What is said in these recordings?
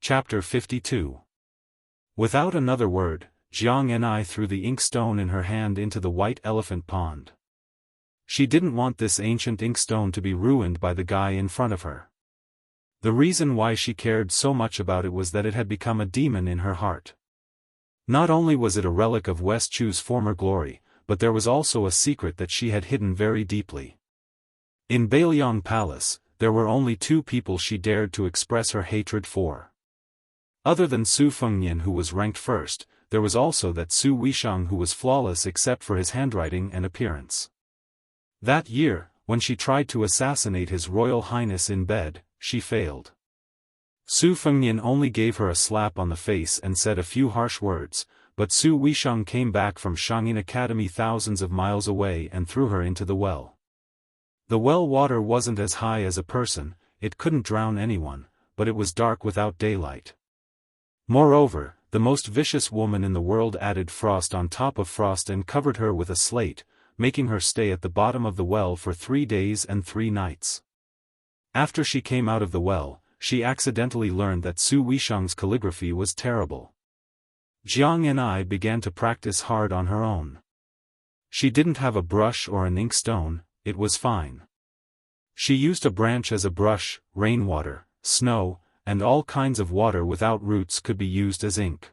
Chapter 52. Without another word, Jianghu threw the inkstone in her hand into the white elephant pond. She didn't want this ancient inkstone to be ruined by the guy in front of her. The reason why she cared so much about it was that it had become a demon in her heart. Not only was it a relic of West Chu's former glory, but there was also a secret that she had hidden very deeply. In Bailiang Palace, there were only two people she dared to express her hatred for. Other than Su Fengnian, who was ranked first, there was also that Su Weisheng who was flawless except for his handwriting and appearance. That year, when she tried to assassinate His Royal Highness in bed, she failed. Su Fengnian only gave her a slap on the face and said a few harsh words, but Su Weisheng came back from Shangyin Academy thousands of miles away and threw her into the well. The well water wasn't as high as a person, it couldn't drown anyone, but it was dark without daylight. Moreover, the most vicious woman in the world added frost on top of frost and covered her with a slate, making her stay at the bottom of the well for 3 days and 3 nights. After she came out of the well, she accidentally learned that Su Weisheng's calligraphy was terrible. Jianghu began to practice hard on her own. She didn't have a brush or an inkstone, it was fine. She used a branch as a brush, rainwater, snow, and all kinds of water without roots could be used as ink.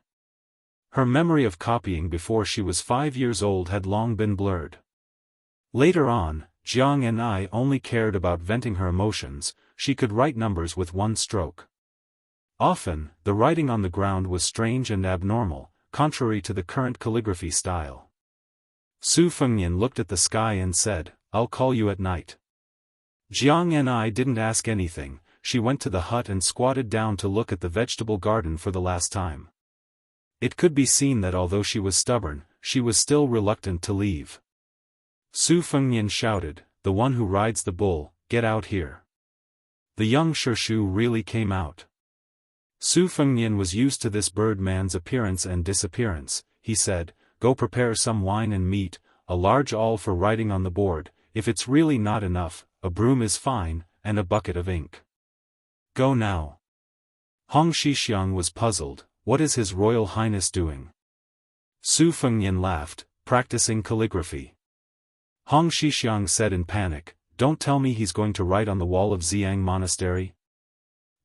Her memory of copying before she was 5 years old had long been blurred. Later on, Jianghu only cared about venting her emotions, she could write numbers with one stroke. Often, the writing on the ground was strange and abnormal, contrary to the current calligraphy style. Su Fengnian looked at the sky and said, "I'll call you at night." Jianghu didn't ask anything, she went to the hut and squatted down to look at the vegetable garden for the last time. It could be seen that although she was stubborn, she was still reluctant to leave. Su Fengnian shouted, "The one who rides the bull, get out here." The young Shishu really came out. Su Fengnian was used to this birdman's appearance and disappearance. He said, "Go prepare some wine and meat, a large awl for writing on the board, if it's really not enough, a broom is fine, and a bucket of ink. Go now." Hong Shixiang was puzzled, what is His Royal Highness doing? Su Fengnian laughed, practicing calligraphy. Hong Shixiang said in panic, "Don't tell me he's going to write on the wall of Xiang Monastery?"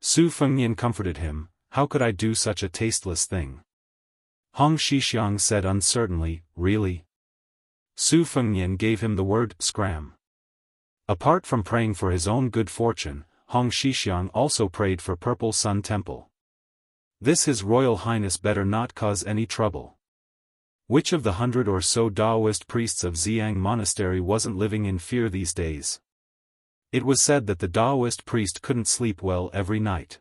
Su Fengnian comforted him, "How could I do such a tasteless thing?" Hong Shixiang said uncertainly, "Really?" Su Fengnian gave him the word, "scram." Apart from praying for his own good fortune, Hong Shixiang also prayed for Purple Sun Temple. This His Royal Highness better not cause any trouble. Which of the 100 or so Daoist priests of Xiang Monastery wasn't living in fear these days? It was said that the Daoist priest couldn't sleep well every night.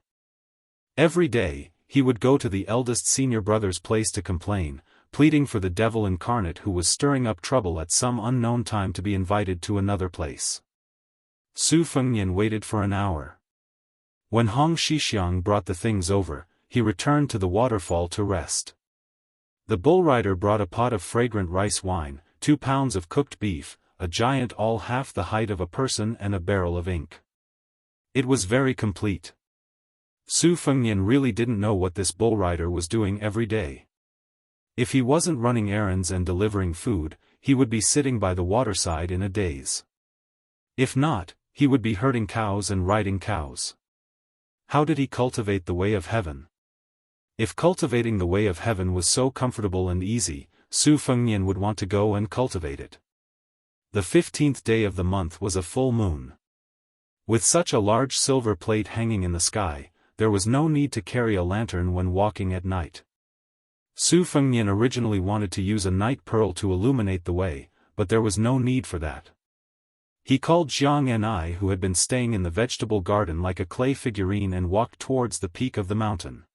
Every day, he would go to the eldest senior brother's place to complain, pleading for the devil incarnate who was stirring up trouble at some unknown time to be invited to another place. Su Fengnian waited for an hour. When Hong Shixiang brought the things over, he returned to the waterfall to rest. The bull rider brought a pot of fragrant rice wine, 2 pounds of cooked beef, a giant awl half the height of a person and a barrel of ink. It was very complete. Su Fengnian really didn't know what this bull rider was doing every day. If he wasn't running errands and delivering food, he would be sitting by the waterside in a daze. If not, he would be herding cows and riding cows. How did he cultivate the way of heaven? If cultivating the way of heaven was so comfortable and easy, Su Fengnian would want to go and cultivate it. The 15th day of the month was a full moon. With such a large silver plate hanging in the sky, there was no need to carry a lantern when walking at night. Su Fengnian originally wanted to use a night pearl to illuminate the way, but there was no need for that. He called Jianghu who had been staying in the vegetable garden like a clay figurine and walked towards the peak of the mountain.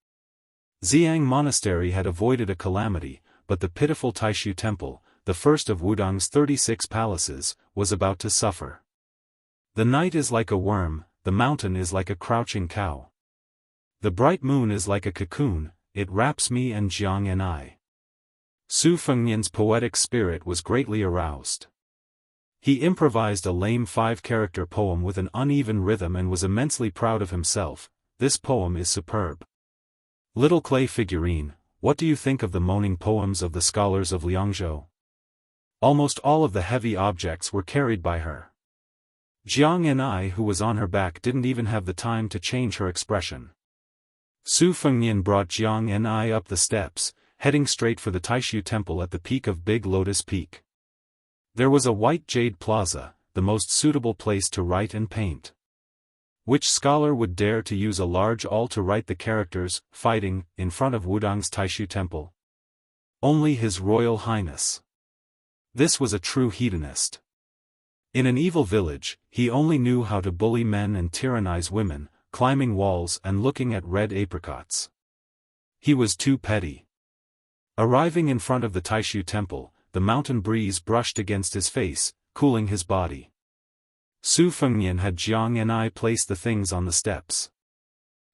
Xiang Monastery had avoided a calamity, but the pitiful Taishu Temple, the first of Wudong's 36 palaces, was about to suffer. The night is like a worm, the mountain is like a crouching cow. The bright moon is like a cocoon, it wraps me and Jianghu. Su Fengnian's poetic spirit was greatly aroused. He improvised a lame 5-character poem with an uneven rhythm and was immensely proud of himself. This poem is superb. Little clay figurine, what do you think of the moaning poems of the scholars of Liangzhou? Almost all of the heavy objects were carried by her. Jianghu, who was on her back, didn't even have the time to change her expression. Su Fengnian brought Jianghu up the steps, heading straight for the Taishu Temple at the peak of Big Lotus Peak. There was a white jade plaza, the most suitable place to write and paint. Which scholar would dare to use a large awl to write the characters, fighting, in front of Wudang's Taishu Temple? Only His Royal Highness. This was a true hedonist. In an evil village, he only knew how to bully men and tyrannize women, climbing walls and looking at red apricots. He was too petty. Arriving in front of the Taishu Temple, the mountain breeze brushed against his face, cooling his body. Su Fengnian had Jianghu place the things on the steps.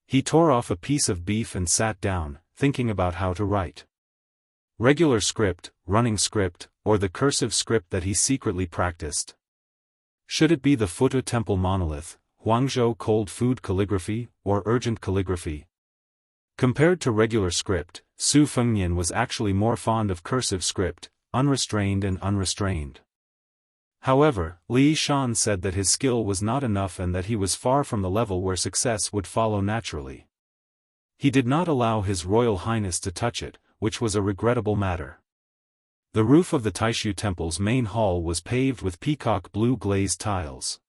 He tore off a piece of beef and sat down, thinking about how to write. Regular script, running script, or the cursive script that he secretly practiced. Should it be the Futu Temple monolith, Huangzhou cold food calligraphy, or urgent calligraphy? Compared to regular script, Su Fengnian was actually more fond of cursive script, unrestrained and unrestrained. However, Li Shan said that his skill was not enough and that he was far from the level where success would follow naturally. He did not allow His Royal Highness to touch it, which was a regrettable matter. The roof of the Taishu Temple's main hall was paved with peacock blue glazed tiles.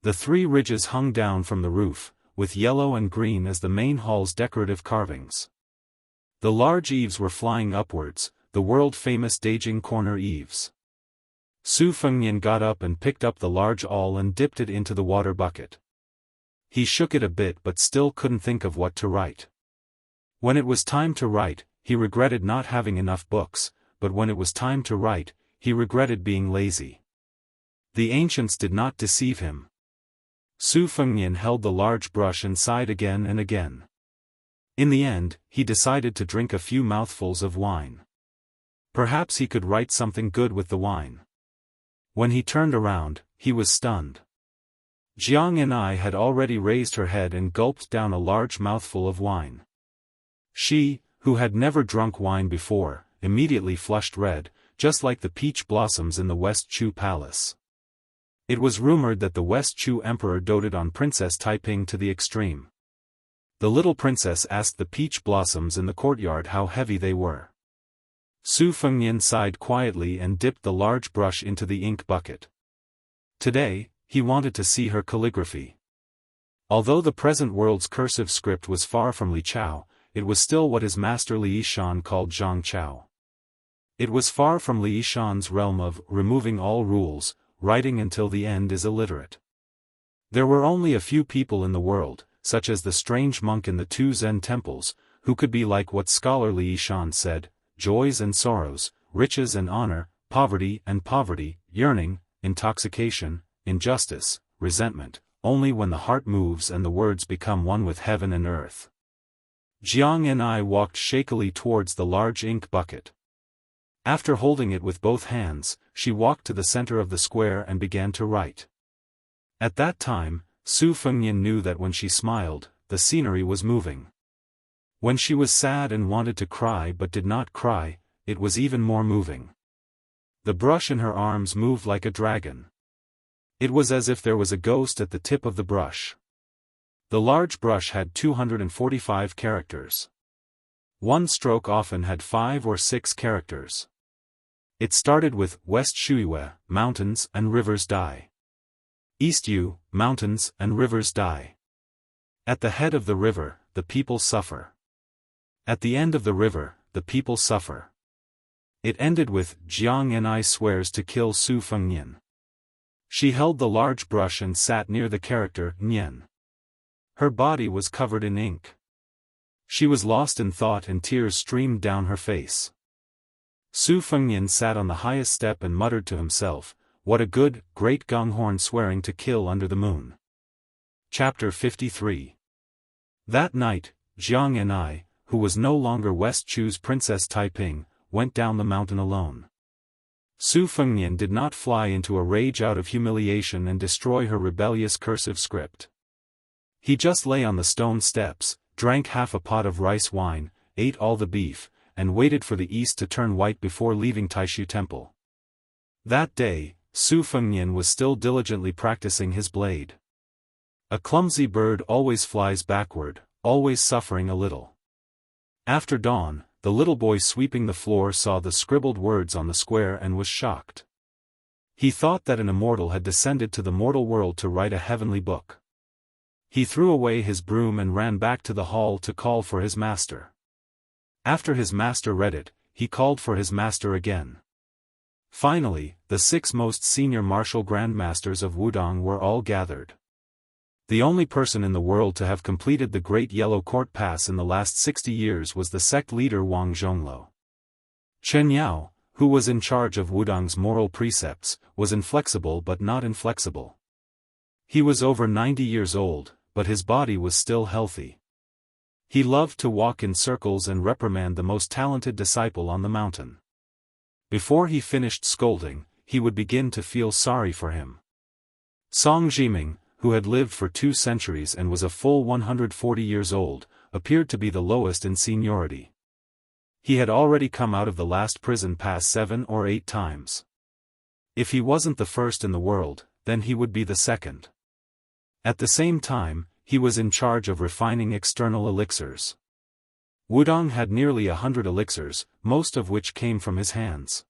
The 3 ridges hung down from the roof, with yellow and green as the main hall's decorative carvings. The large eaves were flying upwards, the world-famous Daijing corner eaves. Su Fengnian got up and picked up the large awl and dipped it into the water bucket. He shook it a bit but still couldn't think of what to write. When it was time to write, he regretted not having enough books, but when it was time to write, he regretted being lazy. The ancients did not deceive him. Su Fengnian held the large brush and sighed again and again. In the end, he decided to drink a few mouthfuls of wine. Perhaps he could write something good with the wine. When he turned around, he was stunned. Jianghu had already raised her head and gulped down a large mouthful of wine. She, who had never drunk wine before, immediately flushed red, just like the peach blossoms in the West Chu Palace. It was rumored that the West Chu Emperor doted on Princess Taiping to the extreme. The little princess asked the peach blossoms in the courtyard how heavy they were. Su Fengnian sighed quietly and dipped the large brush into the ink bucket. Today, he wanted to see her calligraphy. Although the present world's cursive script was far from Li Chao, it was still what his master Li Shan called Zhang Chao. It was far from Li Shan's realm of removing all rules, writing until the end is illiterate. There were only a few people in the world, such as the strange monk in the 2 Zen temples, who could be like what scholar Li Shan said, joys and sorrows, riches and honor, poverty, yearning, intoxication, injustice, resentment, only when the heart moves and the words become one with heaven and earth. Jianghu walked shakily towards the large ink bucket. After holding it with both hands, she walked to the center of the square and began to write. At that time, Su Fengnian knew that when she smiled, the scenery was moving. When she was sad and wanted to cry but did not cry, it was even more moving. The brush in her arms moved like a dragon. It was as if there was a ghost at the tip of the brush. The large brush had 245 characters. One stroke often had 5 or 6 characters. It started with West Shuiwe, mountains and rivers die. East Yu, mountains and rivers die. At the head of the river, the people suffer. At the end of the river, the people suffer. It ended with Jianghu swears to kill Su Fengnian. She held the large brush and sat near the character Nian. Her body was covered in ink. She was lost in thought and tears streamed down her face. Su Fengnian sat on the highest step and muttered to himself, "What a good, great gonghorn swearing to kill under the moon." Chapter 53. That night, Jianghu, who was no longer West Chu's Princess Taiping, went down the mountain alone. Su Fengnian did not fly into a rage out of humiliation and destroy her rebellious cursive script. He just lay on the stone steps, drank half a pot of rice wine, ate all the beef, and waited for the east to turn white before leaving Taishu Temple. That day, Su Fengnian was still diligently practicing his blade. A clumsy bird always flies backward, always suffering a little. After dawn, the little boy sweeping the floor saw the scribbled words on the square and was shocked. He thought that an immortal had descended to the mortal world to write a heavenly book. He threw away his broom and ran back to the hall to call for his master. After his master read it, he called for his master again. Finally, the 6 most senior martial grandmasters of Wudong were all gathered. The only person in the world to have completed the Great Yellow Court Pass in the last 60 years was the sect leader Wang Zhongluo. Chen Yao, who was in charge of Wudong's moral precepts, was inflexible but not inflexible. He was over 90 years old, but his body was still healthy. He loved to walk in circles and reprimand the most talented disciple on the mountain. Before he finished scolding, he would begin to feel sorry for him. Song Jiming, who had lived for 2 centuries and was a full 140 years old, appeared to be the lowest in seniority. He had already come out of the last prison pass 7 or 8 times. If he wasn't the first in the world, then he would be the second. At the same time, he was in charge of refining external elixirs. Wudong had nearly 100 elixirs, most of which came from his hands.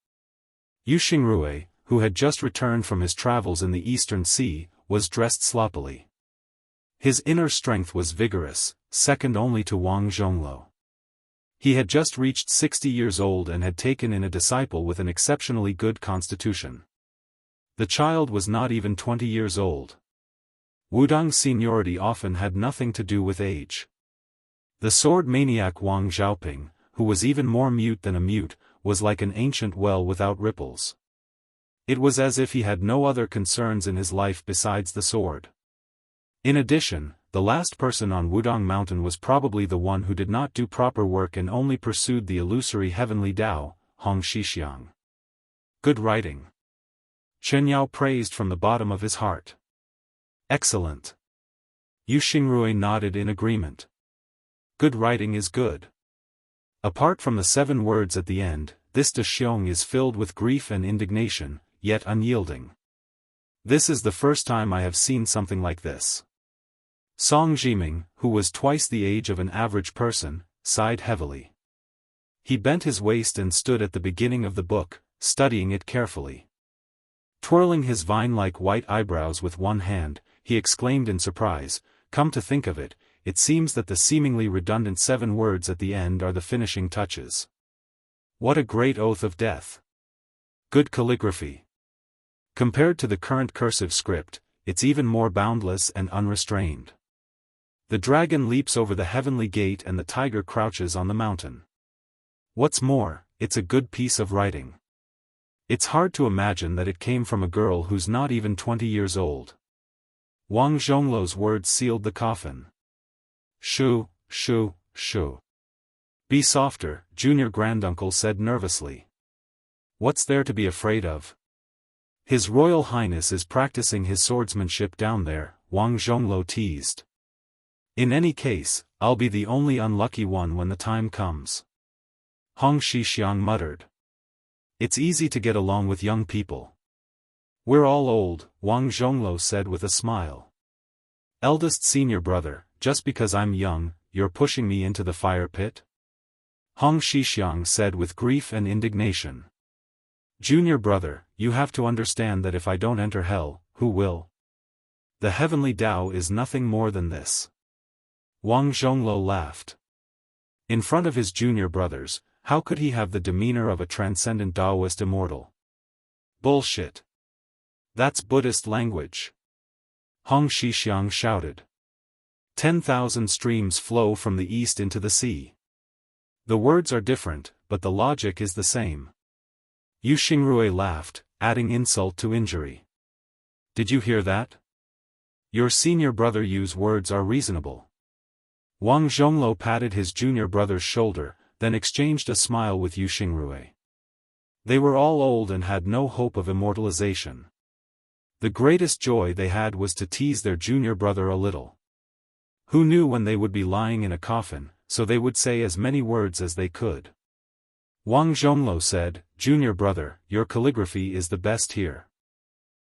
Yu Xingrui, who had just returned from his travels in the Eastern Sea, was dressed sloppily. His inner strength was vigorous, second only to Wang Zhongluo. He had just reached 60 years old and had taken in a disciple with an exceptionally good constitution. The child was not even 20 years old. Wudong's seniority often had nothing to do with age. The sword maniac Wang Xiaoping, who was even more mute than a mute, was like an ancient well without ripples. It was as if he had no other concerns in his life besides the sword. In addition, the last person on Wudong Mountain was probably the one who did not do proper work and only pursued the illusory heavenly Tao, Hong Shixiang. Good writing. Chen Yao praised from the bottom of his heart. Excellent. Yu Xingrui nodded in agreement. Good writing is good. Apart from the 7 words at the end, this De Xiong is filled with grief and indignation, yet unyielding. This is the first time I have seen something like this. Song Jiming, who was twice the age of an average person, sighed heavily. He bent his waist and stood at the beginning of the book, studying it carefully. Twirling his vine-like white eyebrows with one hand, he exclaimed in surprise, "Come to think of it, it seems that the seemingly redundant 7 words at the end are the finishing touches. What a great oath of death! Good calligraphy. Compared to the current cursive script, it's even more boundless and unrestrained. The dragon leaps over the heavenly gate and the tiger crouches on the mountain. What's more, it's a good piece of writing. It's hard to imagine that it came from a girl who's not even 20 years old." Wang Zhongluo's words sealed the coffin. "Shoo, shoo, shoo. Be softer," Junior Granduncle said nervously. "What's there to be afraid of? His Royal Highness is practicing his swordsmanship down there," Wang Zhongluo teased. "In any case, I'll be the only unlucky one when the time comes." Hong Shixiang muttered. "It's easy to get along with young people." "We're all old," Wang Zhongluo said with a smile. "Eldest senior brother, just because I'm young, you're pushing me into the fire pit?" Hong Shixiang said with grief and indignation. "Junior brother, you have to understand that if I don't enter hell, who will? The heavenly Tao is nothing more than this." Wang Zhongluo laughed. In front of his junior brothers, how could he have the demeanor of a transcendent Daoist immortal? "Bullshit. That's Buddhist language," Hong Shixiang shouted. 10,000 streams flow from the east into the sea. The words are different, but the logic is the same. Yu Xingrui laughed, adding insult to injury. "Did you hear that? Your senior brother Yu's words are reasonable." Wang Zhongluo patted his junior brother's shoulder, then exchanged a smile with Yu Xingrui. They were all old and had no hope of immortalization. The greatest joy they had was to tease their junior brother a little. Who knew when they would be lying in a coffin, so they would say as many words as they could. Wang Zhonglo said, "Junior brother, your calligraphy is the best here.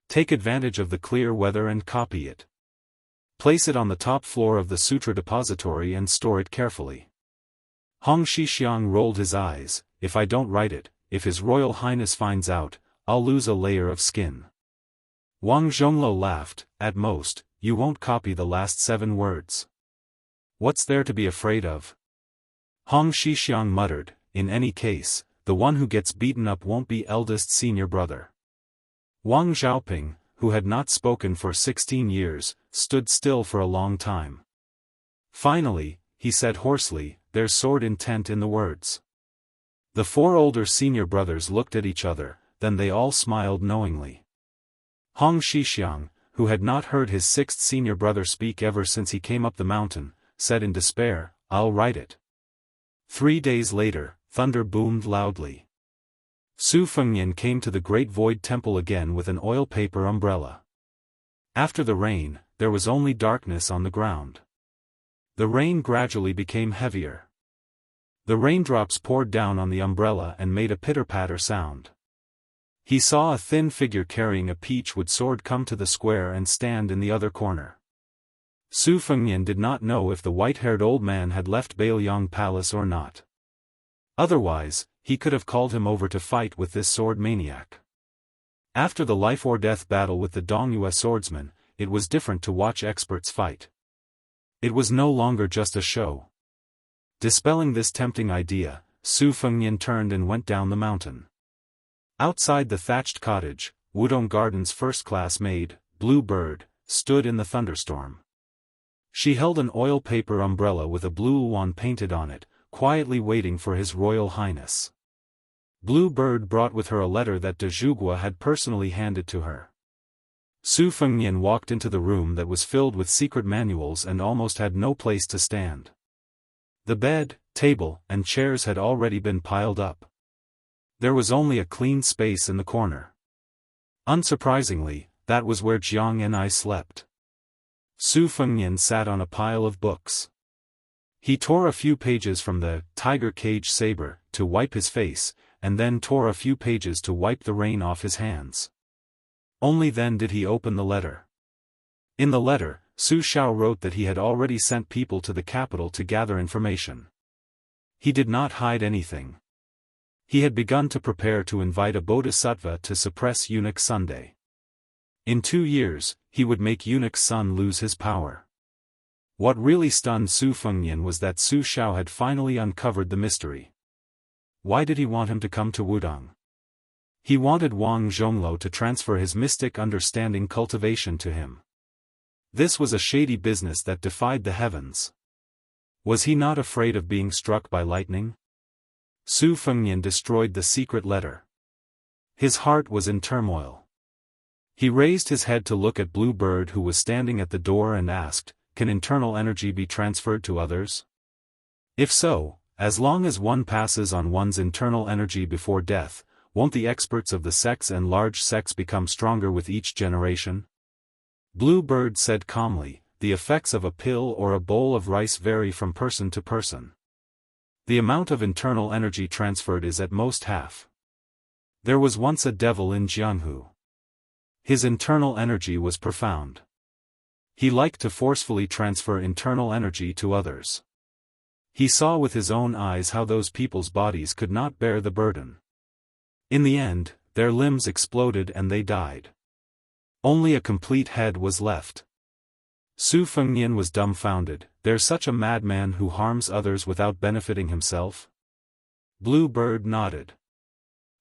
Take advantage of the clear weather and copy it. Place it on the top floor of the sutra depository and store it carefully." Hong Shixiang rolled his eyes. "If I don't write it, if His Royal Highness finds out, I'll lose a layer of skin." Wang Zhonglo laughed. "At most, you won't copy the last 7 words. What's there to be afraid of?" Hong Shixiang muttered, "In any case, the one who gets beaten up won't be eldest senior brother." Wang Xiaoping, who had not spoken for 16 years, stood still for a long time. Finally, he said hoarsely, "There's sword intent in the words." The 4 older senior brothers looked at each other, then they all smiled knowingly. Hong Shixiang, who had not heard his 6th senior brother speak ever since he came up the mountain, said in despair, "I'll write it." 3 days later, thunder boomed loudly. Su Fengnian came to the Great Void Temple again with an oil paper umbrella. After the rain, there was only darkness on the ground. The rain gradually became heavier. The raindrops poured down on the umbrella and made a pitter-patter sound. He saw a thin figure carrying a peach-wood sword come to the square and stand in the other corner. Su Fengnian did not know if the white-haired old man had left Baoyang Palace or not. Otherwise, he could have called him over to fight with this sword maniac. After the life-or-death battle with the Dongyue swordsmen, it was different to watch experts fight. It was no longer just a show. Dispelling this tempting idea, Su Fengnian turned and went down the mountain. Outside the thatched cottage, Wudong Garden's first-class maid, Blue Bird, stood in the thunderstorm. She held an oil paper umbrella with a blue wand painted on it, quietly waiting for His Royal Highness. Blue Bird brought with her a letter that de Zhugua had personally handed to her. Su Fengnian walked into the room that was filled with secret manuals and almost had no place to stand. The bed, table, and chairs had already been piled up. There was only a clean space in the corner. Unsurprisingly, that was where Jiang and I slept. Su Fengnian sat on a pile of books. He tore a few pages from the Tiger Cage Saber to wipe his face, and then tore a few pages to wipe the rain off his hands. Only then did he open the letter. In the letter, Su Xiao wrote that he had already sent people to the capital to gather information. He did not hide anything. He had begun to prepare to invite a bodhisattva to suppress Eunuch Sunday. In 2 years, he would make Eunuch's son lose his power. What really stunned Su Fengnian was that Su Xiao had finally uncovered the mystery. Why did he want him to come to Wudong? He wanted Wang Zhonglo to transfer his mystic understanding cultivation to him. This was a shady business that defied the heavens. Was he not afraid of being struck by lightning? Su Fengnian destroyed the secret letter. His heart was in turmoil. He raised his head to look at Blue Bird, who was standing at the door, and asked, "Can internal energy be transferred to others? If so, as long as one passes on one's internal energy before death, won't the experts of the sects and large sects become stronger with each generation?" Blue Bird said calmly, "The effects of a pill or a bowl of rice vary from person to person. The amount of internal energy transferred is at most half. There was once a devil in Jianghu. His internal energy was profound. He liked to forcefully transfer internal energy to others. He saw with his own eyes how those people's bodies could not bear the burden. In the end, their limbs exploded and they died. Only a complete head was left. Su Fengnian was dumbfounded. There's such a madman who harms others without benefiting himself? Blue Bird nodded.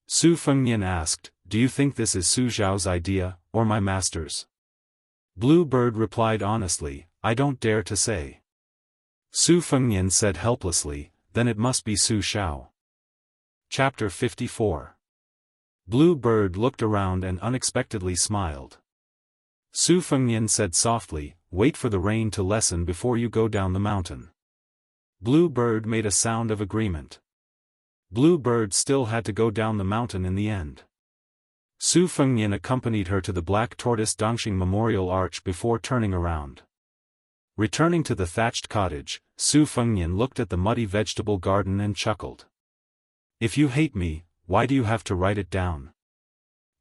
Su Fengnian asked, "Do you think this is Su Zhao's idea, or my master's?" Blue Bird replied honestly, "I don't dare to say." Su Fengnian said helplessly, "Then it must be Su Xiao." Chapter 54. Blue Bird looked around and unexpectedly smiled. Su Fengnian said softly, "Wait for the rain to lessen before you go down the mountain." Blue Bird made a sound of agreement. Blue Bird still had to go down the mountain in the end. Su Fengnian accompanied her to the Black Tortoise Dongxing Memorial Arch before turning around. Returning to the thatched cottage, Su Fengnian looked at the muddy vegetable garden and chuckled. If you hate me, why do you have to write it down?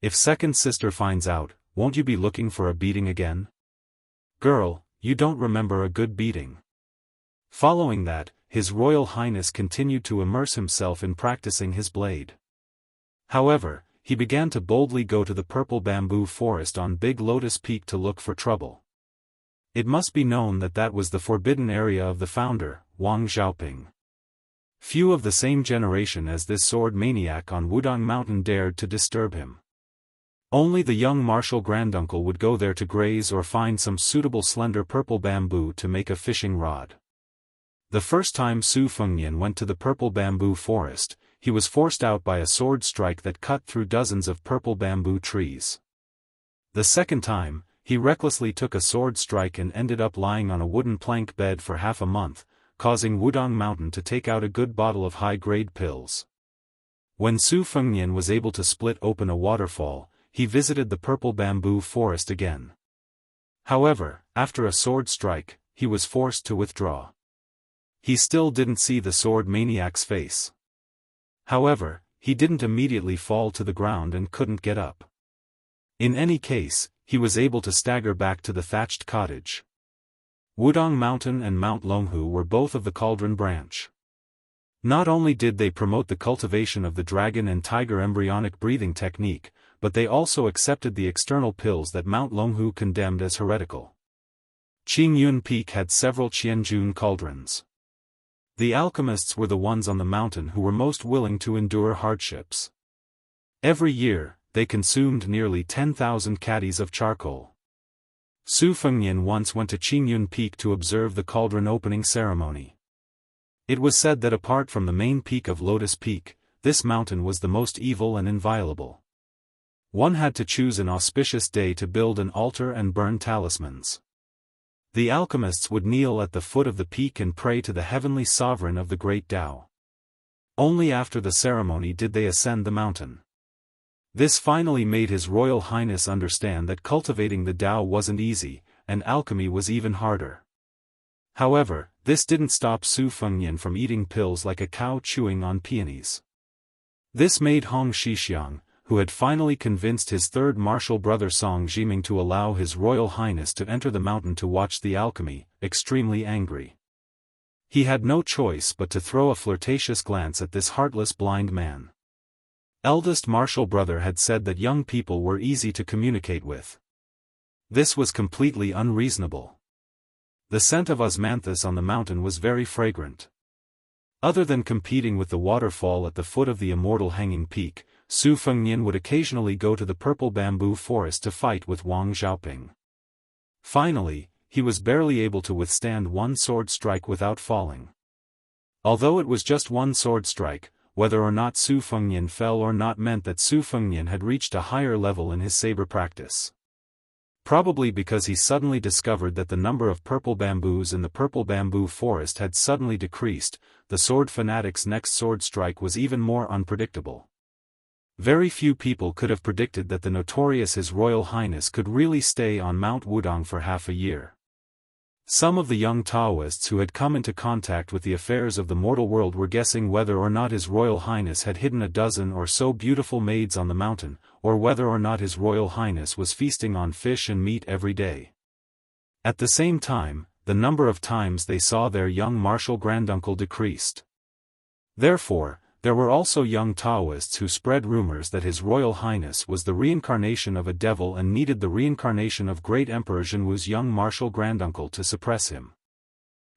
If second sister finds out, won't you be looking for a beating again? Girl, you don't remember a good beating. Following that, His Royal Highness continued to immerse himself in practicing his blade. However, he began to boldly go to the purple bamboo forest on Big Lotus Peak to look for trouble. It must be known that that was the forbidden area of the founder, Wang Xiaoping. Few of the same generation as this sword maniac on Wudong Mountain dared to disturb him. Only the young martial granduncle would go there to graze or find some suitable slender purple bamboo to make a fishing rod. The first time Su Fengnian went to the purple bamboo forest, he was forced out by a sword strike that cut through dozens of purple bamboo trees. The second time, he recklessly took a sword strike and ended up lying on a wooden plank bed for half a month, causing Wudong Mountain to take out a good bottle of high-grade pills. When Su Fengnian was able to split open a waterfall, he visited the purple bamboo forest again. However, after a sword strike, he was forced to withdraw. He still didn't see the sword maniac's face. However, he didn't immediately fall to the ground and couldn't get up. In any case, he was able to stagger back to the thatched cottage. Wudong Mountain and Mount Longhu were both of the Cauldron branch. Not only did they promote the cultivation of the dragon and tiger embryonic breathing technique, but they also accepted the external pills that Mount Longhu condemned as heretical. Qingyun Peak had several Qianjun cauldrons. The alchemists were the ones on the mountain who were most willing to endure hardships. Every year, they consumed nearly 10,000 caddies of charcoal. Su Fengnian once went to Qingyun Peak to observe the cauldron opening ceremony. It was said that apart from the main peak of Lotus Peak, this mountain was the most evil and inviolable. One had to choose an auspicious day to build an altar and burn talismans. The alchemists would kneel at the foot of the peak and pray to the heavenly sovereign of the great Tao. Only after the ceremony did they ascend the mountain. This finally made His Royal Highness understand that cultivating the Tao wasn't easy, and alchemy was even harder. However, this didn't stop Su Fengnian from eating pills like a cow chewing on peonies. This made Hong Shixiang, who had finally convinced his third martial brother Song Jiming to allow His Royal Highness to enter the mountain to watch the alchemy, extremely angry. He had no choice but to throw a flirtatious glance at this heartless blind man. Eldest martial brother had said that young people were easy to communicate with. This was completely unreasonable. The scent of osmanthus on the mountain was very fragrant. Other than competing with the waterfall at the foot of the immortal hanging peak, Su Fengnian would occasionally go to the purple bamboo forest to fight with Wang Xiaoping. Finally, he was barely able to withstand one sword strike without falling. Although it was just one sword strike, whether or not Su Fengnian fell or not meant that Su Fengnian had reached a higher level in his saber practice. Probably because he suddenly discovered that the number of purple bamboos in the purple bamboo forest had suddenly decreased, the sword fanatic's next sword strike was even more unpredictable. Very few people could have predicted that the notorious His Royal Highness could really stay on Mount Wudong for half a year. Some of the young Daoists who had come into contact with the affairs of the mortal world were guessing whether or not His Royal Highness had hidden a dozen or so beautiful maids on the mountain, or whether or not His Royal Highness was feasting on fish and meat every day. At the same time, the number of times they saw their young martial granduncle decreased. Therefore, there were also young Daoists who spread rumors that His Royal Highness was the reincarnation of a devil and needed the reincarnation of Great Emperor Zhenwu's young martial granduncle to suppress him.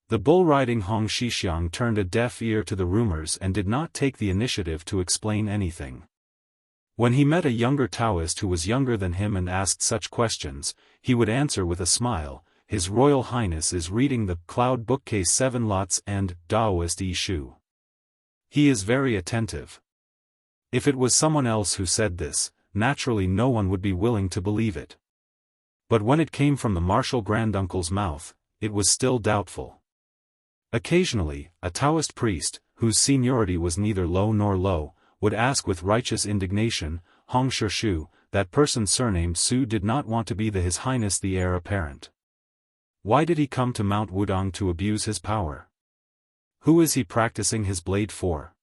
The bull-riding Hong Shixiang turned a deaf ear to the rumors and did not take the initiative to explain anything. When he met a younger Taoist who was younger than him and asked such questions, he would answer with a smile, "His Royal Highness is reading the Cloud Bookcase 7 Lots and Daoist Yishu. He is very attentive." If it was someone else who said this, naturally no one would be willing to believe it. But when it came from the martial granduncle's mouth, it was still doubtful. Occasionally, a Taoist priest, whose seniority was neither low nor low, would ask with righteous indignation, "Hong Shishu, that person surnamed Su did not want to be His Highness the heir apparent." Why did he come to Mount Wudong to abuse his power? Who is he practicing his blade for?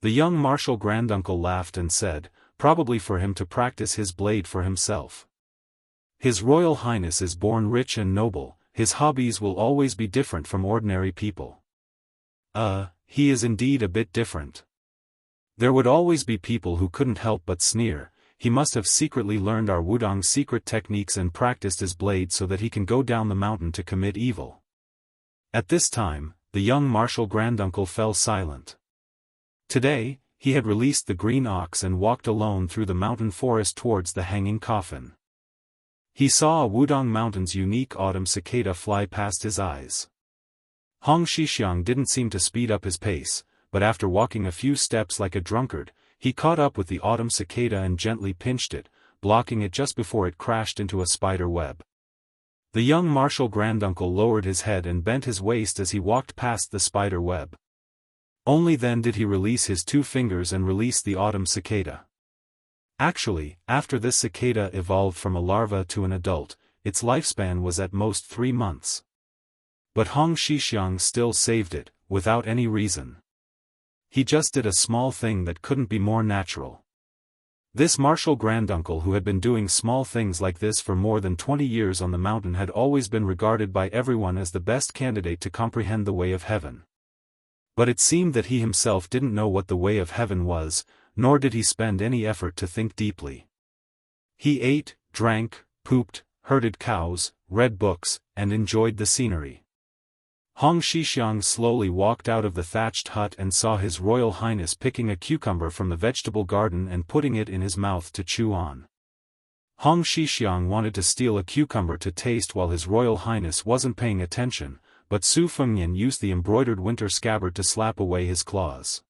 The young martial granduncle laughed and said, probably for him to practice his blade for himself. His Royal Highness is born rich and noble, his hobbies will always be different from ordinary people. He is indeed a bit different. There would always be people who couldn't help but sneer. He must have secretly learned our Wudong's secret techniques and practiced his blade so that he can go down the mountain to commit evil. At this time, the young martial granduncle fell silent. Today, he had released the green ox and walked alone through the mountain forest towards the hanging coffin. He saw a Wudong Mountain's unique autumn cicada fly past his eyes. Hong Xixiang didn't seem to speed up his pace, but after walking a few steps like a drunkard, he caught up with the autumn cicada and gently pinched it, blocking it just before it crashed into a spider web. The young martial granduncle lowered his head and bent his waist as he walked past the spider web. Only then did he release his 2 fingers and release the autumn cicada. Actually, after this cicada evolved from a larva to an adult, its lifespan was at most 3 months. But Hong Xixiang still saved it, without any reason. He just did a small thing that couldn't be more natural. This martial granduncle who had been doing small things like this for more than 20 years on the mountain had always been regarded by everyone as the best candidate to comprehend the way of heaven. But it seemed that he himself didn't know what the way of heaven was, nor did he spend any effort to think deeply. He ate, drank, pooped, herded cows, read books, and enjoyed the scenery. Hong Xixiang slowly walked out of the thatched hut and saw His Royal Highness picking a cucumber from the vegetable garden and putting it in his mouth to chew on. Hong Xixiang wanted to steal a cucumber to taste while His Royal Highness wasn't paying attention, but Su Fengnian used the embroidered winter scabbard to slap away his claws.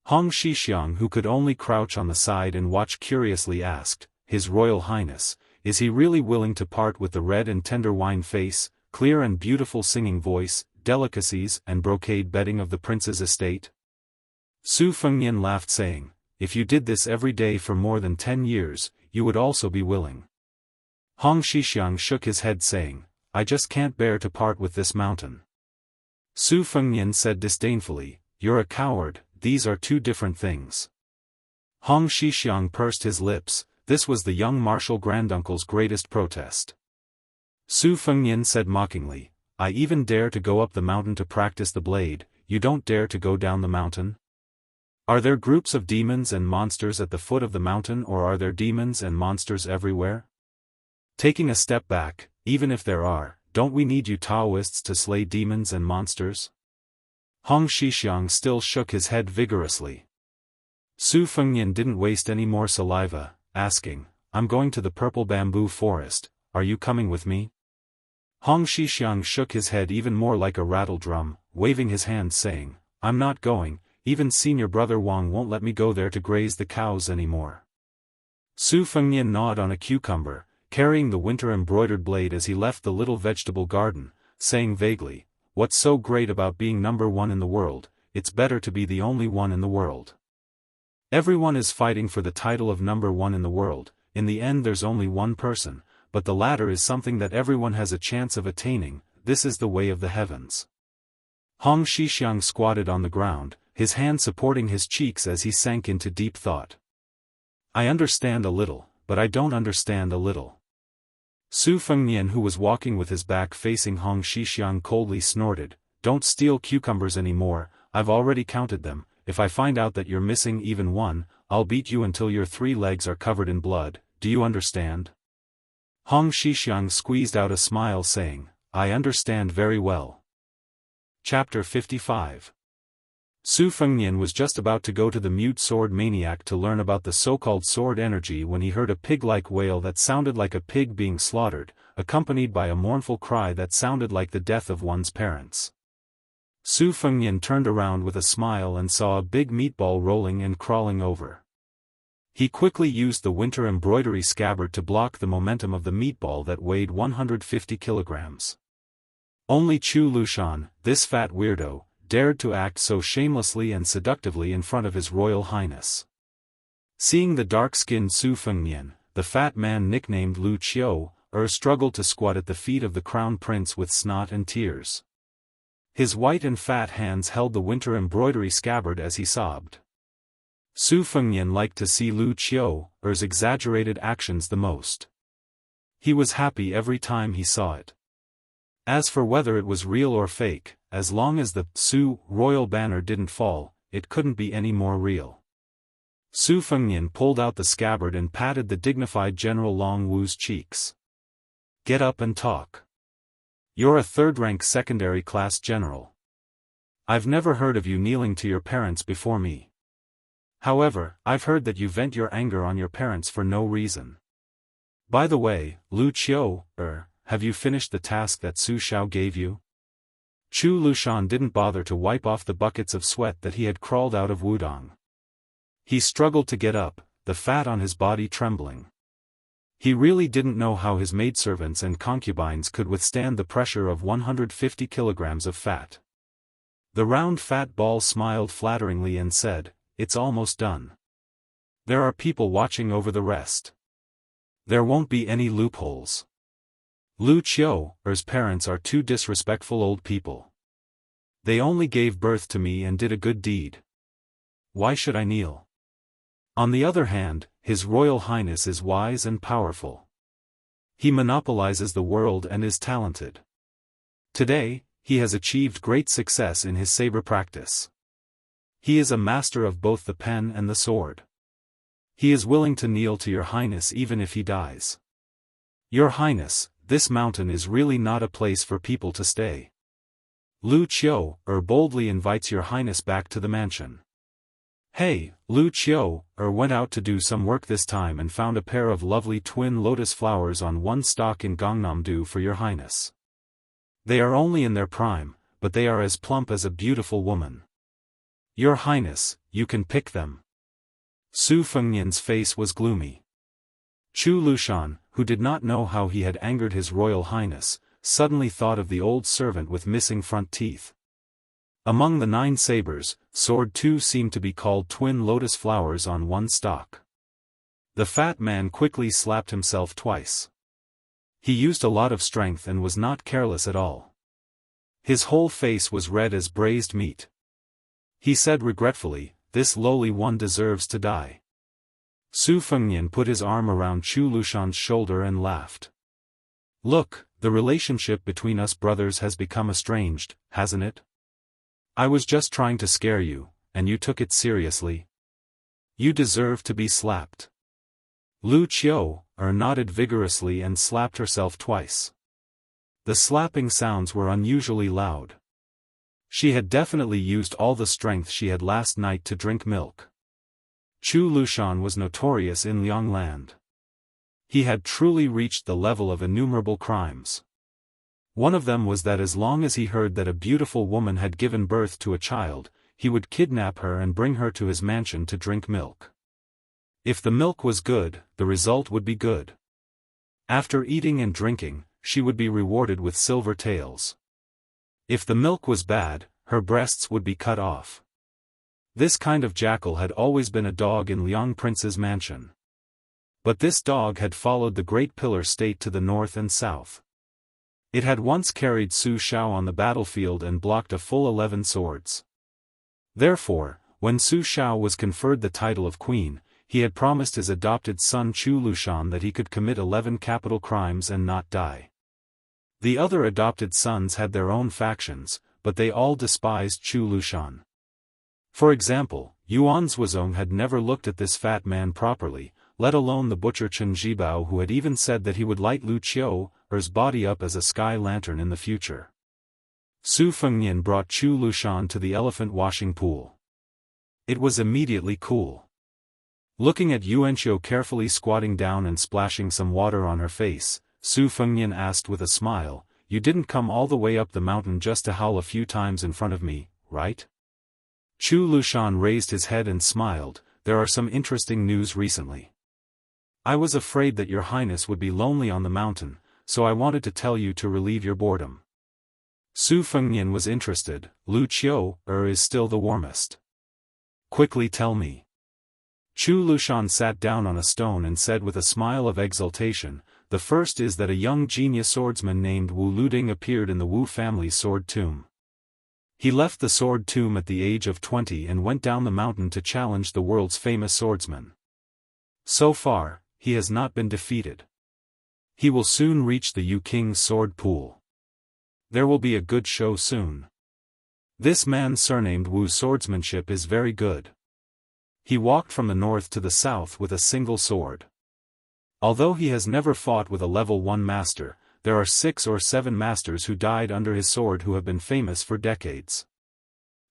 Hong Xixiang, who could only crouch on the side and watch curiously, asked, "His Royal Highness, is he really willing to part with the red and tender wine face, clear and beautiful singing voice, delicacies and brocade bedding of the prince's estate?" Su Fengnian laughed, saying, "If you did this every day for more than 10 years, you would also be willing." Hong Xixiang shook his head, saying, "I just can't bear to part with this mountain." Su Fengnian said disdainfully, "You're a coward, these are 2 different things." Hong Xixiang pursed his lips. This was the young martial granduncle's greatest protest. Su Fengnian said mockingly, "I even dare to go up the mountain to practice the blade, you don't dare to go down the mountain? Are there groups of demons and monsters at the foot of the mountain, or are there demons and monsters everywhere? Taking a step back, even if there are, don't we need you Daoists to slay demons and monsters?" Hong Xixiang still shook his head vigorously. Su Fengnian didn't waste any more saliva, asking, "I'm going to the purple bamboo forest, are you coming with me?" Hong Xixiang shook his head even more like a rattle drum, waving his hands, saying, "I'm not going, even senior brother Wang won't let me go there to graze the cows anymore." Su Fengnian gnawed on a cucumber, carrying the winter embroidered blade as he left the little vegetable garden, saying vaguely, "What's so great about being number 1 in the world? It's better to be the only one in the world. Everyone is fighting for the title of number 1 in the world, in the end there's only one person, but the latter is something that everyone has a chance of attaining, this is the way of the heavens." Hong Xixiang squatted on the ground, his hand supporting his cheeks as he sank into deep thought. "I understand a little, but I don't understand a little." Su Fengnian, who was walking with his back facing Hong Xixiang, coldly snorted, "Don't steal cucumbers anymore, I've already counted them, if I find out that you're missing even one, I'll beat you until your 3 legs are covered in blood, do you understand?" Hong Xixiang squeezed out a smile, saying, "I understand very well." Chapter 55. Su Fengnian was just about to go to the mute sword maniac to learn about the so-called sword energy when he heard a pig-like wail that sounded like a pig being slaughtered, accompanied by a mournful cry that sounded like the death of one's parents. Su Fengnian turned around with a smile and saw a big meatball rolling and crawling over. He quickly used the winter embroidery scabbard to block the momentum of the meatball that weighed 150 kilograms. Only Chu Lushan, this fat weirdo, dared to act so shamelessly and seductively in front of His Royal Highness. Seeing the dark-skinned Su Fengnian, the fat man nicknamed Lu Qiu, struggled to squat at the feet of the crown prince with snot and tears. His white and fat hands held the winter embroidery scabbard as he sobbed. Su Fengnian liked to see Lu Qiu's exaggerated actions the most. He was happy every time he saw it. As for whether it was real or fake, as long as the Su royal banner didn't fall, it couldn't be any more real. Su Fengnian pulled out the scabbard and patted the dignified General Long Wu's cheeks. Get up and talk. You're a third-rank secondary class general. I've never heard of you kneeling to your parents before me. However, I've heard that you vent your anger on your parents for no reason. By the way, Lu Qiu, have you finished the task that Su Xiao gave you? Chu Lushan didn't bother to wipe off the buckets of sweat that he had crawled out of Wudong. He struggled to get up, the fat on his body trembling. He really didn't know how his maidservants and concubines could withstand the pressure of 150 kilograms of fat. The round fat ball smiled flatteringly and said, "It's almost done. There are people watching over the rest. There won't be any loopholes. Lu Qiu's parents are two disrespectful old people. They only gave birth to me and did a good deed. Why should I kneel? On the other hand, His Royal Highness is wise and powerful. He monopolizes the world and is talented. Today, he has achieved great success in his saber practice. He is a master of both the pen and the sword. He is willing to kneel to your Highness even if he dies. Your Highness, this mountain is really not a place for people to stay. Lu Qiu boldly invites your Highness back to the mansion. Hey, Lu Qiu went out to do some work this time and found a pair of lovely twin lotus flowers on one stalk in Gangnam-do for your Highness. They are only in their prime, but they are as plump as a beautiful woman. Your Highness, you can pick them. Su Fengnian's face was gloomy. Chu Lushan, who did not know how he had angered His Royal Highness, suddenly thought of the old servant with missing front teeth. Among the 9 sabers, sword 2 seemed to be called twin lotus flowers on one stalk. The fat man quickly slapped himself twice. He used a lot of strength and was not careless at all. His whole face was red as braised meat. He said regretfully, "This lowly one deserves to die." Su Fengnian put his arm around Chu Lushan's shoulder and laughed. "Look, the relationship between us brothers has become estranged, hasn't it? I was just trying to scare you, and you took it seriously. You deserve to be slapped." Lu Qiu nodded vigorously and slapped herself twice. The slapping sounds were unusually loud. She had definitely used all the strength she had last night to drink milk. Chu Lushan was notorious in Liangland. He had truly reached the level of innumerable crimes. One of them was that as long as he heard that a beautiful woman had given birth to a child, he would kidnap her and bring her to his mansion to drink milk. If the milk was good, the result would be good. After eating and drinking, she would be rewarded with silver tails. If the milk was bad, her breasts would be cut off. This kind of jackal had always been a dog in Liang Prince's mansion. But this dog had followed the Great Pillar State to the north and south. It had once carried Su Xiao on the battlefield and blocked a full 11 swords. Therefore, when Su Xiao was conferred the title of queen, he had promised his adopted son Chu Lushan that he could commit 11 capital crimes and not die. The other adopted sons had their own factions, but they all despised Chu Lushan. For example, Yuan Zhuozong had never looked at this fat man properly, let alone the butcher Chen Zhibao, who had even said that he would light Lu Qiu's body up as a sky lantern in the future. Su Fengnian brought Chu Lushan to the elephant washing pool. It was immediately cool. Looking at Yuanqiu carefully squatting down and splashing some water on her face, Su Fengnian asked with a smile, "You didn't come all the way up the mountain just to howl a few times in front of me, right?" Chu Lushan raised his head and smiled, "There are some interesting news recently. I was afraid that your Highness would be lonely on the mountain, so I wanted to tell you to relieve your boredom." Su Fengnian was interested. "Lu Qiu is still the warmest. Quickly tell me." Chu Lushan sat down on a stone and said with a smile of exultation, The first is that a young genius swordsman named Wu Luding appeared in the Wu family's sword tomb. He left the sword tomb at the age of 20 and went down the mountain to challenge the world's famous swordsman. So far, he has not been defeated. He will soon reach the Yu King's sword pool. There will be a good show soon. This man surnamed Wu's swordsmanship is very good. He walked from the north to the south with a single sword. Although he has never fought with a level 1 master, there are 6 or 7 masters who died under his sword who have been famous for decades.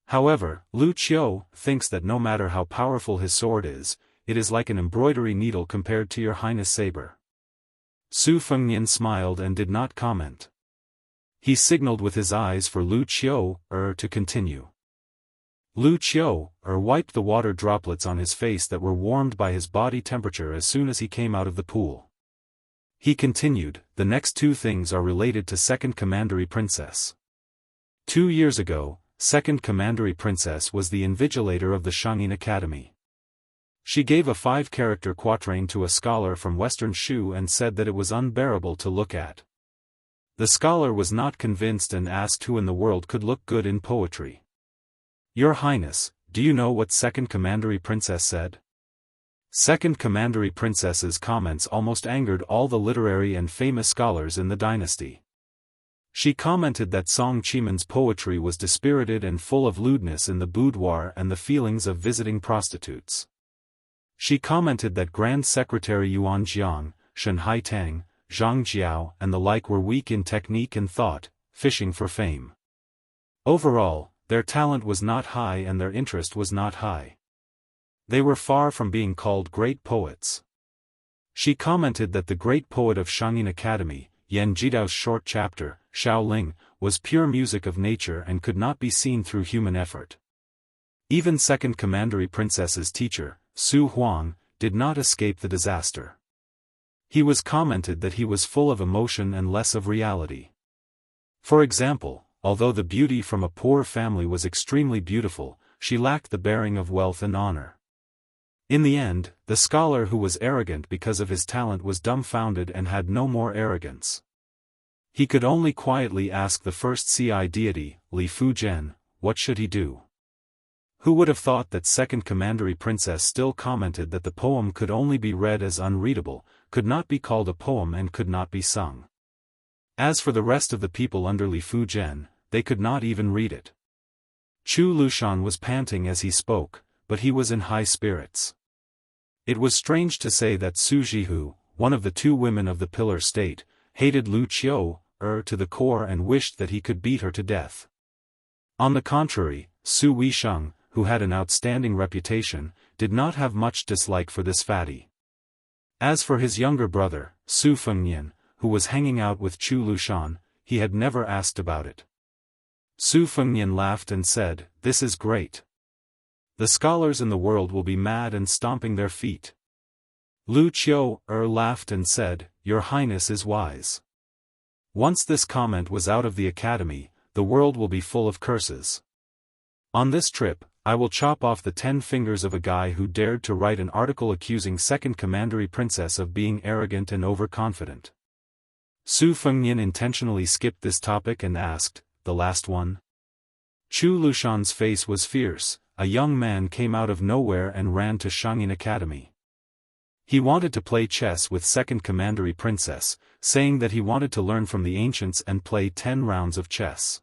However, Lu Qiu thinks that no matter how powerful his sword is, it is like an embroidery needle compared to your highness' saber. Su Fengnian smiled and did not comment. He signaled with his eyes for Lu Qiu to continue. Lu Qiu wiped the water droplets on his face that were warmed by his body temperature as soon as he came out of the pool. He continued, the next 2 things are related to Second Commandery Princess. 2 years ago, Second Commandery Princess was the invigilator of the Shangyin Academy. She gave a 5-character quatrain to a scholar from Western Shu and said that it was unbearable to look at. The scholar was not convinced and asked who in the world could look good in poetry. Your Highness, do you know what Second Commandery Princess said? Second Commandery Princess's comments almost angered all the literary and famous scholars in the dynasty. She commented that Song Qimen's poetry was dispirited and full of lewdness in the boudoir and the feelings of visiting prostitutes. She commented that Grand Secretary Yuan Jiang, Shen Haitang, Zhang Jiao and the like were weak in technique and thought, fishing for fame. Overall, their talent was not high and their interest was not high. They were far from being called great poets. She commented that the great poet of Shangyin Academy, Yan Jidao's short chapter, Shaoling, was pure music of nature and could not be seen through human effort. Even Second Commandery Princess's teacher, Su Huang, did not escape the disaster. He was commented that he was full of emotion and less of reality. For example, although the beauty from a poor family was extremely beautiful, she lacked the bearing of wealth and honor. In the end, the scholar who was arrogant because of his talent was dumbfounded and had no more arrogance. He could only quietly ask the first CI deity, Li Fujian, what should he do? Who would have thought that Second Commandery Princess still commented that the poem could only be read as unreadable, could not be called a poem and could not be sung. As for the rest of the people under Li Fujian, they could not even read it. Chu Lushan was panting as he spoke, but he was in high spirits. It was strange to say that Su Jihu, one of the 2 women of the Pillar State, hated Lu Qiu to the core and wished that he could beat her to death. On the contrary, Su Weisheng, who had an outstanding reputation, did not have much dislike for this fatty. As for his younger brother, Su Fengnian, who was hanging out with Chu Lushan, he had never asked about it. Su Fengnian laughed and said, "This is great. The scholars in the world will be mad and stomping their feet." Lu Qiu laughed and said, "Your Highness is wise. Once this comment was out of the academy, the world will be full of curses. On this trip, I will chop off the 10 fingers of a guy who dared to write an article accusing Second Commandery Princess of being arrogant and overconfident." Su Fengnian intentionally skipped this topic and asked, "The last one?" Chu Lushan's face was fierce. A young man came out of nowhere and ran to Shangyin Academy. He wanted to play chess with Second Commandery Princess, saying that he wanted to learn from the ancients and play 10 rounds of chess.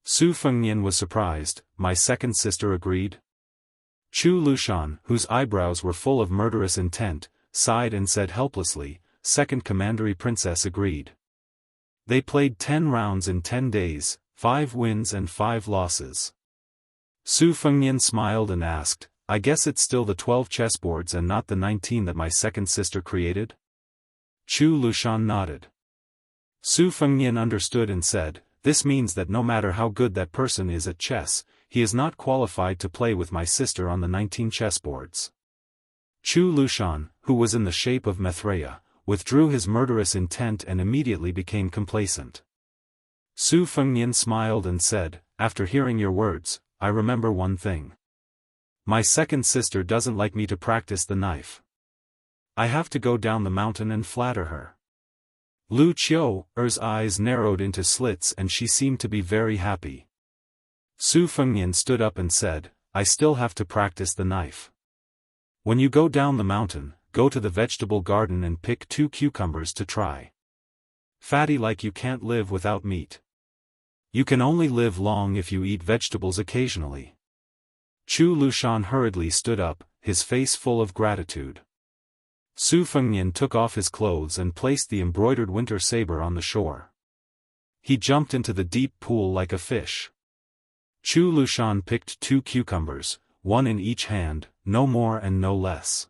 Su Fengnian was surprised. "My second sister agreed?" Chu Lushan, whose eyebrows were full of murderous intent, sighed and said helplessly, "Second Commandery Princess agreed." They played 10 rounds in 10 days, 5 wins and 5 losses. Su Fengnian smiled and asked, "I guess it's still the 12 chessboards and not the 19 that my second sister created?" Chu Lushan nodded. Su Fengnian understood and said, "This means that no matter how good that person is at chess, he is not qualified to play with my sister on the 19 chessboards." Chu Lushan, who was in the shape of Maitreya, withdrew his murderous intent and immediately became complacent. Su Fengnian smiled and said, "After hearing your words, I remember one thing. My second sister doesn't like me to practice the knife. I have to go down the mountain and flatter her. Lu Qiuer's eyes narrowed into slits and she seemed to be very happy. Su Fengnian stood up and said, I still have to practice the knife. When you go down the mountain, go to the vegetable garden and pick 2 cucumbers to try. Fatty like you can't live without meat. You can only live long if you eat vegetables occasionally. Chu Lushan hurriedly stood up, his face full of gratitude. Su Fengnian took off his clothes and placed the embroidered winter saber on the shore. He jumped into the deep pool like a fish. Chu Lushan picked 2 cucumbers, 1 in each hand, no more and no less.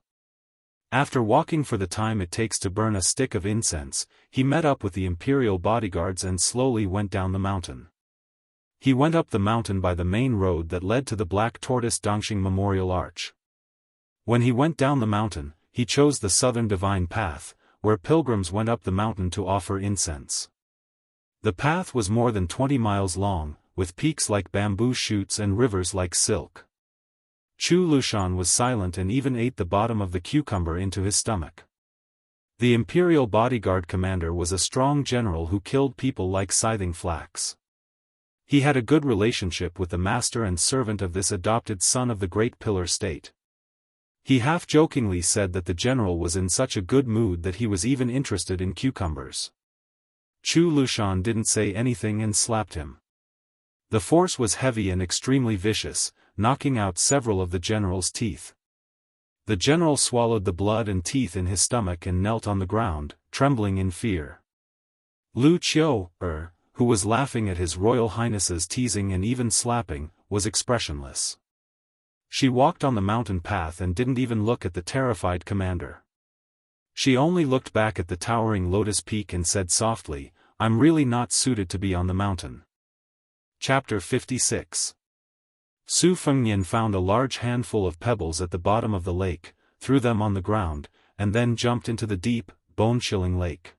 After walking for the time it takes to burn a stick of incense, he met up with the imperial bodyguards and slowly went down the mountain. He went up the mountain by the main road that led to the Black Tortoise Dongxing Memorial Arch. When he went down the mountain, he chose the southern divine path, where pilgrims went up the mountain to offer incense. The path was more than 20 miles long, with peaks like bamboo shoots and rivers like silk. Chu Lushan was silent and even ate the bottom of the cucumber into his stomach. The imperial bodyguard commander was a strong general who killed people like scything flax. He had a good relationship with the master and servant of this adopted son of the Great Pillar State. He half-jokingly said that the general was in such a good mood that he was even interested in cucumbers. Chu Lushan didn't say anything and slapped him. The force was heavy and extremely vicious, knocking out several of the general's teeth. The general swallowed the blood and teeth in his stomach and knelt on the ground, trembling in fear. Lu Qiuer, who was laughing at his Royal Highness's teasing and even slapping, was expressionless. She walked on the mountain path and didn't even look at the terrified commander. She only looked back at the towering Lotus Peak and said softly, I'm really not suited to be on the mountain. Chapter 56. Su Fengnian found a large handful of pebbles at the bottom of the lake, threw them on the ground, and then jumped into the deep, bone-chilling lake.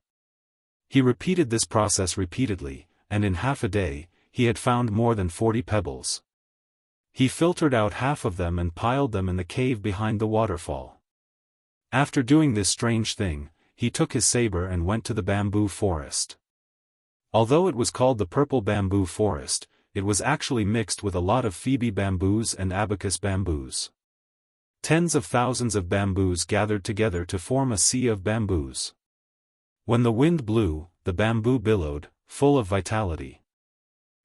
He repeated this process repeatedly, and in half a day, he had found more than 40 pebbles. He filtered out half of them and piled them in the cave behind the waterfall. After doing this strange thing, he took his saber and went to the bamboo forest. Although it was called the Purple Bamboo Forest, it was actually mixed with a lot of Phoebe bamboos and abacus bamboos. Tens of thousands of bamboos gathered together to form a sea of bamboos. When the wind blew, the bamboo billowed, full of vitality.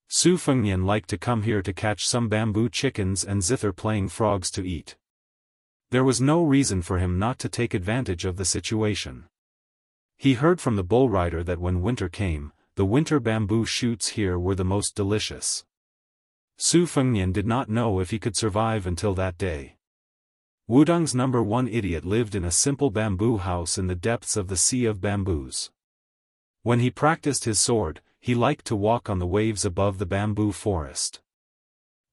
Su Fengnian liked to come here to catch some bamboo chickens and zither-playing frogs to eat. There was no reason for him not to take advantage of the situation. He heard from the bull rider that when winter came, the winter bamboo shoots here were the most delicious. Su Fengnian did not know if he could survive until that day. Wudong's #1 idiot lived in a simple bamboo house in the depths of the sea of bamboos. When he practiced his sword, he liked to walk on the waves above the bamboo forest.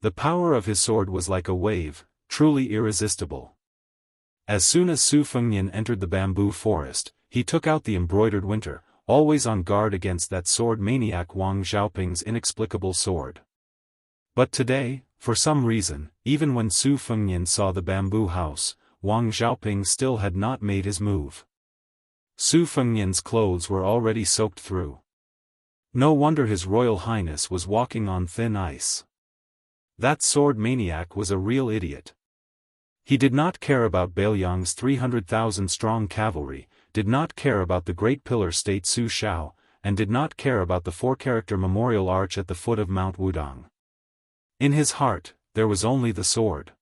The power of his sword was like a wave, truly irresistible. As soon as Su Fengnian entered the bamboo forest, he took out the embroidered winter, always on guard against that sword maniac Wang Xiaoping's inexplicable sword. But today, for some reason, even when Su Fengnian saw the bamboo house, Wang Xiaoping still had not made his move. Su Fengnian's clothes were already soaked through. No wonder His Royal Highness was walking on thin ice. That sword maniac was a real idiot. He did not care about Bailiang's 300,000-strong cavalry, did not care about the Great Pillar State Su Shao, and did not care about the 4-character memorial arch at the foot of Mount Wudong. In his heart, there was only the sword.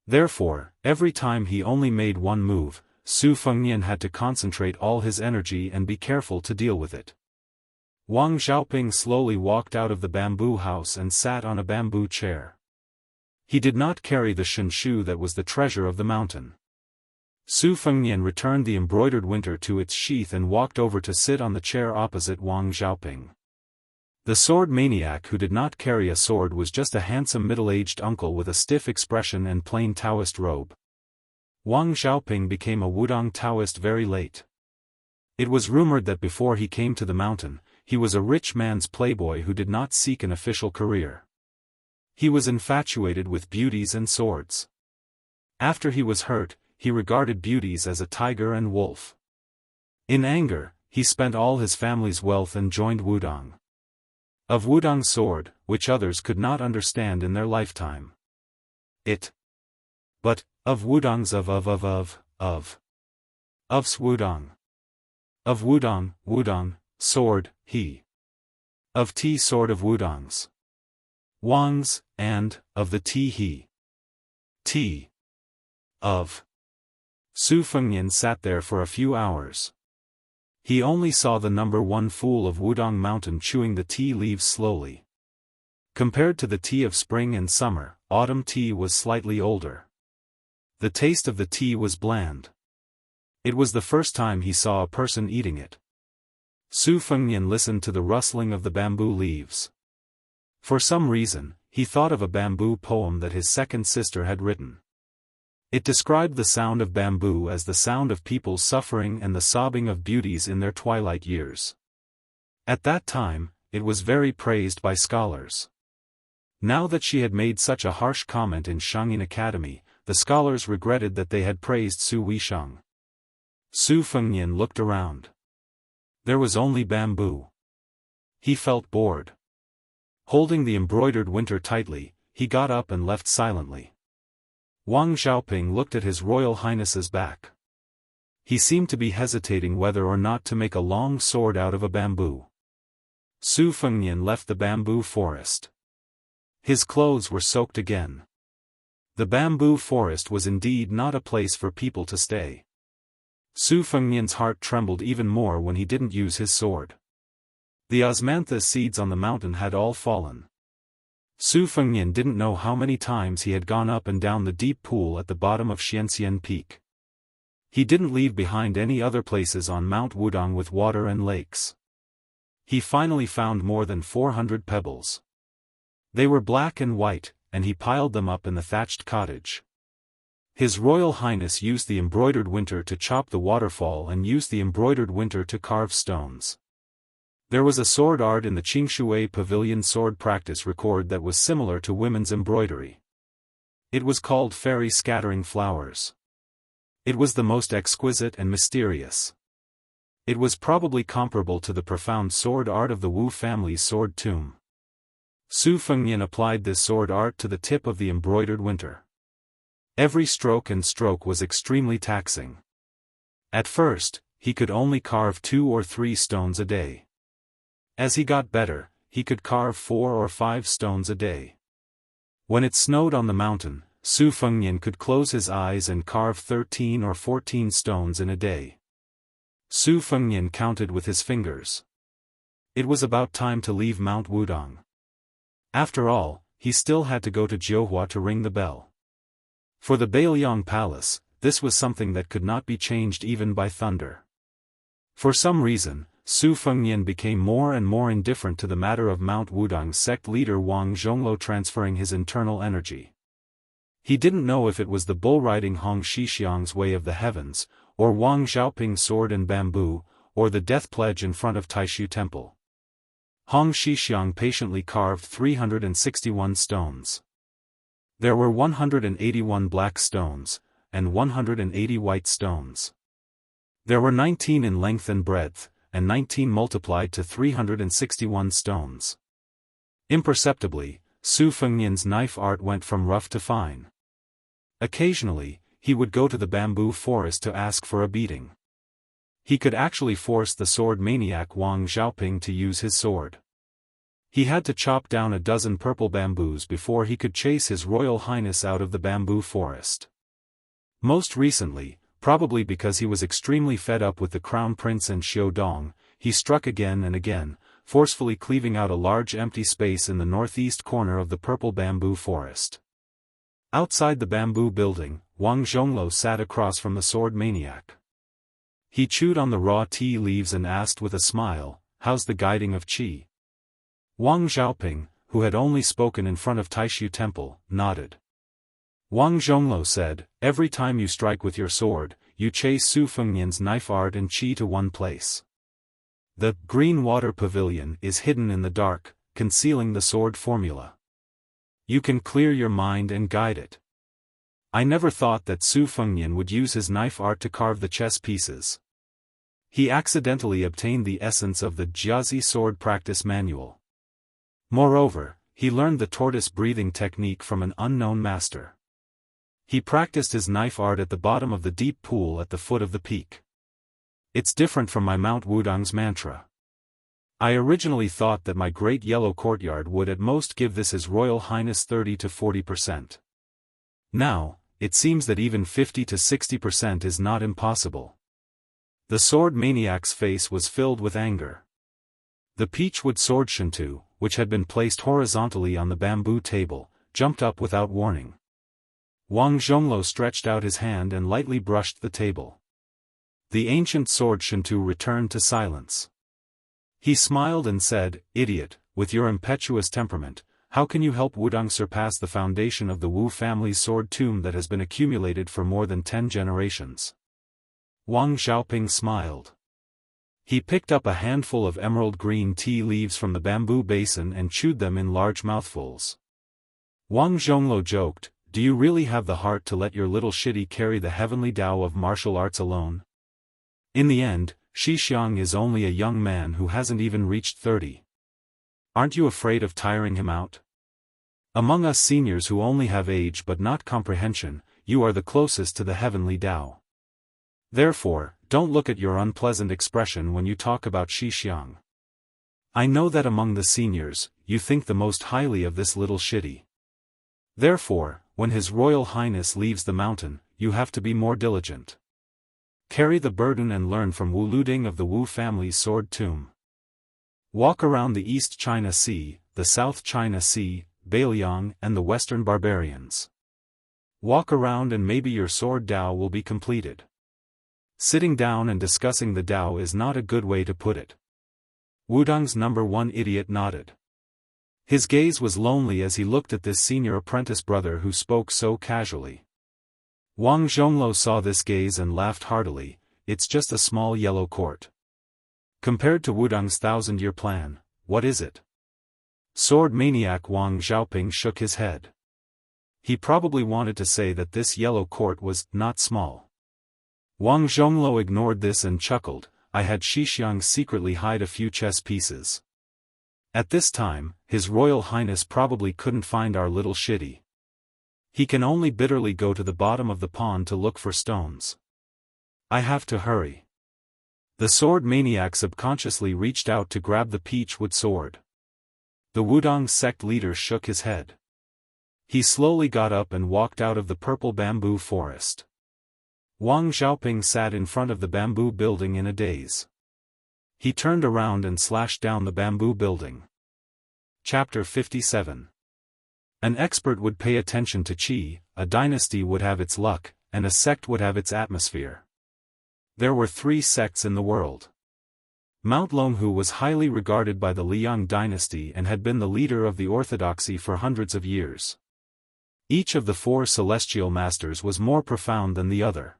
Therefore, every time he only made one move, Su Fengnian had to concentrate all his energy and be careful to deal with it. Wang Xiaoping slowly walked out of the bamboo house and sat on a bamboo chair. He did not carry the shinshu that was the treasure of the mountain. Su Fengnian returned the embroidered winter to its sheath and walked over to sit on the chair opposite Wang Xiaoping. The sword maniac who did not carry a sword was just a handsome middle-aged uncle with a stiff expression and plain Taoist robe. Wang Xiaoping became a Wudong Taoist very late. It was rumored that before he came to the mountain, he was a rich man's playboy who did not seek an official career. He was infatuated with beauties and swords. After he was hurt, he regarded beauties as a tiger and wolf. In anger, he spent all his family's wealth and joined Wudang. Of Wudang's sword, which others could not understand in their lifetime. But, of Wudang's of Swudang. Of Wudang, sword, he. Of T sword of Wudang's. Wang's, and, of the T he. T. Of. Su Fengnian sat there for a few hours. He only saw the number 1 fool of Wudang Mountain chewing the tea leaves slowly. Compared to the tea of spring and summer, autumn tea was slightly older. The taste of the tea was bland. It was the first time he saw a person eating it. Su Fengnian listened to the rustling of the bamboo leaves. For some reason, he thought of a bamboo poem that his second sister had written. It described the sound of bamboo as the sound of people suffering and the sobbing of beauties in their twilight years. At that time, it was very praised by scholars. Now that she had made such a harsh comment in Shangyin Academy, the scholars regretted that they had praised Su Weisheng. Su Fengnian looked around. There was only bamboo. He felt bored. Holding the embroidered winter tightly, he got up and left silently. Wang Xiaoping looked at His Royal Highness's back. He seemed to be hesitating whether or not to make a long sword out of a bamboo. Su Fengnian left the bamboo forest. His clothes were soaked again. The bamboo forest was indeed not a place for people to stay. Su Fengnian's heart trembled even more when he didn't use his sword. The osmanthus seeds on the mountain had all fallen. Su Fengnian didn't know how many times he had gone up and down the deep pool at the bottom of Xianxian Peak. He didn't leave behind any other places on Mount Wudang with water and lakes. He finally found more than 400 pebbles. They were black and white, and he piled them up in the thatched cottage. His Royal Highness used the embroidered winter to chop the waterfall and used the embroidered winter to carve stones. There was a sword art in the Qingshui Pavilion sword practice record that was similar to women's embroidery. It was called Fairy Scattering Flowers. It was the most exquisite and mysterious. It was probably comparable to the profound sword art of the Wu family's sword tomb. Su Fengnian applied this sword art to the tip of the embroidered winter. Every stroke and stroke was extremely taxing. At first, he could only carve 2 or 3 stones a day. As he got better, he could carve 4 or 5 stones a day. When it snowed on the mountain, Su Fengnian could close his eyes and carve 13 or 14 stones in a day. Su Fengnian counted with his fingers. It was about time to leave Mount Wudang. After all, he still had to go to Jiuhua to ring the bell. For the Bailiang Palace, this was something that could not be changed even by thunder. For some reason, Su Fengnian became more and more indifferent to the matter of Mount Wudang's sect leader Wang Zhongluo transferring his internal energy. He didn't know if it was the bull-riding Hong Shixiang's way of the heavens, or Wang Xiaoping's sword and bamboo, or the death pledge in front of Taishu Temple. Hong Shixiang patiently carved 361 stones. There were 181 black stones, and 180 white stones. There were 19 in length and breadth, and 19 multiplied to 361 stones. Imperceptibly, Su Fengnian's knife art went from rough to fine. Occasionally, he would go to the bamboo forest to ask for a beating. He could actually force the sword maniac Wang Xiaoping to use his sword. He had to chop down a dozen purple bamboos before he could chase His Royal Highness out of the bamboo forest. Most recently, probably because he was extremely fed up with the Crown Prince and Xiu Dong, he struck again and again, forcefully cleaving out a large empty space in the northeast corner of the purple bamboo forest. Outside the bamboo building, Wang Zhongluo sat across from the sword maniac. He chewed on the raw tea leaves and asked with a smile, "How's the guiding of qi?" Wang Xiaoping, who had only spoken in front of Taishu Temple, nodded. Wang Zhongluo said, "Every time you strike with your sword, you chase Su Fengnian's knife art and qi to one place. The green water pavilion is hidden in the dark, concealing the sword formula. You can clear your mind and guide it." I never thought that Su Fengnian would use his knife art to carve the chess pieces. He accidentally obtained the essence of the Jiazi sword practice manual. Moreover, he learned the tortoise breathing technique from an unknown master. He practiced his knife art at the bottom of the deep pool at the foot of the peak. It's different from my Mount Wudong's mantra. I originally thought that my Great Yellow Courtyard would at most give this His Royal Highness 30 to 40%. Now, it seems that even 50 to 60% is not impossible. The sword maniac's face was filled with anger. The peachwood sword Shintu, which had been placed horizontally on the bamboo table, jumped up without warning. Wang Zhongluo stretched out his hand and lightly brushed the table. The ancient sword Shintu returned to silence. He smiled and said, "Idiot, with your impetuous temperament, how can you help Wudong surpass the foundation of the Wu family's sword tomb that has been accumulated for more than 10 generations?" Wang Xiaoping smiled. He picked up a handful of emerald green tea leaves from the bamboo basin and chewed them in large mouthfuls. Wang Zhongluo joked, "Do you really have the heart to let your little shitty carry the heavenly Tao of martial arts alone? In the end, Xixiang is only a young man who hasn't even reached 30. Aren't you afraid of tiring him out? Among us seniors who only have age but not comprehension, you are the closest to the heavenly Tao. Therefore, don't look at your unpleasant expression when you talk about Xixiang. I know that among the seniors, you think the most highly of this little shitty. Therefore, when His Royal Highness leaves the mountain, you have to be more diligent. Carry the burden and learn from Wu Luding of the Wu family's sword tomb. Walk around the East China Sea, the South China Sea, Bailiang and the Western barbarians. Walk around and maybe your sword Tao will be completed. Sitting down and discussing the Tao is not a good way to put it." Wudong's number one idiot nodded. His gaze was lonely as he looked at this senior apprentice brother who spoke so casually. Wang Zhongluo saw this gaze and laughed heartily. It's just a small yellow court. Compared to Wudong's 1,000-year plan, what is it? Sword maniac Wang Xiaoping shook his head. He probably wanted to say that this yellow court was not small. Wang Zhongluo ignored this and chuckled. I had Xixiang secretly hide a few chess pieces. At this time, His Royal Highness probably couldn't find our little shitty. He can only bitterly go to the bottom of the pond to look for stones. I have to hurry. The sword maniac subconsciously reached out to grab the peachwood sword. The Wudong sect leader shook his head. He slowly got up and walked out of the purple bamboo forest. Wang Xiaoping sat in front of the bamboo building in a daze. He turned around and slashed down the bamboo building. Chapter 57. An expert would pay attention to qi, a dynasty would have its luck, and a sect would have its atmosphere. There were 3 sects in the world. Mount Longhu was highly regarded by the Liang dynasty and had been the leader of the orthodoxy for hundreds of years. Each of the 4 celestial masters was more profound than the other.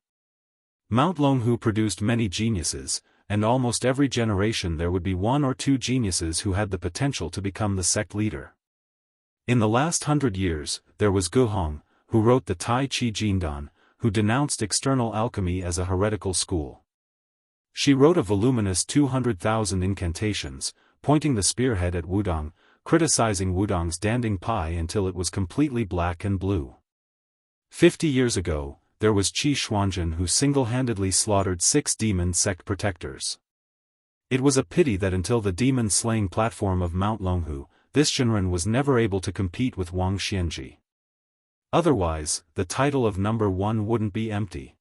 Mount Longhu produced many geniuses, and almost every generation there would be 1 or 2 geniuses who had the potential to become the sect leader. In the last 100 years, there was Guhong, who wrote the Tai Chi Jindan, who denounced external alchemy as a heretical school. She wrote a voluminous 200,000 incantations, pointing the spearhead at Wudong, criticizing Wudong's danding pie until it was completely black and blue. 50 years ago, there was Qi Xuanzhen who single-handedly slaughtered 6 demon sect protectors. It was a pity that until the demon-slaying platform of Mount Longhu, this Shenren was never able to compete with Wang Xianji. Otherwise, the title of number 1 wouldn't be empty.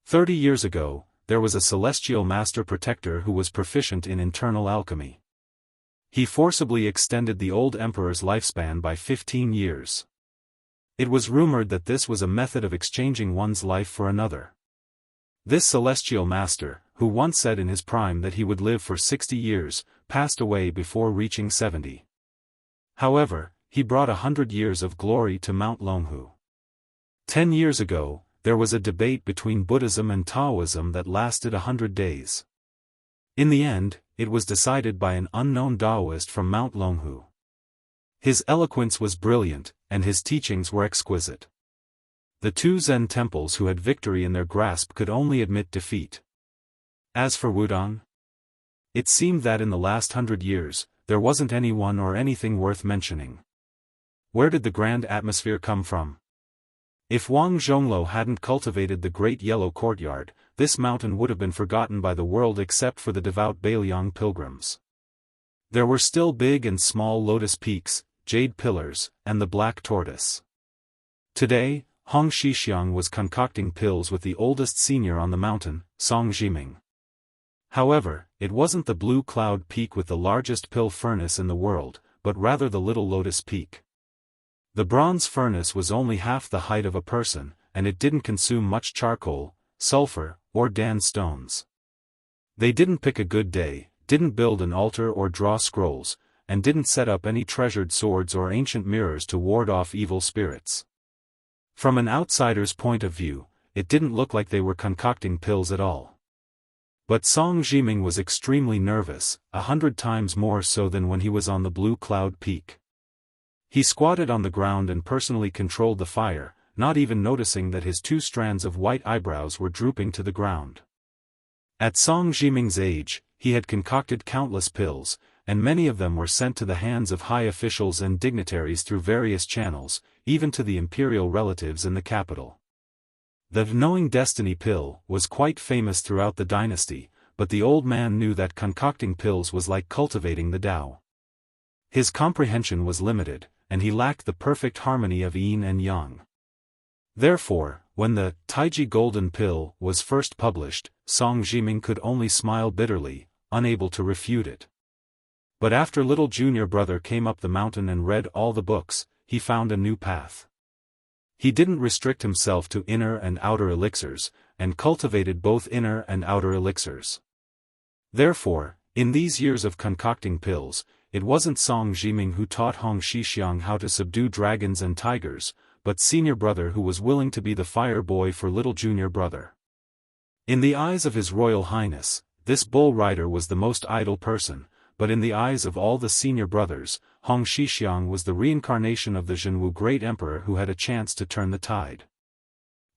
30 years ago, there was a celestial master protector who was proficient in internal alchemy. He forcibly extended the old emperor's lifespan by 15 years. It was rumored that this was a method of exchanging one's life for another. This celestial master, who once said in his prime that he would live for 60 years, passed away before reaching 70. However, he brought 100 years of glory to Mount Longhu. 10 years ago, there was a debate between Buddhism and Taoism that lasted 100 days. In the end, it was decided by an unknown Daoist from Mount Longhu. His eloquence was brilliant, and his teachings were exquisite. The 2 Zen temples who had victory in their grasp could only admit defeat. As for Wudong, it seemed that in the last 100 years, there wasn't anyone or anything worth mentioning. Where did the grand atmosphere come from? If Wang Zhongluo hadn't cultivated the Great Yellow Courtyard, this mountain would have been forgotten by the world except for the devout Bailiang pilgrims. There were still big and small lotus peaks, jade pillars, and the black tortoise. Today, Hong Shixiang was concocting pills with the oldest senior on the mountain, Song Jiming. However, it wasn't the blue cloud peak with the largest pill furnace in the world, but rather the little lotus peak. The bronze furnace was only half the height of a person, and it didn't consume much charcoal, sulfur, or dan stones. They didn't pick a good day, didn't build an altar or draw scrolls, and didn't set up any treasured swords or ancient mirrors to ward off evil spirits. From an outsider's point of view, it didn't look like they were concocting pills at all. But Song Jiming was extremely nervous, 100 times more so than when he was on the blue cloud peak. He squatted on the ground and personally controlled the fire, not even noticing that his 2 strands of white eyebrows were drooping to the ground. At Song Jiming's age, he had concocted countless pills, and many of them were sent to the hands of high officials and dignitaries through various channels, even to the imperial relatives in the capital. The Knowing Destiny pill was quite famous throughout the dynasty, but the old man knew that concocting pills was like cultivating the Tao. His comprehension was limited, and he lacked the perfect harmony of yin and yang. Therefore, when the Taiji Golden Pill was first published, Song Jiming could only smile bitterly, unable to refute it. But after little junior brother came up the mountain and read all the books, he found a new path. He didn't restrict himself to inner and outer elixirs, and cultivated both inner and outer elixirs. Therefore, in these years of concocting pills, it wasn't Song Jiming who taught Hong Shixiang how to subdue dragons and tigers, but senior brother who was willing to be the fire boy for little junior brother. In the eyes of His Royal Highness, this bull rider was the most idle person, but in the eyes of all the senior brothers, Hong Shixiang was the reincarnation of the Jianghu great emperor who had a chance to turn the tide.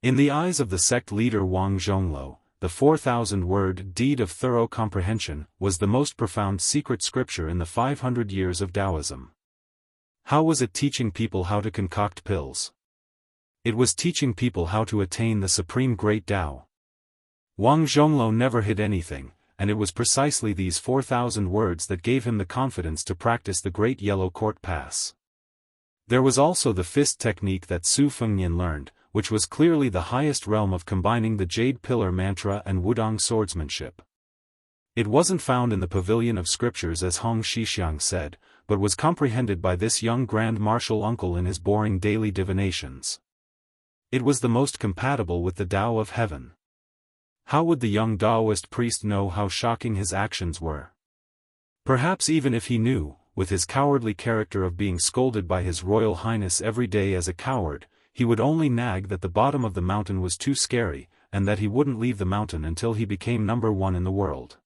In the eyes of the sect leader Wang Zhongluo, the 4,000-word deed of thorough comprehension was the most profound secret scripture in the 500 years of Taoism. How was it teaching people how to concoct pills? It was teaching people how to attain the supreme great Tao. Wang Zhongluo never hid anything, and it was precisely these 4,000 words that gave him the confidence to practice the Great Yellow Court Pass. There was also the fist technique that Su Fengnian learned, which was clearly the highest realm of combining the Jade Pillar mantra and Wudong swordsmanship. It wasn't found in the pavilion of scriptures as Hong Shixiang said, but was comprehended by this young grand martial uncle in his boring daily divinations. It was the most compatible with the Tao of heaven. How would the young Daoist priest know how shocking his actions were? Perhaps even if he knew, with his cowardly character of being scolded by His Royal Highness every day as a coward, he would only nag that the bottom of the mountain was too scary, and that he wouldn't leave the mountain until he became number 1 in the world.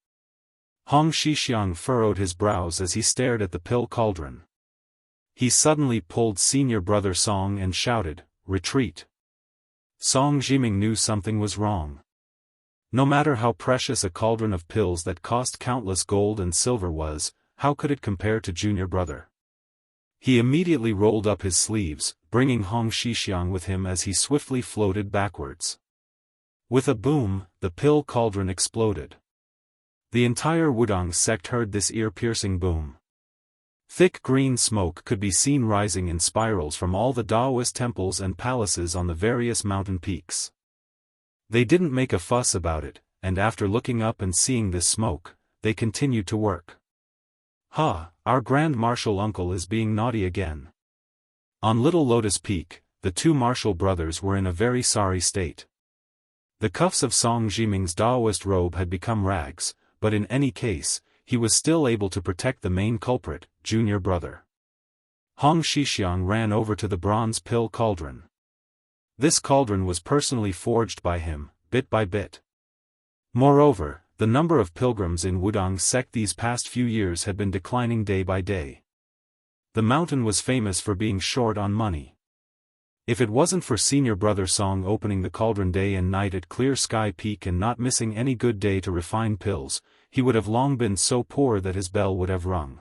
Hong Shixiang furrowed his brows as he stared at the pill cauldron. He suddenly pulled senior brother Song and shouted, "Retreat!" Song Jiming knew something was wrong. No matter how precious a cauldron of pills that cost countless gold and silver was, how could it compare to junior brother? He immediately rolled up his sleeves, bringing Hong Shixiang with him as he swiftly floated backwards. With a boom, the pill cauldron exploded. The entire Wudong sect heard this ear-piercing boom. Thick green smoke could be seen rising in spirals from all the Daoist temples and palaces on the various mountain peaks. They didn't make a fuss about it, and after looking up and seeing this smoke, they continued to work. "Ha, our grand martial uncle is being naughty again." On Little Lotus Peak, the 2 martial brothers were in a very sorry state. The cuffs of Song Jiming's Daoist robe had become rags, but in any case, he was still able to protect the main culprit, junior brother. Hong Shixiang ran over to the bronze pill cauldron. This cauldron was personally forged by him, bit by bit. Moreover, the number of pilgrims in Wudong sect these past few years had been declining day by day. The mountain was famous for being short on money. If it wasn't for Senior Brother Song opening the cauldron day and night at Clear Sky Peak and not missing any good day to refine pills, he would have long been so poor that his bell would have rung.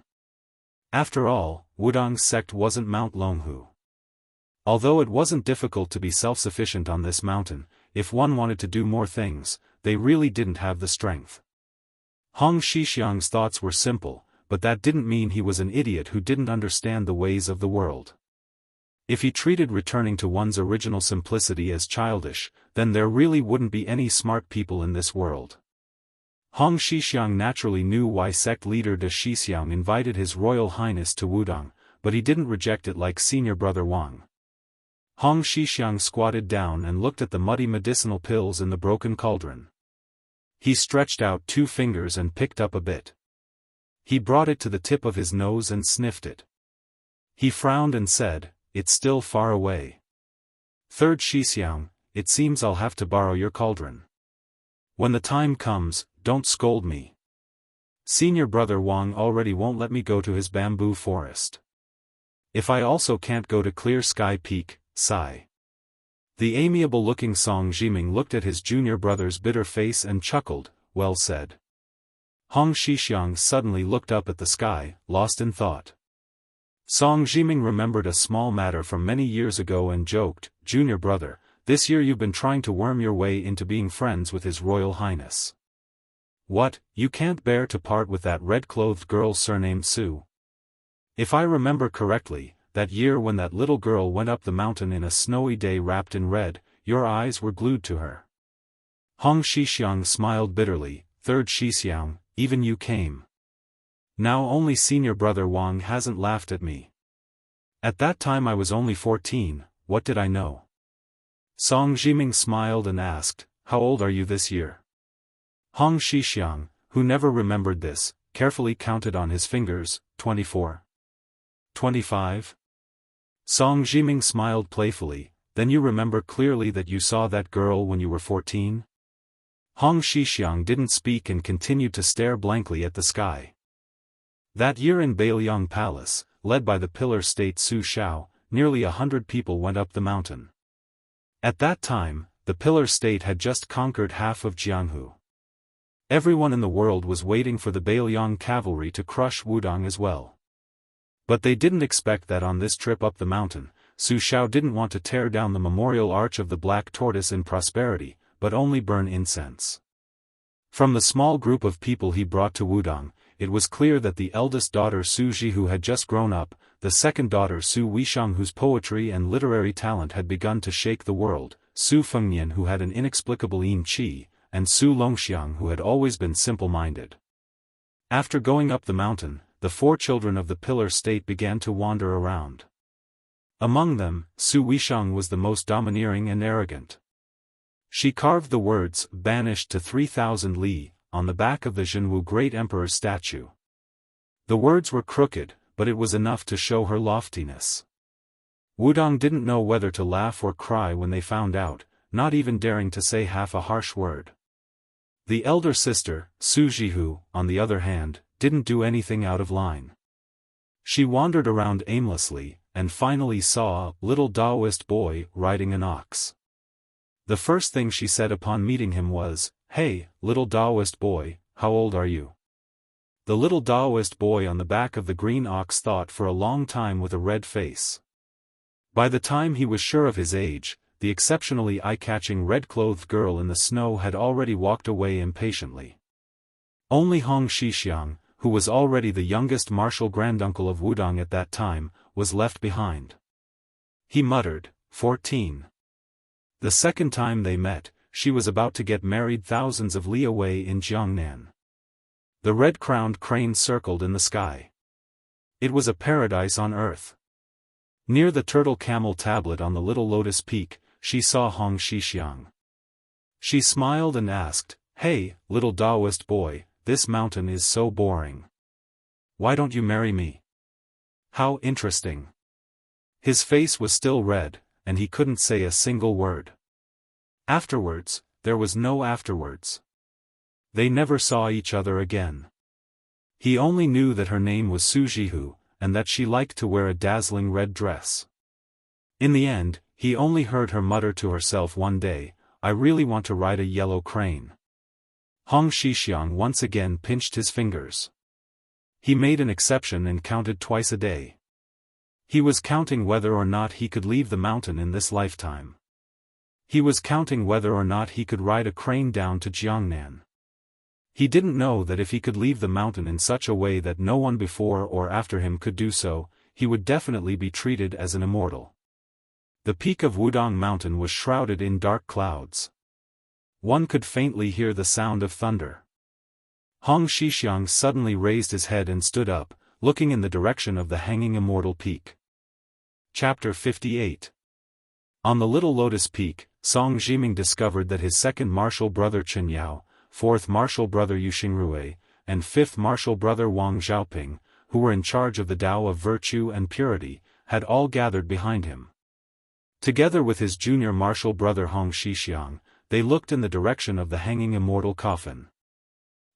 After all, Wudong's sect wasn't Mount Longhu. Although it wasn't difficult to be self-sufficient on this mountain, if one wanted to do more things, they really didn't have the strength. Hong Xixiang's thoughts were simple, but that didn't mean he was an idiot who didn't understand the ways of the world. If he treated returning to one's original simplicity as childish, then there really wouldn't be any smart people in this world. Hong Xixiang naturally knew why sect leader De Xixiang invited His Royal Highness to Wudong, but he didn't reject it like Senior Brother Wang. Hong Xixiang squatted down and looked at the muddy medicinal pills in the broken cauldron. He stretched out 2 fingers and picked up a bit. He brought it to the tip of his nose and sniffed it. He frowned and said, "It's still far away. Third Xixiang, it seems I'll have to borrow your cauldron. When the time comes, don't scold me. Senior Brother Wang already won't let me go to his bamboo forest. If I also can't go to Clear Sky Peak, sigh." The amiable-looking Song Jiming looked at his junior brother's bitter face and chuckled, "Well said." Hong Xixiang suddenly looked up at the sky, lost in thought. Song Jiming remembered a small matter from many years ago and joked, "Junior brother, this year you've been trying to worm your way into being friends with His Royal Highness. What, you can't bear to part with that red-clothed girl surnamed Su? If I remember correctly, that year when that little girl went up the mountain in a snowy day wrapped in red, your eyes were glued to her." Hong Xixiang smiled bitterly, "Third Xixiang, even you came. Now only Senior Brother Wang hasn't laughed at me. At that time I was only 14, what did I know?" Song Jiming smiled and asked, "How old are you this year?" Hong Xixiang, who never remembered this, carefully counted on his fingers, 24. 25? Song Jiming smiled playfully, "Then you remember clearly that you saw that girl when you were 14? Hong Xixiang didn't speak and continued to stare blankly at the sky. That year in Bailiang Palace, led by the pillar state Su Shao, nearly 100 people went up the mountain. At that time, the pillar state had just conquered half of Jianghu. Everyone in the world was waiting for the Bailiang cavalry to crush Wudong as well. But they didn't expect that on this trip up the mountain, Su Shao didn't want to tear down the memorial arch of the Black Tortoise in prosperity, but only burn incense. From the small group of people he brought to Wudong, it was clear that the eldest daughter Su Zhihu had just grown up, the second daughter Su Weisheng whose poetry and literary talent had begun to shake the world, Su Fengnian who had an inexplicable yin qi, and Su Longxiang who had always been simple-minded. After going up the mountain, the 4 children of the pillar state began to wander around. Among them, Su Weisheng was the most domineering and arrogant. She carved the words, "Banished to 3,000 li," on the back of the Jianghu Great Emperor's statue. The words were crooked, but it was enough to show her loftiness. Wudong didn't know whether to laugh or cry when they found out, not even daring to say half a harsh word. The elder sister, Su Zhihu, on the other hand, didn't do anything out of line. She wandered around aimlessly, and finally saw a little Daoist boy riding an ox. The first thing she said upon meeting him was, "Hey, little Daoist boy, how old are you?" The little Daoist boy on the back of the green ox thought for a long time with a red face. By the time he was sure of his age, the exceptionally eye-catching red-clothed girl in the snow had already walked away impatiently. Only Hong Xixiang, who was already the youngest martial granduncle of Wudong at that time, was left behind. He muttered, 14. The second time they met, she was about to get married thousands of li away in Jiangnan. The red-crowned crane circled in the sky. It was a paradise on earth. Near the turtle camel tablet on the little lotus peak, she saw Hong Xixiang. She smiled and asked, "Hey, little Daoist boy, this mountain is so boring. Why don't you marry me?" How interesting. His face was still red, and he couldn't say a single word. Afterwards, there was no afterwards. They never saw each other again. He only knew that her name was Su Zhihu, and that she liked to wear a dazzling red dress. In the end, he only heard her mutter to herself one day, "I really want to ride a yellow crane." Hong Xixiang once again pinched his fingers. He made an exception and counted twice a day. He was counting whether or not he could leave the mountain in this lifetime. He was counting whether or not he could ride a crane down to Jiangnan. He didn't know that if he could leave the mountain in such a way that no one before or after him could do so, he would definitely be treated as an immortal. The peak of Wudong Mountain was shrouded in dark clouds. One could faintly hear the sound of thunder. Hong Xixiang suddenly raised his head and stood up, looking in the direction of the hanging immortal peak. Chapter 58. On the Little Lotus Peak, Song Zhiming discovered that his second martial brother Chen Yao, fourth martial brother Yu Xingrui, and fifth martial brother Wang Zhaoping, who were in charge of the Tao of virtue and purity, had all gathered behind him. Together with his junior martial brother Hong Xixiang, they looked in the direction of the hanging immortal coffin.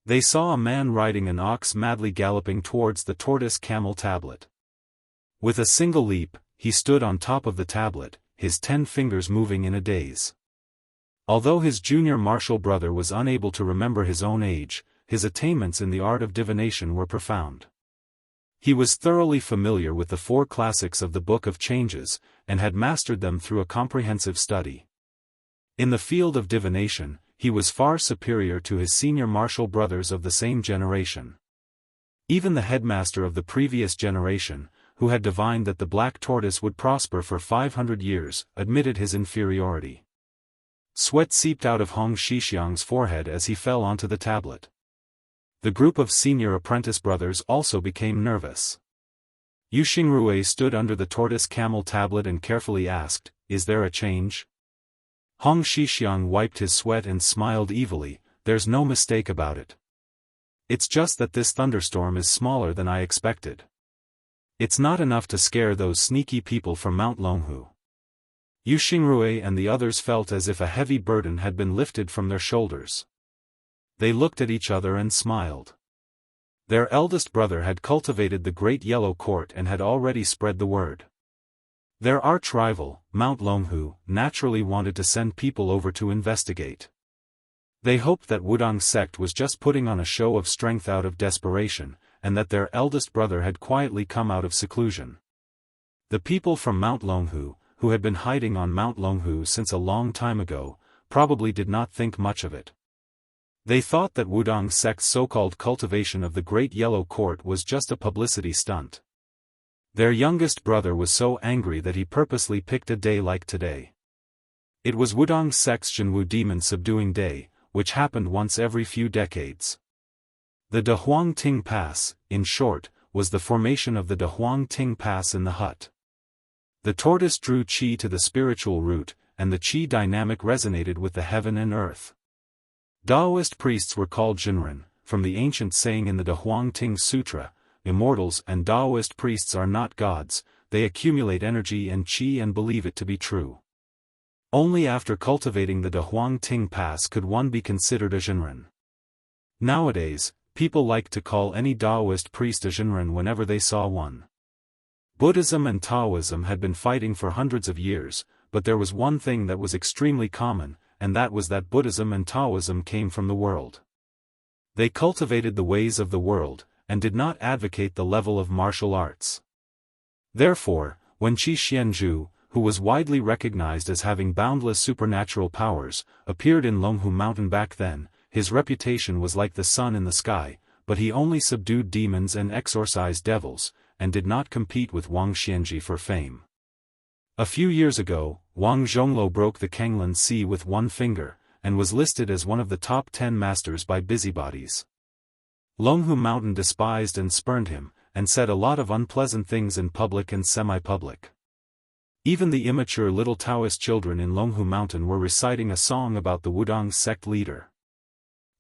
They saw a man riding an ox madly galloping towards the tortoise-camel tablet. With a single leap, he stood on top of the tablet, his 10 fingers moving in a daze. Although his junior martial brother was unable to remember his own age, his attainments in the art of divination were profound. He was thoroughly familiar with the 4 classics of the Book of Changes, and had mastered them through a comprehensive study. In the field of divination, he was far superior to his senior martial brothers of the same generation. Even the headmaster of the previous generation, who had divined that the black tortoise would prosper for 500 years, admitted his inferiority. Sweat seeped out of Hong Xixiang's forehead as he fell onto the tablet. The group of senior apprentice brothers also became nervous. Yu Xingrui stood under the tortoise-camel tablet and carefully asked, "Is there a change?" Hong Xixiang wiped his sweat and smiled evilly, "There's no mistake about it. It's just that this thunderstorm is smaller than I expected. It's not enough to scare those sneaky people from Mount Longhu." Yu Xingrui and the others felt as if a heavy burden had been lifted from their shoulders. They looked at each other and smiled. Their eldest brother had cultivated the Great Yellow Court and had already spread the word. Their arch-rival, Mount Longhu, naturally wanted to send people over to investigate. They hoped that Wudong sect was just putting on a show of strength out of desperation, and that their eldest brother had quietly come out of seclusion. The people from Mount Longhu, who had been hiding on Mount Longhu since a long time ago, probably did not think much of it. They thought that Wudong sect's so-called cultivation of the Great Yellow Court was just a publicity stunt. Their youngest brother was so angry that he purposely picked a day like today. It was Wudong sect's Jianghu Demon Subduing Day, which happened once every few decades. The Dahuang Ting Pass, in short, was the formation of the Dahuang Ting Pass in the hut. The tortoise drew qi to the spiritual root, and the qi dynamic resonated with the heaven and earth. Daoist priests were called Jinren, from the ancient saying in the Dahuang Ting Sutra, "Immortals and Daoist priests are not gods, they accumulate energy and qi and believe it to be true." Only after cultivating the Dahuang Ting Pass could one be considered a Jinren. Nowadays, people like to call any Daoist priest a Jinren whenever they saw one. Buddhism and Taoism had been fighting for hundreds of years, but there was one thing that was extremely common, and that was that Buddhism and Taoism came from the world. They cultivated the ways of the world, and did not advocate the level of martial arts. Therefore, when Qi Xianzhu, who was widely recognized as having boundless supernatural powers, appeared in Longhu Mountain back then, his reputation was like the sun in the sky, but he only subdued demons and exorcised devils, and did not compete with Wang Xianji for fame. A few years ago, Wang Zhonglo broke the Kanglan Sea with one finger, and was listed as one of the top 10 masters by busybodies. Longhu Mountain despised and spurned him, and said a lot of unpleasant things in public and semi-public. Even the immature little Taoist children in Longhu Mountain were reciting a song about the Wudong sect leader.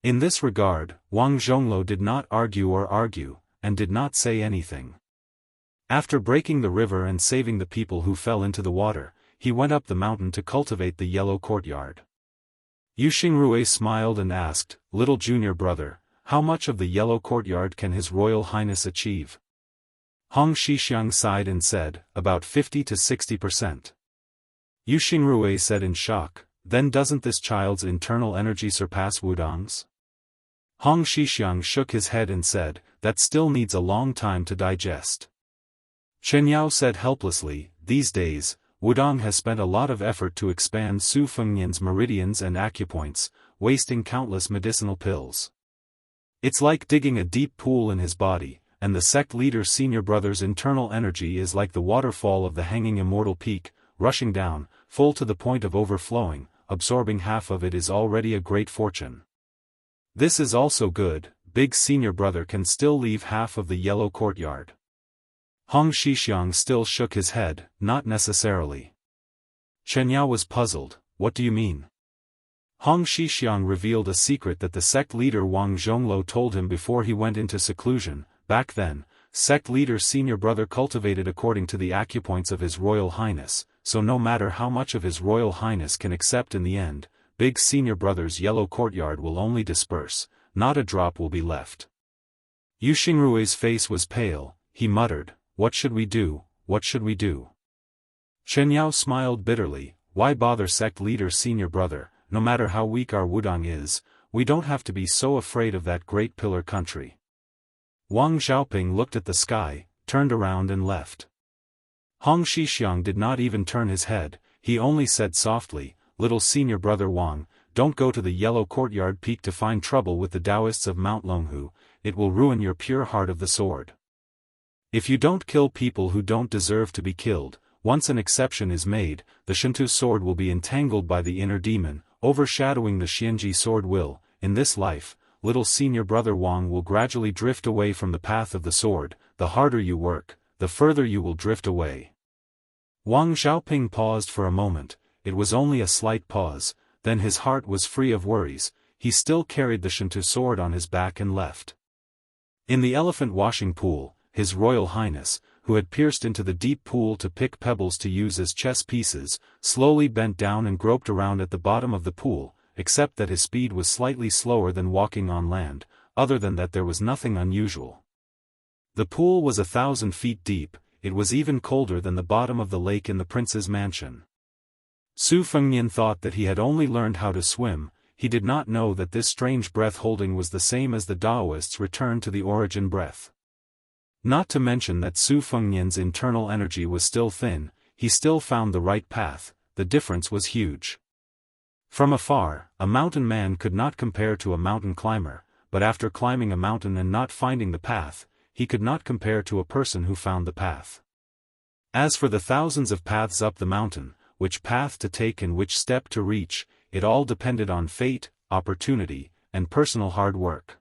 In this regard, Wang Zhonglo did not argue, and did not say anything. After breaking the river and saving the people who fell into the water, he went up the mountain to cultivate the yellow courtyard. Yu Xingrui smiled and asked, "Little junior brother, how much of the yellow courtyard can His Royal Highness achieve?" Hong Xixiang sighed and said, "About 50 to 60%. Yu Xingrui said in shock, then doesn't this child's internal energy surpass Wudong's? Hong Shixiang shook his head and said, that still needs a long time to digest. Chen Yao said helplessly, these days, Wudong has spent a lot of effort to expand Su Fengnian's meridians and acupoints, wasting countless medicinal pills. It's like digging a deep pool in his body, and the sect leader's senior brother's internal energy is like the waterfall of the hanging immortal peak, rushing down, full to the point of overflowing, absorbing half of it is already a great fortune. This is also good, big senior brother can still leave half of the yellow courtyard. Hong Shixiang still shook his head, not necessarily. Chen Yao was puzzled, what do you mean? Hong Shixiang revealed a secret that the sect leader Wang Zhonglo told him before he went into seclusion. Back then, sect leader's senior brother cultivated according to the acupoints of His Royal Highness, so no matter how much of His Royal Highness can accept in the end, big senior brother's yellow courtyard will only disperse, not a drop will be left. Yu Xingrui's face was pale, he muttered, what should we do, what should we do? Chen Yao smiled bitterly, why bother sect leader's senior brother, no matter how weak our Wudong is, we don't have to be so afraid of that great pillar country. Wang Xiaoping looked at the sky, turned around and left. Hong Shixiang did not even turn his head, he only said softly, little senior brother Wang, don't go to the yellow courtyard peak to find trouble with the Daoists of Mount Longhu, it will ruin your pure heart of the sword. If you don't kill people who don't deserve to be killed, once an exception is made, the Shintu sword will be entangled by the inner demon, overshadowing the Xianji sword will, in this life, little senior brother Wang will gradually drift away from the path of the sword, the harder you work, the further you will drift away. Wang Xiaoping paused for a moment, it was only a slight pause, then his heart was free of worries, he still carried the Shintu sword on his back and left. In the elephant washing pool, His Royal Highness, who had pierced into the deep pool to pick pebbles to use as chess pieces, slowly bent down and groped around at the bottom of the pool, except that his speed was slightly slower than walking on land, other than that there was nothing unusual. The pool was 1,000 feet deep, it was even colder than the bottom of the lake in the prince's mansion. Su Fengnian thought that he had only learned how to swim, he did not know that this strange breath-holding was the same as the Daoist's return to the origin breath. Not to mention that Su Fengnian's internal energy was still thin, he still found the right path, the difference was huge. From afar, a mountain man could not compare to a mountain climber, but after climbing a mountain and not finding the path, he could not compare to a person who found the path. As for the thousands of paths up the mountain, which path to take and which step to reach, it all depended on fate, opportunity, and personal hard work.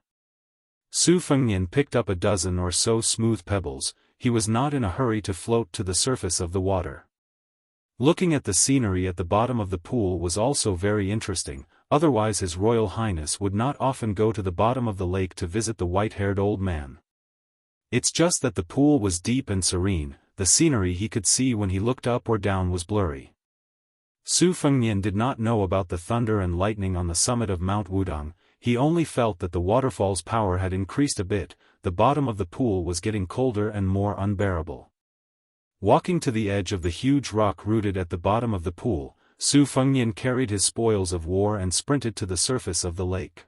Su Fengnian picked up a dozen or so smooth pebbles, he was not in a hurry to float to the surface of the water. Looking at the scenery at the bottom of the pool was also very interesting, otherwise His Royal Highness would not often go to the bottom of the lake to visit the white-haired old man. It's just that the pool was deep and serene, the scenery he could see when he looked up or down was blurry. Su Fengnian did not know about the thunder and lightning on the summit of Mount Wudong, he only felt that the waterfall's power had increased a bit, the bottom of the pool was getting colder and more unbearable. Walking to the edge of the huge rock rooted at the bottom of the pool, Su Fengnian carried his spoils of war and sprinted to the surface of the lake.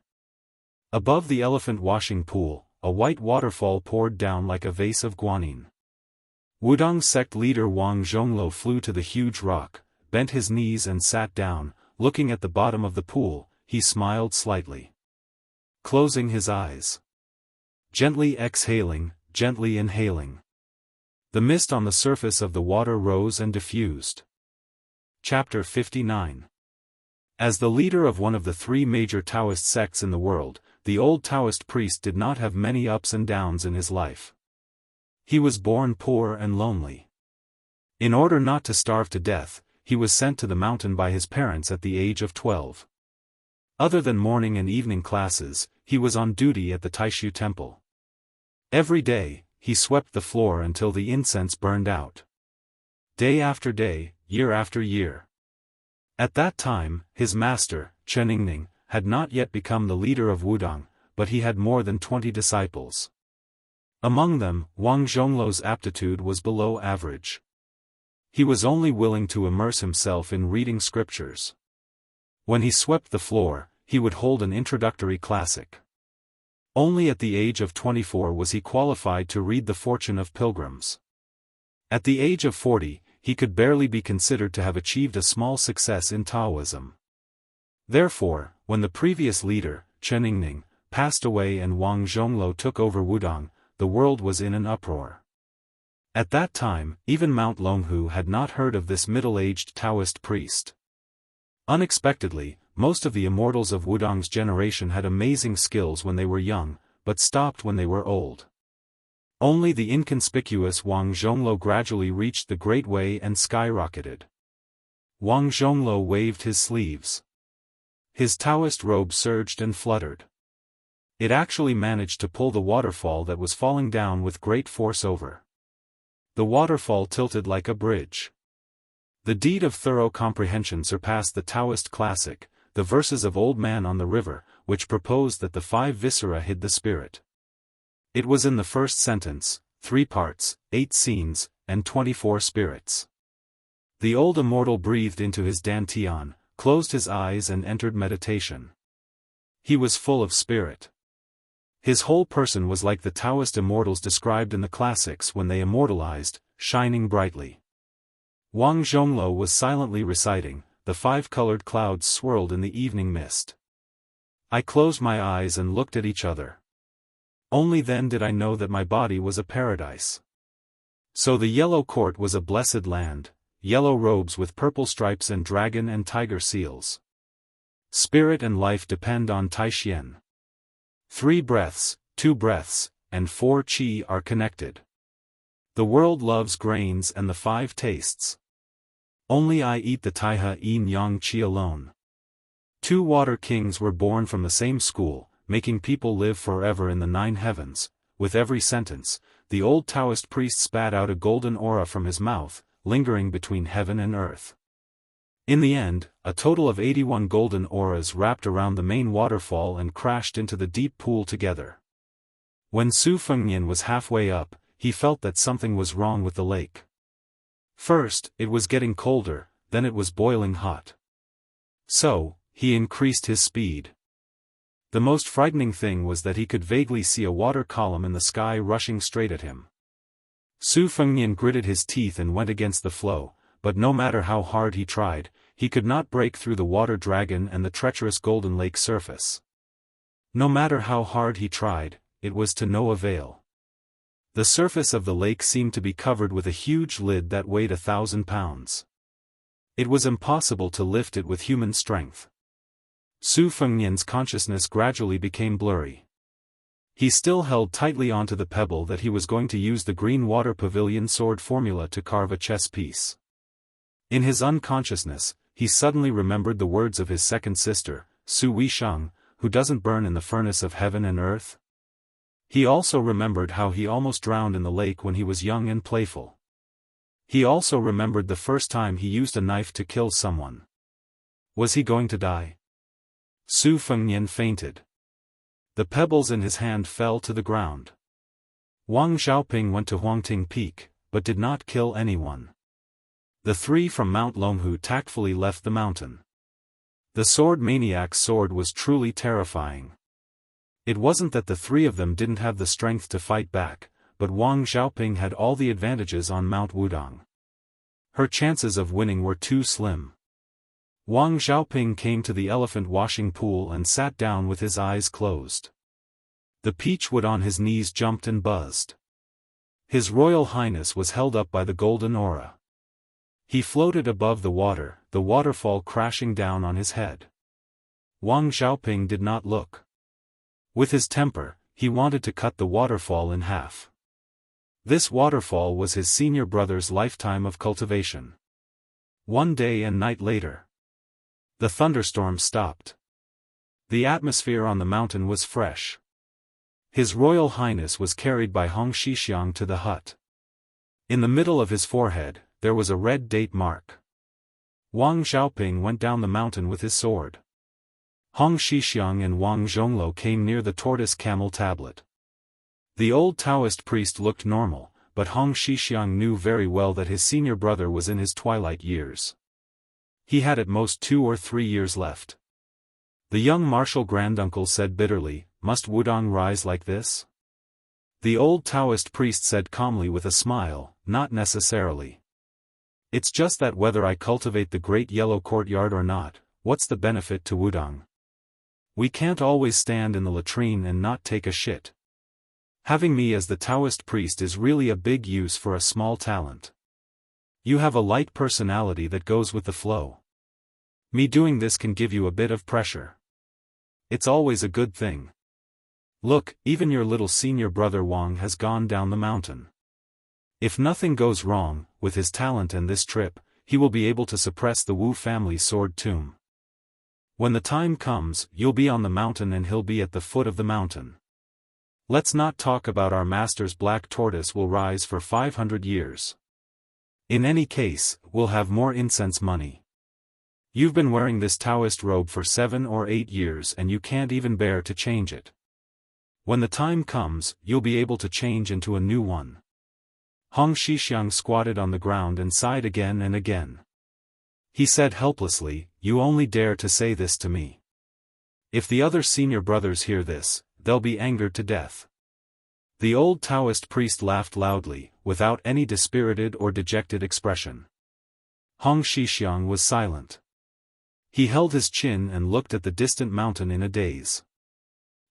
Above the elephant washing pool, a white waterfall poured down like a vase of guanine. Wudong sect leader Wang Zhonglo flew to the huge rock, bent his knees and sat down, looking at the bottom of the pool, he smiled slightly. Closing his eyes. Gently exhaling, gently inhaling. The mist on the surface of the water rose and diffused. Chapter 59. As the leader of one of the three major Taoist sects in the world, the old Taoist priest did not have many ups and downs in his life. He was born poor and lonely. In order not to starve to death, he was sent to the mountain by his parents at the age of 12. Other than morning and evening classes, he was on duty at the Taishu temple. Every day, he swept the floor until the incense burned out. Day after day, year after year. At that time, his master, Chen Yingning, had not yet become the leader of Wudong, but he had more than 20 disciples. Among them, Wang Zhonglo's aptitude was below average. He was only willing to immerse himself in reading scriptures. When he swept the floor, he would hold an introductory classic. Only at the age of 24 was he qualified to read The Fortune of Pilgrims. At the age of 40, he could barely be considered to have achieved a small success in Taoism. Therefore, when the previous leader, Chen Yingning, passed away and Wang Zhongluo took over Wudong, the world was in an uproar. At that time, even Mount Longhu had not heard of this middle-aged Taoist priest. Unexpectedly, most of the immortals of Wudong's generation had amazing skills when they were young, but stopped when they were old. Only the inconspicuous Wang Zhongluo gradually reached the Great Way and skyrocketed. Wang Zhongluo waved his sleeves. His Taoist robe surged and fluttered. It actually managed to pull the waterfall that was falling down with great force over. The waterfall tilted like a bridge. The deed of thorough comprehension surpassed the Taoist classic, the verses of Old Man on the River, which proposed that the 5 viscera hid the spirit. It was in the first sentence, 3 parts, 8 scenes, and 24 spirits. The old immortal breathed into his dantian, closed his eyes and entered meditation. He was full of spirit. His whole person was like the Taoist immortals described in the classics when they immortalized, shining brightly. Wang Zhongluo was silently reciting, the 5-colored clouds swirled in the evening mist. I closed my eyes and looked at each other. Only then did I know that my body was a paradise. So the yellow court was a blessed land, yellow robes with purple stripes and dragon and tiger seals. Spirit and life depend on Taixien. 3 breaths, 2 breaths, and 4 qi are connected. The world loves grains and the 5 tastes. Only I eat the Taihe Yin Yang Qi alone. 2 water kings were born from the same school, making people live forever in the 9 heavens. With every sentence, the old Taoist priest spat out a golden aura from his mouth, lingering between heaven and earth. In the end, a total of 81 golden auras wrapped around the main waterfall and crashed into the deep pool together. When Su Fengnian was halfway up, he felt that something was wrong with the lake. First, it was getting colder, then it was boiling hot. So, he increased his speed. The most frightening thing was that he could vaguely see a water column in the sky rushing straight at him. Su Fengnian gritted his teeth and went against the flow, but no matter how hard he tried, he could not break through the water dragon and the treacherous golden lake surface. No matter how hard he tried, it was to no avail. The surface of the lake seemed to be covered with a huge lid that weighed 1,000 pounds. It was impossible to lift it with human strength. Su Fengnian's consciousness gradually became blurry. He still held tightly onto the pebble that he was going to use the green water pavilion sword formula to carve a chess piece. In his unconsciousness, he suddenly remembered the words of his second sister, Su Weisheng, who doesn't burn in the furnace of heaven and earth. He also remembered how he almost drowned in the lake when he was young and playful. He also remembered the first time he used a knife to kill someone. Was he going to die? Su Fengnian fainted. The pebbles in his hand fell to the ground. Wang Xiaoping went to Huangting Peak, but did not kill anyone. The 3 from Mount Longhu tactfully left the mountain. The sword maniac's sword was truly terrifying. It wasn't that the 3 of them didn't have the strength to fight back, but Wang Xiaoping had all the advantages on Mount Wudong. Her chances of winning were too slim. Wang Xiaoping came to the elephant washing pool and sat down with his eyes closed. The peachwood on his knees jumped and buzzed. His Royal Highness was held up by the golden aura. He floated above the waterfall crashing down on his head. Wang Xiaoping did not look. With his temper, he wanted to cut the waterfall in half. This waterfall was his senior brother's lifetime of cultivation. 1 day and night later, the thunderstorm stopped. The atmosphere on the mountain was fresh. His Royal Highness was carried by Hong Xixiang to the hut. In the middle of his forehead, there was a red date mark. Wang Xiaoping went down the mountain with his sword. Hong Xixiang and Wang Zhongluo came near the tortoise camel tablet. The old Taoist priest looked normal, but Hong Xixiang knew very well that his senior brother was in his twilight years. He had at most 2 or 3 years left. The young martial granduncle said bitterly, "Must Wudong rise like this?" The old Taoist priest said calmly with a smile, "Not necessarily. It's just that whether I cultivate the great yellow courtyard or not, what's the benefit to Wudong? We can't always stand in the latrine and not take a shit. Having me as the Taoist priest is really a big use for a small talent. You have a light personality that goes with the flow. Me doing this can give you a bit of pressure. It's always a good thing. Look, even your little senior brother Wang has gone down the mountain. If nothing goes wrong, with his talent and this trip, he will be able to suppress the Wu family sword tomb. When the time comes, you'll be on the mountain and he'll be at the foot of the mountain. Let's not talk about our master's black tortoise will rise for 500 years. In any case, we'll have more incense money. You've been wearing this Taoist robe for 7 or 8 years and you can't even bear to change it. When the time comes, you'll be able to change into a new one." Hong Xixiang squatted on the ground and sighed again and again. He said helplessly, "You only dare to say this to me. If the other senior brothers hear this, they'll be angered to death." The old Taoist priest laughed loudly, without any dispirited or dejected expression. Hong Xixiang was silent. He held his chin and looked at the distant mountain in a daze.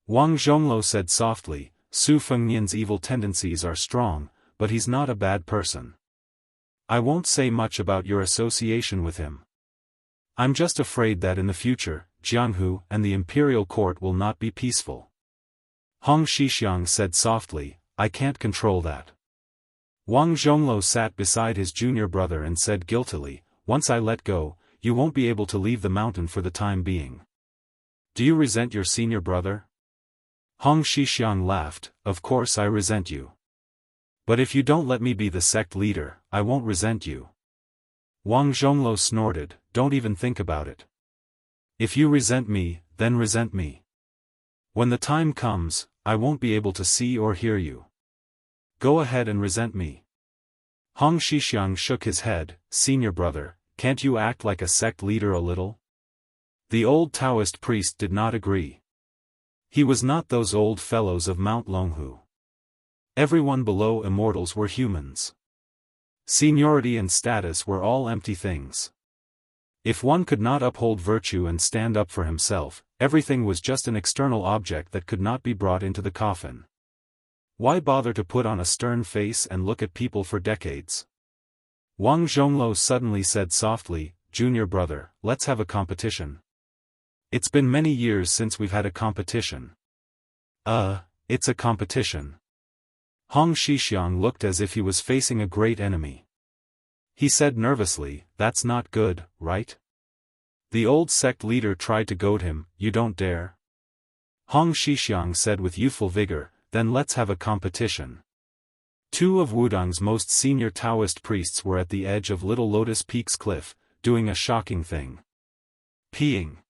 Wang Zhongluo said softly, "Su Fengnian's evil tendencies are strong, but he's not a bad person. I won't say much about your association with him. I'm just afraid that in the future, Jianghu and the imperial court will not be peaceful." Hong Xixiang said softly, "I can't control that." Wang Zhongluo sat beside his junior brother and said guiltily, "Once I let go, you won't be able to leave the mountain for the time being. Do you resent your senior brother?" Hong Xixiang laughed, "Of course I resent you. But if you don't let me be the sect leader, I won't resent you." Wang Zhongluo snorted, "Don't even think about it. If you resent me, then resent me. When the time comes, I won't be able to see or hear you. Go ahead and resent me." Hong Xixiang shook his head, "Senior brother, can't you act like a sect leader a little?" The old Taoist priest did not agree. He was not those old fellows of Mount Longhu. Everyone below immortals were humans. Seniority and status were all empty things. If one could not uphold virtue and stand up for himself, everything was just an external object that could not be brought into the coffin. Why bother to put on a stern face and look at people for decades? Wang Zhongluo suddenly said softly, "Junior brother, let's have a competition. It's been many years since we've had a competition." It's a competition." Hong Xixiang looked as if he was facing a great enemy. He said nervously, "That's not good, right?" The old sect leader tried to goad him, "You don't dare." Hong Xixiang said with youthful vigor, "Then let's have a competition." 2 of Wudong's most senior Taoist priests were at the edge of Little Lotus Peak's cliff, doing a shocking thing. Peeing.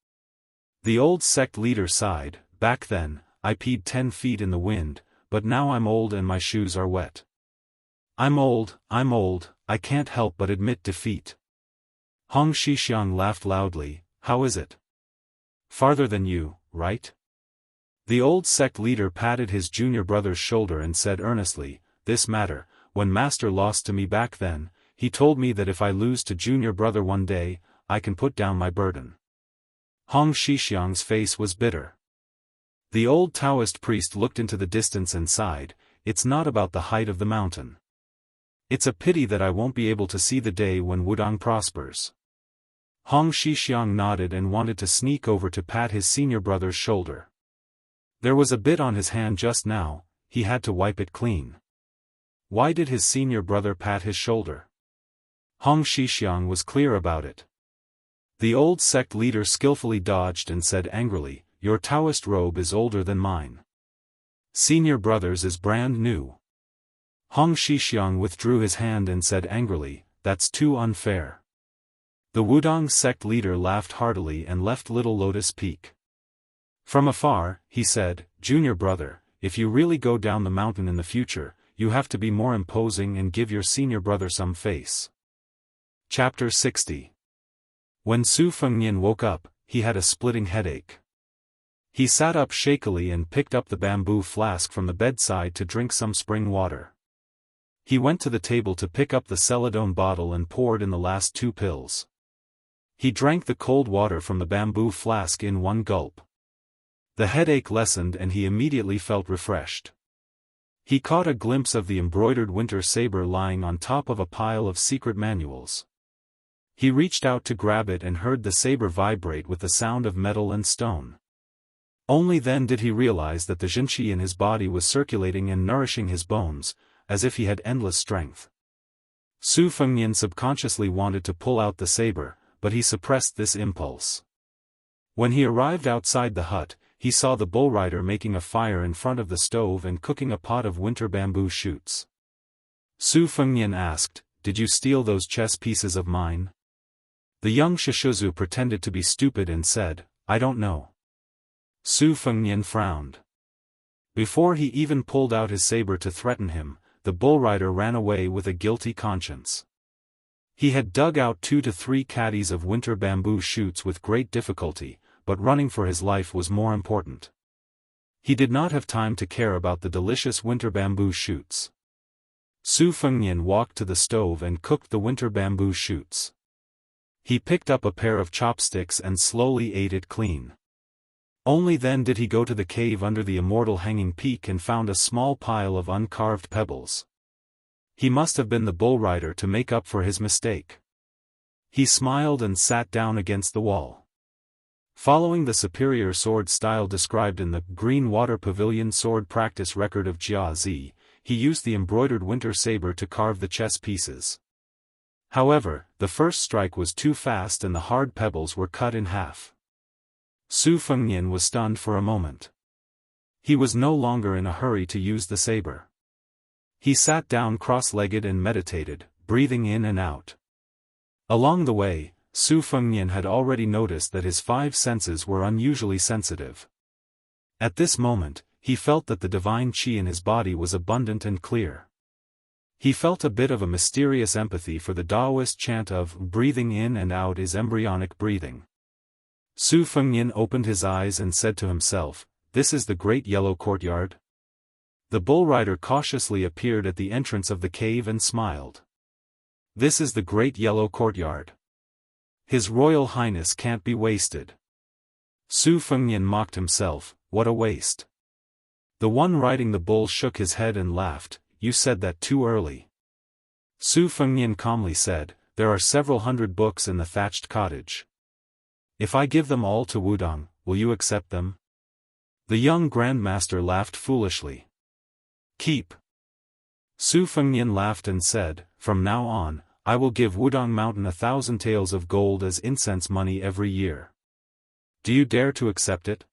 The old sect leader sighed, "Back then, I peed 10 feet in the wind, but now I'm old and my shoes are wet. I'm old, I can't help but admit defeat." Hong Xixiang laughed loudly, "How is it? Farther than you, right?" The old sect leader patted his junior brother's shoulder and said earnestly, "This matter, when master lost to me back then, he told me that if I lose to junior brother one day, I can put down my burden." Hong Xixiang's face was bitter. The old Taoist priest looked into the distance and sighed, "It's not about the height of the mountain. It's a pity that I won't be able to see the day when Wudong prospers." Hong Xixiang nodded and wanted to sneak over to pat his senior brother's shoulder. There was a bit on his hand just now, he had to wipe it clean. Why did his senior brother pat his shoulder? Hong Xixiang was clear about it. The old sect leader skillfully dodged and said angrily, "Your Taoist robe is older than mine. Senior brother's is brand new." Hong Xixiang withdrew his hand and said angrily, "That's too unfair." The Wudong sect leader laughed heartily and left Little Lotus Peak. From afar, he said, "Junior brother, if you really go down the mountain in the future, you have to be more imposing and give your senior brother some face. Chapter 60. When Su Fengnian woke up, he had a splitting headache. He sat up shakily and picked up the bamboo flask from the bedside to drink some spring water. He went to the table to pick up the celadone bottle and poured in the last 2 pills. He drank the cold water from the bamboo flask in one gulp. The headache lessened and he immediately felt refreshed. He caught a glimpse of the embroidered winter saber lying on top of a pile of secret manuals. He reached out to grab it and heard the saber vibrate with the sound of metal and stone. Only then did he realize that the Xianxia in his body was circulating and nourishing his bones, as if he had endless strength. Su Fengnian subconsciously wanted to pull out the saber, but he suppressed this impulse. When he arrived outside the hut, he saw the bull rider making a fire in front of the stove and cooking a pot of winter bamboo shoots. Su Fengnian asked, "Did you steal those chess pieces of mine?" The young Shishuzu pretended to be stupid and said, "I don't know." Su Fengnian frowned. Before he even pulled out his saber to threaten him, the bull rider ran away with a guilty conscience. He had dug out 2 to 3 caddies of winter bamboo shoots with great difficulty, but running for his life was more important. He did not have time to care about the delicious winter bamboo shoots. Su Fengnian walked to the stove and cooked the winter bamboo shoots. He picked up a pair of chopsticks and slowly ate it clean. Only then did he go to the cave under the Immortal hanging peak and found a small pile of uncarved pebbles. He must have been the bull rider to make up for his mistake. He smiled and sat down against the wall. Following the superior sword style described in the Green Water Pavilion sword practice record of Jianghu, he used the embroidered winter saber to carve the chess pieces. However, the first strike was too fast and the hard pebbles were cut in half. Su Fengnian was stunned for a moment. He was no longer in a hurry to use the saber. He sat down cross-legged and meditated, breathing in and out. Along the way, Su Fengnian had already noticed that his 5 senses were unusually sensitive. At this moment, he felt that the divine qi in his body was abundant and clear. He felt a bit of a mysterious empathy for the Daoist chant of breathing in and out is embryonic breathing. Su Fengnian opened his eyes and said to himself, "This is the great yellow courtyard?" The bull rider cautiously appeared at the entrance of the cave and smiled. "This is the great yellow courtyard. His Royal Highness can't be wasted." Su Fengnian mocked himself, "What a waste." The one riding the bull shook his head and laughed, "You said that too early." Su Fengnian calmly said, "There are several hundred books in the thatched cottage. If I give them all to Wudong, will you accept them?" The young grandmaster laughed foolishly. "Keep." Su Fengnian laughed and said, "From now on, I will give Wudong Mountain 1,000 taels of gold as incense money every year. Do you dare to accept it?"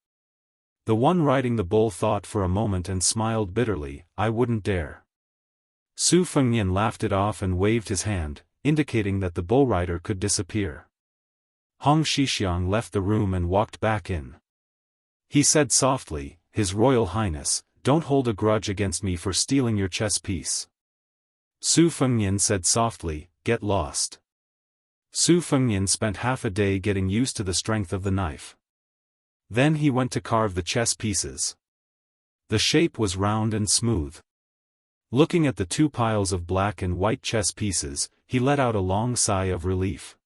The one riding the bull thought for a moment and smiled bitterly, "I wouldn't dare." Su Fengnian laughed it off and waved his hand, indicating that the bull rider could disappear. Hong Shixiang left the room and walked back in. He said softly, "His Royal Highness, don't hold a grudge against me for stealing your chess piece." Su Fengnian said softly, "Get lost." Su Fengnian spent half a day getting used to the strength of the knife. Then he went to carve the chess pieces. The shape was round and smooth. Looking at the 2 piles of black and white chess pieces, he let out a long sigh of relief.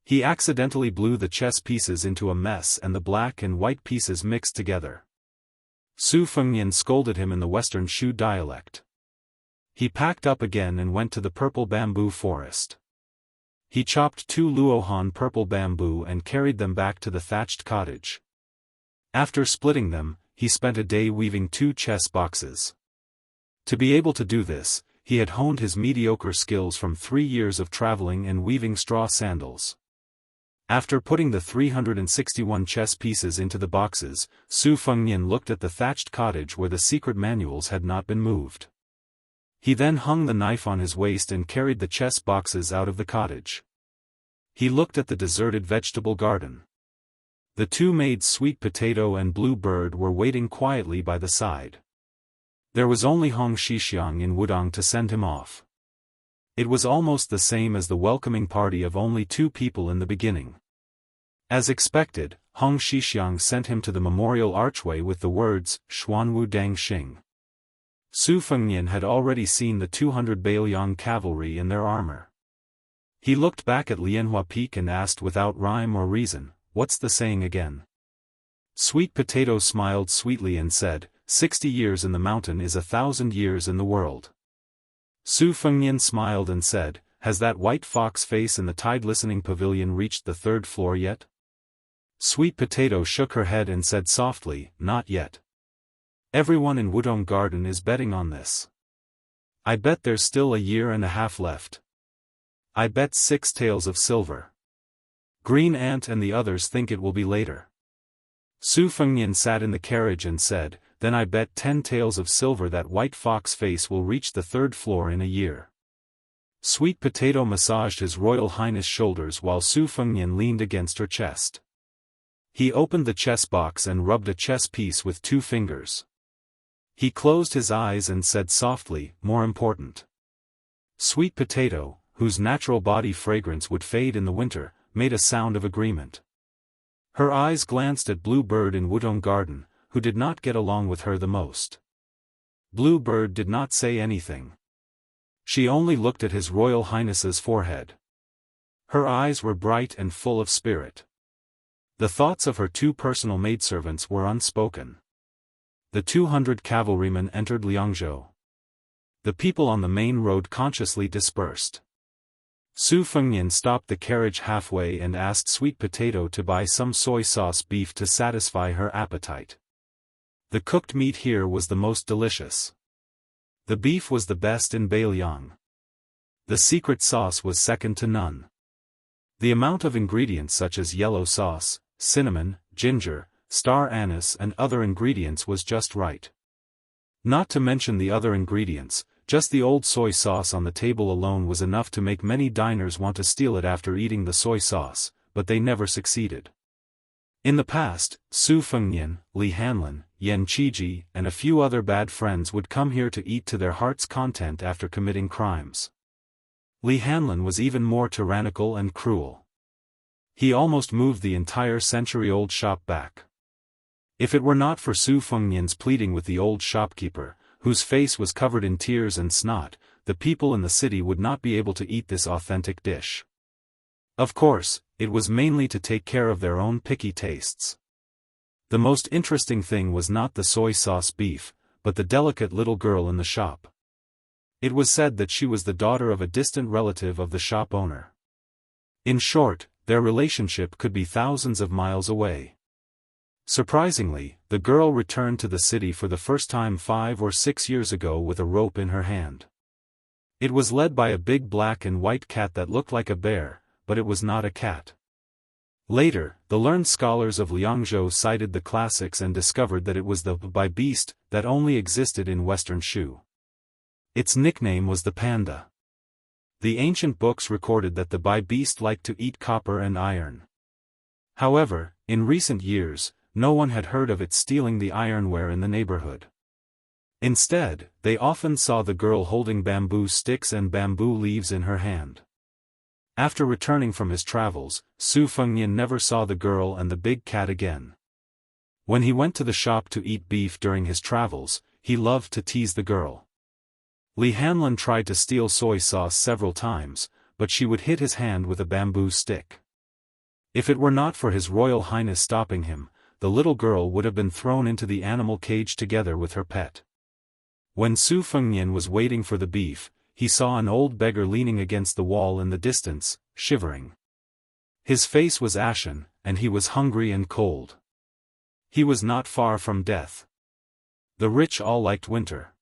He accidentally blew the chess pieces into a mess and the black and white pieces mixed together. Su Fengnian scolded him in the Western Shu dialect. He packed up again and went to the purple bamboo forest. He chopped 2 luohan purple bamboo and carried them back to the thatched cottage. After splitting them, he spent a day weaving 2 chess boxes. To be able to do this, he had honed his mediocre skills from 3 years of traveling and weaving straw sandals. After putting the 361 chess pieces into the boxes, Su Fengnian looked at the thatched cottage where the secret manuals had not been moved. He then hung the knife on his waist and carried the chess boxes out of the cottage. He looked at the deserted vegetable garden. The 2 maids Sweet Potato and Blue Bird were waiting quietly by the side. There was only Hong Xixiang in Wudong to send him off. It was almost the same as the welcoming party of only 2 people in the beginning. As expected, Hong Xixiang sent him to the memorial archway with the words, Xuanwu Dang Xing. Su Fengnian had already seen the 200 Bailiang cavalry in their armor. He looked back at Lianhua Peak and asked without rhyme or reason, "What's the saying again?" Sweet Potato smiled sweetly and said, 60 years in the mountain is 1,000 years in the world. Su Fengnian smiled and said, "Has that white fox face in the tide listening pavilion reached the 3rd floor yet?" Sweet Potato shook her head and said softly, "Not yet. Everyone in Wudong Garden is betting on this. I bet there's still a year and a half left. I bet 6 taels of silver. Green Ant and the others think it will be later." Su Fengnian sat in the carriage and said, "Then I bet 10 taels of silver that white fox face will reach the 3rd floor in a year." Sweet Potato massaged His Royal Highness' shoulders while Su Fengnian leaned against her chest. He opened the chess box and rubbed a chess piece with 2 fingers. He closed his eyes and said softly, "More important." Sweet Potato, whose natural body fragrance would fade in the winter, made a sound of agreement. Her eyes glanced at Blue Bird in Wudong Garden, who did not get along with her the most. Blue Bird did not say anything. She only looked at His Royal Highness's forehead. Her eyes were bright and full of spirit. The thoughts of her 2 personal maidservants were unspoken. The 200 cavalrymen entered Liangzhou. The people on the main road consciously dispersed. Su Fengnian stopped the carriage halfway and asked Sweet Potato to buy some soy sauce beef to satisfy her appetite. The cooked meat here was the most delicious. The beef was the best in Bailiang. The secret sauce was second to none. The amount of ingredients such as yellow sauce, cinnamon, ginger, star anise and other ingredients was just right. Not to mention the other ingredients, just the old soy sauce on the table alone was enough to make many diners want to steal it after eating the soy sauce, but they never succeeded. In the past, Su Fengnian, Li Hanlin, Yan Qiji and a few other bad friends would come here to eat to their heart's content after committing crimes. Li Hanlin was even more tyrannical and cruel. He almost moved the entire century-old shop back. If it were not for Su Fengnian's pleading with the old shopkeeper, whose face was covered in tears and snot, the people in the city would not be able to eat this authentic dish. Of course, it was mainly to take care of their own picky tastes. The most interesting thing was not the soy sauce beef, but the delicate little girl in the shop. It was said that she was the daughter of a distant relative of the shop owner. In short, their relationship could be thousands of miles away. Surprisingly, the girl returned to the city for the first time 5 or 6 years ago with a rope in her hand. It was led by a big black and white cat that looked like a bear, but it was not a cat. Later, the learned scholars of Liangzhou cited the classics and discovered that it was the bai beast that only existed in western Shu. Its nickname was the panda. The ancient books recorded that the bai beast liked to eat copper and iron. However, in recent years, no one had heard of it stealing the ironware in the neighborhood. Instead, they often saw the girl holding bamboo sticks and bamboo leaves in her hand. After returning from his travels, Su Fengnian never saw the girl and the big cat again. When he went to the shop to eat beef during his travels, he loved to tease the girl. Li Hanlin tried to steal soy sauce several times, but she would hit his hand with a bamboo stick. If it were not for His Royal Highness stopping him, the little girl would have been thrown into the animal cage together with her pet. When Su Fengnian was waiting for the beef, he saw an old beggar leaning against the wall in the distance, shivering. His face was ashen, and he was hungry and cold. He was not far from death. The rich all liked winter.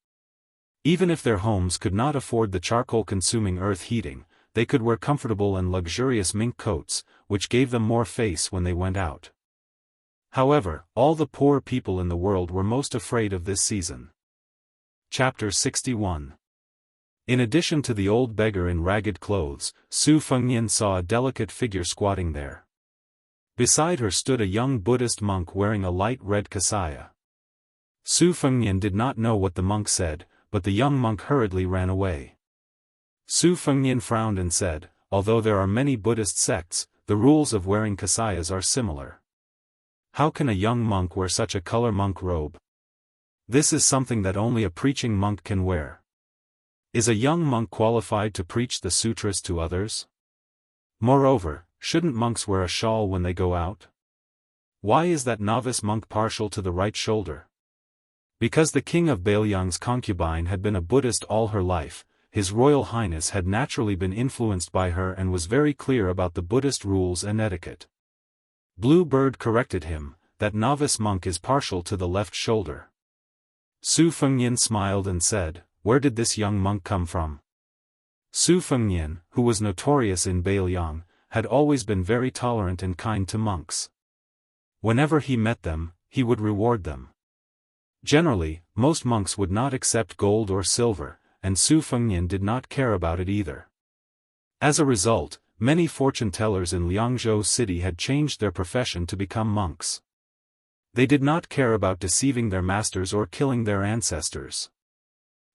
Even if their homes could not afford the charcoal-consuming earth heating, they could wear comfortable and luxurious mink coats, which gave them more face when they went out. However, all the poor people in the world were most afraid of this season. Chapter 61. In addition to the old beggar in ragged clothes, Su Fengnian saw a delicate figure squatting there. Beside her stood a young Buddhist monk wearing a light red kasaya. Su Fengnian did not know what the monk said, but the young monk hurriedly ran away. Su Fengnian frowned and said, although there are many Buddhist sects, the rules of wearing kasayas are similar. How can a young monk wear such a color monk robe? This is something that only a preaching monk can wear. Is a young monk qualified to preach the sutras to others? Moreover, shouldn't monks wear a shawl when they go out? Why is that novice monk partial to the right shoulder? Because the king of Bailiang's concubine had been a Buddhist all her life, His Royal Highness had naturally been influenced by her and was very clear about the Buddhist rules and etiquette. Blue Bird corrected him, that novice monk is partial to the left shoulder. Su Fengnian smiled and said, where did this young monk come from? Su Fengnian, who was notorious in Bailiang, had always been very tolerant and kind to monks. Whenever he met them, he would reward them. Generally, most monks would not accept gold or silver, and Su Fengnian did not care about it either. As a result, many fortune-tellers in Liangzhou city had changed their profession to become monks. They did not care about deceiving their masters or killing their ancestors.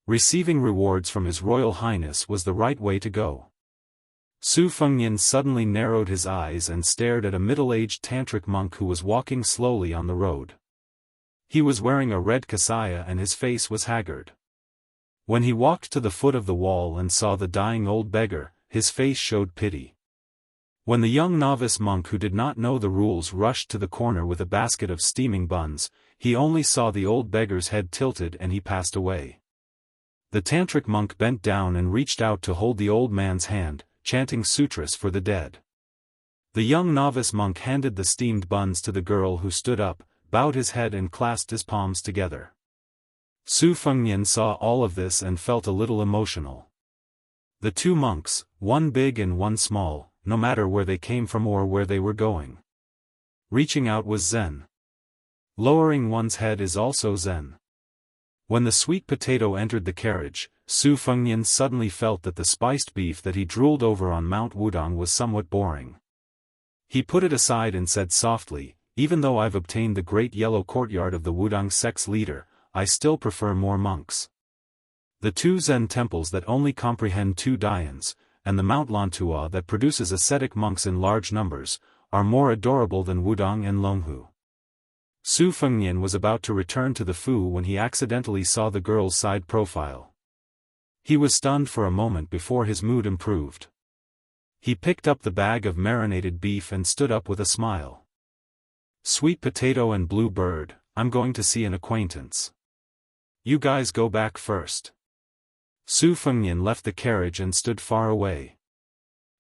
Receiving rewards from His Royal Highness was the right way to go. Su Fengnian suddenly narrowed his eyes and stared at a middle-aged tantric monk who was walking slowly on the road. He was wearing a red kasaya and his face was haggard. When he walked to the foot of the wall and saw the dying old beggar, his face showed pity. When the young novice monk who did not know the rules rushed to the corner with a basket of steaming buns, he only saw the old beggar's head tilted and he passed away. The tantric monk bent down and reached out to hold the old man's hand, chanting sutras for the dead. The young novice monk handed the steamed buns to the girl who stood up, bowed his head and clasped his palms together. Su Fengnian saw all of this and felt a little emotional. The two monks, one big and one small, no matter where they came from or where they were going. Reaching out was Zen. Lowering one's head is also Zen. When the sweet potato entered the carriage, Su Fengnian suddenly felt that the spiced beef that he drooled over on Mount Wudong was somewhat boring. He put it aside and said softly, even though I've obtained the great yellow courtyard of the Wudong sect's leader, I still prefer more monks. The two Zen temples that only comprehend 2 Dians, and the Mount Lantua that produces ascetic monks in large numbers, are more adorable than Wudong and Longhu. Su Fengnian was about to return to the Fu when he accidentally saw the girl's side profile. He was stunned for a moment before his mood improved. He picked up the bag of marinated beef and stood up with a smile. Sweet Potato and Blue Bird, I'm going to see an acquaintance. You guys go back first. Su Fengnian left the carriage and stood far away.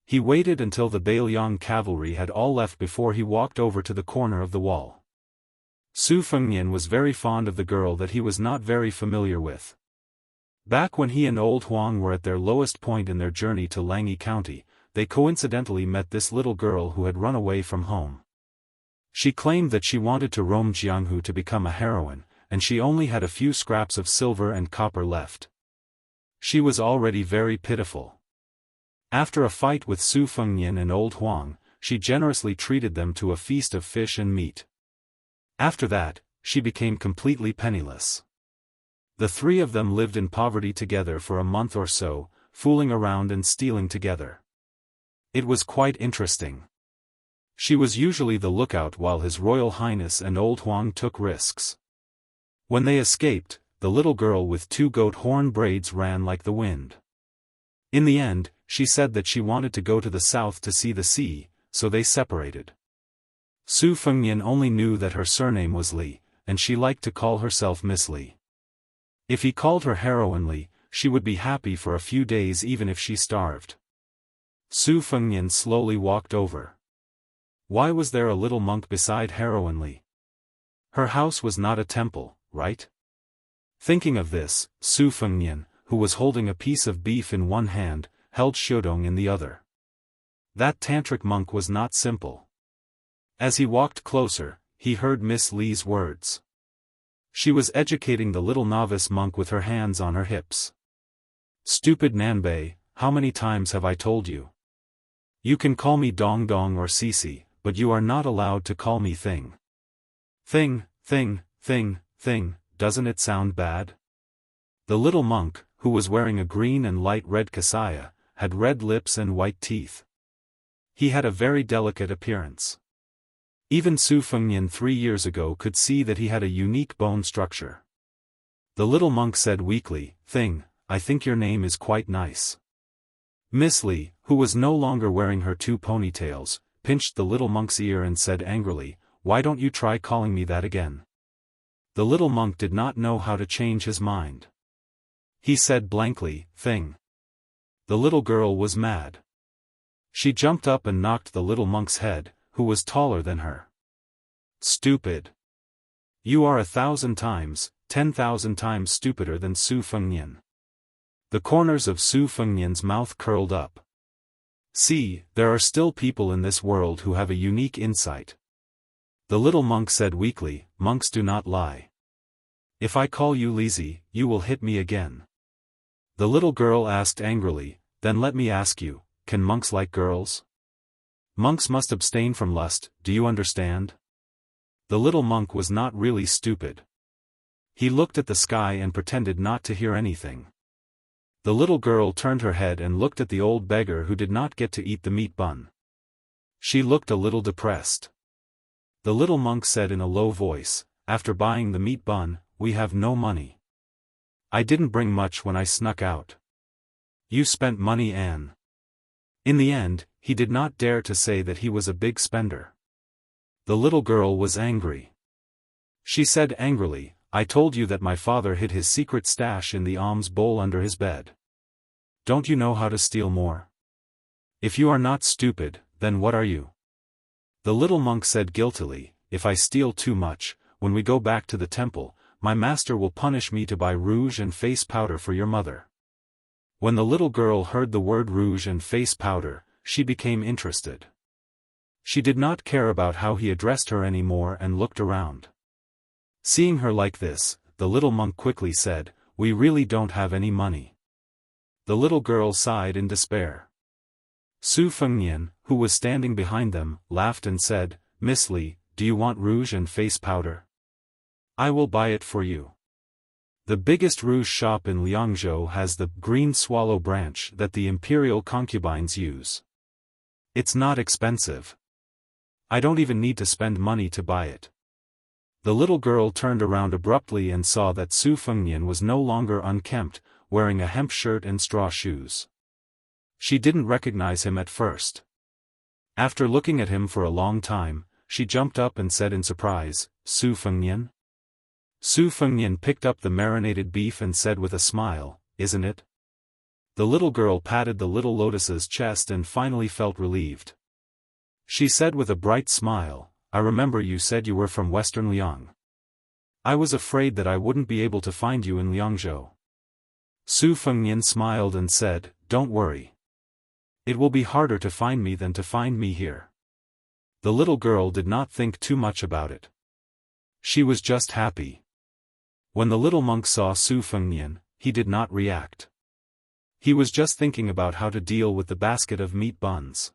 He waited until the Bailiang cavalry had all left before he walked over to the corner of the wall. Su Fengnian was very fond of the girl that he was not very familiar with. Back when he and Old Huang were at their lowest point in their journey to Langyi County, they coincidentally met this little girl who had run away from home. She claimed that she wanted to roam Jianghu to become a heroine, and she only had a few scraps of silver and copper left. She was already very pitiful. After a fight with Su Fengnian and Old Huang, she generously treated them to a feast of fish and meat. After that, she became completely penniless. The three of them lived in poverty together for a month or so, fooling around and stealing together. It was quite interesting. She was usually the lookout while His Royal Highness and Old Huang took risks. When they escaped, the little girl with 2 goat horn braids ran like the wind. In the end, she said that she wanted to go to the south to see the sea, so they separated. Su Fengnian only knew that her surname was Li, and she liked to call herself Miss Li. If he called her heroine Li, she would be happy for a few days even if she starved. Su Fengnian slowly walked over. Why was there a little monk beside heroine Li? Her house was not a temple, right? Thinking of this, Su Fengnian, who was holding a piece of beef in one hand, held Xiudong in the other. That tantric monk was not simple. As he walked closer, he heard Miss Li's words. She was educating the little novice monk with her hands on her hips. Stupid Nanbei, how many times have I told you? You can call me Dong Dong or Sisi, but you are not allowed to call me Thing. Thing, doesn't it sound bad? The little monk, who was wearing a green and light red kasaya, had red lips and white teeth. He had a very delicate appearance. Even Su Fengnian 3 years ago could see that he had a unique bone structure. The little monk said weakly, "Thing, I think your name is quite nice." Miss Li, who was no longer wearing her 2 ponytails, pinched the little monk's ear and said angrily, "Why don't you try calling me that again?" The little monk did not know how to change his mind. He said blankly, "Thing." The little girl was mad. She jumped up and knocked the little monk's head, who was taller than her. "Stupid! You are 1,000 times, 10,000 times stupider than Su Fengnian." The corners of Su Fengnian's mouth curled up. "See, there are still people in this world who have a unique insight." The little monk said weakly, "Monks do not lie. If I call you lazy, you will hit me again." The little girl asked angrily, "Then let me ask you, can monks like girls? Monks must abstain from lust, do you understand?" The little monk was not really stupid. He looked at the sky and pretended not to hear anything. The little girl turned her head and looked at the old beggar who did not get to eat the meat bun. She looked a little depressed. The little monk said in a low voice, "After buying the meat bun, we have no money. I didn't bring much when I snuck out." "You spent money, Anne." In the end, he did not dare to say that he was a big spender. The little girl was angry. She said angrily, "I told you that my father hid his secret stash in the alms bowl under his bed. Don't you know how to steal more? If you are not stupid, then what are you?" The little monk said guiltily, "If I steal too much, when we go back to the temple, my master will punish me to buy rouge and face powder for your mother." When the little girl heard the word rouge and face powder, she became interested. She did not care about how he addressed her anymore and looked around. Seeing her like this, the little monk quickly said, "We really don't have any money." The little girl sighed in despair. Su Fengnian, who was standing behind them, laughed and said, "Miss Li, do you want rouge and face powder? I will buy it for you. The biggest rouge shop in Jianghu has the green swallow branch that the imperial concubines use. It's not expensive. I don't even need to spend money to buy it." The little girl turned around abruptly and saw that Su Fengnian was no longer unkempt, wearing a hemp shirt and straw shoes. She didn't recognize him at first. After looking at him for a long time, she jumped up and said in surprise, "Su Fengnian?" Su Fengnian picked up the marinated beef and said with a smile, "Isn't it?" The little girl patted the little lotus's chest and finally felt relieved. She said with a bright smile, "I remember you said you were from Western Liang. I was afraid that I wouldn't be able to find you in Liangzhou." Su Fengnian smiled and said, "Don't worry. It will be harder to find me than to find me here." The little girl did not think too much about it. She was just happy. When the little monk saw Su Fengnian, he did not react. He was just thinking about how to deal with the basket of meat buns.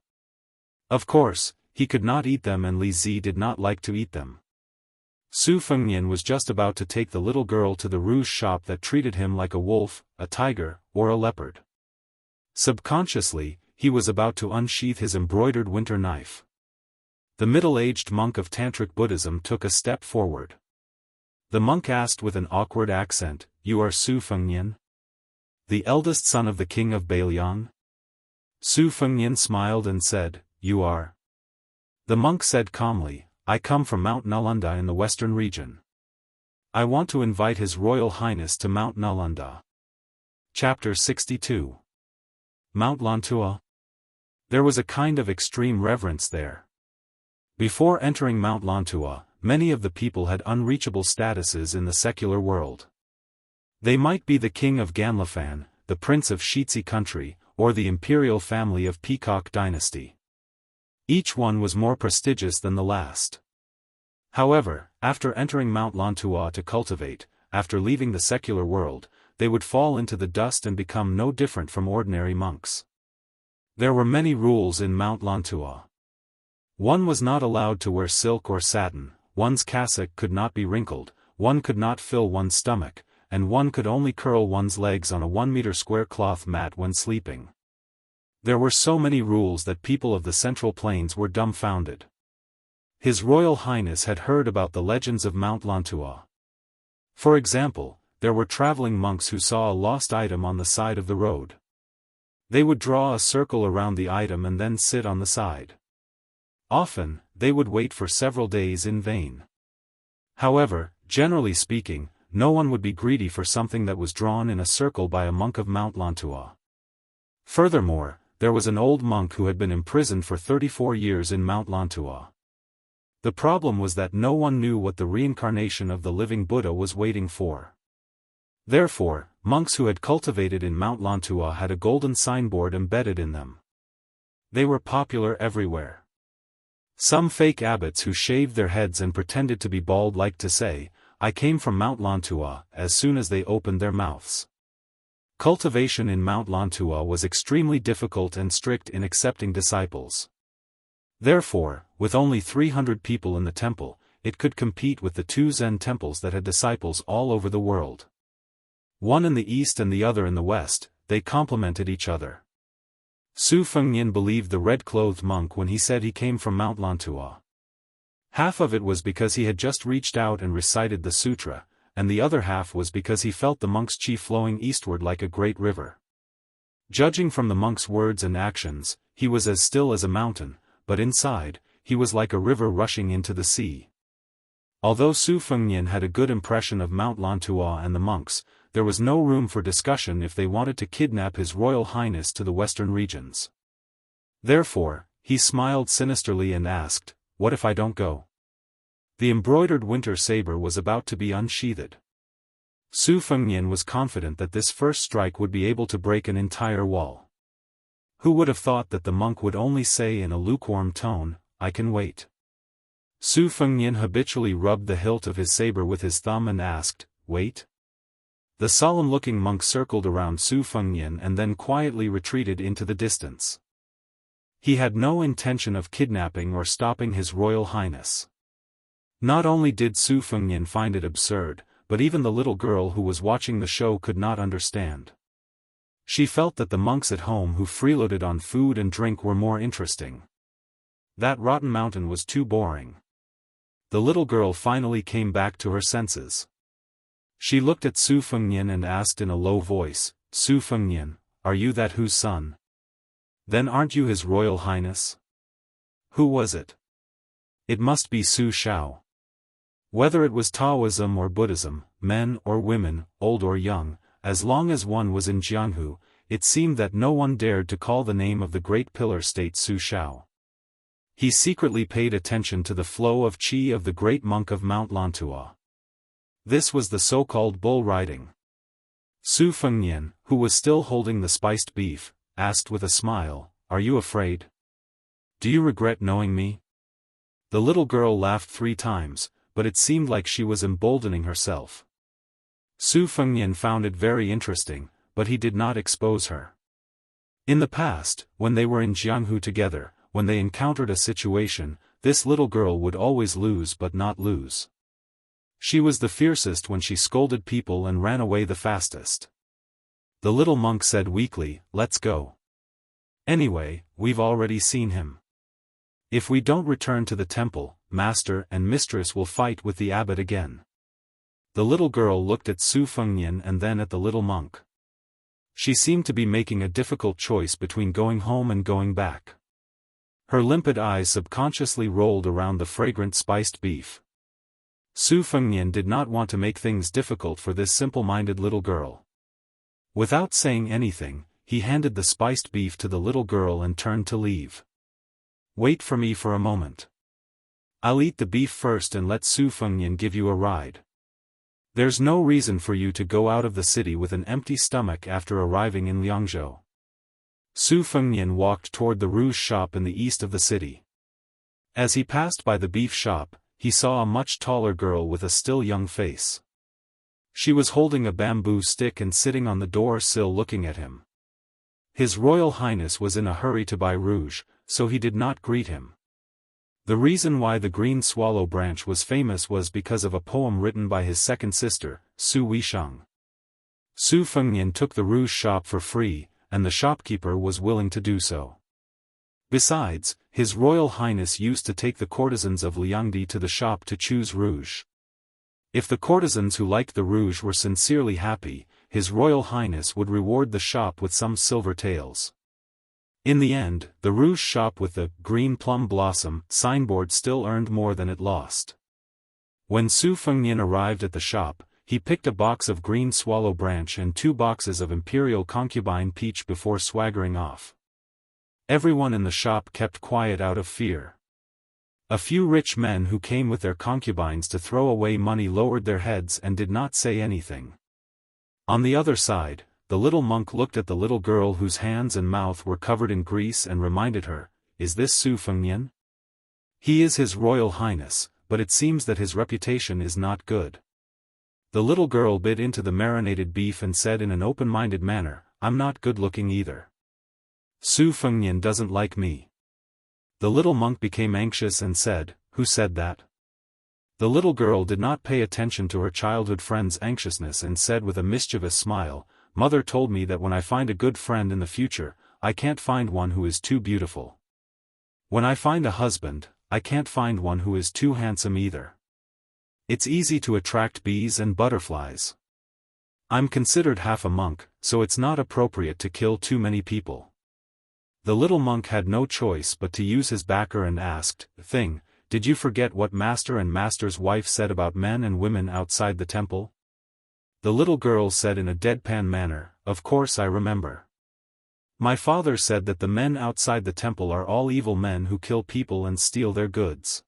Of course, he could not eat them and Li Zi did not like to eat them. Su Fengnian was just about to take the little girl to the rouge shop that treated him like a wolf, a tiger, or a leopard. Subconsciously, he was about to unsheath his embroidered winter knife. The middle-aged monk of Tantric Buddhism took a step forward. The monk asked with an awkward accent, "You are Su Fengnian? The eldest son of the king of Beiliang?" Su Fengnian smiled and said, "You are." The monk said calmly, "I come from Mount Nalanda in the western region. I want to invite His Royal Highness to Mount Nalanda." Chapter 62. Mount Lantua. There was a kind of extreme reverence there. Before entering Mount Lantua, many of the people had unreachable statuses in the secular world. They might be the king of Ganlafan, the prince of Shitsi country, or the imperial family of Peacock dynasty. Each one was more prestigious than the last. However, after entering Mount Lantua to cultivate, after leaving the secular world, they would fall into the dust and become no different from ordinary monks. There were many rules in Mount Lantua. One was not allowed to wear silk or satin, one's cassock could not be wrinkled, one could not fill one's stomach, and one could only curl one's legs on a 1-meter square cloth mat when sleeping. There were so many rules that people of the Central Plains were dumbfounded. His Royal Highness had heard about the legends of Mount Lantua. For example, there were traveling monks who saw a lost item on the side of the road. They would draw a circle around the item and then sit on the side. Often, they would wait for several days in vain. However, generally speaking, no one would be greedy for something that was drawn in a circle by a monk of Mount Lantua. Furthermore, there was an old monk who had been imprisoned for 34 years in Mount Lantua. The problem was that no one knew what the reincarnation of the living Buddha was waiting for. Therefore, monks who had cultivated in Mount Lantua had a golden signboard embedded in them. They were popular everywhere. Some fake abbots who shaved their heads and pretended to be bald liked to say, "I came from Mount Lantua," as soon as they opened their mouths. Cultivation in Mount Lantua was extremely difficult and strict in accepting disciples. Therefore, with only 300 people in the temple, it could compete with the 2 Zen temples that had disciples all over the world. One in the east and the other in the west, they complemented each other. Su Fengnian believed the red-clothed monk when he said he came from Mount Lantua. Half of it was because he had just reached out and recited the sutra, and the other half was because he felt the monk's chi flowing eastward like a great river. Judging from the monk's words and actions, he was as still as a mountain, but inside, he was like a river rushing into the sea. Although Su Fengnian had a good impression of Mount Lantua and the monks, there was no room for discussion if they wanted to kidnap His Royal Highness to the western regions. Therefore, he smiled sinisterly and asked, "What if I don't go?" The embroidered winter saber was about to be unsheathed. Su Fengnian was confident that this first strike would be able to break an entire wall. Who would have thought that the monk would only say in a lukewarm tone, "I can wait." Su Fengnian habitually rubbed the hilt of his saber with his thumb and asked, "Wait?" The solemn-looking monk circled around Su Fengnian and then quietly retreated into the distance. He had no intention of kidnapping or stopping His Royal Highness. Not only did Su Fengnian find it absurd, but even the little girl who was watching the show could not understand. She felt that the monks at home who freeloaded on food and drink were more interesting. That rotten mountain was too boring. The little girl finally came back to her senses. She looked at Su Fengnian and asked in a low voice, "Su Fengnian, are you that whose son? Then aren't you His Royal Highness?" Who was it? It must be Su Shao. Whether it was Taoism or Buddhism, men or women, old or young, as long as one was in Jianghu, it seemed that no one dared to call the name of the great pillar state Su Shao. He secretly paid attention to the flow of qi of the great monk of Mount Lantua. This was the so-called bull riding. Su Fengnian, who was still holding the spiced beef, asked with a smile, "Are you afraid? Do you regret knowing me?" The little girl laughed 3 times, but it seemed like she was emboldening herself. Su Fengnian found it very interesting, but he did not expose her. In the past, when they were in Jianghu together, when they encountered a situation, this little girl would always lose but not lose. She was the fiercest when she scolded people and ran away the fastest. The little monk said weakly, "Let's go. Anyway, we've already seen him. If we don't return to the temple, master and mistress will fight with the abbot again." The little girl looked at Su Fengnian and then at the little monk. She seemed to be making a difficult choice between going home and going back. Her limpid eyes subconsciously rolled around the fragrant spiced beef. Su Fengnian did not want to make things difficult for this simple-minded little girl. Without saying anything, he handed the spiced beef to the little girl and turned to leave. "Wait for me for a moment. I'll eat the beef first and let Su Fengnian give you a ride. There's no reason for you to go out of the city with an empty stomach after arriving in Liangzhou." Su Fengnian walked toward the rouge shop in the east of the city. As he passed by the beef shop, he saw a much taller girl with a still young face. She was holding a bamboo stick and sitting on the door sill looking at him. His Royal Highness was in a hurry to buy rouge, so he did not greet him. The reason why the green swallow branch was famous was because of a poem written by his second sister, Su Weisheng. Su Fengnian took the rouge shop for free, and the shopkeeper was willing to do so. Besides, His Royal Highness used to take the courtesans of Liangdi to the shop to choose rouge. If the courtesans who liked the rouge were sincerely happy, His Royal Highness would reward the shop with some silver taels. In the end, the rouge shop with the green plum blossom signboard still earned more than it lost. When Su Fengnian arrived at the shop, he picked a box of green swallow branch and 2 boxes of imperial concubine peach before swaggering off. Everyone in the shop kept quiet out of fear. A few rich men who came with their concubines to throw away money lowered their heads and did not say anything. On the other side, the little monk looked at the little girl whose hands and mouth were covered in grease and reminded her, "Is this Su Fengnian? He is His Royal Highness, but it seems that his reputation is not good." The little girl bit into the marinated beef and said in an open-minded manner, "I'm not good-looking either. Su Fengnian doesn't like me." The little monk became anxious and said, "Who said that?" The little girl did not pay attention to her childhood friend's anxiousness and said with a mischievous smile, "Mother told me that when I find a good friend in the future, I can't find one who is too beautiful. When I find a husband, I can't find one who is too handsome either. It's easy to attract bees and butterflies. I'm considered half a monk, so it's not appropriate to kill too many people." The little monk had no choice but to use his backer and asked, "Thing, did you forget what Master and Master's wife said about men and women outside the temple?" The little girl said in a deadpan manner, "Of course I remember. My father said that the men outside the temple are all evil men who kill people and steal their goods.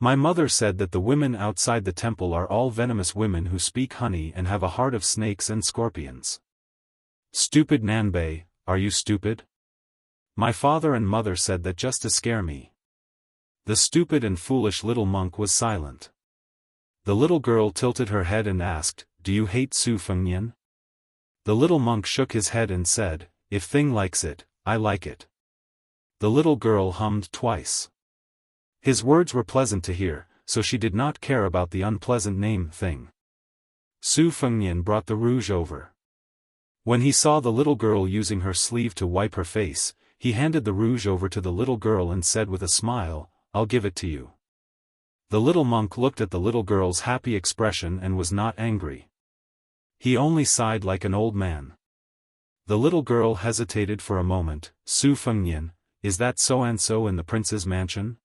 My mother said that the women outside the temple are all venomous women who speak honey and have a heart of snakes and scorpions." "Stupid Nanbei, are you stupid? My father and mother said that just to scare me." The stupid and foolish little monk was silent. The little girl tilted her head and asked, "Do you hate Su Fengnian?" The little monk shook his head and said, "If Thing likes it, I like it." The little girl hummed twice. His words were pleasant to hear, so she did not care about the unpleasant name Thing. Su Fengnian brought the rouge over. When he saw the little girl using her sleeve to wipe her face, he handed the rouge over to the little girl and said with a smile, "I'll give it to you." The little monk looked at the little girl's happy expression and was not angry. He only sighed like an old man. The little girl hesitated for a moment. "Su Fengnian, is that so-and-so in the prince's mansion?"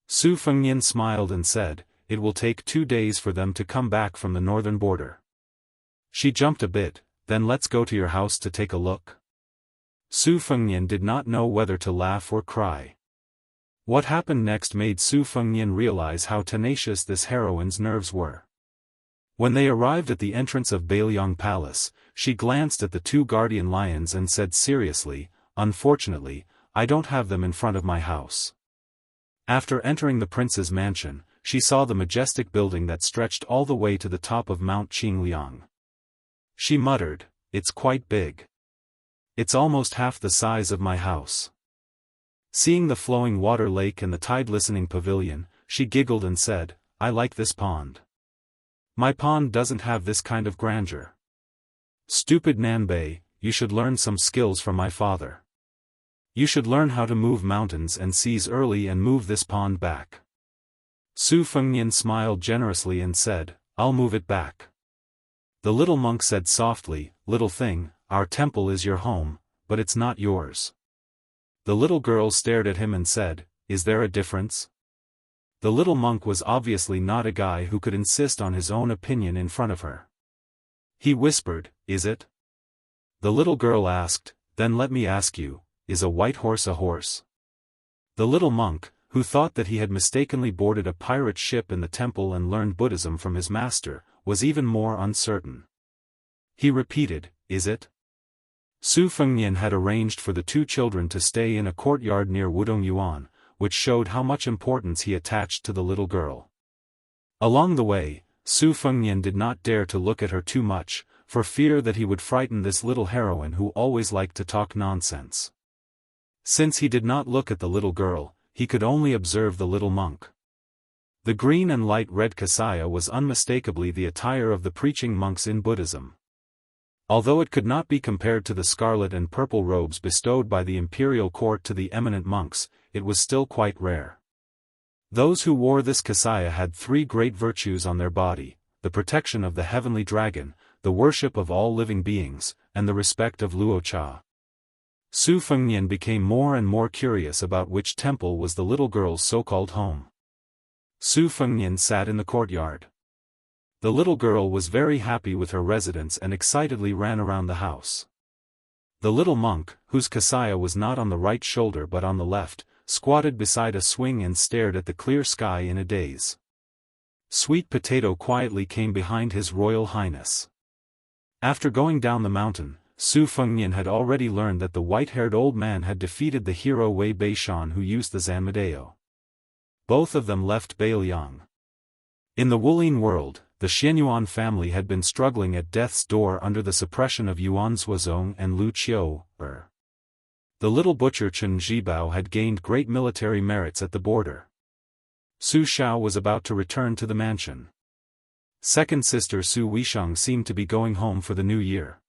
Su Fengnian smiled and said, "It will take 2 days for them to come back from the northern border." She jumped a bit, "Then let's go to your house to take a look." Su Fengnian did not know whether to laugh or cry. What happened next made Su Fengnian realize how tenacious this heroine's nerves were. When they arrived at the entrance of Bailiang Palace, she glanced at the 2 guardian lions and said seriously, "Unfortunately, I don't have them in front of my house." After entering the prince's mansion, she saw the majestic building that stretched all the way to the top of Mount Qingliang. She muttered, "It's quite big. It's almost half the size of my house." Seeing the flowing water lake and the tide-listening pavilion, she giggled and said, "I like this pond. My pond doesn't have this kind of grandeur. Stupid Nanbei, you should learn some skills from my father. You should learn how to move mountains and seas early and move this pond back." Su Fengnian smiled generously and said, "I'll move it back." The little monk said softly, "Little thing, our temple is your home, but it's not yours." The little girl stared at him and said, "Is there a difference?" The little monk was obviously not a guy who could insist on his own opinion in front of her. He whispered, "Is it?" The little girl asked, "Then let me ask you, is a white horse a horse?" The little monk, who thought that he had mistakenly boarded a pirate ship in the temple and learned Buddhism from his master, was even more uncertain. He repeated, "Is it?" Su Fengnian had arranged for the 2 children to stay in a courtyard near Wudong Yuan, which showed how much importance he attached to the little girl. Along the way, Su Fengnian did not dare to look at her too much, for fear that he would frighten this little heroine who always liked to talk nonsense. Since he did not look at the little girl, he could only observe the little monk. The green and light red kasaya was unmistakably the attire of the preaching monks in Buddhism. Although it could not be compared to the scarlet and purple robes bestowed by the imperial court to the eminent monks, it was still quite rare. Those who wore this kasaya had three great virtues on their body: the protection of the heavenly dragon, the worship of all living beings, and the respect of Luo Cha. Su Fengnian became more and more curious about which temple was the little girl's so-called home. Su Fengnian sat in the courtyard. The little girl was very happy with her residence and excitedly ran around the house. The little monk, whose kasaya was not on the right shoulder but on the left, squatted beside a swing and stared at the clear sky in a daze. Sweet Potato quietly came behind His Royal Highness. After going down the mountain, Su Fengnian had already learned that the white-haired old man had defeated the hero Wei Beishan who used the Zanmadeo. Both of them left Bailiang. In the Wulin world, the Xianyuan family had been struggling at death's door under the suppression of Yuan Zuozong and Lu Qiu. The little butcher Chen Zhibao had gained great military merits at the border. Su Xiao was about to return to the mansion. Second sister Su Weisheng seemed to be going home for the new year.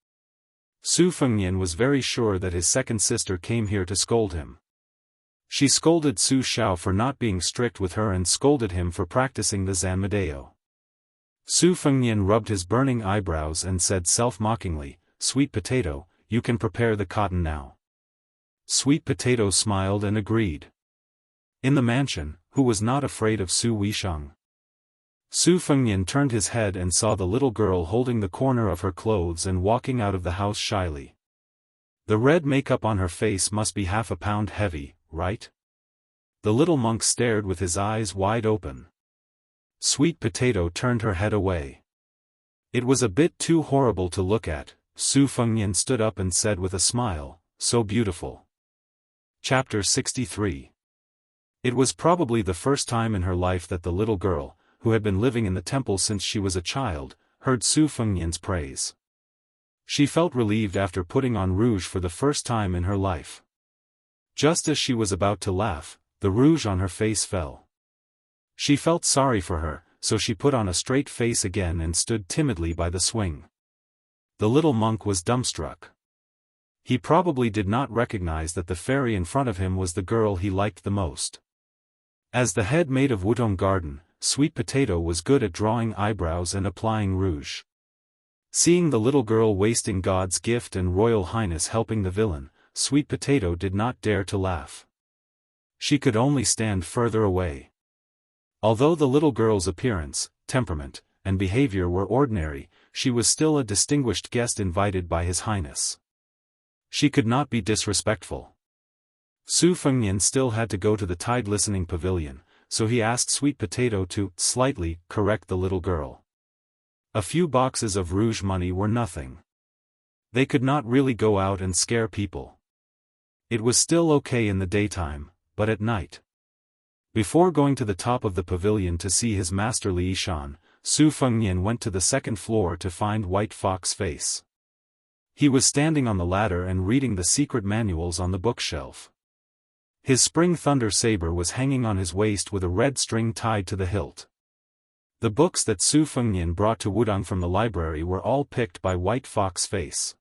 Su Fengnian was very sure that his second sister came here to scold him. She scolded Su Xiao for not being strict with her and scolded him for practicing the Zanmadeo. Su Fengnian rubbed his burning eyebrows and said self-mockingly, "Sweet Potato, you can prepare the cotton now." Sweet Potato smiled and agreed. In the mansion, who was not afraid of Su Weisheng? Su Fengnian turned his head and saw the little girl holding the corner of her clothes and walking out of the house shyly. The red makeup on her face must be half a pound heavy, right? The little monk stared with his eyes wide open. Sweet Potato turned her head away. It was a bit too horrible to look at. Su Fengnian stood up and said with a smile, "So beautiful." Chapter 63. It was probably the first time in her life that the little girl, who had been living in the temple since she was a child, heard Su Fengnian's praise. She felt relieved after putting on rouge for the first time in her life. Just as she was about to laugh, the rouge on her face fell. She felt sorry for her, so she put on a straight face again and stood timidly by the swing. The little monk was dumbstruck. He probably did not recognize that the fairy in front of him was the girl he liked the most. As the head maid of Wudong Garden, Sweet Potato was good at drawing eyebrows and applying rouge. Seeing the little girl wasting God's gift and Royal Highness helping the villain, Sweet Potato did not dare to laugh. She could only stand further away. Although the little girl's appearance, temperament, and behavior were ordinary, she was still a distinguished guest invited by His Highness. She could not be disrespectful. Su Fengnian still had to go to the Tide Listening Pavilion, so he asked Sweet Potato to, slightly, correct the little girl. A few boxes of rouge money were nothing. They could not really go out and scare people. It was still okay in the daytime, but at night. Before going to the top of the pavilion to see his master Li Yishan, Su Fengnian went to the second floor to find White Fox Face. He was standing on the ladder and reading the secret manuals on the bookshelf. His spring thunder saber was hanging on his waist with a red string tied to the hilt. The books that Su Fengnian brought to Wudong from the library were all picked by White Fox Face.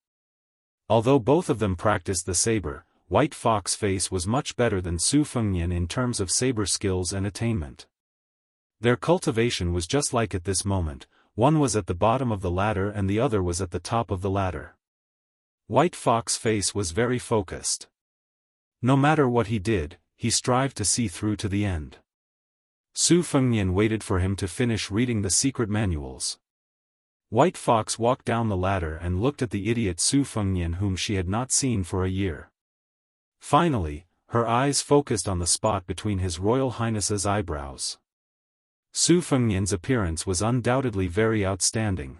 Although both of them practiced the saber, White Fox Face was much better than Su Fengnian in terms of saber skills and attainment. Their cultivation was just like at this moment, one was at the bottom of the ladder and the other was at the top of the ladder. White Fox Face was very focused. No matter what he did, he strived to see through to the end. Su Fengnian waited for him to finish reading the secret manuals. White Fox walked down the ladder and looked at the idiot Su Fengnian whom she had not seen for a year. Finally, her eyes focused on the spot between His Royal Highness's eyebrows. Su Fengnian's appearance was undoubtedly very outstanding.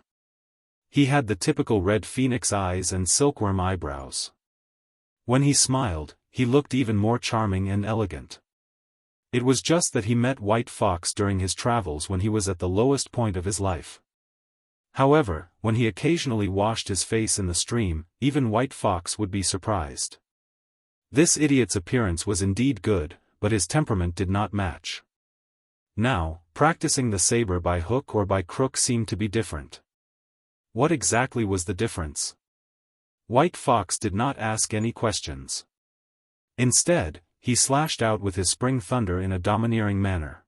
He had the typical red phoenix eyes and silkworm eyebrows. When he smiled, he looked even more charming and elegant. It was just that he met White Fox during his travels when he was at the lowest point of his life. However, when he occasionally washed his face in the stream, even White Fox would be surprised. This idiot's appearance was indeed good, but his temperament did not match. Now, practicing the saber by hook or by crook seemed to be different. What exactly was the difference? White Fox did not ask any questions. Instead, he slashed out with his spring thunder in a domineering manner.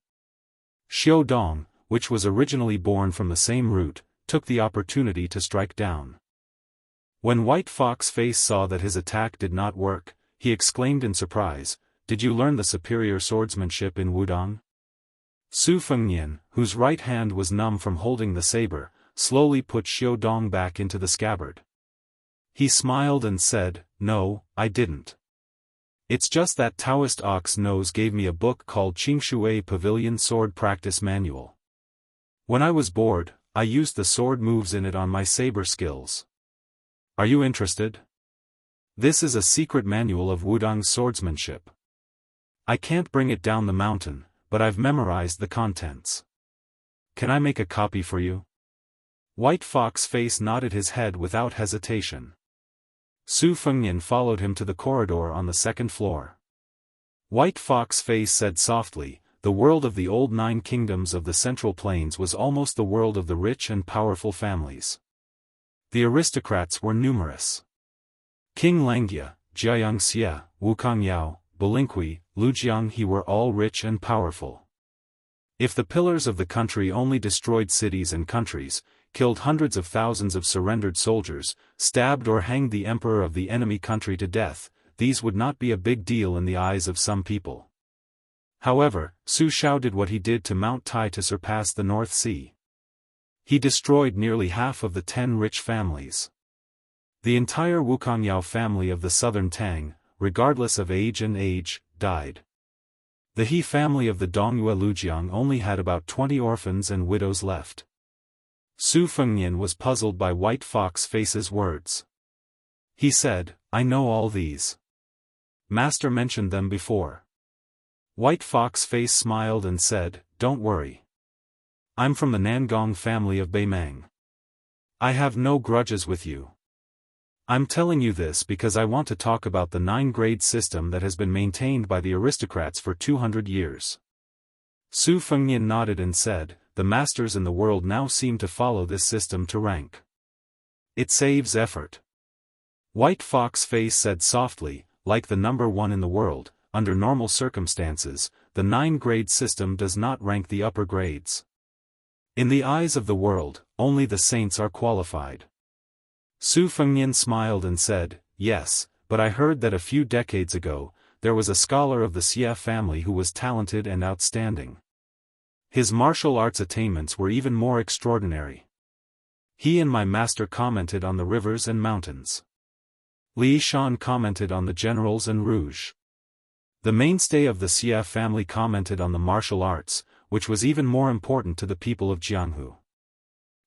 Xiao Dong, which was originally born from the same root, took the opportunity to strike down. When White Fox Face saw that his attack did not work, he exclaimed in surprise, "Did you learn the superior swordsmanship in Wudong?" Su Fengnian, whose right hand was numb from holding the saber, slowly put Xiao Dong back into the scabbard. He smiled and said, "No, I didn't. It's just that Daoist Ox Nose gave me a book called Qingshui Pavilion Sword Practice Manual. When I was bored, I used the sword moves in it on my saber skills. Are you interested? This is a secret manual of Wudong's swordsmanship. I can't bring it down the mountain, but I've memorized the contents. Can I make a copy for you?" White Fox Face nodded his head without hesitation. Su Fengnian followed him to the corridor on the second floor. White Fox Face said softly, "The world of the old 9 kingdoms of the Central Plains was almost the world of the rich and powerful families. The aristocrats were numerous. King Langjia, Jianghu, Wukangyao, Balinkui, Lujianghe were all rich and powerful. If the pillars of the country only destroyed cities and countries, killed hundreds of thousands of surrendered soldiers, stabbed or hanged the emperor of the enemy country to death, these would not be a big deal in the eyes of some people. However, Su Shao did what he did to Mount Tai to surpass the North Sea. He destroyed nearly half of the 10 rich families. The entire Wukangyao family of the southern Tang, regardless of age and age, died. The He family of the Dongyue Lujiang only had about 20 orphans and widows left. Su Fengnian was puzzled by White Fox Face's words. He said, "I know all these. Master mentioned them before." White Fox Face smiled and said, "Don't worry. I'm from the Nangong family of Beimang. I have no grudges with you. I'm telling you this because I want to talk about the 9-grade system that has been maintained by the aristocrats for 200 years. Su Fengnian nodded and said, "The masters in the world now seem to follow this system to rank. It saves effort." White Fox Face said softly, "Like the number 1 in the world, under normal circumstances, the 9-grade system does not rank the upper grades. In the eyes of the world, only the saints are qualified." Su Fengnian smiled and said, "Yes, but I heard that a few decades ago, there was a scholar of the Xia family who was talented and outstanding. His martial arts attainments were even more extraordinary. He and my master commented on the rivers and mountains. Li Shan commented on the generals and rouge. The mainstay of the Xia family commented on the martial arts, which was even more important to the people of Jianghu.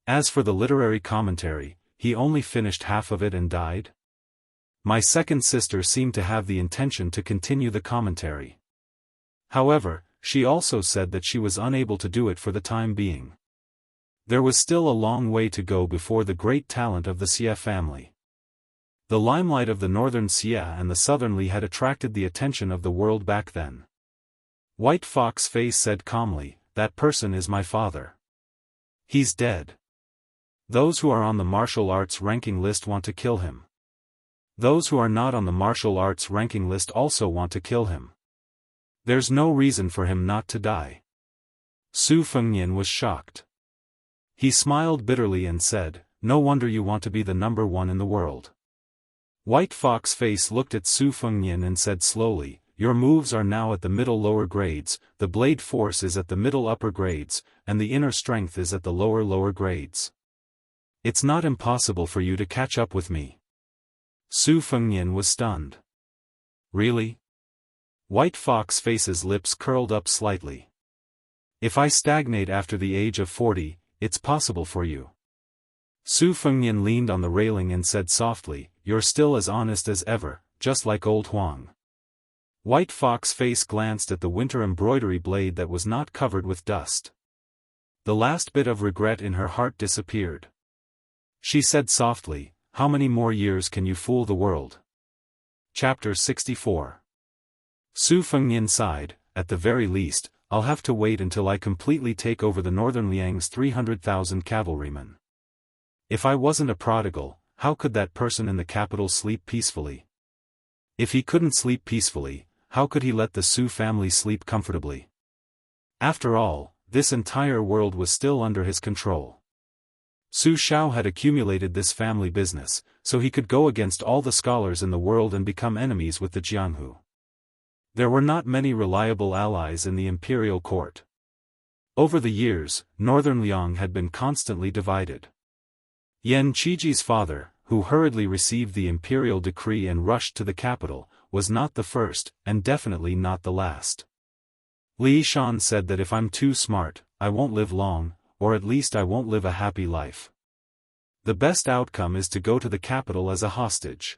As for the literary commentary, he only finished half of it and died. My second sister seemed to have the intention to continue the commentary. However, she also said that she was unable to do it for the time being. There was still a long way to go before the great talent of the Xia family. The limelight of the northern Xia and the southern Li had attracted the attention of the world back then. White Fox Face said calmly, "That person is my father. He's dead. Those who are on the martial arts ranking list want to kill him. Those who are not on the martial arts ranking list also want to kill him. There's no reason for him not to die." Su Fengnian was shocked. He smiled bitterly and said, "No wonder you want to be the number 1 in the world." White Fox Face looked at Su Fengnian and said slowly, "Your moves are now at the middle lower grades, the blade force is at the middle upper grades, and the inner strength is at the lower grades. It's not impossible for you to catch up with me." Su Fengnian was stunned. "Really?" White Fox Face's lips curled up slightly. "If I stagnate after the age of 40, it's possible for you." Su Fengnian leaned on the railing and said softly, "You're still as honest as ever, just like old Huang." White Fox Face glanced at the winter embroidery blade that was not covered with dust. The last bit of regret in her heart disappeared. She said softly, "How many more years can you fool the world?" Chapter 64. Su Fengnian sighed, at the very least, I'll have to wait until I completely take over the northern Liang's 300,000 cavalrymen. If I wasn't a prodigal, how could that person in the capital sleep peacefully? If he couldn't sleep peacefully, how could he let the Su family sleep comfortably? After all, this entire world was still under his control. Su Shao had accumulated this family business, so he could go against all the scholars in the world and become enemies with the Jianghu. There were not many reliable allies in the imperial court. Over the years, northern Liang had been constantly divided. Yan Qiji's father, who hurriedly received the imperial decree and rushed to the capital, was not the first, and definitely not the last. Li Shan said that if I'm too smart, I won't live long, or at least I won't live a happy life. The best outcome is to go to the capital as a hostage.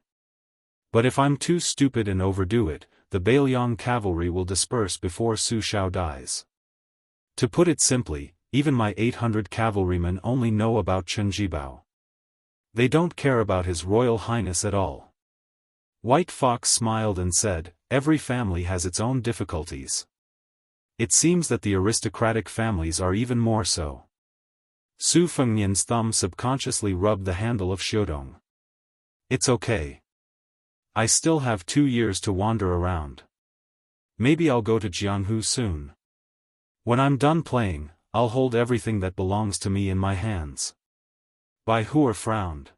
But if I'm too stupid and overdo it, the Beiliang cavalry will disperse before Su Shao dies. To put it simply, even my 800 cavalrymen only know about Chen Jibao. They don't care about His Royal Highness at all. White Fox smiled and said, every family has its own difficulties. It seems that the aristocratic families are even more so. Su Fengnian's thumb subconsciously rubbed the handle of Xiudong. It's okay. I still have 2 years to wander around. Maybe I'll go to Jianghu soon. When I'm done playing, I'll hold everything that belongs to me in my hands. Bai Hua frowned.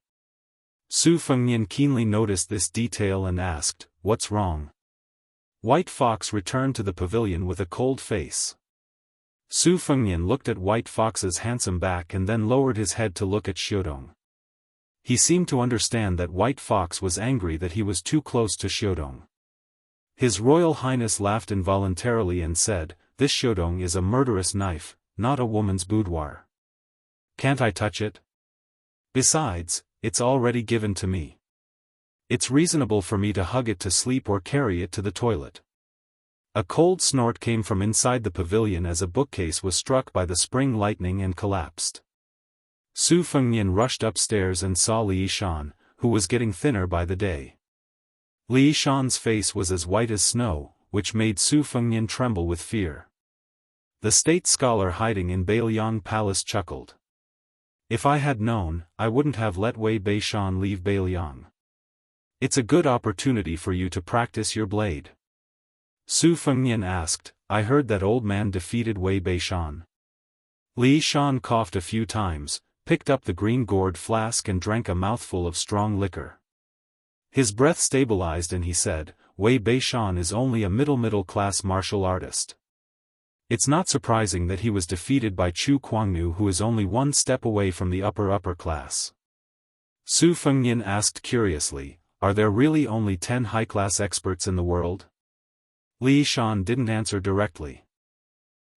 Su Fengnian keenly noticed this detail and asked, what's wrong? White Fox returned to the pavilion with a cold face. Su Fengnian looked at White Fox's handsome back and then lowered his head to look at Xiudong. He seemed to understand that White Fox was angry that he was too close to Xiudong. His Royal Highness laughed involuntarily and said, this Xiudong is a murderous knife, not a woman's boudoir. Can't I touch it? Besides, it's already given to me. It's reasonable for me to hug it to sleep or carry it to the toilet. A cold snort came from inside the pavilion as a bookcase was struck by the spring lightning and collapsed. Su Fengnian rushed upstairs and saw Li Shan, who was getting thinner by the day. Li Shan's face was as white as snow, which made Su Fengnian tremble with fear. The state scholar hiding in Beiliang Palace chuckled. If I had known, I wouldn't have let Wei Beishan leave Beiliang. It's a good opportunity for you to practice your blade. Su Fengnian asked, I heard that old man defeated Wei Beishan. Li Shan coughed a few times, picked up the green gourd flask and drank a mouthful of strong liquor. His breath stabilized and he said, Wei Beishan is only a middle-class martial artist. It's not surprising that he was defeated by Chu Kuangnu, who is only one step away from the upper class. Su Fengnian asked curiously, are there really only 10 high-class experts in the world? Li Shan didn't answer directly.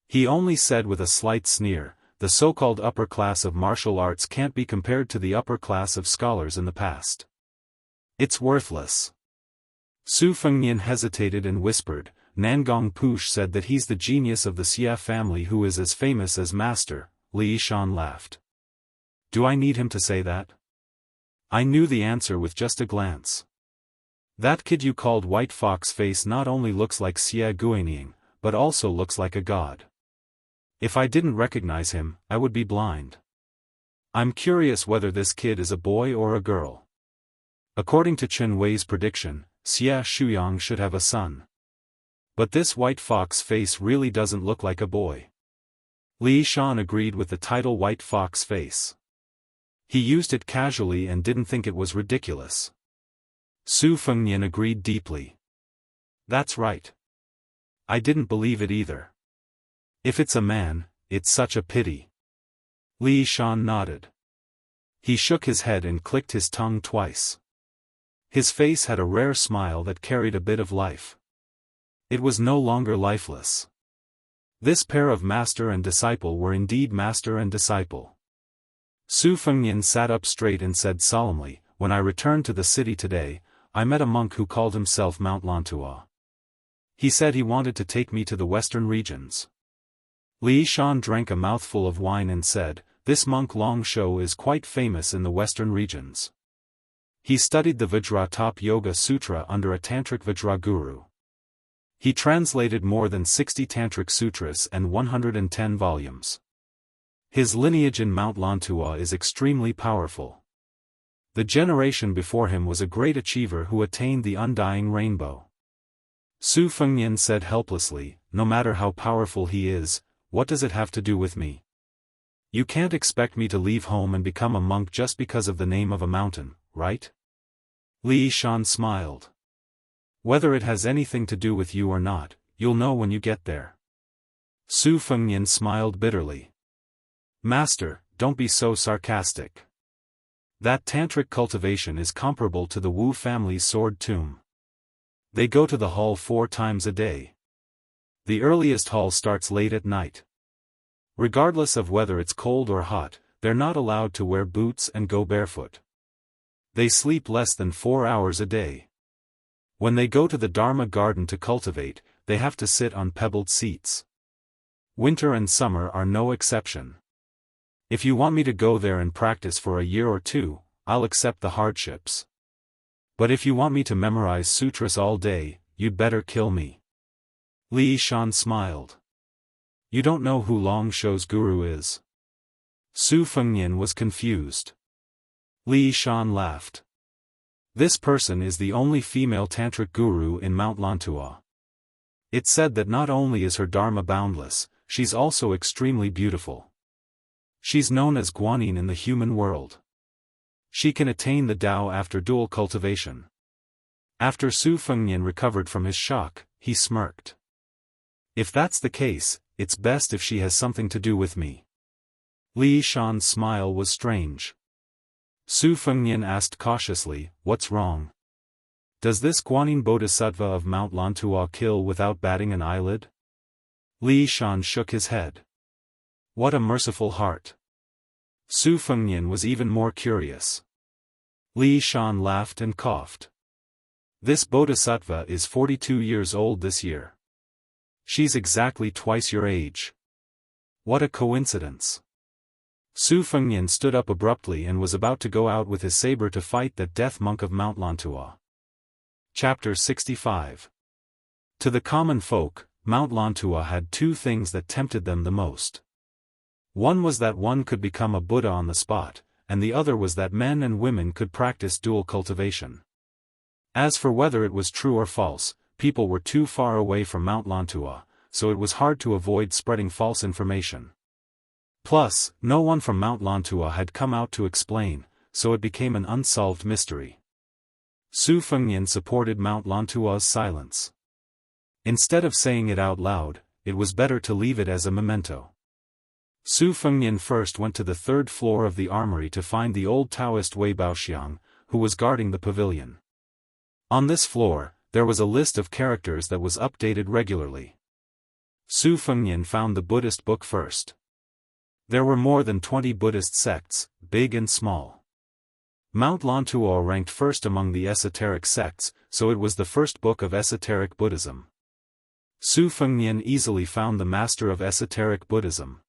He only said with a slight sneer, the so-called upper class of martial arts can't be compared to the upper class of scholars in the past. It's worthless. Su Fengnian hesitated and whispered, Nangong Push said that he's the genius of the Xia family who is as famous as Master. Li Shan laughed. Do I need him to say that? I knew the answer with just a glance. That kid you called White Fox face not only looks like Xia Guining, but also looks like a god. If I didn't recognize him, I would be blind. I'm curious whether this kid is a boy or a girl. According to Chen Wei's prediction, Xia Shuyang should have a son. But this White Fox face really doesn't look like a boy. Li Shan agreed with the title White Fox face. He used it casually and didn't think it was ridiculous. Su Fengnian agreed deeply. That's right. I didn't believe it either. If it's a man, it's such a pity. Li Shan nodded. He shook his head and clicked his tongue twice. His face had a rare smile that carried a bit of life. It was no longer lifeless. This pair of master and disciple were indeed master and disciple. Su Fengnian sat up straight and said solemnly, when I returned to the city today, I met a monk who called himself Mount Lantua. He said he wanted to take me to the western regions. Li Shan drank a mouthful of wine and said, this monk Long Shou is quite famous in the western regions. He studied the Vajratop Yoga Sutra under a Tantric Vajra Guru. He translated more than 60 Tantric sutras and 110 volumes. His lineage in Mount Lantua is extremely powerful. The generation before him was a great achiever who attained the undying rainbow. Su Fengnian said helplessly, no matter how powerful he is, what does it have to do with me? You can't expect me to leave home and become a monk just because of the name of a mountain, right? Li Shan smiled. Whether it has anything to do with you or not, you'll know when you get there. Su Fengnian smiled bitterly. Master, don't be so sarcastic. That tantric cultivation is comparable to the Wu family's sword tomb. They go to the hall 4 times a day. The earliest hall starts late at night. Regardless of whether it's cold or hot, they're not allowed to wear boots and go barefoot. They sleep less than 4 hours a day. When they go to the Dharma garden to cultivate, they have to sit on pebbled seats. Winter and summer are no exception. If you want me to go there and practice for a year or 2, I'll accept the hardships. But if you want me to memorize sutras all day, you'd better kill me. Li Shan smiled. You don't know who Long Shou's guru is. Su Fengnian was confused. Li Shan laughed. This person is the only female tantric guru in Mount Lantua. It's said that not only is her dharma boundless, she's also extremely beautiful. She's known as Guanyin in the human world. She can attain the Tao after dual cultivation. After Su Fengnian recovered from his shock, he smirked. If that's the case, it's best if she has something to do with me. Li Shan's smile was strange. Su Fengnian asked cautiously, what's wrong? Does this Guanyin Bodhisattva of Mount Lantua kill without batting an eyelid? Li Shan shook his head. What a merciful heart. Su Fengnian was even more curious. Li Shan laughed and coughed. This bodhisattva is 42 years old this year. She's exactly twice your age. What a coincidence. Su Fengnian stood up abruptly and was about to go out with his saber to fight that death monk of Mount Lantua. Chapter 65. To the common folk, Mount Lantua had 2 things that tempted them the most. One was that one could become a Buddha on the spot, and the other was that men and women could practice dual cultivation. As for whether it was true or false, people were too far away from Mount Lantua, so it was hard to avoid spreading false information. Plus, no one from Mount Lantua had come out to explain, so it became an unsolved mystery. Su Fengnian supported Mount Lantua's silence. Instead of saying it out loud, it was better to leave it as a memento. Su Fengnian first went to the 3rd floor of the armory to find the old Daoist Wei Baoxiang, who was guarding the pavilion. On this floor, there was a list of characters that was updated regularly. Su Fengnian found the Buddhist book first. There were more than 20 Buddhist sects, big and small. Mount Lantua ranked first among the esoteric sects, so it was the first book of esoteric Buddhism. Su Fengnian easily found the master of esoteric Buddhism.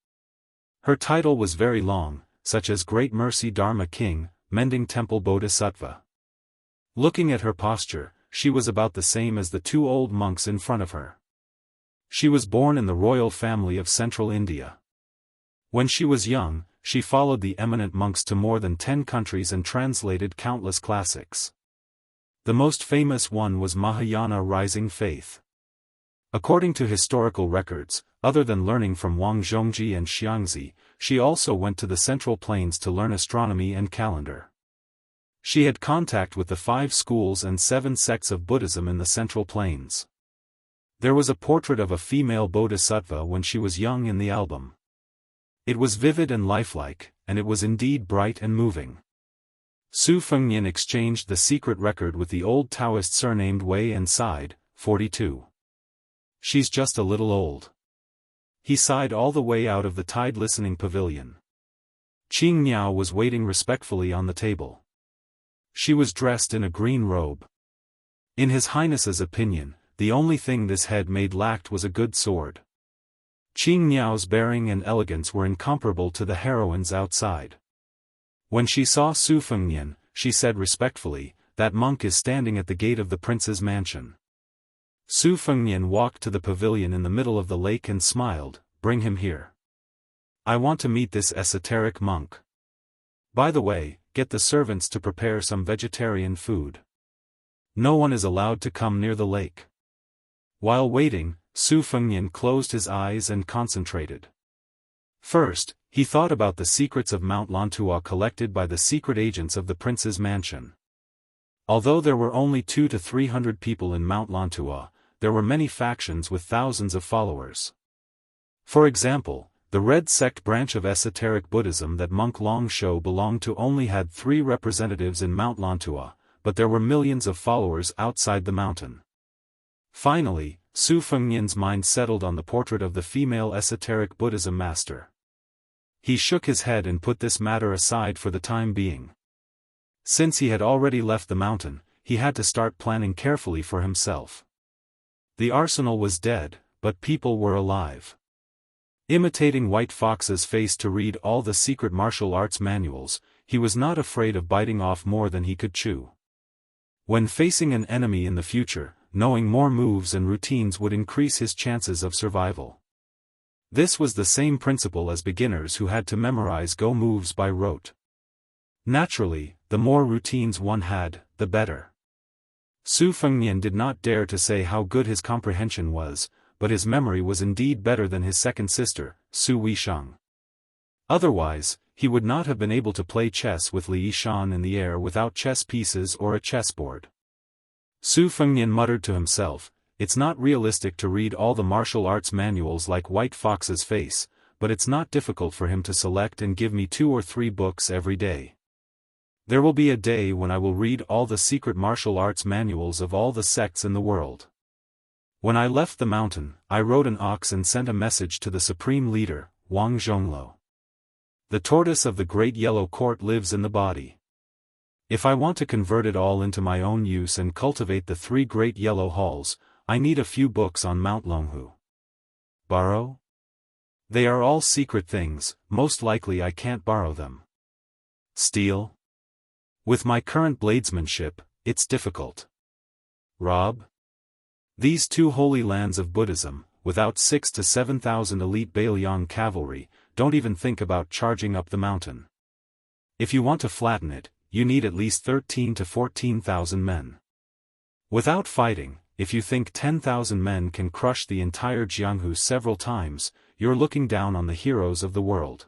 Her title was very long, such as Great Mercy Dharma King, Mending Temple Bodhisattva. Looking at her posture, she was about the same as the 2 old monks in front of her. She was born in the royal family of central India. When she was young, she followed the eminent monks to more than 10 countries and translated countless classics. The most famous one was Mahayana Rising Faith. According to historical records, other than learning from Wang Zhongji and Xiangzi, she also went to the Central Plains to learn astronomy and calendar. She had contact with the 5 schools and 7 sects of Buddhism in the Central Plains. There was a portrait of a female bodhisattva when she was young in the album. It was vivid and lifelike, and it was indeed bright and moving. Su Fengnian exchanged the secret record with the old Taoist surnamed Wei and sighed, 42. She's just a little old. He sighed all the way out of the tide listening pavilion. Qing Miao was waiting respectfully on the table. She was dressed in a green robe. In His Highness's opinion, the only thing this head-maid lacked was a good sword. Qing Miao's bearing and elegance were incomparable to the heroines outside. When she saw Su Fengnian, she said respectfully, "That monk is standing at the gate of the prince's mansion." Su Fengnian walked to the pavilion in the middle of the lake and smiled. Bring him here. I want to meet this esoteric monk. By the way, get the servants to prepare some vegetarian food. No one is allowed to come near the lake. While waiting, Su Fengnian closed his eyes and concentrated. First, he thought about the secrets of Mount Lantua collected by the secret agents of the prince's mansion. Although there were only 200 to 300 people in Mount Lantua, there were many factions with thousands of followers. For example, the Red Sect branch of esoteric Buddhism that monk Long Shou belonged to only had 3 representatives in Mount Lantua, but there were millions of followers outside the mountain. Finally, Su Fengnian's mind settled on the portrait of the female esoteric Buddhism master. He shook his head and put this matter aside for the time being. Since he had already left the mountain, he had to start planning carefully for himself. The arsenal was dead, but people were alive. Imitating White Fox's face to read all the secret martial arts manuals, he was not afraid of biting off more than he could chew. When facing an enemy in the future, knowing more moves and routines would increase his chances of survival. This was the same principle as beginners who had to memorize Go moves by rote. Naturally, the more routines one had, the better. Su Fengnian did not dare to say how good his comprehension was, but his memory was indeed better than his second sister, Su Weisheng. Otherwise, he would not have been able to play chess with Li Yishan in the air without chess pieces or a chessboard. Su Fengnian muttered to himself, it's not realistic to read all the martial arts manuals like White Fox's face, but it's not difficult for him to select and give me 2 or 3 books every day. There will be a day when I will read all the secret martial arts manuals of all the sects in the world. When I left the mountain, I rode an ox and sent a message to the supreme leader, Wang Zhongluo. The tortoise of the Great Yellow Court lives in the body. If I want to convert it all into my own use and cultivate the 3 great yellow halls, I need a few books on Mount Longhu. Borrow? They are all secret things, most likely I can't borrow them. Steal? With my current bladesmanship, it's difficult. Rob? These 2 holy lands of Buddhism, without 6,000 to 7,000 elite Bailiang cavalry, don't even think about charging up the mountain. If you want to flatten it, you need at least 13,000 to 14,000 men. Without fighting, if you think 10,000 men can crush the entire Jianghu several times, you're looking down on the heroes of the world.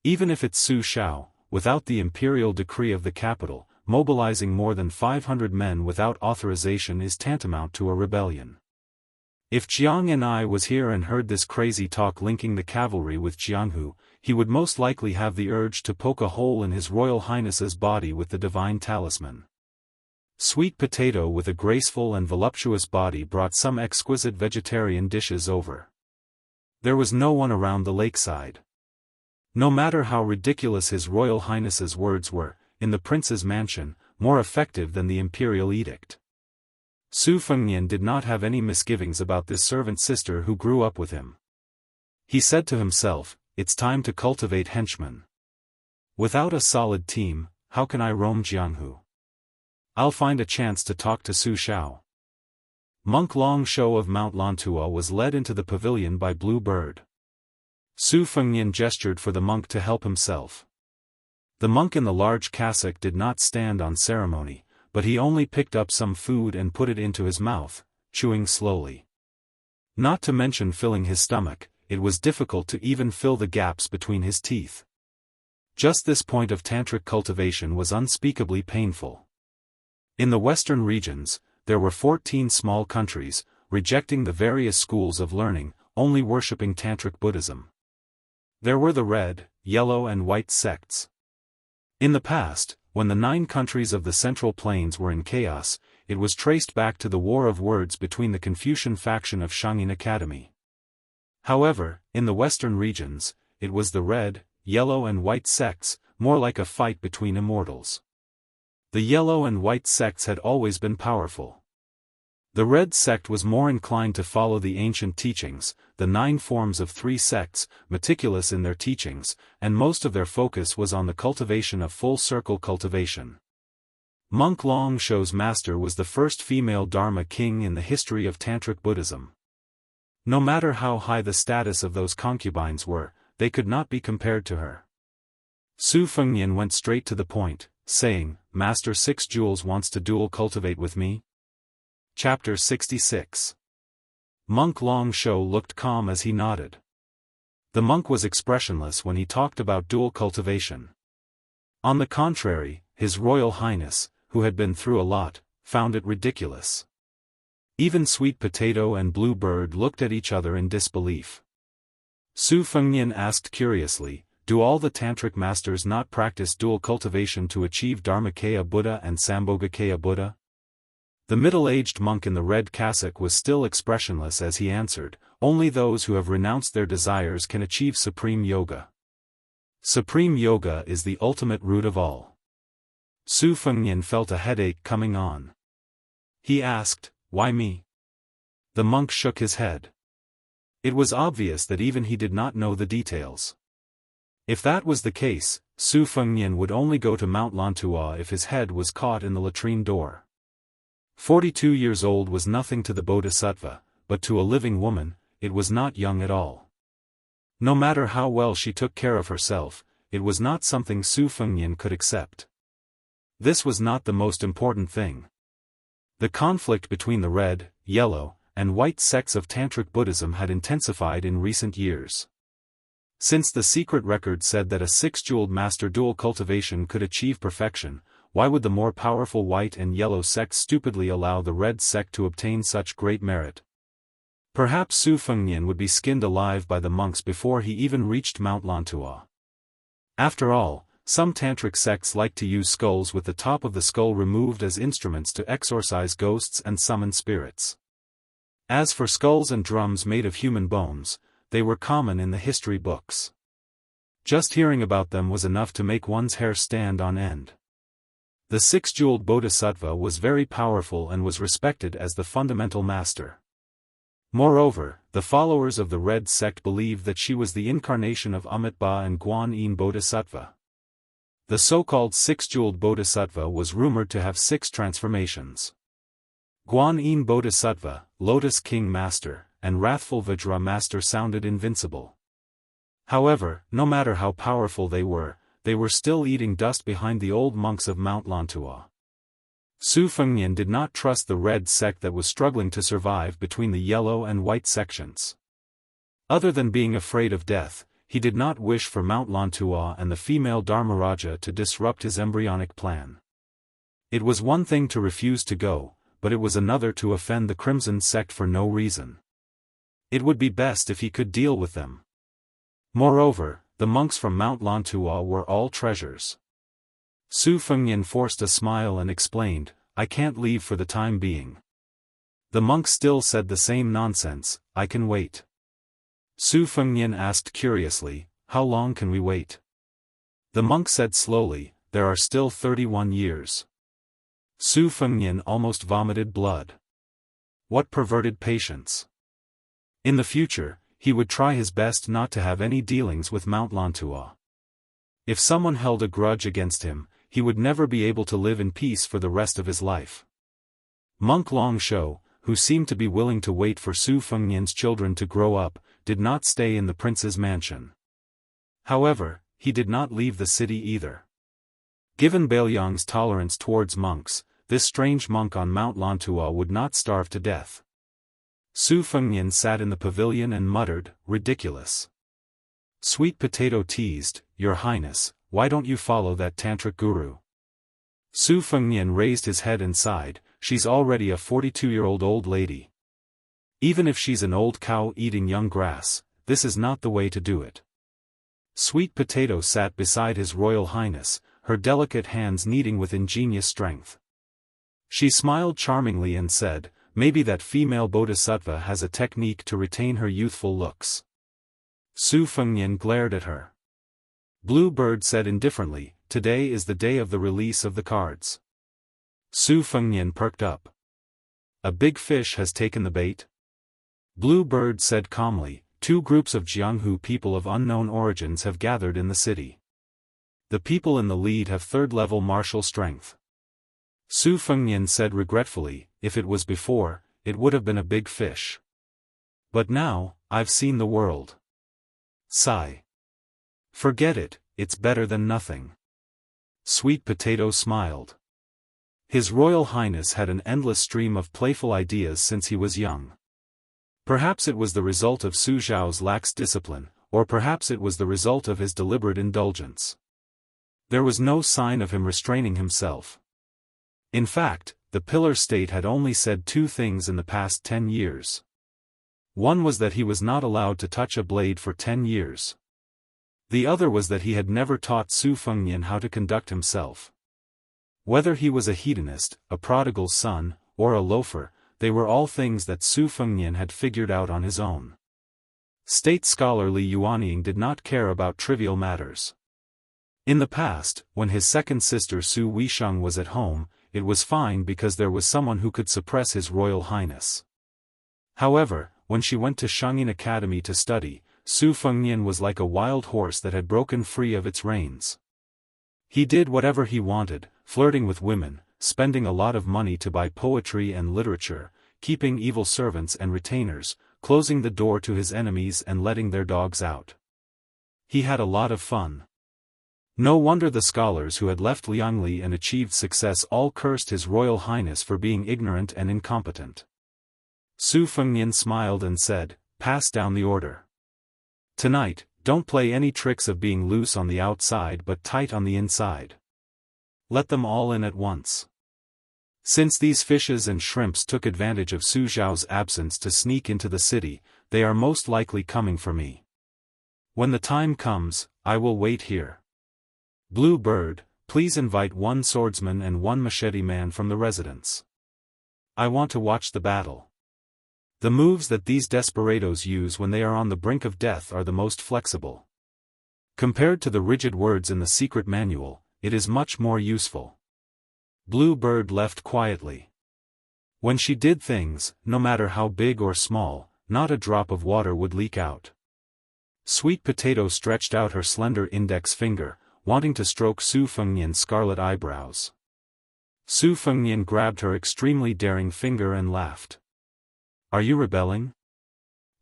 Even if it's Su Shao, without the imperial decree of the capital, mobilizing more than 500 men without authorization is tantamount to a rebellion. If Jiang was here and heard this crazy talk linking the cavalry with Jianghu, he would most likely have the urge to poke a hole in His Royal Highness's body with the divine talisman. Sweet Potato with a graceful and voluptuous body brought some exquisite vegetarian dishes over. There was no one around the lakeside. No matter how ridiculous His Royal Highness's words were, in the prince's mansion, more effective than the imperial edict. Su Fengnian did not have any misgivings about this servant sister who grew up with him. He said to himself, it's time to cultivate henchmen. Without a solid team, how can I roam Jianghu? I'll find a chance to talk to Su Shao. Monk Long Shou of Mount Lantua was led into the pavilion by Blue Bird. Su Fengnian gestured for the monk to help himself. The monk in the large cassock did not stand on ceremony, but he only picked up some food and put it into his mouth, chewing slowly. Not to mention filling his stomach, it was difficult to even fill the gaps between his teeth. Just this point of tantric cultivation was unspeakably painful. In the western regions, there were 14 small countries, rejecting the various schools of learning, only worshipping tantric Buddhism. There were the red, yellow and white sects. In the past, when the 9 countries of the Central Plains were in chaos, it was traced back to the war of words between the Confucian faction of Shangyin Academy. However, in the western regions, it was the red, yellow and white sects, more like a fight between immortals. The yellow and white sects had always been powerful. The red sect was more inclined to follow the ancient teachings, the 9 forms of 3 sects, meticulous in their teachings, and most of their focus was on the cultivation of full circle cultivation. Monk Long Shou's master was the first female Dharma king in the history of Tantric Buddhism. No matter how high the status of those concubines were, they could not be compared to her. Su Fengnian went straight to the point, saying, "Master Six Jewels wants to dual cultivate with me?" Chapter 66. Monk Long Shou looked calm as he nodded. The monk was expressionless when he talked about dual cultivation. On the contrary, His Royal Highness, who had been through a lot, found it ridiculous. Even Sweet Potato and Blue Bird looked at each other in disbelief. Su Fengnian asked curiously, "Do all the Tantric masters not practice dual cultivation to achieve Dharmakaya Buddha and Sambhogakaya Buddha?" The middle-aged monk in the red cassock was still expressionless as he answered, "Only those who have renounced their desires can achieve Supreme Yoga. Supreme Yoga is the ultimate root of all." Su Fengnian felt a headache coming on. He asked, "Why me?" The monk shook his head. It was obvious that even he did not know the details. If that was the case, Su Fengnian would only go to Mount Lantua if his head was caught in the latrine door. 42 years old was nothing to the Bodhisattva, but to a living woman, it was not young at all. No matter how well she took care of herself, it was not something Su Fengnian could accept. This was not the most important thing. The conflict between the red, yellow, and white sects of Tantric Buddhism had intensified in recent years. Since the secret record said that a six-jeweled master dual cultivation could achieve perfection, why would the more powerful white and yellow sects stupidly allow the red sect to obtain such great merit? Perhaps Su Fengnian would be skinned alive by the monks before he even reached Mount Lantua. After all, some Tantric sects like to use skulls with the top of the skull removed as instruments to exorcise ghosts and summon spirits. As for skulls and drums made of human bones, they were common in the history books. Just hearing about them was enough to make one's hair stand on end. The six-jeweled Bodhisattva was very powerful and was respected as the fundamental master. Moreover, the followers of the red sect believed that she was the incarnation of Amitabha and Guan Yin Bodhisattva. The so-called six-jeweled Bodhisattva was rumored to have 6 transformations. Guan Yin Bodhisattva, Lotus King Master, and Wrathful Vajra Master sounded invincible. However, no matter how powerful they were still eating dust behind the old monks of Mount Lantua. Su Fengnian did not trust the red sect that was struggling to survive between the yellow and white sections. Other than being afraid of death, he did not wish for Mount Lantua and the female Dharmaraja to disrupt his embryonic plan. It was one thing to refuse to go, but it was another to offend the Crimson Sect for no reason. It would be best if he could deal with them. Moreover, the monks from Mount Lantua were all treasures. Su Fengnian forced a smile and explained, "I can't leave for the time being." The monk still said the same nonsense, "I can wait." Su Fengnian asked curiously, "How long can we wait?" The monk said slowly, "There are still 31 years. Su Fengnian almost vomited blood. What perverted patience! In the future, he would try his best not to have any dealings with Mount Lantua. If someone held a grudge against him, he would never be able to live in peace for the rest of his life. Monk Long Shou, who seemed to be willing to wait for Su Fengnian's children to grow up, did not stay in the prince's mansion. However, he did not leave the city either. Given Baoyang's tolerance towards monks, this strange monk on Mount Lantua would not starve to death. Su Fengnian sat in the pavilion and muttered, "Ridiculous." Sweet Potato teased, "Your Highness, why don't you follow that Tantric guru?" Su Fengnian raised his head and sighed, "She's already a 42-year-old old lady. Even if she's an old cow eating young grass, this is not the way to do it." Sweet Potato sat beside His Royal Highness, her delicate hands kneading with ingenious strength. She smiled charmingly and said, "Maybe that female bodhisattva has a technique to retain her youthful looks." Su Fengnian glared at her. Blue Bird said indifferently, "Today is the day of the release of the cards." Su Fengnian perked up. "A big fish has taken the bait?" Blue Bird said calmly, "2 groups of Jianghu people of unknown origins have gathered in the city. The people in the lead have 3rd-level martial strength. Su Fengnian said regretfully, if it was before, it would have been a big fish. But now, I've seen the world. Sigh. Forget it, it's better than nothing. Sweet Potato smiled. His Royal Highness had an endless stream of playful ideas since he was young. Perhaps it was the result of Su Zhao's lax discipline, or perhaps it was the result of his deliberate indulgence. There was no sign of him restraining himself. In fact, the Pillar State had only said two things in the past 10 years. One was that he was not allowed to touch a blade for 10 years. The other was that he had never taught Su Fengnian how to conduct himself. Whether he was a hedonist, a prodigal son, or a loafer, they were all things that Su Fengnian had figured out on his own. State scholar Li Yuanying did not care about trivial matters. In the past, when his second sister Su Weisheng was at home, it was fine because there was someone who could suppress his Royal Highness. However, when she went to Shangyin Academy to study, Su Fengnian was like a wild horse that had broken free of its reins. He did whatever he wanted, flirting with women, spending a lot of money to buy poetry and literature, keeping evil servants and retainers, closing the door to his enemies and letting their dogs out. He had a lot of fun. No wonder the scholars who had left Liangli and achieved success all cursed his Royal Highness for being ignorant and incompetent. Su Fengnian smiled and said, "Pass down the order. Tonight, don't play any tricks of being loose on the outside but tight on the inside. Let them all in at once. Since these fishes and shrimps took advantage of Su Zhao's absence to sneak into the city, they are most likely coming for me. When the time comes, I will wait here. Blue Bird, please invite one swordsman and one machete man from the residence. I want to watch the battle. The moves that these desperados use when they are on the brink of death are the most flexible. Compared to the rigid words in the secret manual, it is much more useful." Blue Bird left quietly. When she did things, no matter how big or small, not a drop of water would leak out. Sweet Potato stretched out her slender index finger, wanting to stroke Su Fengnian's scarlet eyebrows. Su Fengnian grabbed her extremely daring finger and laughed. "Are you rebelling?"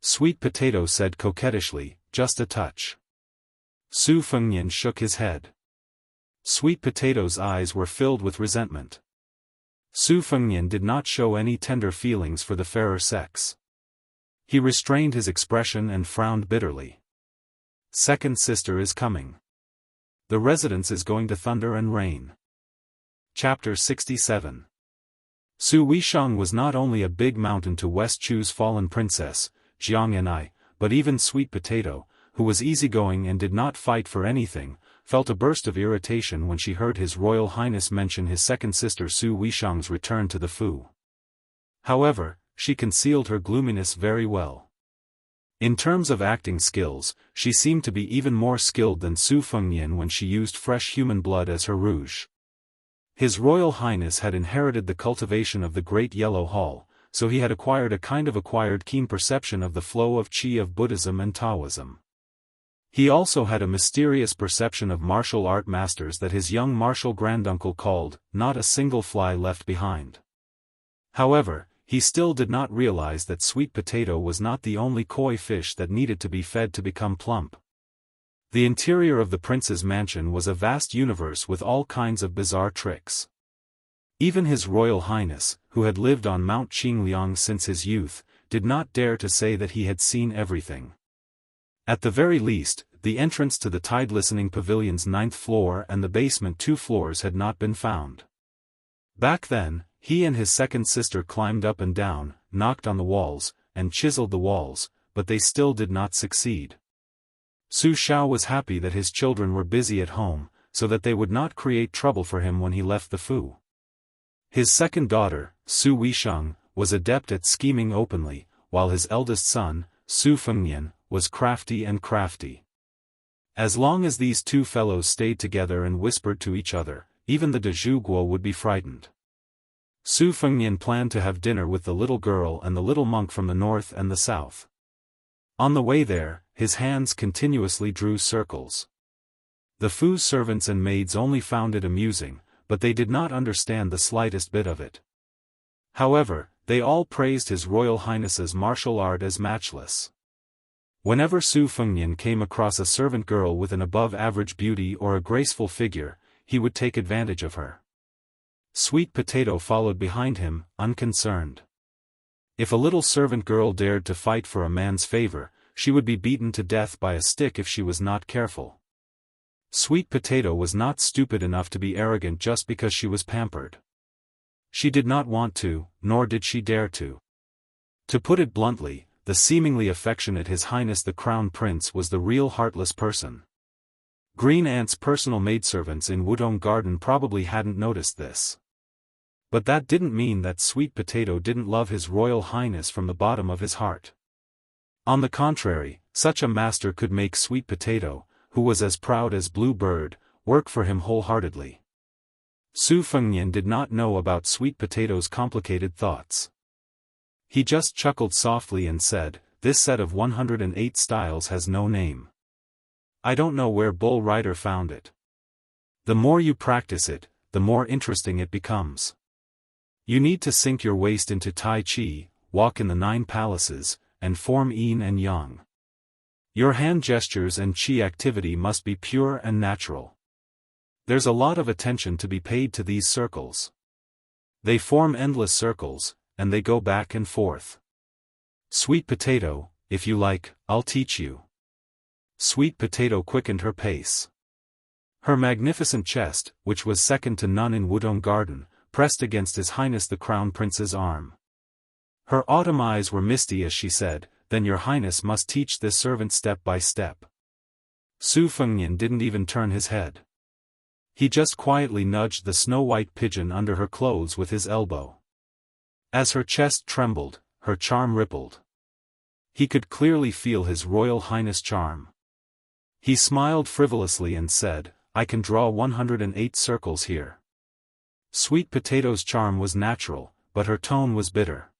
Sweet Potato said coquettishly, "Just a touch." Su Fengnian shook his head. Sweet Potato's eyes were filled with resentment. Su Fengnian did not show any tender feelings for the fairer sex. He restrained his expression and frowned bitterly. "Second sister is coming. The residence is going to thunder and rain." Chapter 67. Su Weisheng was not only a big mountain to West Chu's fallen princess, Jianghu, but even Sweet Potato, who was easygoing and did not fight for anything, felt a burst of irritation when she heard His Royal Highness mention his second sister Su Weisheng's return to the Fu. However, she concealed her gloominess very well. In terms of acting skills, she seemed to be even more skilled than Su Fengnian when she used fresh human blood as her rouge. His Royal Highness had inherited the cultivation of the Great Yellow Hall, so he had acquired keen perception of the flow of qi of Buddhism and Taoism. He also had a mysterious perception of martial art masters that his young martial granduncle called, "not a single fly left behind." However, he still did not realize that Sweet Potato was not the only koi fish that needed to be fed to become plump. The interior of the prince's mansion was a vast universe with all kinds of bizarre tricks. Even His Royal Highness, who had lived on Mount Qingliang since his youth, did not dare to say that he had seen everything. At the very least, the entrance to the tide-listening pavilion's 9th floor and the basement 2 floors had not been found. Back then, he and his second sister climbed up and down, knocked on the walls, and chiseled the walls, but they still did not succeed. Su Xiao was happy that his children were busy at home, so that they would not create trouble for him when he left the Fu. His second daughter, Su Weisheng, was adept at scheming openly, while his eldest son, Su Fengnian, was crafty and crafty. As long as these two fellows stayed together and whispered to each other, even the de Zhuguo would be frightened. Su Fengnian planned to have dinner with the little girl and the little monk from the north and the south. On the way there, his hands continuously drew circles. The Fu's servants and maids only found it amusing, but they did not understand the slightest bit of it. However, they all praised His Royal Highness's martial art as matchless. Whenever Su Fengnian came across a servant girl with an above-average beauty or a graceful figure, he would take advantage of her. Sweet Potato followed behind him, unconcerned. If a little servant girl dared to fight for a man's favor, she would be beaten to death by a stick if she was not careful. Sweet Potato was not stupid enough to be arrogant just because she was pampered. She did not want to, nor did she dare to. To put it bluntly, the seemingly affectionate His Highness the Crown Prince was the real heartless person. Green Ant's personal maidservants in Wudong Garden probably hadn't noticed this. But that didn't mean that Sweet Potato didn't love His Royal Highness from the bottom of his heart. On the contrary, such a master could make Sweet Potato, who was as proud as Blue Bird, work for him wholeheartedly. Su Fengnian did not know about Sweet Potato's complicated thoughts. He just chuckled softly and said, "This set of 108 styles has no name. I don't know where Bull Rider found it. The more you practice it, the more interesting it becomes. You need to sink your waist into Tai Chi, walk in the 9 palaces, and form yin and yang. Your hand gestures and chi activity must be pure and natural. There's a lot of attention to be paid to these circles. They form endless circles, and they go back and forth. Sweet Potato, if you like, I'll teach you." Sweet Potato quickened her pace. Her magnificent chest, which was second to none in Wudong Garden, pressed against His Highness the Crown Prince's arm. Her autumn eyes were misty as she said, "Then your Highness must teach this servant step by step." Su Fengnian didn't even turn his head. He just quietly nudged the snow-white pigeon under her clothes with his elbow. As her chest trembled, her charm rippled. He could clearly feel His Royal Highness' charm. He smiled frivolously and said, "I can draw 108 circles here." Sweet Potato's charm was natural, but her tone was bitter.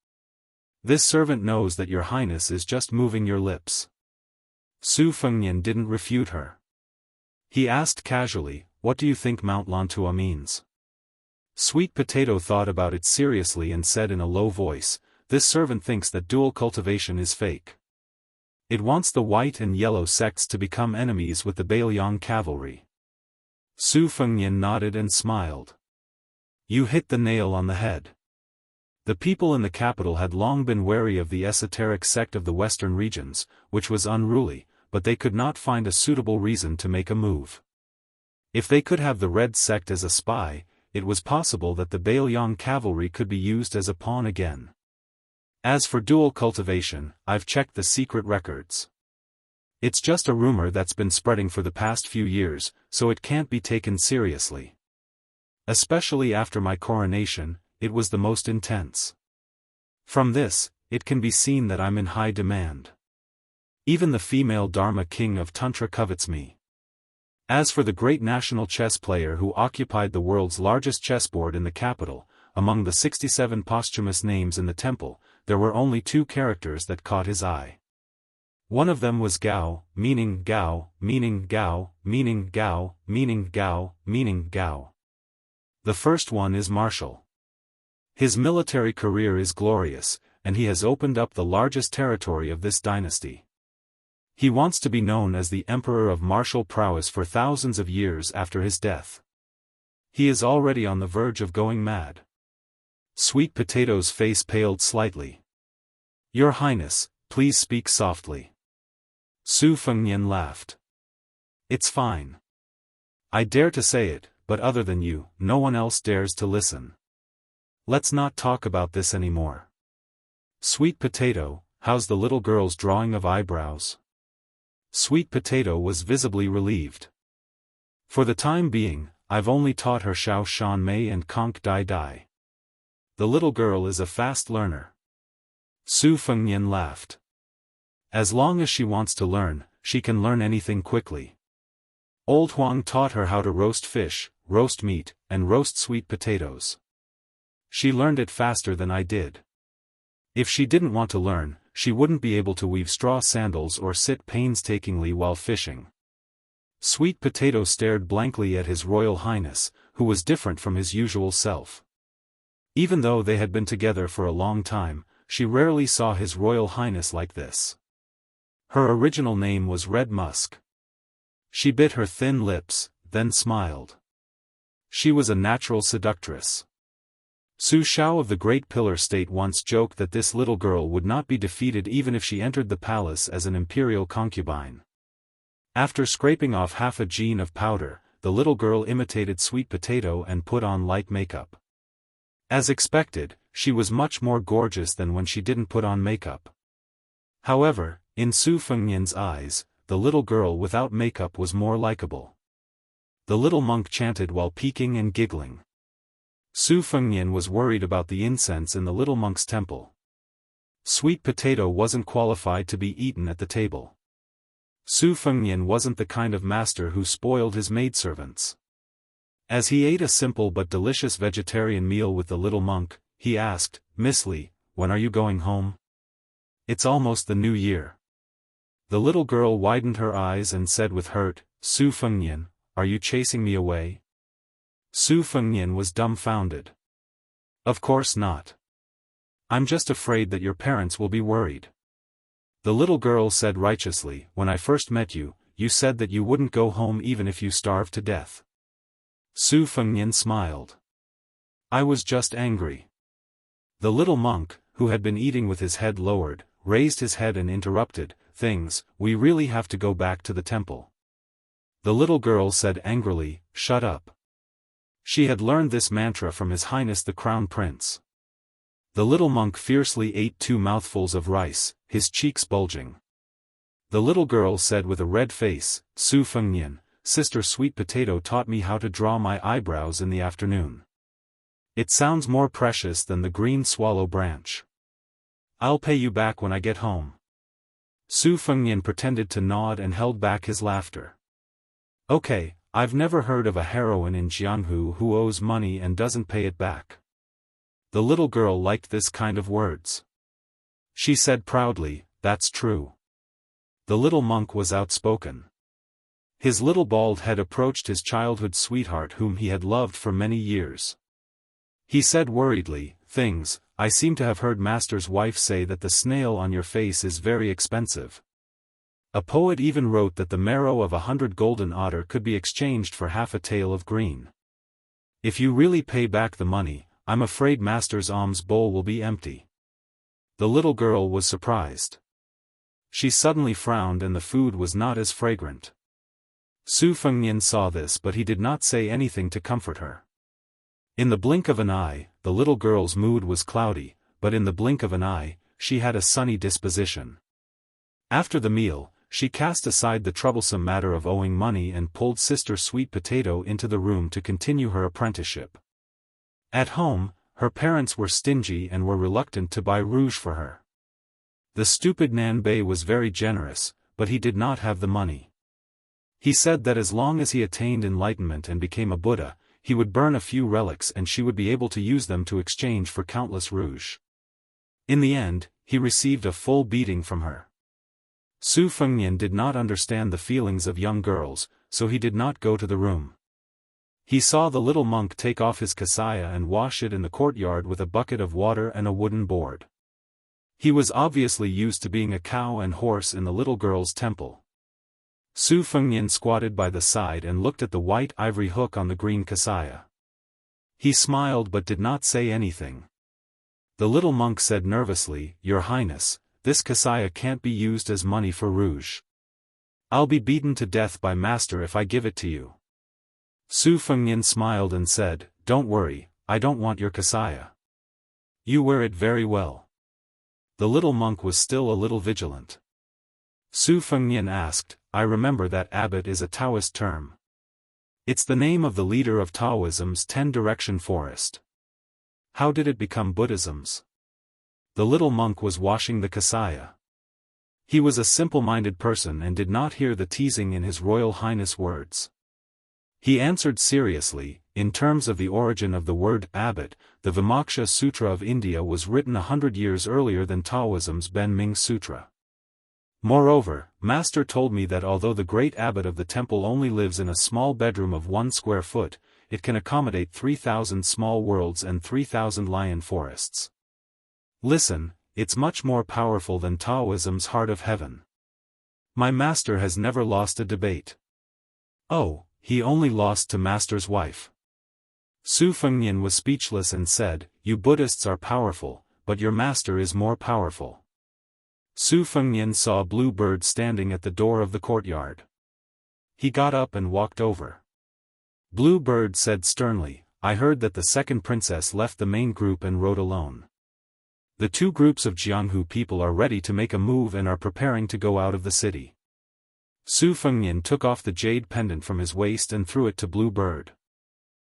"This servant knows that your Highness is just moving your lips." Su Fengnian didn't refute her. He asked casually, "What do you think Mount Lantua means?" Sweet Potato thought about it seriously and said in a low voice, "This servant thinks that dual cultivation is fake. It wants the white and yellow sects to become enemies with the Bailiang cavalry." Su Fengnian nodded and smiled. "You hit the nail on the head." The people in the capital had long been wary of the esoteric sect of the western regions, which was unruly, but they could not find a suitable reason to make a move. If they could have the Red Sect as a spy, it was possible that the Bailiang cavalry could be used as a pawn again. As for dual cultivation, I've checked the secret records. It's just a rumor that's been spreading for the past few years, so it can't be taken seriously. Especially after my coronation, it was the most intense. From this, it can be seen that I'm in high demand. Even the female Dharma king of Tantra covets me. As for the great national chess player who occupied the world's largest chessboard in the capital, among the 67 posthumous names in the temple, there were only 2 characters that caught his eye. One of them was Gao, meaning Gao, meaning Gao, meaning Gao, meaning Gao, meaning Gao. The first one is Marshall. His military career is glorious, and he has opened up the largest territory of this dynasty. He wants to be known as the Emperor of martial prowess for thousands of years after his death. He is already on the verge of going mad. Sweet Potato's face paled slightly. "Your Highness, please speak softly." Su Fengnian laughed. "It's fine. I dare to say it, but other than you, no one else dares to listen. Let's not talk about this anymore. Sweet Potato, how's the little girl's drawing of eyebrows?" Sweet Potato was visibly relieved. "For the time being, I've only taught her Xiao Shan Mei and Conk Dai Dai. The little girl is a fast learner." Su Fengnian laughed. "As long as she wants to learn, she can learn anything quickly. Old Huang taught her how to roast fish, roast meat, and roast sweet potatoes. She learned it faster than I did. If she didn't want to learn, she wouldn't be able to weave straw sandals or sit painstakingly while fishing." Sweet Potato stared blankly at His Royal Highness, who was different from his usual self. Even though they had been together for a long time, she rarely saw His Royal Highness like this. Her original name was Red Musk. She bit her thin lips, then smiled. She was a natural seductress. Su Shao of the Great Pillar State once joked that this little girl would not be defeated even if she entered the palace as an imperial concubine. After scraping off half a jean of powder, the little girl imitated Sweet Potato and put on light makeup. As expected, she was much more gorgeous than when she didn't put on makeup. However, in Su Fengnian's eyes, the little girl without makeup was more likable. The little monk chanted while peeking and giggling. Su Fengnian was worried about the incense in the little monk's temple. Sweet Potato wasn't qualified to be eaten at the table. Su Fengnian wasn't the kind of master who spoiled his maidservants. As he ate a simple but delicious vegetarian meal with the little monk, he asked, "Miss Li, when are you going home?" "It's almost the new year." The little girl widened her eyes and said with hurt, "Su Fengnian, are you chasing me away?" Su Fengnian was dumbfounded. "Of course not. I'm just afraid that your parents will be worried." The little girl said righteously, "When I first met you, you said that you wouldn't go home even if you starved to death." Su Fengnian smiled. "I was just angry." The little monk, who had been eating with his head lowered, raised his head and interrupted, "Things, we really have to go back to the temple." The little girl said angrily, "Shut up." She had learned this mantra from His Highness the Crown Prince. The little monk fiercely ate 2 mouthfuls of rice, his cheeks bulging. The little girl said with a red face, "Su Fengnian, Sister Sweet Potato taught me how to draw my eyebrows in the afternoon. It sounds more precious than the green swallow branch. I'll pay you back when I get home." Su Fengnian pretended to nod and held back his laughter. "Okay, I've never heard of a heroine in Jianghu who owes money and doesn't pay it back." The little girl liked this kind of words. She said proudly, "That's true." The little monk was outspoken. His little bald head approached his childhood sweetheart whom he had loved for many years. He said worriedly, "Things, I seem to have heard Master's wife say that the snail on your face is very expensive. A poet even wrote that the marrow of 100 golden otter could be exchanged for half a tael of green. If you really pay back the money, I'm afraid Master's alms bowl will be empty." The little girl was surprised. She suddenly frowned and the food was not as fragrant. Su Fengnian saw this but he did not say anything to comfort her. In the blink of an eye, the little girl's mood was cloudy, but in the blink of an eye, she had a sunny disposition. After the meal, she cast aside the troublesome matter of owing money and pulled Sister Sweet Potato into the room to continue her apprenticeship. At home, her parents were stingy and were reluctant to buy rouge for her. The stupid Nanbei was very generous, but he did not have the money. He said that as long as he attained enlightenment and became a Buddha, he would burn a few relics and she would be able to use them to exchange for countless rouge. In the end, he received a full beating from her. Su Fengnian did not understand the feelings of young girls, so he did not go to the room. He saw the little monk take off his kasaya and wash it in the courtyard with a bucket of water and a wooden board. He was obviously used to being a cow and horse in the little girl's temple. Su Fengnian squatted by the side and looked at the white ivory hook on the green kasaya. He smiled but did not say anything. The little monk said nervously, "Your Highness, this kasaya can't be used as money for rouge. I'll be beaten to death by Master if I give it to you." Su Fengnian smiled and said, "Don't worry, I don't want your kasaya. You wear it very well." The little monk was still a little vigilant. Su Fengnian asked, "I remember that abbot is a Taoist term. It's the name of the leader of Taoism's 10-direction forest. How did it become Buddhism's?" The little monk was washing the kasaya. He was a simple-minded person and did not hear the teasing in His Royal Highness' words. He answered seriously, "In terms of the origin of the word abbot, the Vimaksha Sutra of India was written 100 years earlier than Taoism's Ben Ming Sutra. Moreover, Master told me that although the great abbot of the temple only lives in a small bedroom of 1 square foot, it can accommodate 3,000 small worlds and 3,000 lion forests. Listen, it's much more powerful than Taoism's Heart of Heaven. My master has never lost a debate. Oh, he only lost to Master's wife. Su Fengnian was speechless and said, "You Buddhists are powerful, but your master is more powerful." Su Fengnian saw a blue bird standing at the door of the courtyard. He got up and walked over. Blue Bird said sternly, "I heard that the second princess left the main group and rode alone. The 2 groups of Jianghu people are ready to make a move and are preparing to go out of the city." Su Fengnian took off the jade pendant from his waist and threw it to Blue Bird.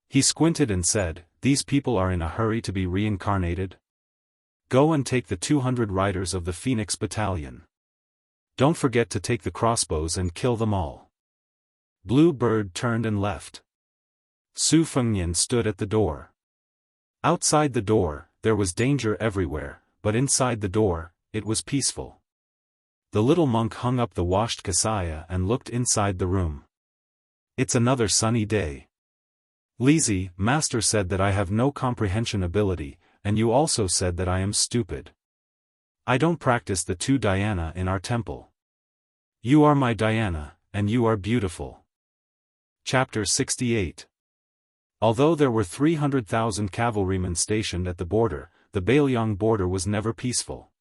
He squinted and said, "These people are in a hurry to be reincarnated? Go and take the 200 riders of the Phoenix Battalion. Don't forget to take the crossbows and kill them all." Blue Bird turned and left. Su Fengnian stood at the door. Outside the door, there was danger everywhere, but inside the door, it was peaceful. The little monk hung up the washed kasaya and looked inside the room. "It's another sunny day. Lizzie, Master said that I have no comprehension ability, and you also said that I am stupid. I don't practice the 2 Diana in our temple. You are my Diana, and you are beautiful." Chapter 68. Although there were 300,000 cavalrymen stationed at the border, the Bailiang border was never peaceful.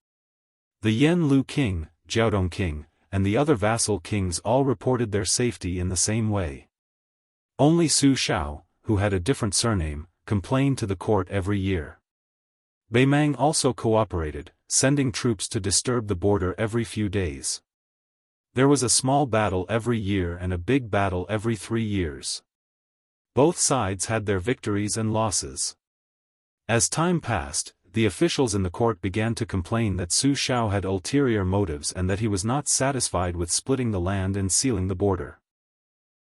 The Yen Lu king, Jiaodong king, and the other vassal kings all reported their safety in the same way. Only Su Shao, who had a different surname, complained to the court every year. Beimang also cooperated, sending troops to disturb the border every few days. There was a small battle every year and a big battle every 3 years. Both sides had their victories and losses. As time passed, the officials in the court began to complain that Su Shao had ulterior motives and that he was not satisfied with splitting the land and sealing the border.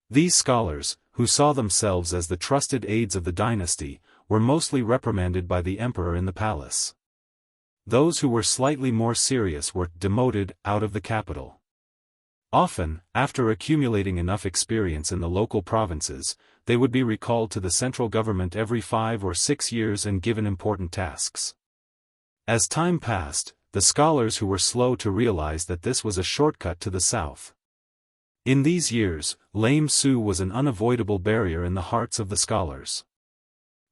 These scholars, who saw themselves as the trusted aides of the dynasty, were mostly reprimanded by the emperor in the palace. Those who were slightly more serious were demoted out of the capital. Often, after accumulating enough experience in the local provinces, they would be recalled to the central government every 5 or 6 years and given important tasks. As time passed, the scholars who were slow to realize that this was a shortcut to the south. In these years, Lame Su was an unavoidable barrier in the hearts of the scholars.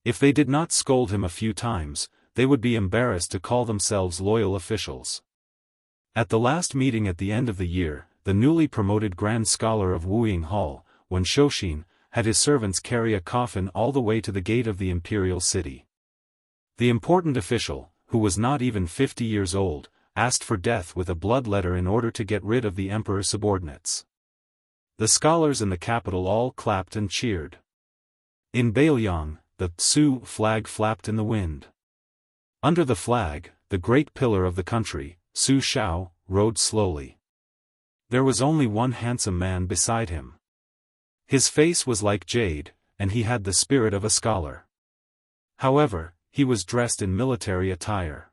If they did not scold him a few times, they would be embarrassed to call themselves loyal officials. At the last meeting at the end of the year, the newly promoted Grand Scholar of Wuying Hall, Wen Shouxin, had his servants carry a coffin all the way to the gate of the imperial city. The important official, who was not even 50 years old, asked for death with a blood letter in order to get rid of the emperor's subordinates. The scholars in the capital all clapped and cheered. In Bailiang, the Su flag flapped in the wind. Under the flag, the great pillar of the country, Su Shao, rode slowly. There was only one handsome man beside him. His face was like jade, and he had the spirit of a scholar. However, he was dressed in military attire.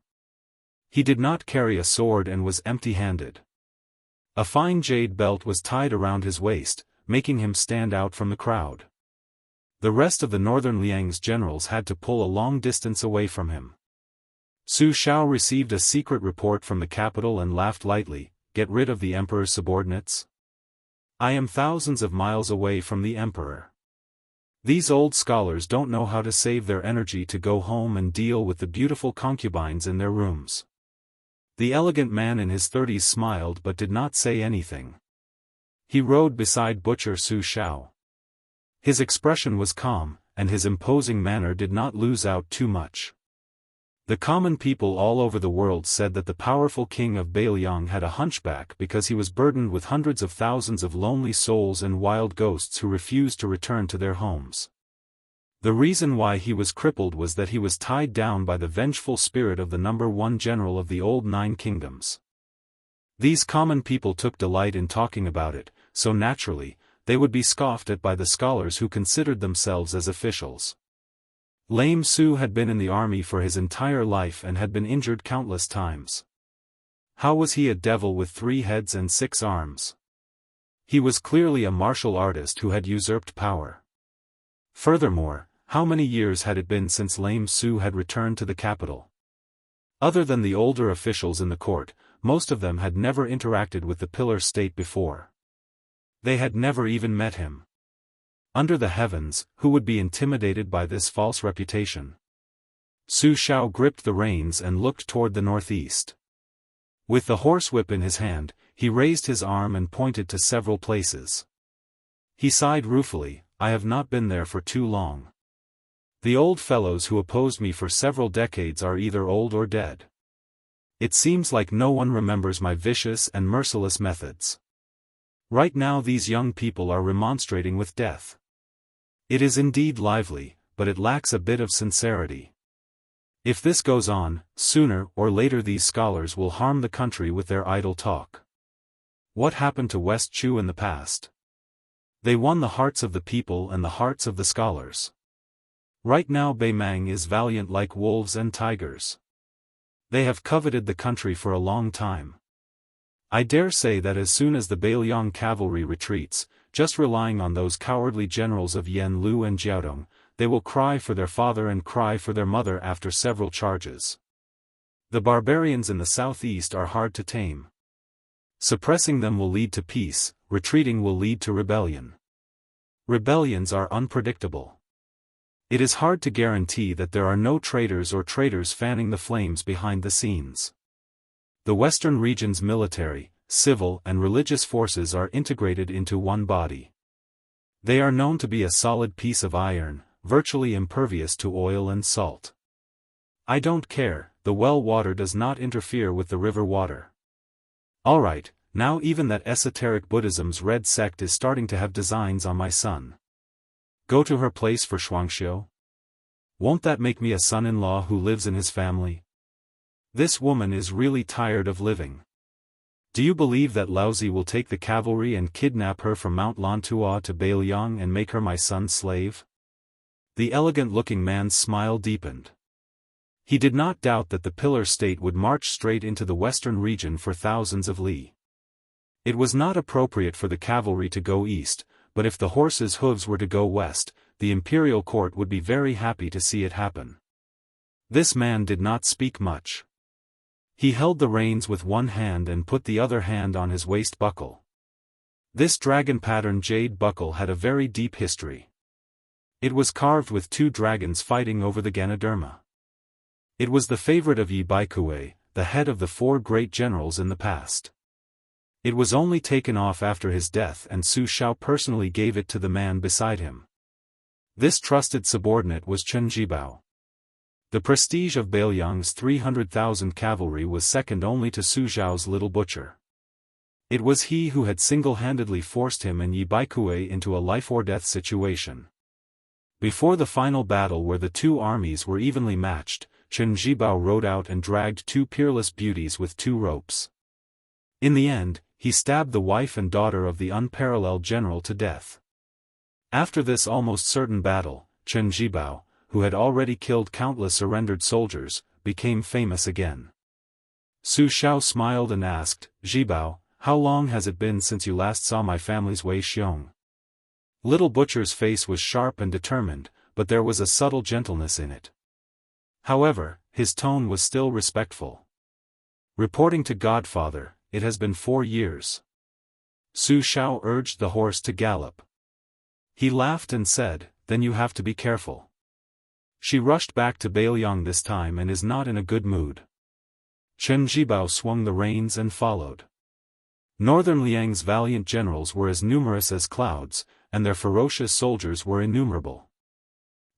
He did not carry a sword and was empty-handed. A fine jade belt was tied around his waist, making him stand out from the crowd. The rest of the northern Liang's generals had to pull a long distance away from him. Su Shao received a secret report from the capital and laughed lightly, "Get rid of the emperor's subordinates? I am thousands of miles away from the emperor. These old scholars don't know how to save their energy to go home and deal with the beautiful concubines in their rooms." The elegant man in his 30s smiled but did not say anything. He rode beside Butcher Su Shao. His expression was calm, and his imposing manner did not lose out too much. The common people all over the world said that the powerful king of Bailiang had a hunchback because he was burdened with hundreds of thousands of lonely souls and wild ghosts who refused to return to their homes. The reason why he was crippled was that he was tied down by the vengeful spirit of the #1 general of the old 9 kingdoms. These common people took delight in talking about it, so naturally, they would be scoffed at by the scholars who considered themselves as officials. Lame Su had been in the army for his entire life and had been injured countless times. How was he a devil with 3 heads and 6 arms? He was clearly a martial artist who had usurped power. Furthermore, how many years had it been since Lame Su had returned to the capital? Other than the older officials in the court, most of them had never interacted with the Pillar State before. They had never even met him. Under the heavens, who would be intimidated by this false reputation? Su Xiao gripped the reins and looked toward the northeast. With the horsewhip in his hand, he raised his arm and pointed to several places. He sighed ruefully, I have not been there for too long. The old fellows who opposed me for several decades are either old or dead. It seems like no one remembers my vicious and merciless methods. Right now these young people are remonstrating with death. It is indeed lively, but it lacks a bit of sincerity. If this goes on, sooner or later these scholars will harm the country with their idle talk. What happened to West Chu in the past? They won the hearts of the people and the hearts of the scholars. Right now Beimang is valiant like wolves and tigers. They have coveted the country for a long time. I dare say that as soon as the Beiliang cavalry retreats, just relying on those cowardly generals of Yan Lu and Jiaodong, they will cry for their father and cry for their mother after several charges. The barbarians in the southeast are hard to tame. Suppressing them will lead to peace, retreating will lead to rebellion. Rebellions are unpredictable. It is hard to guarantee that there are no traitors or traitors fanning the flames behind the scenes. The Western region's military, civil and religious forces are integrated into one body. They are known to be a solid piece of iron, virtually impervious to oil and salt. I don't care, the well water does not interfere with the river water. Alright, now even that esoteric Buddhism's red sect is starting to have designs on my son. Go to her place for Shuangxiu? Won't that make me a son-in-law who lives in his family? This woman is really tired of living. Do you believe that Laozi will take the cavalry and kidnap her from Mount Lantua to Beiliang and make her my son's slave? The elegant-looking man's smile deepened. He did not doubt that the Pillar State would march straight into the western region for thousands of li. It was not appropriate for the cavalry to go east, but if the horses' hooves were to go west, the imperial court would be very happy to see it happen. This man did not speak much. He held the reins with one hand and put the other hand on his waist buckle. This dragon-pattern jade buckle had a very deep history. It was carved with 2 dragons fighting over the Ganoderma. It was the favorite of Yi Baikue, the head of the 4 great generals in the past. It was only taken off after his death and Su Xiao personally gave it to the man beside him. This trusted subordinate was Chen Jibao. The prestige of Beiliang's 300,000 cavalry was second only to Su Xiao's little butcher. It was he who had single-handedly forced him and Yi Baikue into a life-or-death situation. Before the final battle where the 2 armies were evenly matched, Chen Jibao rode out and dragged 2 peerless beauties with 2 ropes. In the end, he stabbed the wife and daughter of the unparalleled general to death. After this almost certain battle, Chen Jibao, who had already killed countless surrendered soldiers, became famous again. Su Xiao smiled and asked, Jibao, how long has it been since you last saw my family's Wei Xiong? Little Butcher's face was sharp and determined, but there was a subtle gentleness in it. However, his tone was still respectful. Reporting to Godfather, it has been 4 years. Su Xiao urged the horse to gallop. He laughed and said, then you have to be careful. She rushed back to Beiliang this time and is not in a good mood. Chen Jibao swung the reins and followed. Northern Liang's valiant generals were as numerous as clouds, and their ferocious soldiers were innumerable.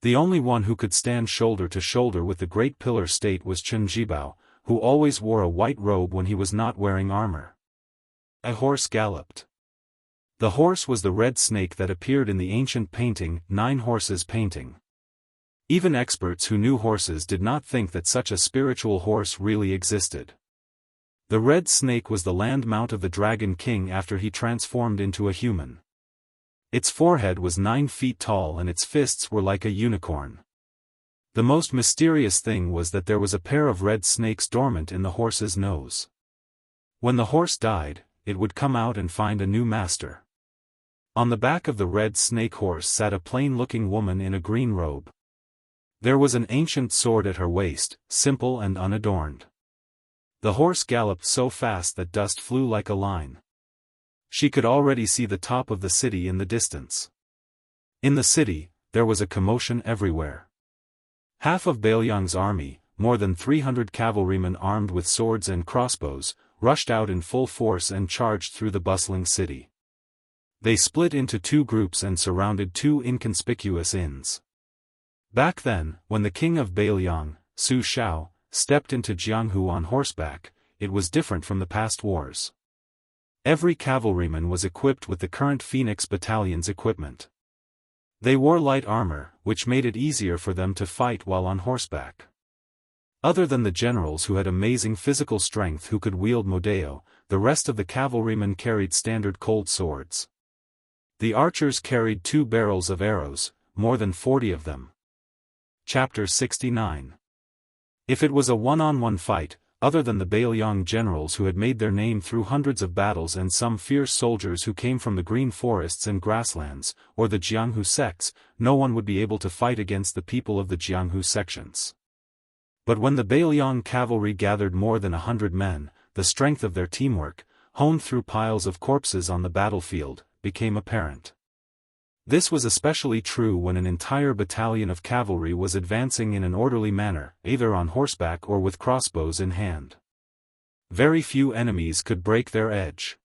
The only one who could stand shoulder to shoulder with the Great Pillar State was Chen Jibao, who always wore a white robe when he was not wearing armor. A horse galloped. The horse was the red snake that appeared in the ancient painting, 9 Horses painting. Even experts who knew horses did not think that such a spiritual horse really existed. The red snake was the land mount of the Dragon King after he transformed into a human. Its forehead was 9 feet tall and its fists were like a unicorn. The most mysterious thing was that there was a pair of red snakes dormant in the horse's nose. When the horse died, it would come out and find a new master. On the back of the red snake horse sat a plain-looking woman in a green robe. There was an ancient sword at her waist, simple and unadorned. The horse galloped so fast that dust flew like a line. She could already see the top of the city in the distance. In the city, there was a commotion everywhere. Half of Bailiang's army, more than 300 cavalrymen armed with swords and crossbows, rushed out in full force and charged through the bustling city. They split into two groups and surrounded two inconspicuous inns. Back then, when the king of Bailiang, Su Shao, stepped into Jianghu on horseback, it was different from the past wars. Every cavalryman was equipped with the current Phoenix Battalion's equipment. They wore light armor, which made it easier for them to fight while on horseback. Other than the generals who had amazing physical strength who could wield modeo, the rest of the cavalrymen carried standard cold swords. The archers carried 2 barrels of arrows, more than 40 of them. Chapter 69. If it was a one-on-one fight, other than the Bailiang generals who had made their name through hundreds of battles and some fierce soldiers who came from the green forests and grasslands, or the Jianghu sects, no one would be able to fight against the people of the Jianghu sections. But when the Bailiang cavalry gathered more than 100 men, the strength of their teamwork, honed through piles of corpses on the battlefield, became apparent. This was especially true when an entire battalion of cavalry was advancing in an orderly manner, either on horseback or with crossbows in hand. Very few enemies could break their edge.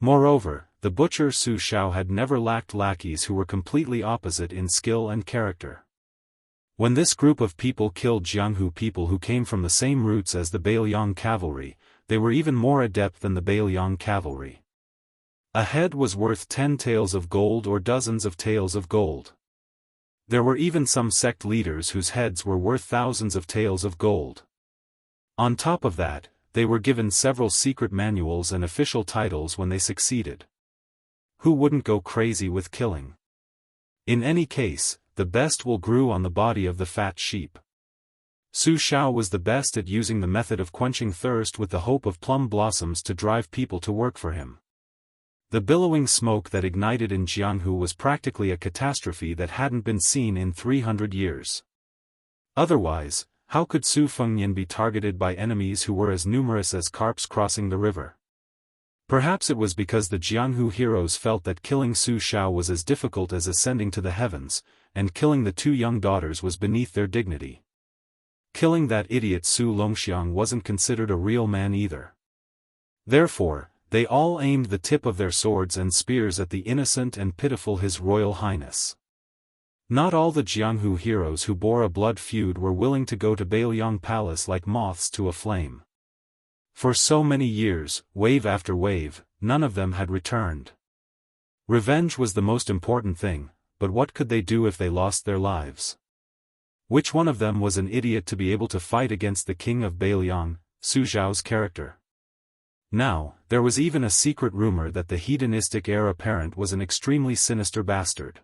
Moreover, the butcher Su Shao had never lacked lackeys who were completely opposite in skill and character. When this group of people killed Jianghu people who came from the same roots as the Bailiang cavalry, they were even more adept than the Bailiang cavalry. A head was worth 10 taels of gold or dozens of taels of gold. There were even some sect leaders whose heads were worth thousands of taels of gold. On top of that, they were given several secret manuals and official titles when they succeeded. Who wouldn't go crazy with killing? In any case, the best wool grew on the body of the fat sheep. Su Shao was the best at using the method of quenching thirst with the hope of plum blossoms to drive people to work for him. The billowing smoke that ignited in Jianghu was practically a catastrophe that hadn't been seen in 300 years. Otherwise, how could Su Fengnian be targeted by enemies who were as numerous as carps crossing the river? Perhaps it was because the Jianghu heroes felt that killing Su Shao was as difficult as ascending to the heavens, and killing the 2 young daughters was beneath their dignity. Killing that idiot Su Longxiang wasn't considered a real man either. Therefore, they all aimed the tip of their swords and spears at the innocent and pitiful His Royal Highness. Not all the Jianghu heroes who bore a blood feud were willing to go to Bailiang Palace like moths to a flame. For so many years, wave after wave, none of them had returned. Revenge was the most important thing, but what could they do if they lost their lives? Which one of them was an idiot to be able to fight against the king of Bailiang, Su Zhao's character? Now, there was even a secret rumor that the hedonistic heir apparent was an extremely sinister bastard.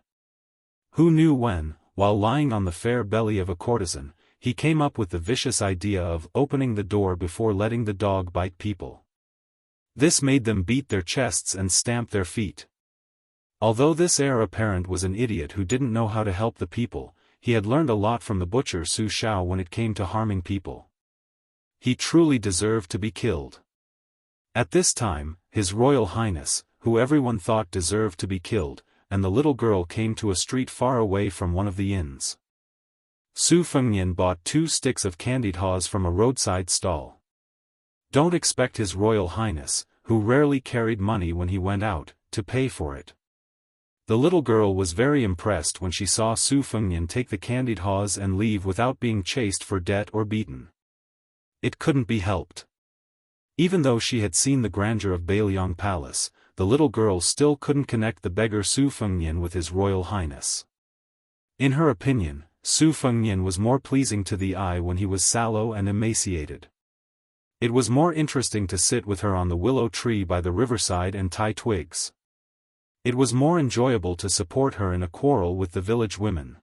Who knew when, while lying on the fair belly of a courtesan, he came up with the vicious idea of opening the door before letting the dog bite people. This made them beat their chests and stamp their feet. Although this heir apparent was an idiot who didn't know how to help the people, he had learned a lot from the butcher Su Shao when it came to harming people. He truly deserved to be killed. At this time, His Royal Highness, who everyone thought deserved to be killed, and the little girl came to a street far away from one of the inns. Su Fengnian bought 2 sticks of candied haws from a roadside stall. Don't expect His Royal Highness, who rarely carried money when he went out, to pay for it. The little girl was very impressed when she saw Su Fengnian take the candied haws and leave without being chased for debt or beaten. It couldn't be helped. Even though she had seen the grandeur of Bailiang Palace, the little girl still couldn't connect the beggar Su Fengnian with His Royal Highness. In her opinion, Su Fengnian was more pleasing to the eye when he was sallow and emaciated. It was more interesting to sit with her on the willow tree by the riverside and tie twigs. It was more enjoyable to support her in a quarrel with the village women.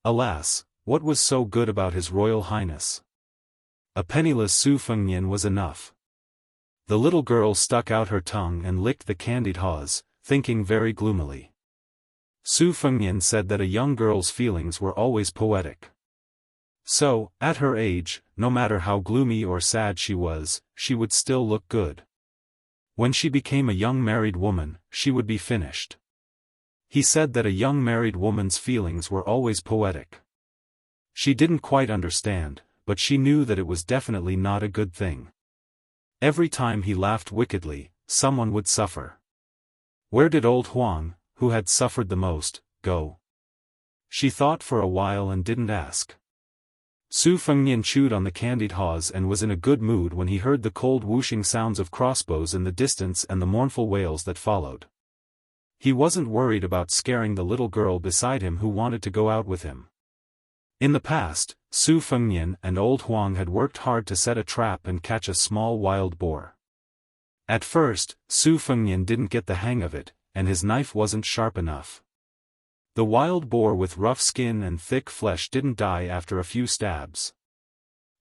Alas, what was so good about His Royal Highness? A penniless Su Fengnian was enough. The little girl stuck out her tongue and licked the candied haws, thinking very gloomily. Su Fengnian said that a young girl's feelings were always poetic. So, at her age, no matter how gloomy or sad she would still look good. When she became a young married woman, she would be finished. He said that a young married woman's feelings were always poetic. She didn't quite understand, but she knew that it was definitely not a good thing. Every time he laughed wickedly, someone would suffer. Where did old Huang, who had suffered the most, go? She thought for a while and didn't ask. Su Fengnian chewed on the candied haws and was in a good mood when he heard the cold whooshing sounds of crossbows in the distance and the mournful wails that followed. He wasn't worried about scaring the little girl beside him who wanted to go out with him. In the past, Su Fengnian and old Huang had worked hard to set a trap and catch a small wild boar. At first, Su Fengnian didn't get the hang of it, and his knife wasn't sharp enough. The wild boar with rough skin and thick flesh didn't die after a few stabs.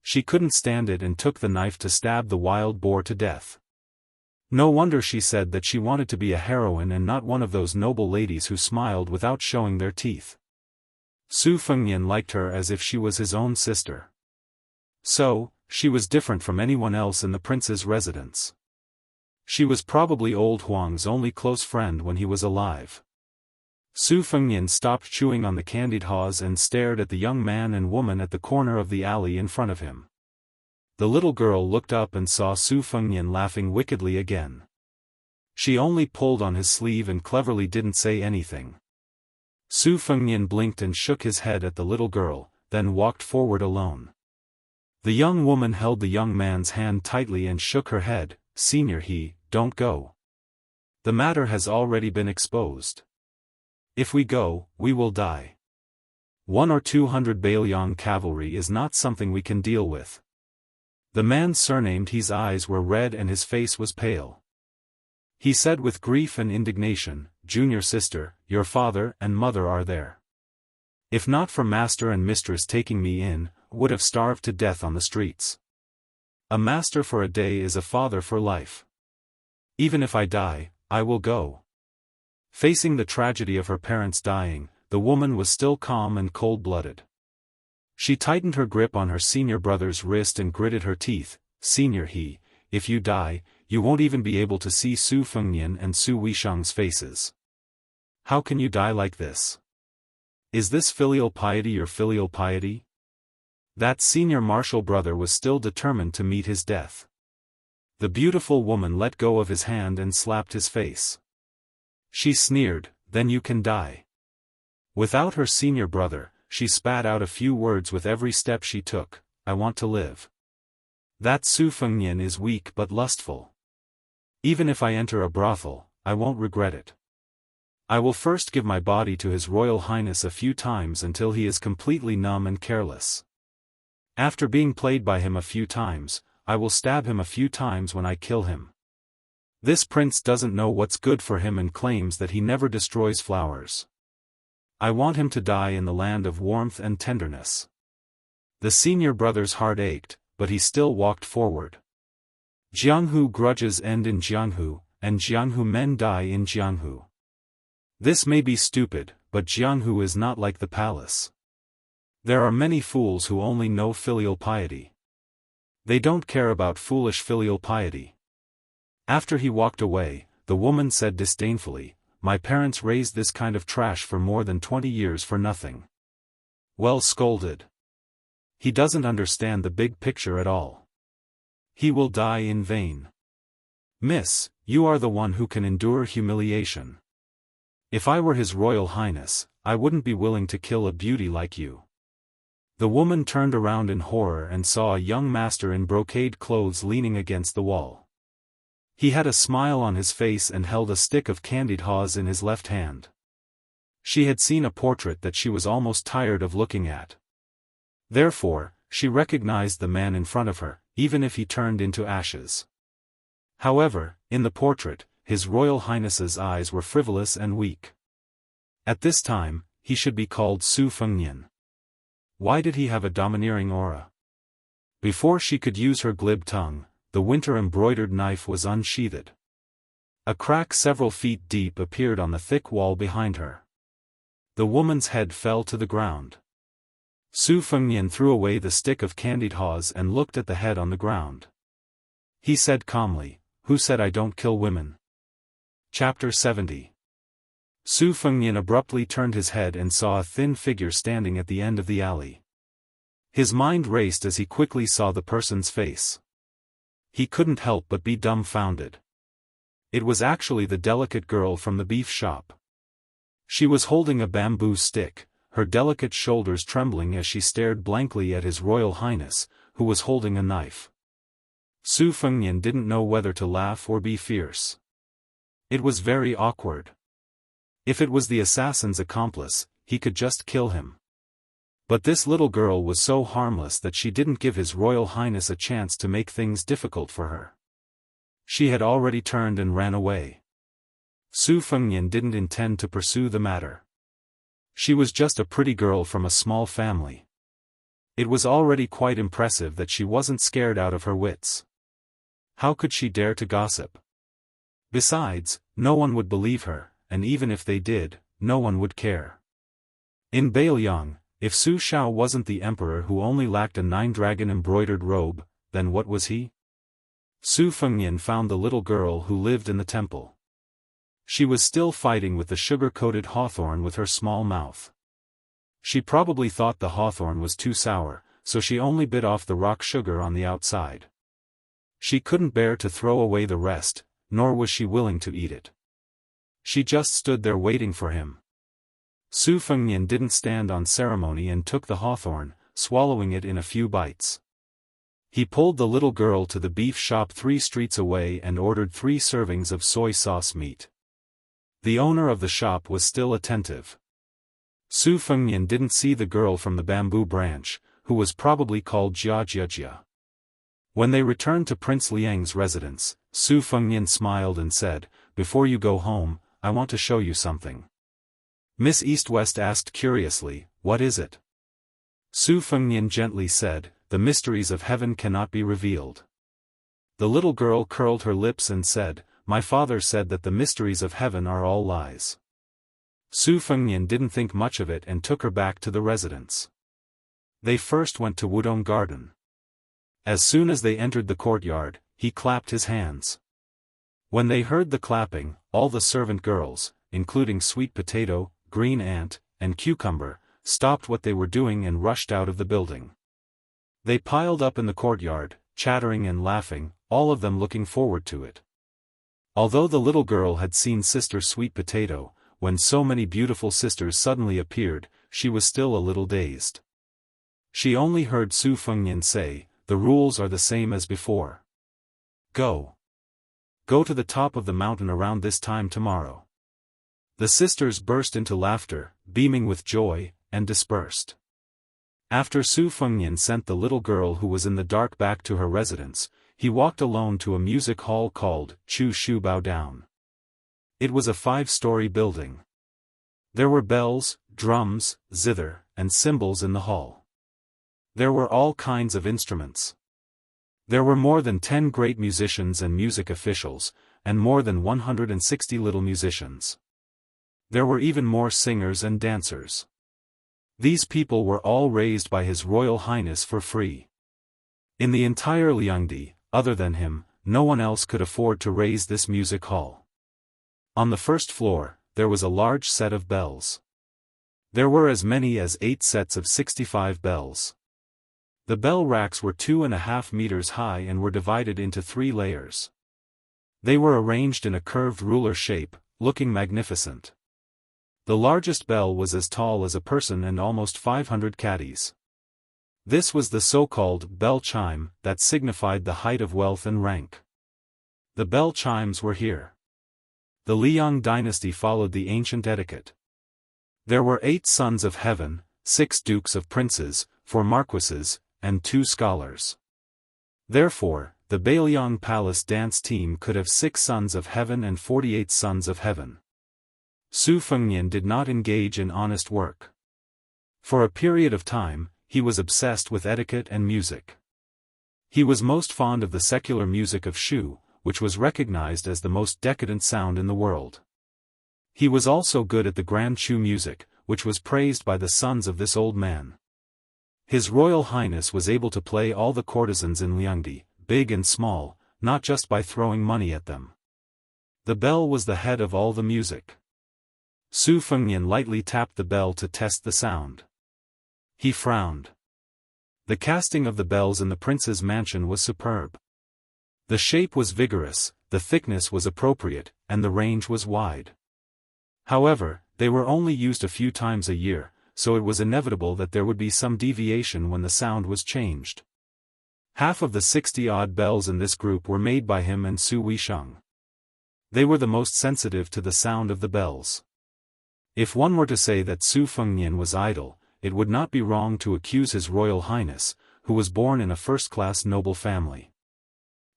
She couldn't stand it and took the knife to stab the wild boar to death. No wonder she said that she wanted to be a heroine and not one of those noble ladies who smiled without showing their teeth. Su Fengnian liked her as if she was his own sister. So, she was different from anyone else in the prince's residence. She was probably old Huang's only close friend when he was alive. Su Fengnian stopped chewing on the candied haws and stared at the young man and woman at the corner of the alley in front of him. The little girl looked up and saw Su Fengnian laughing wickedly again. She only pulled on his sleeve and cleverly didn't say anything. Su Fengnian blinked and shook his head at the little girl, then walked forward alone. The young woman held the young man's hand tightly and shook her head. "Senior, don't go. The matter has already been exposed. If we go, we will die. 100 or 200 Bailiang cavalry is not something we can deal with." The man surnamed He's eyes were red and his face was pale. He said with grief and indignation, "Junior sister, your father and mother are there. If not for master and mistress taking me in, would have starved to death on the streets. A master for a day is a father for life. Even if I die, I will go." Facing the tragedy of her parents dying, the woman was still calm and cold-blooded. She tightened her grip on her senior brother's wrist and gritted her teeth. "Senior, if you die, you won't even be able to see Su Fengnian and Su Weishang's faces. How can you die like this? Is this filial piety your filial piety?" That senior martial brother was still determined to meet his death. The beautiful woman let go of his hand and slapped his face. She sneered, "Then you can die." Without her senior brother, she spat out a few words with every step she took. "I want to live. That Su Fengnian is weak but lustful. Even if I enter a brothel, I won't regret it. I will first give my body to His Royal Highness a few times until he is completely numb and careless. After being played by him a few times, I will stab him a few times when I kill him. This prince doesn't know what's good for him and claims that he never destroys flowers. I want him to die in the land of warmth and tenderness." The senior brother's heart ached, but he still walked forward. Jianghu grudges end in Jianghu, and Jianghu men die in Jianghu. This may be stupid, but Jianghu is not like the palace. There are many fools who only know filial piety. They don't care about foolish filial piety. After he walked away, the woman said disdainfully, "My parents raised this kind of trash for more than 20 years for nothing." Well scolded. He doesn't understand the big picture at all. He will die in vain. "Miss, you are the one who can endure humiliation. If I were His Royal Highness, I wouldn't be willing to kill a beauty like you." The woman turned around in horror and saw a young master in brocade clothes leaning against the wall. He had a smile on his face and held a stick of candied haws in his left hand. She had seen a portrait that she was almost tired of looking at. Therefore, she recognized the man in front of her, even if he turned into ashes. However, in the portrait, His Royal Highness's eyes were frivolous and weak. At this time, he should be called Su Fengnian. Why did he have a domineering aura? Before she could use her glib tongue, the winter-embroidered knife was unsheathed. A crack several feet deep appeared on the thick wall behind her. The woman's head fell to the ground. Su Fengnian threw away the stick of candied haws and looked at the head on the ground. He said calmly, "Who said I don't kill women?" Chapter 70. Su Fengnian abruptly turned his head and saw a thin figure standing at the end of the alley. His mind raced as he quickly saw the person's face. He couldn't help but be dumbfounded. It was actually the delicate girl from the beef shop. She was holding a bamboo stick, her delicate shoulders trembling as she stared blankly at His Royal Highness, who was holding a knife. Su Fengnian didn't know whether to laugh or be fierce. It was very awkward. If it was the assassin's accomplice, he could just kill him. But this little girl was so harmless that she didn't give His Royal Highness a chance to make things difficult for her. She had already turned and ran away. Su Fengnian didn't intend to pursue the matter. She was just a pretty girl from a small family. It was already quite impressive that she wasn't scared out of her wits. How could she dare to gossip? Besides, no one would believe her, and even if they did, no one would care. In Bailiang, if Su Shao wasn't the emperor who only lacked a 9-dragon embroidered robe, then what was he? Su Fengnian found the little girl who lived in the temple. She was still fighting with the sugar-coated hawthorn with her small mouth. She probably thought the hawthorn was too sour, so she only bit off the rock sugar on the outside. She couldn't bear to throw away the rest, nor was she willing to eat it. She just stood there waiting for him. Su Fengnian didn't stand on ceremony and took the hawthorn, swallowing it in a few bites. He pulled the little girl to the beef shop 3 streets away and ordered 3 servings of soy sauce meat. The owner of the shop was still attentive. Su Fengnian didn't see the girl from the bamboo branch, who was probably called Jia. When they returned to Prince Liang's residence, Su Fengnian smiled and said, "Before you go home, I want to show you something." Miss East-West asked curiously, "What is it?" Su Fengnian gently said, "The mysteries of heaven cannot be revealed." The little girl curled her lips and said, "My father said that the mysteries of heaven are all lies." Su Fengnian didn't think much of it and took her back to the residence. They first went to Wudong Garden. As soon as they entered the courtyard, he clapped his hands. When they heard the clapping, all the servant girls, including Sweet Potato, Green Ant, and Cucumber, stopped what they were doing and rushed out of the building. They piled up in the courtyard, chattering and laughing, all of them looking forward to it. Although the little girl had seen Sister Sweet Potato, when so many beautiful sisters suddenly appeared, she was still a little dazed. She only heard Su Fengnian say, "The rules are the same as before. Go. Go to the top of the mountain around this time tomorrow." The sisters burst into laughter, beaming with joy, and dispersed. After Su Fengnian sent the little girl who was in the dark back to her residence, he walked alone to a music hall called Chu Shu Bao Down. It was a 5-story building. There were bells, drums, zither, and cymbals in the hall. There were all kinds of instruments. There were more than 10 great musicians and music officials, and more than 160 little musicians. There were even more singers and dancers. These people were all raised by His Royal Highness for free. In the entire Liangdi, other than him, no one else could afford to raise this music hall. On the first floor, there was a large set of bells. There were as many as 8 sets of 65 bells. The bell racks were 2.5 meters high and were divided into 3 layers. They were arranged in a curved ruler shape, looking magnificent. The largest bell was as tall as a person and almost 500 caddies. This was the so-called bell chime that signified the height of wealth and rank. The bell chimes were here. The Liang dynasty followed the ancient etiquette. There were 8 sons of heaven, 6 dukes of princes, 4 marquises, and 2 scholars. Therefore, the Bailiang Palace dance team could have 6 sons of heaven and 48 sons of heaven. Su Fengnian did not engage in honest work. For a period of time, he was obsessed with etiquette and music. He was most fond of the secular music of Shu, which was recognized as the most decadent sound in the world. He was also good at the grand Shu music, which was praised by the sons of this old man. His Royal Highness was able to play all the courtesans in Liangdi, big and small, not just by throwing money at them. The bell was the head of all the music. Su Fengnian lightly tapped the bell to test the sound. He frowned. The casting of the bells in the prince's mansion was superb. The shape was vigorous, the thickness was appropriate, and the range was wide. However, they were only used a few times a year, so it was inevitable that there would be some deviation when the sound was changed. Half of the 60-odd bells in this group were made by him and Su Weisheng. They were the most sensitive to the sound of the bells. If one were to say that Su Fengnian was idle, it would not be wrong to accuse His Royal Highness, who was born in a first-class noble family.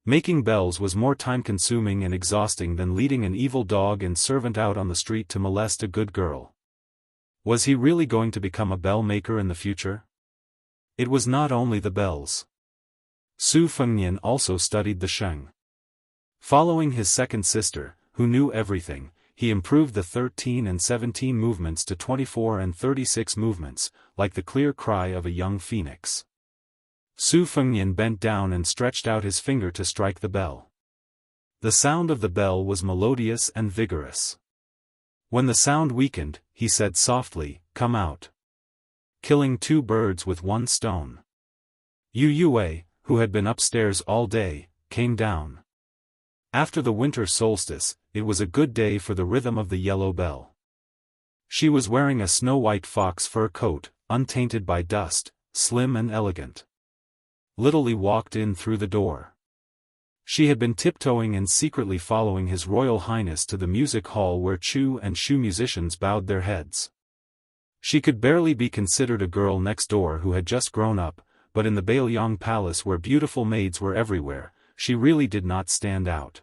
Making bells was more time-consuming and exhausting than leading an evil dog and servant out on the street to molest a good girl. Was he really going to become a bell maker in the future? It was not only the bells. Su Fengnian also studied the sheng. Following his second sister, who knew everything, he improved the 13 and 17 movements to 24 and 36 movements, like the clear cry of a young phoenix. Su Fengnian bent down and stretched out his finger to strike the bell. The sound of the bell was melodious and vigorous. When the sound weakened, he said softly, "Come out." Killing two birds with one stone. Yu Yue, who had been upstairs all day, came down. After the winter solstice, it was a good day for the rhythm of the yellow bell. She was wearing a snow-white fox fur coat, untainted by dust, slim and elegant. Little Li walked in through the door. She had been tiptoeing and secretly following His Royal Highness to the music hall where Chu and Shu musicians bowed their heads. She could barely be considered a girl next door who had just grown up, but in the Bailiang Palace where beautiful maids were everywhere, she really did not stand out.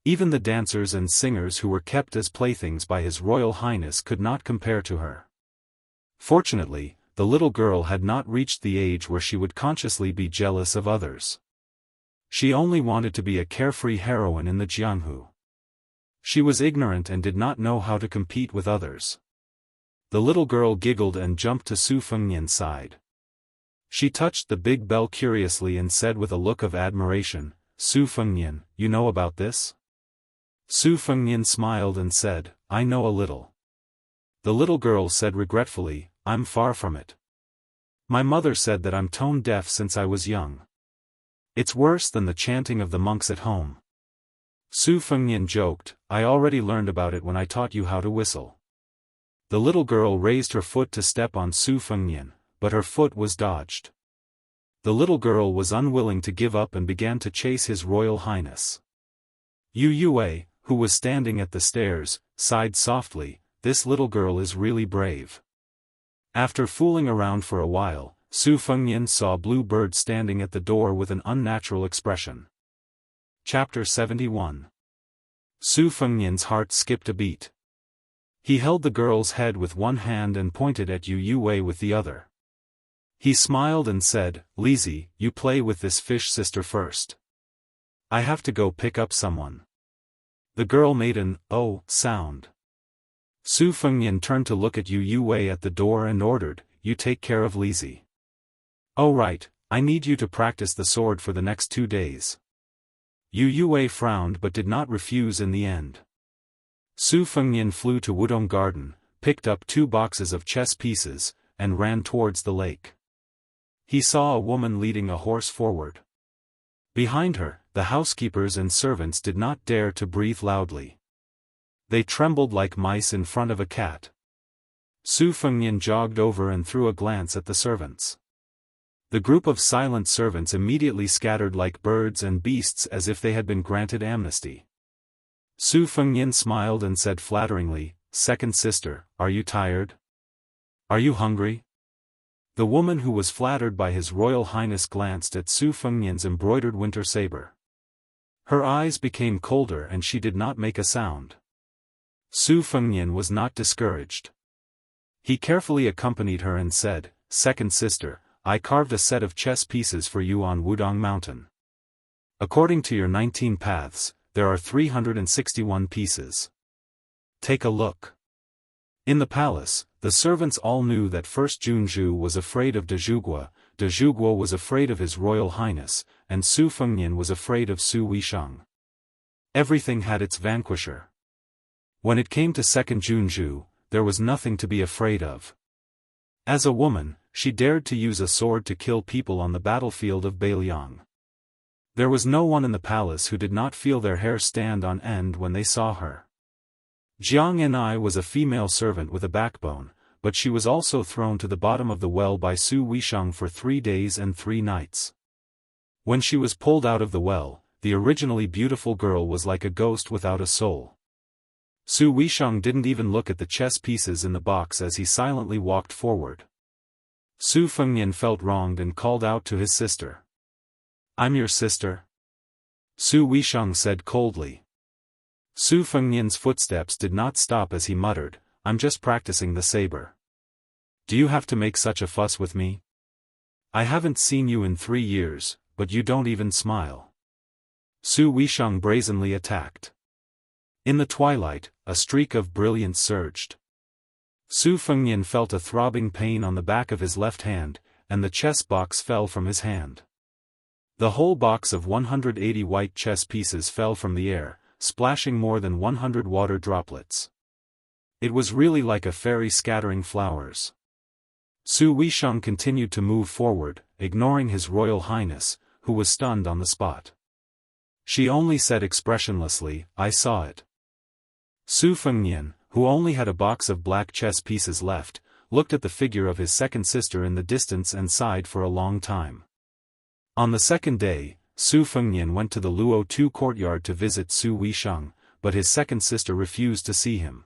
Even the dancers and singers who were kept as playthings by His Royal Highness could not compare to her. Fortunately, the little girl had not reached the age where she would consciously be jealous of others. She only wanted to be a carefree heroine in the Jianghu. She was ignorant and did not know how to compete with others. The little girl giggled and jumped to Su Fengnian's side. She touched the big bell curiously and said with a look of admiration, "Su Fengnian, you know about this?" Su Fengnian smiled and said, "I know a little." The little girl said regretfully, "I'm far from it. My mother said that I'm tone deaf since I was young. It's worse than the chanting of the monks at home." Su Fengnian joked, "I already learned about it when I taught you how to whistle." The little girl raised her foot to step on Su Fengnian, but her foot was dodged. The little girl was unwilling to give up and began to chase His Royal Highness. Yu Yue, who was standing at the stairs, sighed softly, "This little girl is really brave." After fooling around for a while, Su Fengnian saw Blue Bird standing at the door with an unnatural expression. Chapter 71. Su Fengnian's heart skipped a beat. He held the girl's head with one hand and pointed at Yu Yue with the other. He smiled and said, "Lizzie, you play with this fish sister first. I have to go pick up someone." The girl made an "oh" sound. Su Fengnian turned to look at Yu Yue at the door and ordered, "You take care of Lizzie." "Oh right, I need you to practice the sword for the next 2 days." Yu Yue frowned but did not refuse in the end. Su Fengnian flew to Wudong Garden, picked up 2 boxes of chess pieces, and ran towards the lake. He saw a woman leading a horse forward. Behind her, the housekeepers and servants did not dare to breathe loudly. They trembled like mice in front of a cat. Su Fengnian jogged over and threw a glance at the servants. The group of silent servants immediately scattered like birds and beasts as if they had been granted amnesty. Su Fengnian smiled and said flatteringly, "Second sister, are you tired? Are you hungry?" The woman who was flattered by His Royal Highness glanced at Su Fengnian's embroidered winter saber. Her eyes became colder and she did not make a sound. Su Fengnian was not discouraged. He carefully accompanied her and said, "Second sister, I carved a set of chess pieces for you on Wudong Mountain. According to your 19 paths, there are 361 pieces. Take a look. In the palace, the servants all knew that first Junzhu was afraid of De Zhuguo was afraid of His Royal Highness, and Su Fengnian was afraid of Su Weisheng. Everything had its vanquisher. When it came to second Junzhu, there was nothing to be afraid of. As a woman, she dared to use a sword to kill people on the battlefield of Beiliang. There was no one in the palace who did not feel their hair stand on end when they saw her. Jianghu was a female servant with a backbone, but she was also thrown to the bottom of the well by Su Weisheng for 3 days and 3 nights. When she was pulled out of the well, the originally beautiful girl was like a ghost without a soul. Su Weisheng didn't even look at the chess pieces in the box as he silently walked forward. Su Fengnian felt wronged and called out to his sister. "I'm your sister?" Su Weisheng said coldly. Su Fengnian's footsteps did not stop as he muttered, "I'm just practicing the saber. Do you have to make such a fuss with me? I haven't seen you in 3 years, but you don't even smile." Su Weisheng brazenly attacked. In the twilight, a streak of brilliance surged. Su Fengnian felt a throbbing pain on the back of his left hand, and the chess box fell from his hand. The whole box of 180 white chess pieces fell from the air, splashing more than 100 water droplets. It was really like a fairy scattering flowers. Su Weisheng continued to move forward, ignoring His Royal Highness, who was stunned on the spot. She only said expressionlessly, "I saw it." Su Fengnian, who only had a box of black chess pieces left, looked at the figure of his second sister in the distance and sighed for a long time. On the second day, Su Fengnian went to the Luo Tu courtyard to visit Su Weisheng, but his second sister refused to see him.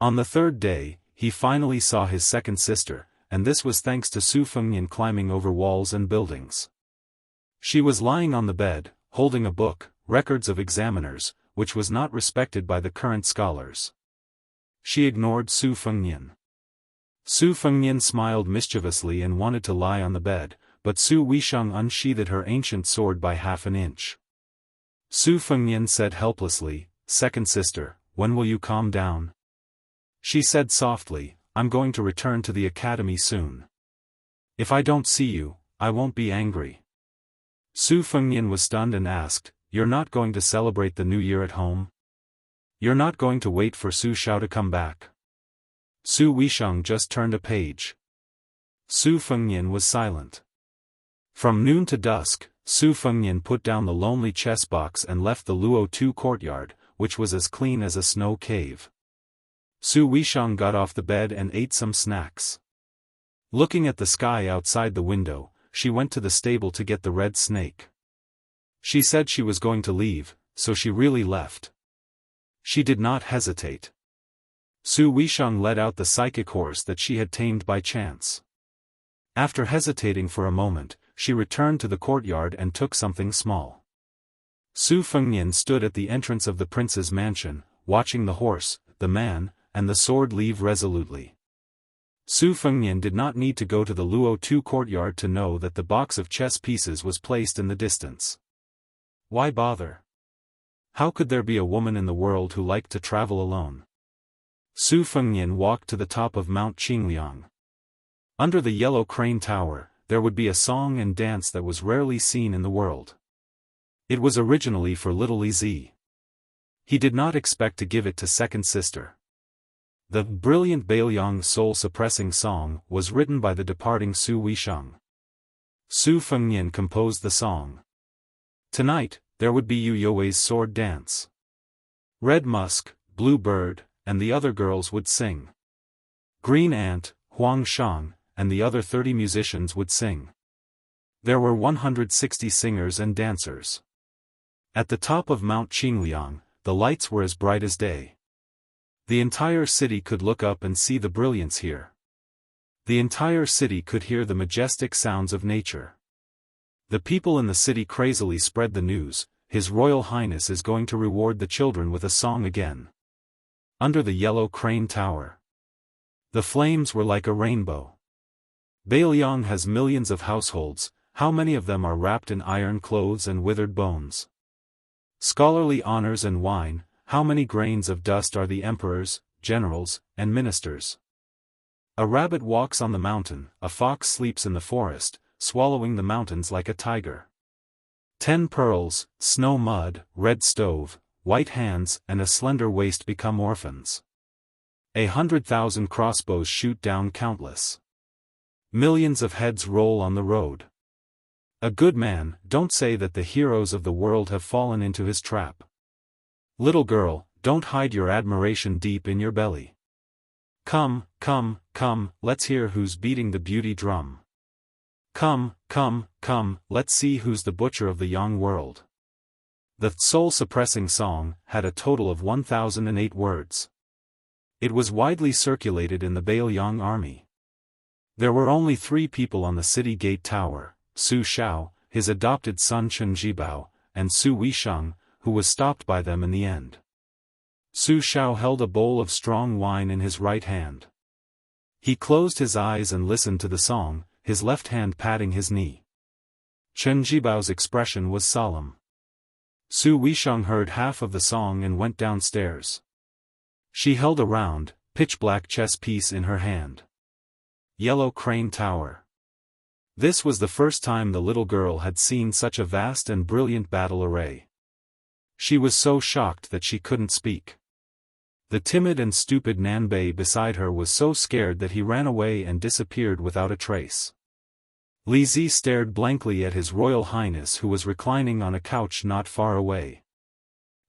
On the third day, he finally saw his second sister, and this was thanks to Su Fengnian climbing over walls and buildings. She was lying on the bed, holding a book, Records of Examiners, which was not respected by the current scholars. She ignored Su Fengnian. Su Fengnian smiled mischievously and wanted to lie on the bed, but Su Weisheng unsheathed her ancient sword by half an inch. Su Fengnian said helplessly, "Second sister, when will you calm down?" She said softly, "I'm going to return to the academy soon. If I don't see you, I won't be angry." Su Fengnian was stunned and asked, "You're not going to celebrate the new year at home? You're not going to wait for Su Xiao to come back?" Su Weisheng just turned a page. Su Fengnian was silent. From noon to dusk, Su Fengnian put down the lonely chess box and left the Luo Tu courtyard, which was as clean as a snow cave. Su Weisheng got off the bed and ate some snacks. Looking at the sky outside the window, she went to the stable to get the red snake. She said she was going to leave, so she really left. She did not hesitate. Su Weisheng led out the psychic horse that she had tamed by chance. After hesitating for a moment, she returned to the courtyard and took something small. Su Fengnian stood at the entrance of the prince's mansion, watching the horse, the man, and the sword leave resolutely. Su Fengnian did not need to go to the Luo Tu courtyard to know that the box of chess pieces was placed in the distance. Why bother? How could there be a woman in the world who liked to travel alone? Su Fengnian walked to the top of Mount Qingliang. Under the yellow crane tower, there would be a song and dance that was rarely seen in the world. It was originally for little Li. He did not expect to give it to second sister. The brilliant Beiliang soul-suppressing song was written by the departing Su Weisheng. Su Fengnian composed the song. Tonight, there would be Yu Youwei's sword dance. Red Musk, Blue Bird, and the other girls would sing. Green Ant, Huang Shang, and the other 30 musicians would sing. There were 160 singers and dancers. At the top of Mount Qingliang, the lights were as bright as day. The entire city could look up and see the brilliance here. The entire city could hear the majestic sounds of nature. The people in the city crazily spread the news, His Royal Highness is going to reward the children with a song again. Under the yellow crane tower. The flames were like a rainbow. Bailiang has millions of households, how many of them are wrapped in iron clothes and withered bones? Scholarly honors and wine, how many grains of dust are the emperors, generals, and ministers? A rabbit walks on the mountain, a fox sleeps in the forest, swallowing the mountains like a tiger. 10 pearls, snow mud, red stove, white hands and a slender waist become orphans. 100,000 crossbows shoot down countless. Millions of heads roll on the road. A good man, don't say that the heroes of the world have fallen into his trap. Little girl, don't hide your admiration deep in your belly. Come, come, come, let's hear who's beating the beauty drum. Come, come, come, let's see who's the butcher of the young world. The soul-suppressing song had a total of 1,008 words. It was widely circulated in the Bailiang army. There were only 3 people on the city gate tower, Su Xiao, his adopted son Chen Jibao, and Su Weisheng, who was stopped by them in the end. Su Xiao held a bowl of strong wine in his right hand. He closed his eyes and listened to the song, his left hand patting his knee. Chen Jibao's expression was solemn. Su Weisheng heard half of the song and went downstairs. She held a round, pitch-black chess piece in her hand. Yellow Crane Tower. This was the first time the little girl had seen such a vast and brilliant battle array. She was so shocked that she couldn't speak. The timid and stupid Nanbei beside her was so scared that he ran away and disappeared without a trace. Li Zi stared blankly at His Royal Highness who was reclining on a couch not far away.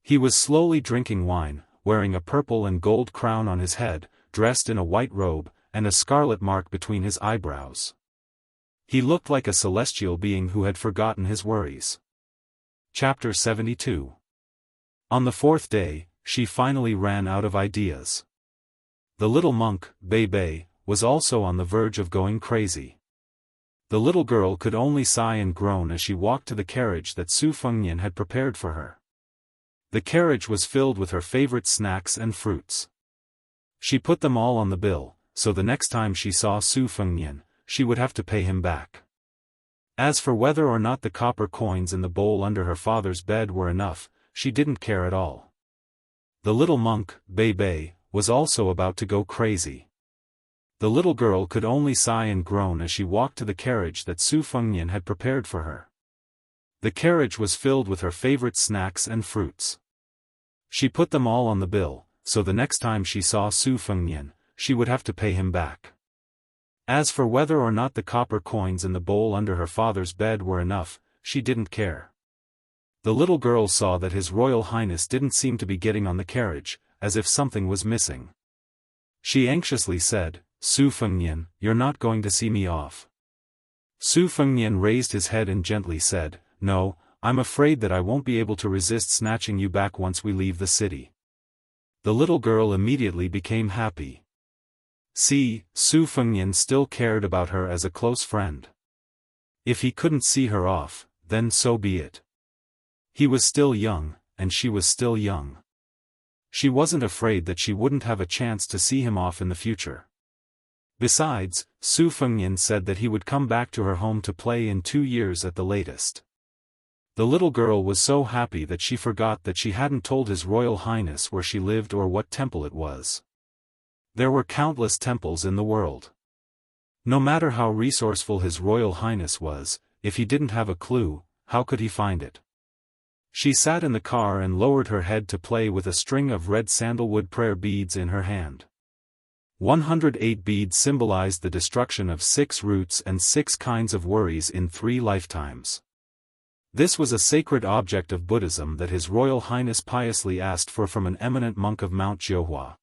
He was slowly drinking wine, wearing a purple and gold crown on his head, dressed in a white robe, and a scarlet mark between his eyebrows. He looked like a celestial being who had forgotten his worries. Chapter 72. On the 4th day, she finally ran out of ideas. The little monk, Bei Bei, was also on the verge of going crazy. The little girl could only sigh and groan as she walked to the carriage that Su Fengnian had prepared for her. The carriage was filled with her favorite snacks and fruits. She put them all on the bill, so the next time she saw Su Fengnian, she would have to pay him back. As for whether or not the copper coins in the bowl under her father's bed were enough, she didn't care at all. The little monk, Bei Bei, was also about to go crazy. The little girl could only sigh and groan as she walked to the carriage that Su Fengnian had prepared for her. The carriage was filled with her favorite snacks and fruits. She put them all on the bill, so the next time she saw Su Fengnian, she would have to pay him back. As for whether or not the copper coins in the bowl under her father's bed were enough, she didn't care. The little girl saw that His Royal Highness didn't seem to be getting on the carriage, as if something was missing. She anxiously said, Su Fengnian, you're not going to see me off. Su Fengnian raised his head and gently said, No, I'm afraid that I won't be able to resist snatching you back once we leave the city. The little girl immediately became happy. See, Su Fengnian still cared about her as a close friend. If he couldn't see her off, then so be it. He was still young, and she was still young. She wasn't afraid that she wouldn't have a chance to see him off in the future. Besides, Su Fengnian said that he would come back to her home to play in 2 years at the latest. The little girl was so happy that she forgot that she hadn't told His Royal Highness where she lived or what temple it was. There were countless temples in the world. No matter how resourceful His Royal Highness was, if he didn't have a clue, how could he find it? She sat in the car and lowered her head to play with a string of red sandalwood prayer beads in her hand. 108 beads symbolized the destruction of 6 roots and 6 kinds of worries in 3 lifetimes. This was a sacred object of Buddhism that His Royal Highness piously asked for from an eminent monk of Mount Jiuhua.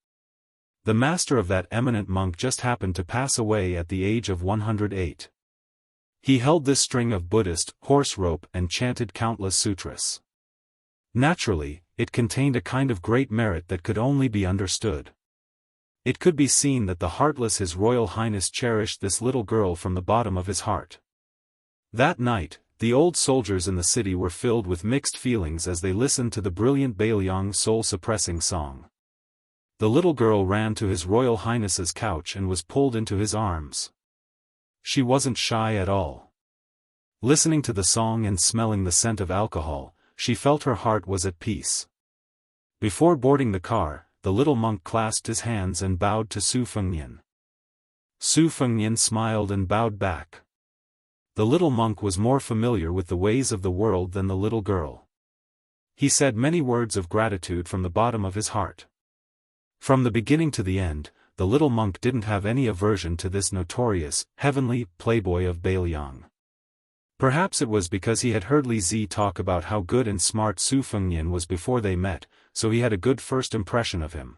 The master of that eminent monk just happened to pass away at the age of 108. He held this string of Buddhist horse rope and chanted countless sutras. Naturally, it contained a kind of great merit that could only be understood. It could be seen that the heartless His Royal Highness cherished this little girl from the bottom of his heart. That night, the old soldiers in the city were filled with mixed feelings as they listened to the brilliant Bailiang's soul-suppressing song. The little girl ran to His Royal Highness's couch and was pulled into his arms. she wasn't shy at all. Listening to the song and smelling the scent of alcohol, she felt her heart was at peace. Before boarding the car, the little monk clasped his hands and bowed to Su Fengnian. Su Fengnian smiled and bowed back. The little monk was more familiar with the ways of the world than the little girl. He said many words of gratitude from the bottom of his heart. From the beginning to the end, the little monk didn't have any aversion to this notorious, heavenly, playboy of Bailiang. Perhaps it was because he had heard Li Zi talk about how good and smart Su Fengnian was before they met, so he had a good first impression of him.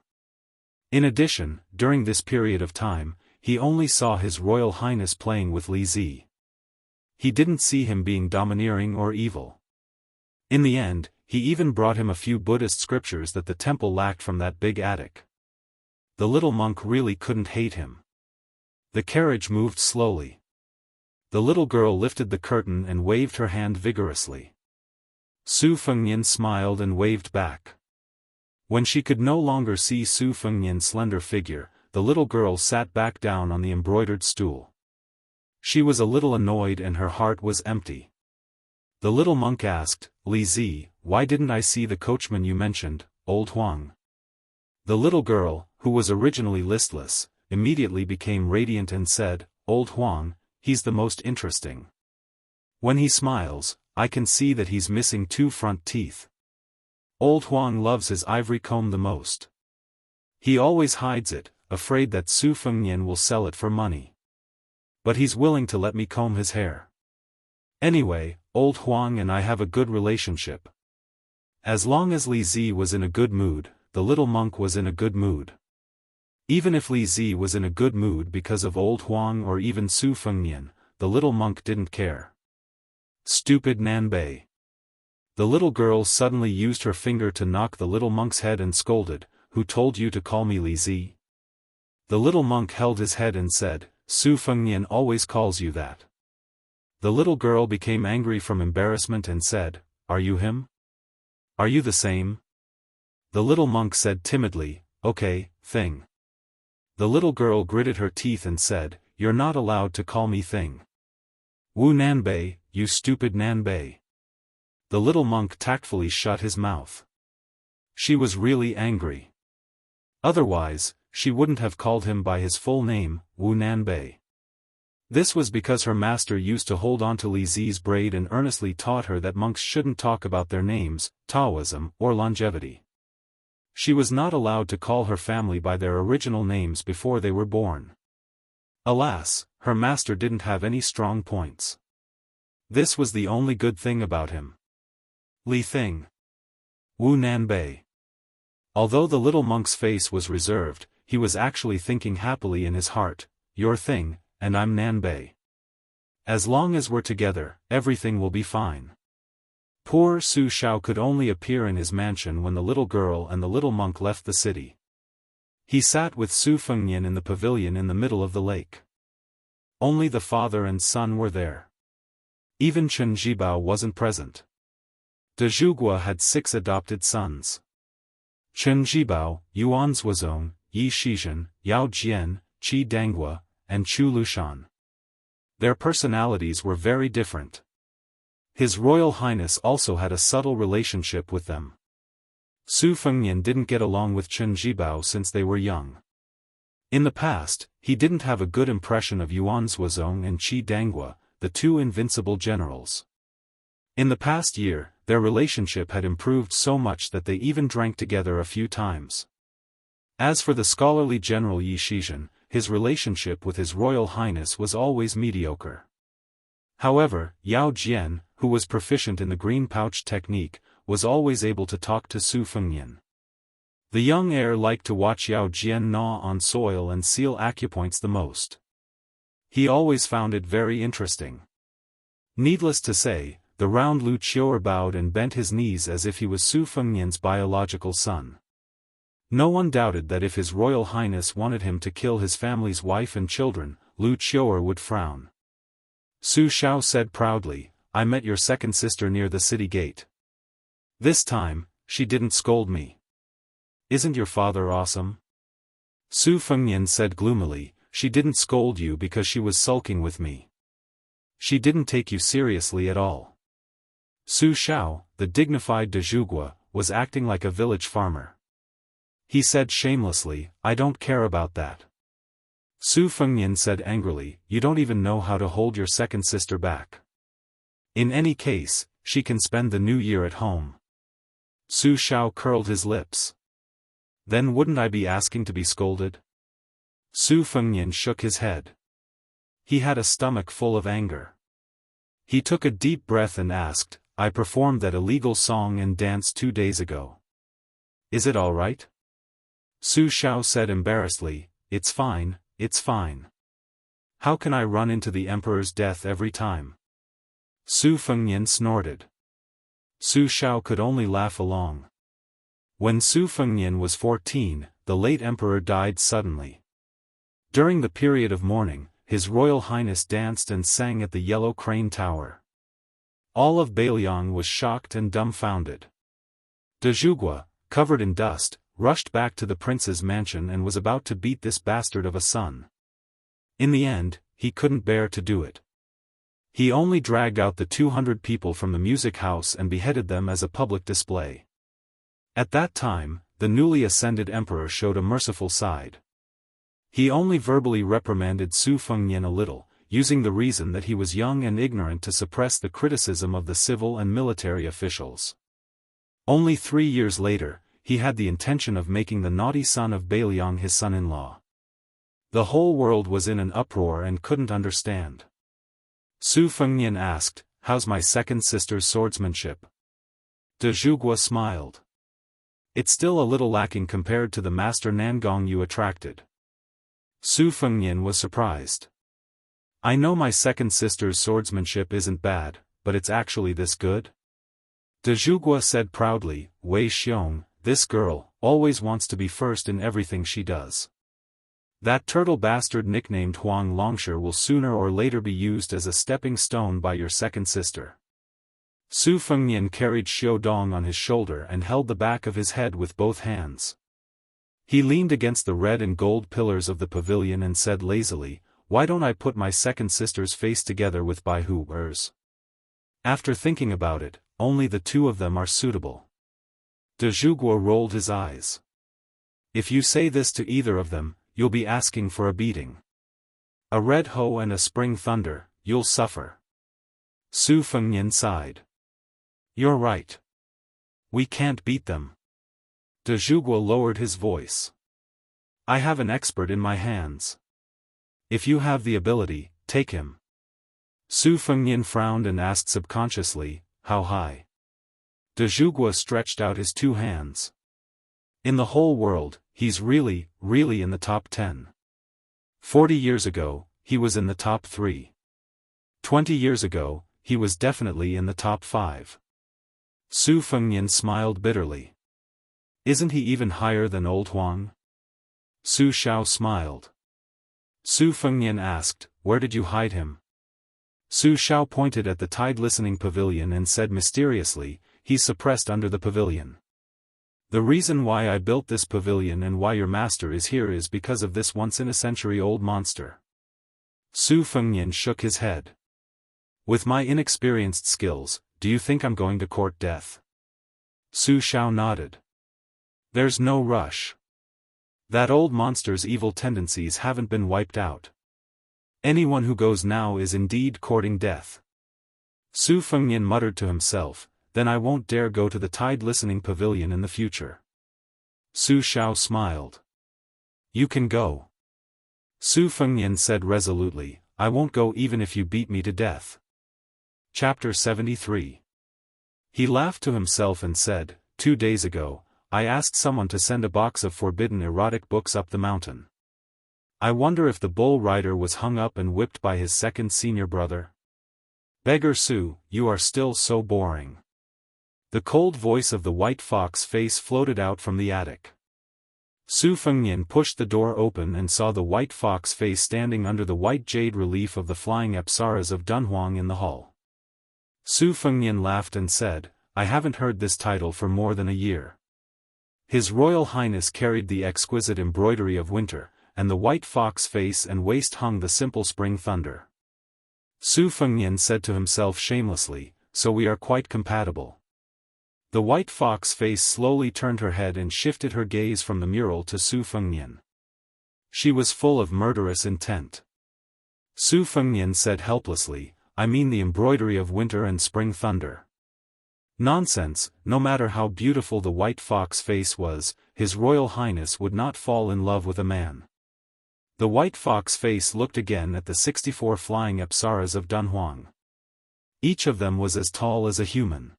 In addition, during this period of time, he only saw His Royal Highness playing with Li Zi. He didn't see him being domineering or evil. In the end, he even brought him a few Buddhist scriptures that the temple lacked from that big attic. The little monk really couldn't hate him. The carriage moved slowly. The little girl lifted the curtain and waved her hand vigorously. Su Fengnian smiled and waved back. When she could no longer see Su Fengnian's slender figure, the little girl sat back down on the embroidered stool. She was a little annoyed and her heart was empty. The little monk asked, "Li Zi, why didn't I see the coachman you mentioned, old Huang?" The little girl, who was originally listless, immediately became radiant and said, "Old Huang, he's the most interesting. When he smiles, I can see that he's missing 2 front teeth. Old Huang loves his ivory comb the most. He always hides it, afraid that Su Fengnian will sell it for money. But he's willing to let me comb his hair. Anyway, old Huang and I have a good relationship." As long as Li Zi was in a good mood, the little monk was in a good mood. Even if Li Zi was in a good mood because of old Huang or even Su Fengnian, the little monk didn't care. Stupid Nanbei. The little girl suddenly used her finger to knock the little monk's head and scolded, "Who told you to call me Li Zi?" The little monk held his head and said, "Su Fengnian always calls you that." The little girl became angry from embarrassment and said, "Are you him? Are you the same?" The little monk said timidly, "Okay, thing." The little girl gritted her teeth and said, "You're not allowed to call me thing. Wu Nanbei, you stupid Nanbei." The little monk tactfully shut his mouth. She was really angry. Otherwise, she wouldn't have called him by his full name, Wu Nanbei. This was because her master used to hold on to Li Zi's braid and earnestly taught her that monks shouldn't talk about their names, Taoism, or longevity. She was not allowed to call her family by their original names before they were born. Alas, her master didn't have any strong points. This was the only good thing about him. Li Thing. Wu Nanbei. Although the little monk's face was reserved, he was actually thinking happily in his heart, "Your thing, and I'm Nanbei. As long as we're together, everything will be fine." Poor Su Shao could only appear in his mansion when the little girl and the little monk left the city. He sat with Su Fengnian in the pavilion in the middle of the lake. Only the father and son were there. Even Chen Zhibao wasn't present. De Zhugua had 6 adopted sons. Chen Zhibao, Yuan Zuozong, Yi Shizhen, Yao Jian, Qi Danghua, and Chu Lushan. Their personalities were very different. His Royal Highness also had a subtle relationship with them. Su Fengnian didn't get along with Chen Zhibao since they were young. In the past, he didn't have a good impression of Yuan Zuozong and Qi Danghua, the 2 invincible generals. In the past year, their relationship had improved so much that they even drank together a few times. As for the scholarly general Yi Shizhen, his relationship with His Royal Highness was always mediocre. However, Yao Jian, who was proficient in the green pouch technique, was always able to talk to Su Fengnian. The young heir liked to watch Yao Jian gnaw on soil and seal acupoints the most. He always found it very interesting. Needless to say, the round Lu Qiuer bowed and bent his knees as if he was Su Fengnian's biological son. No one doubted that if His Royal Highness wanted him to kill his family's wife and children, Lu Qiuer would frown. Su Shao said proudly, "I met your second sister near the city gate. This time, she didn't scold me. Isn't your father awesome?" Su Fengnian said gloomily, she didn't scold you because she was sulking with me. She didn't take you seriously at all. Su Xiao, the dignified de Zhugua, was acting like a village farmer. He said shamelessly, I don't care about that. Su Fengnian said angrily, you don't even know how to hold your second sister back. In any case, she can spend the new year at home. Su Xiao curled his lips. Then wouldn't I be asking to be scolded? Su Fengnian shook his head. He had a stomach full of anger. He took a deep breath and asked, I performed that illegal song and dance 2 days ago. Is it all right? Su Xiao said embarrassedly, it's fine, it's fine. How can I run into the emperor's death every time? Su Fengnian snorted. Su Xiao could only laugh along. When Su Fengnian was 14, the late emperor died suddenly. During the period of mourning, His Royal Highness danced and sang at the Yellow Crane Tower. All of Beiliang was shocked and dumbfounded. De Zhugua, covered in dust, rushed back to the prince's mansion and was about to beat this bastard of a son. In the end, he couldn't bear to do it. He only dragged out the 200 people from the music house and beheaded them as a public display. At that time, the newly ascended emperor showed a merciful side. He only verbally reprimanded Su Fengnian a little, using the reason that he was young and ignorant to suppress the criticism of the civil and military officials. Only 3 years later, he had the intention of making the naughty son of Beiliang his son-in-law. The whole world was in an uproar and couldn't understand. Su Fengnian asked, "How's my second sister's swordsmanship?" De Zhugua smiled. "It's still a little lacking compared to the master Nangong you attracted." Su Fengnian was surprised. "I know my second sister's swordsmanship isn't bad, but it's actually this good?" De Zhugua said proudly, "Wei Xiong, this girl, always wants to be first in everything she does. That turtle bastard nicknamed Huang Longsher will sooner or later be used as a stepping stone by your second sister." Su Fengnian carried Xiao Dong on his shoulder and held the back of his head with both hands. He leaned against the red and gold pillars of the pavilion and said lazily, "Why don't I put my second sister's face together with Bai Hu's? After thinking about it, only the two of them are suitable." De Zhugua rolled his eyes. "If you say this to either of them, you'll be asking for a beating. A red hoe and a spring thunder, you'll suffer." Su Fengnian sighed. "You're right. We can't beat them." De Zhugua lowered his voice. "I have an expert in my hands. If you have the ability, take him." Su Fengnian frowned and asked subconsciously, "How high?" De Zhugua stretched out his two hands. "In the whole world, he's really in the top 10. 40 years ago, he was in the top 3. 20 years ago, he was definitely in the top 5. Su Fengnian smiled bitterly. "Isn't he even higher than old Huang?" Su Xiao smiled. Su Fengnian asked, "Where did you hide him?" Su Xiao pointed at the tide-listening pavilion and said mysteriously, "He's suppressed under the pavilion. The reason why I built this pavilion and why your master is here is because of this once-in-a-century-old monster." Su Fengnian shook his head. "With my inexperienced skills, do you think I'm going to court death?" Su Xiao nodded. "There's no rush. That old monster's evil tendencies haven't been wiped out. Anyone who goes now is indeed courting death." Su Fengnian muttered to himself, "Then I won't dare go to the tide-listening pavilion in the future." Su Xiao smiled. "You can go." Su Fengnian said resolutely, "I won't go even if you beat me to death." Chapter 73. He laughed to himself and said, 2 days ago, I asked someone to send a box of forbidden erotic books up the mountain. I wonder if the bull rider was hung up and whipped by his second senior brother? Beggar Su, you are still so boring." The cold voice of the white fox face floated out from the attic. Su Fengnian pushed the door open and saw the white fox face standing under the white jade relief of the flying apsaras of Dunhuang in the hall. Su Fengnian laughed and said, "I haven't heard this title for more than a year. His Royal Highness carried the exquisite embroidery of winter, and the white fox face and waist hung the simple spring thunder. Su Fengnian said to himself shamelessly, so we are quite compatible. The white fox face slowly turned her head and shifted her gaze from the mural to Su Fengnian. She was full of murderous intent. Su Fengnian said helplessly, I mean the embroidery of winter and spring thunder. Nonsense, no matter how beautiful the white fox face was, His Royal Highness would not fall in love with a man. The white fox face looked again at the 64 flying apsaras of Dunhuang. Each of them was as tall as a human.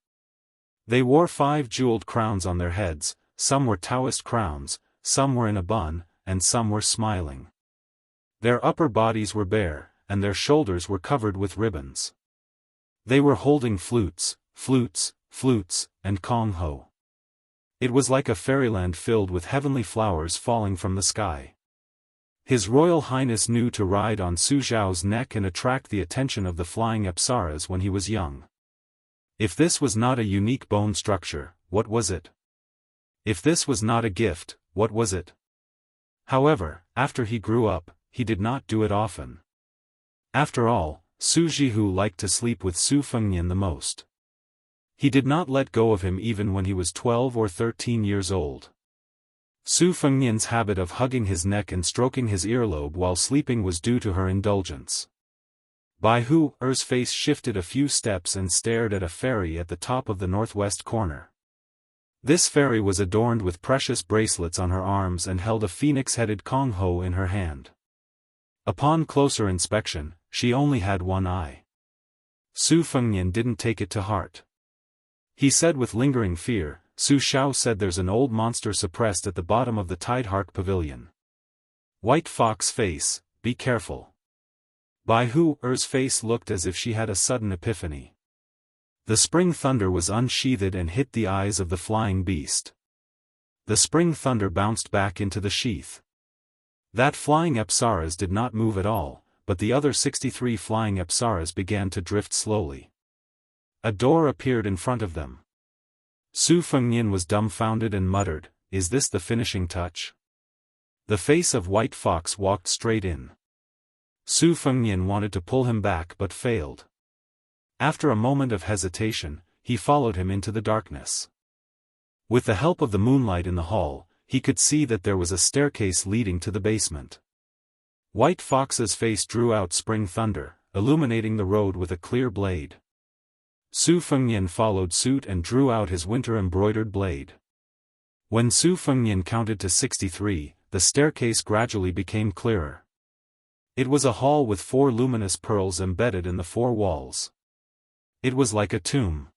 They wore 5 jeweled crowns on their heads, some were Daoist crowns, some were in a bun, and some were smiling. Their upper bodies were bare, and their shoulders were covered with ribbons. They were holding flutes, and Kong-ho. It was like a fairyland filled with heavenly flowers falling from the sky. His Royal Highness knew to ride on Su Zhao's neck and attract the attention of the flying apsaras when he was young. If this was not a unique bone structure, what was it? If this was not a gift, what was it? However, after he grew up, he did not do it often. After all, Su Jianghu liked to sleep with Su Fengnian the most. He did not let go of him even when he was 12 or 13 years old. Su Fengnian's habit of hugging his neck and stroking his earlobe while sleeping was due to her indulgence. Bai Hu-er's face shifted a few steps and stared at a fairy at the top of the northwest corner. This fairy was adorned with precious bracelets on her arms and held a phoenix-headed Kong-ho in her hand. Upon closer inspection, she only had one eye. Su Fengnian didn't take it to heart. He said with lingering fear, Su Xiao said there's an old monster suppressed at the bottom of the Tidehark Pavilion. White fox face, be careful. Bai Hu-er's face looked as if she had a sudden epiphany. The spring thunder was unsheathed and hit the eyes of the flying beast. The spring thunder bounced back into the sheath. That flying apsaras did not move at all, but the other 63 flying apsaras began to drift slowly. A door appeared in front of them. Su Fengnian was dumbfounded and muttered, is this the finishing touch? The face of White Fox walked straight in. Su Fengnian wanted to pull him back but failed. After a moment of hesitation, he followed him into the darkness. With the help of the moonlight in the hall, he could see that there was a staircase leading to the basement. White Fox's face drew out spring thunder, illuminating the road with a clear blade. Su Fengnian followed suit and drew out his winter-embroidered blade. When Su Fengnian counted to 63, the staircase gradually became clearer. It was a hall with 4 luminous pearls embedded in the 4 walls. It was like a tomb.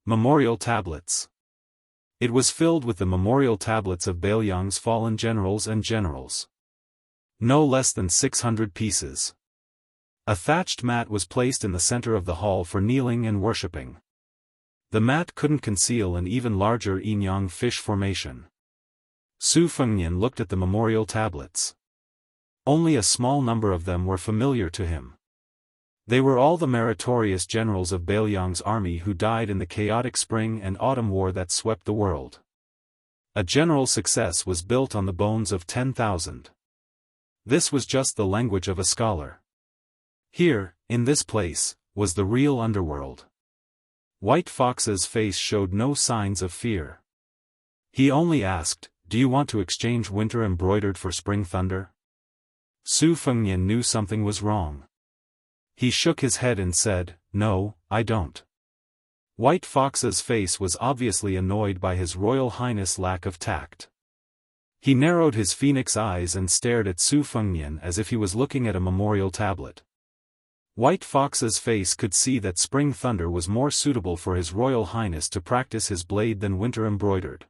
Memorial tablets. It was filled with the memorial tablets of Bailiang's fallen generals and generals. No less than 600 pieces. A thatched mat was placed in the center of the hall for kneeling and worshipping. The mat couldn't conceal an even larger yin-yang fish formation. Su Fengnian looked at the memorial tablets. Only a small number of them were familiar to him. They were all the meritorious generals of Bailiang's army who died in the chaotic spring and autumn war that swept the world. A general success was built on the bones of 10,000. This was just the language of a scholar. Here, in this place, was the real underworld. White Fox's face showed no signs of fear. He only asked, do you want to exchange winter embroidered for spring thunder? Su Fengnian knew something was wrong. He shook his head and said, no, I don't. White Fox's face was obviously annoyed by His Royal Highness' lack of tact. He narrowed his phoenix eyes and stared at Su Fengnian as if he was looking at a memorial tablet. White Fox's face could see that spring thunder was more suitable for His Royal Highness to practice his blade than winter embroidered.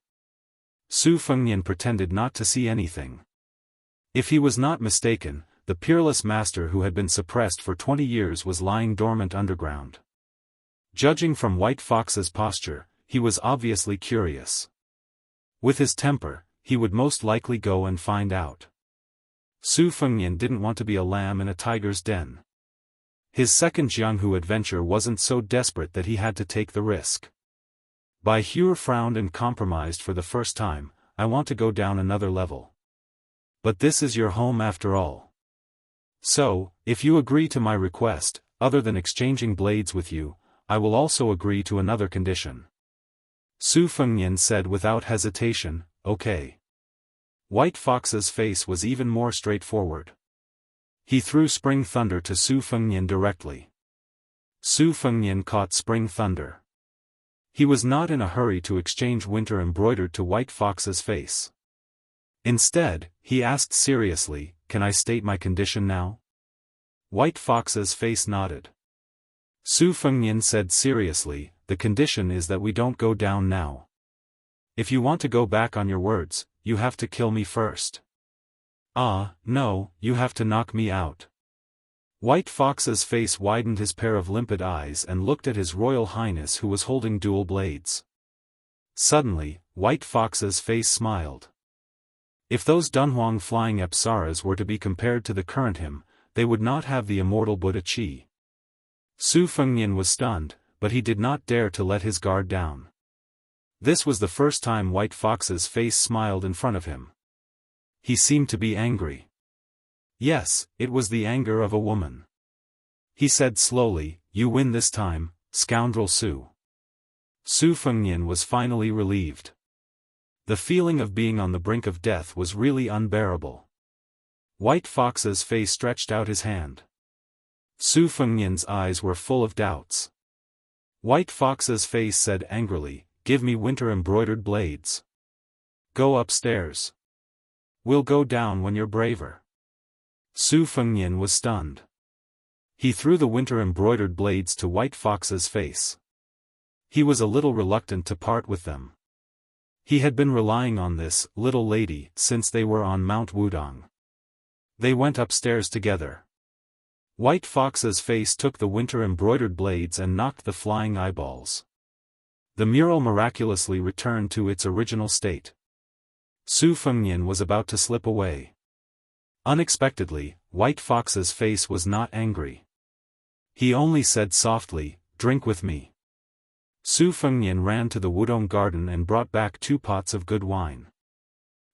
Su Fengnian pretended not to see anything. If he was not mistaken, the peerless master who had been suppressed for 20 years was lying dormant underground. Judging from White Fox's posture, he was obviously curious. With his temper, he would most likely go and find out. Su Fengnian didn't want to be a lamb in a tiger's den. His second Jianghu adventure wasn't so desperate that he had to take the risk. Bai Hu frowned and compromised for the first time, I want to go down another level. But this is your home after all. So, if you agree to my request, other than exchanging blades with you, I will also agree to another condition. Su Fengnian said without hesitation, okay. White Fox's face was even more straightforward. He threw Spring Thunder to Su Fengnian directly. Su Fengnian caught Spring Thunder. He was not in a hurry to exchange Winter Embroidered to White Fox's face. Instead, he asked seriously, can I state my condition now? White Fox's face nodded. Su Fengnian said seriously, the condition is that we don't go down now. If you want to go back on your words, you have to kill me first. Ah, no, you have to knock me out. White Fox's face widened his pair of limpid eyes and looked at His Royal Highness who was holding dual blades. Suddenly, White Fox's face smiled. If those Dunhuang flying Apsaras were to be compared to the current him, they would not have the immortal Buddha Qi. Su Fengnian was stunned, but he did not dare to let his guard down. This was the first time White Fox's face smiled in front of him. He seemed to be angry. Yes, it was the anger of a woman. He said slowly, you win this time, scoundrel Su. Su Fengnian was finally relieved. The feeling of being on the brink of death was really unbearable. White Fox's face stretched out his hand. Su Fengnian's eyes were full of doubts. White Fox's face said angrily, give me Winter Embroidered blades. Go upstairs. We'll go down when you're braver. Su Fengnian was stunned. He threw the Winter Embroidered blades to White Fox's face. He was a little reluctant to part with them. He had been relying on this little lady since they were on Mount Wudong. They went upstairs together. White Fox's face took the Winter Embroidered blades and knocked the flying eyeballs. The mural miraculously returned to its original state. Su Fengnian was about to slip away. Unexpectedly, White Fox's face was not angry. He only said softly, drink with me. Su Fengnian ran to the Wudong garden and brought back 2 pots of good wine.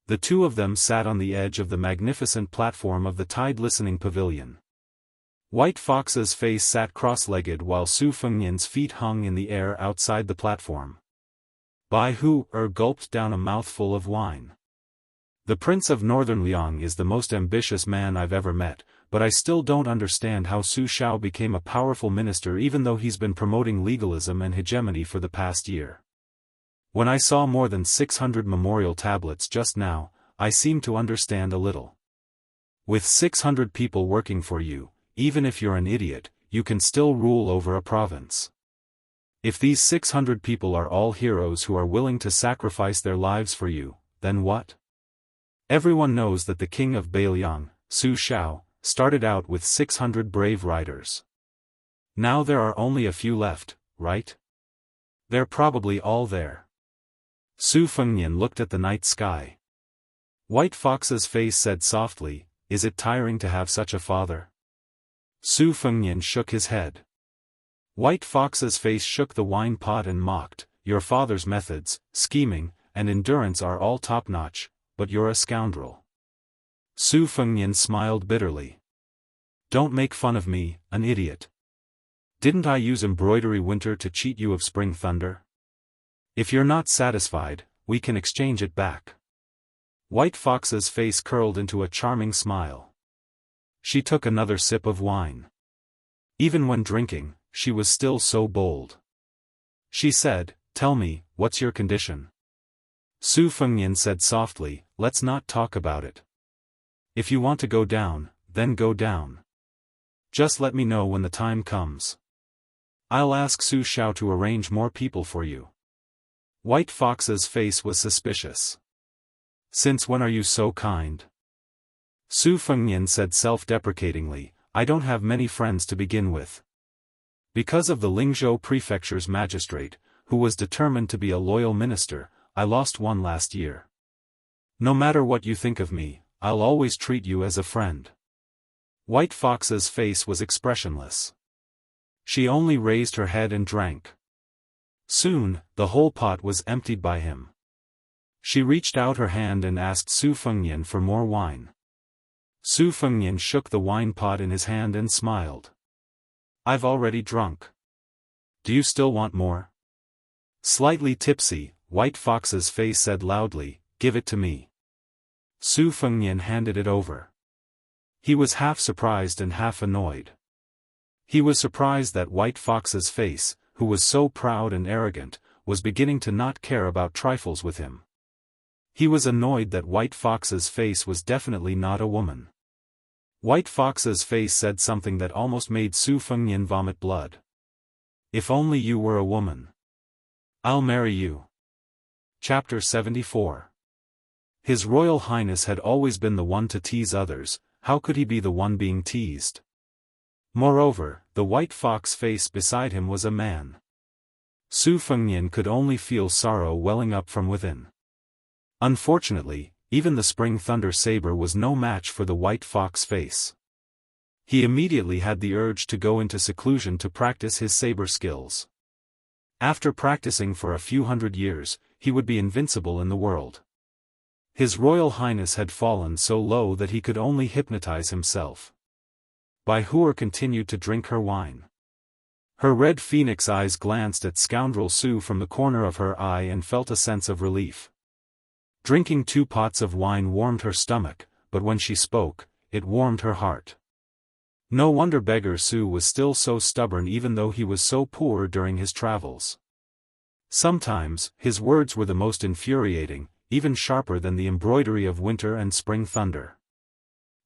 The two of them sat on the edge of the magnificent platform of the Tide Listening Pavilion. White Fox's face sat cross-legged while Su Fengnian's feet hung in the air outside the platform. Bai Hu gulped down a mouthful of wine. The Prince of Northern Liang is the most ambitious man I've ever met, but I still don't understand how Su Shao became a powerful minister even though he's been promoting legalism and hegemony for the past year. When I saw more than 600 memorial tablets just now, I seemed to understand a little. With 600 people working for you, even if you're an idiot, you can still rule over a province. If these 600 people are all heroes who are willing to sacrifice their lives for you, then what? Everyone knows that the king of Beiliang, Su Shao, started out with 600 brave riders. Now there are only a few left, right? They're probably all there. Su Fengnian looked at the night sky. White Fox's face said softly, is it tiring to have such a father? Su Fengnian shook his head. White Fox's face shook the wine pot and mocked, your father's methods, scheming, and endurance are all top-notch, but you're a scoundrel. Su Fengnian smiled bitterly. Don't make fun of me, an idiot. Didn't I use embroidery winter to cheat you of spring thunder? If you're not satisfied, we can exchange it back. White Fox's face curled into a charming smile. She took another sip of wine. Even when drinking, she was still so bold. She said, tell me, what's your condition? Su Fengnian said softly, let's not talk about it. If you want to go down, then go down. Just let me know when the time comes. I'll ask Su Shao to arrange more people for you. White Fox's face was suspicious. Since when are you so kind? Su Fengnian said self-deprecatingly, I don't have many friends to begin with. Because of the Lingzhou prefecture's magistrate, who was determined to be a loyal minister, I lost one last year. No matter what you think of me, I'll always treat you as a friend. White Fox's face was expressionless. She only raised her head and drank. Soon, the whole pot was emptied by him. She reached out her hand and asked Su Fengnian for more wine. Su Fengnian shook the wine pot in his hand and smiled. I've already drunk. Do you still want more? Slightly tipsy, White Fox's face said loudly, give it to me. Su Fengnian handed it over. He was half surprised and half annoyed. He was surprised that White Fox's face, who was so proud and arrogant, was beginning to not care about trifles with him. He was annoyed that White Fox's face was definitely not a woman. White Fox's face said something that almost made Su Fengnian vomit blood. If only you were a woman. I'll marry you. Chapter 74. His Royal Highness had always been the one to tease others, how could he be the one being teased? Moreover, the White Fox face beside him was a man. Su Fengnian could only feel sorrow welling up from within. Unfortunately, even the Spring Thunder Saber was no match for the White Fox face. He immediately had the urge to go into seclusion to practice his saber skills. After practicing for a few hundred years, he would be invincible in the world. His Royal Highness had fallen so low that he could only hypnotize himself. Bai Huer continued to drink her wine. Her red phoenix eyes glanced at Scoundrel Su from the corner of her eye and felt a sense of relief. Drinking 2 pots of wine warmed her stomach, but when she spoke, it warmed her heart. No wonder Beggar Su was still so stubborn even though he was so poor during his travels. Sometimes, his words were the most infuriating, even sharper than the embroidery of winter and spring thunder.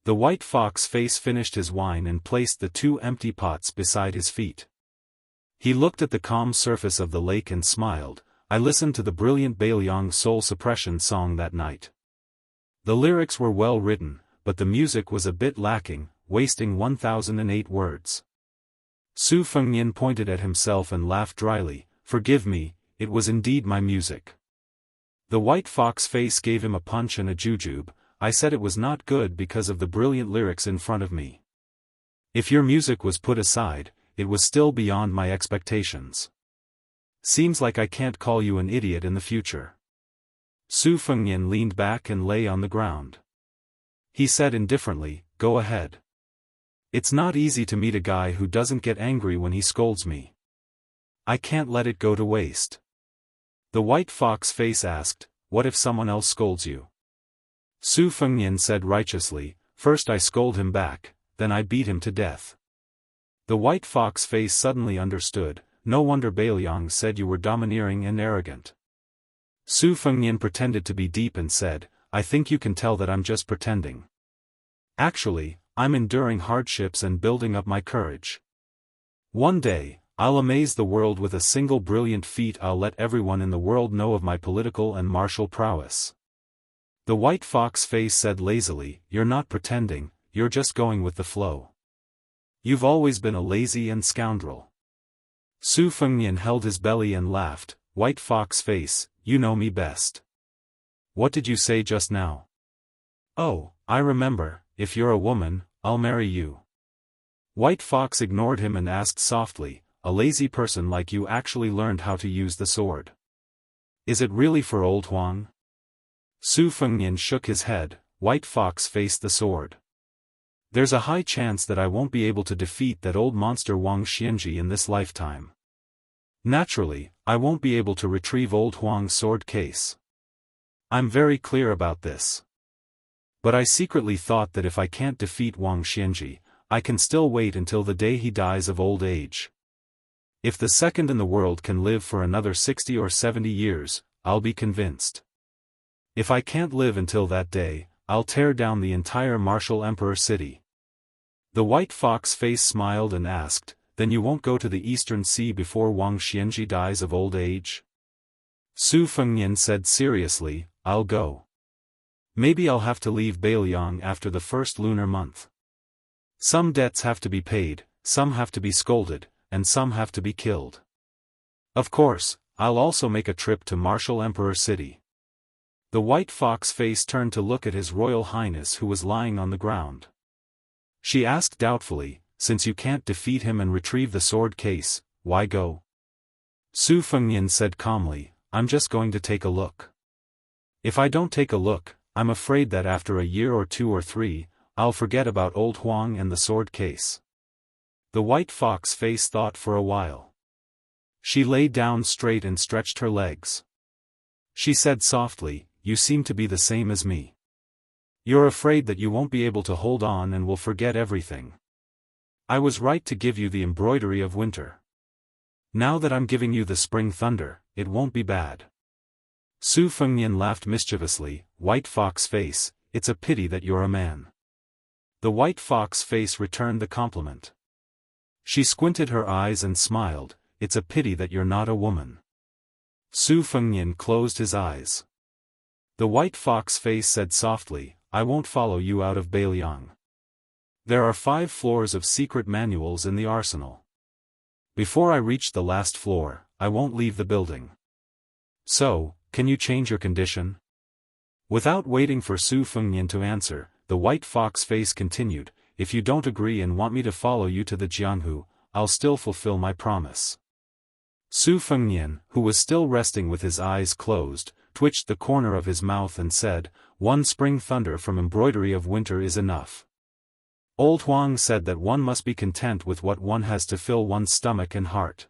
The White Fox face finished his wine and placed the 2 empty pots beside his feet. He looked at the calm surface of the lake and smiled. I listened to the brilliant Bailiang soul suppression song that night. The lyrics were well written, but the music was a bit lacking, wasting 1008 words. Su Fengnian pointed at himself and laughed dryly, forgive me, it was indeed my music. The White Fox face gave him a punch and a jujube. I said it was not good because of the brilliant lyrics in front of me. If your music was put aside, it was still beyond my expectations. Seems like I can't call you an idiot in the future. Su Fengnian leaned back and lay on the ground. He said indifferently, go ahead. It's not easy to meet a guy who doesn't get angry when he scolds me. I can't let it go to waste. The White Fox face asked, what if someone else scolds you? Su Fengnian said righteously, first I scold him back, then I beat him to death. The White Fox face suddenly understood, no wonder Bailiang said you were domineering and arrogant. Su Fengnian pretended to be deep and said, I think you can tell that I'm just pretending. Actually, I'm enduring hardships and building up my courage. One day, I'll amaze the world with a single brilliant feat. I'll let everyone in the world know of my political and martial prowess. The White Fox face said lazily, you're not pretending, you're just going with the flow. You've always been a lazy and scoundrel. Su Fengnian held his belly and laughed, White Fox face, you know me best. What did you say just now? Oh, I remember, if you're a woman, I'll marry you. White Fox ignored him and asked softly, a lazy person like you actually learned how to use the sword. Is it really for old Huang? Su Fengnian shook his head. White Fox faced the sword. There's a high chance that I won't be able to defeat that old monster Wuxia Xianxia in this lifetime. Naturally, I won't be able to retrieve old Huang's sword case. I'm very clear about this. But I secretly thought that if I can't defeat Wuxia Xianxia, I can still wait until the day he dies of old age. If the second in the world can live for another 60 or 70 years, I'll be convinced. If I can't live until that day, I'll tear down the entire martial emperor city. The White Fox face smiled and asked, then you won't go to the Eastern Sea before Wuxia Xianxia dies of old age? Su Fengnian said seriously, I'll go. Maybe I'll have to leave Bailiang after the first lunar month. Some debts have to be paid, some have to be scolded, and some have to be killed. Of course, I'll also make a trip to Martial Emperor City. The White Fox face turned to look at His Royal Highness who was lying on the ground. She asked doubtfully, since you can't defeat him and retrieve the sword case, why go? Su Fengnian said calmly, I'm just going to take a look. If I don't take a look, I'm afraid that after a year or 2 or 3, I'll forget about old Huang and the sword case. The white fox face thought for a while. She lay down straight and stretched her legs. She said softly, "You seem to be the same as me. You're afraid that you won't be able to hold on and will forget everything. I was right to give you the embroidery of winter. Now that I'm giving you the spring thunder, it won't be bad." Su Fengnian laughed mischievously. "White fox face, it's a pity that you're a man." The white fox face returned the compliment. She squinted her eyes and smiled, "It's a pity that you're not a woman." Su Fengnian closed his eyes. The white fox face said softly, "I won't follow you out of Beiliang. There are 5 floors of secret manuals in the arsenal. Before I reach the last floor, I won't leave the building. So, can you change your condition?" Without waiting for Su Fengnian to answer, the white fox face continued, "If you don't agree and want me to follow you to the Jianghu, I'll still fulfill my promise." Su Fengnian, who was still resting with his eyes closed, twitched the corner of his mouth and said, "One spring thunder from embroidery of winter is enough. Old Huang said that one must be content with what one has to fill one's stomach and heart.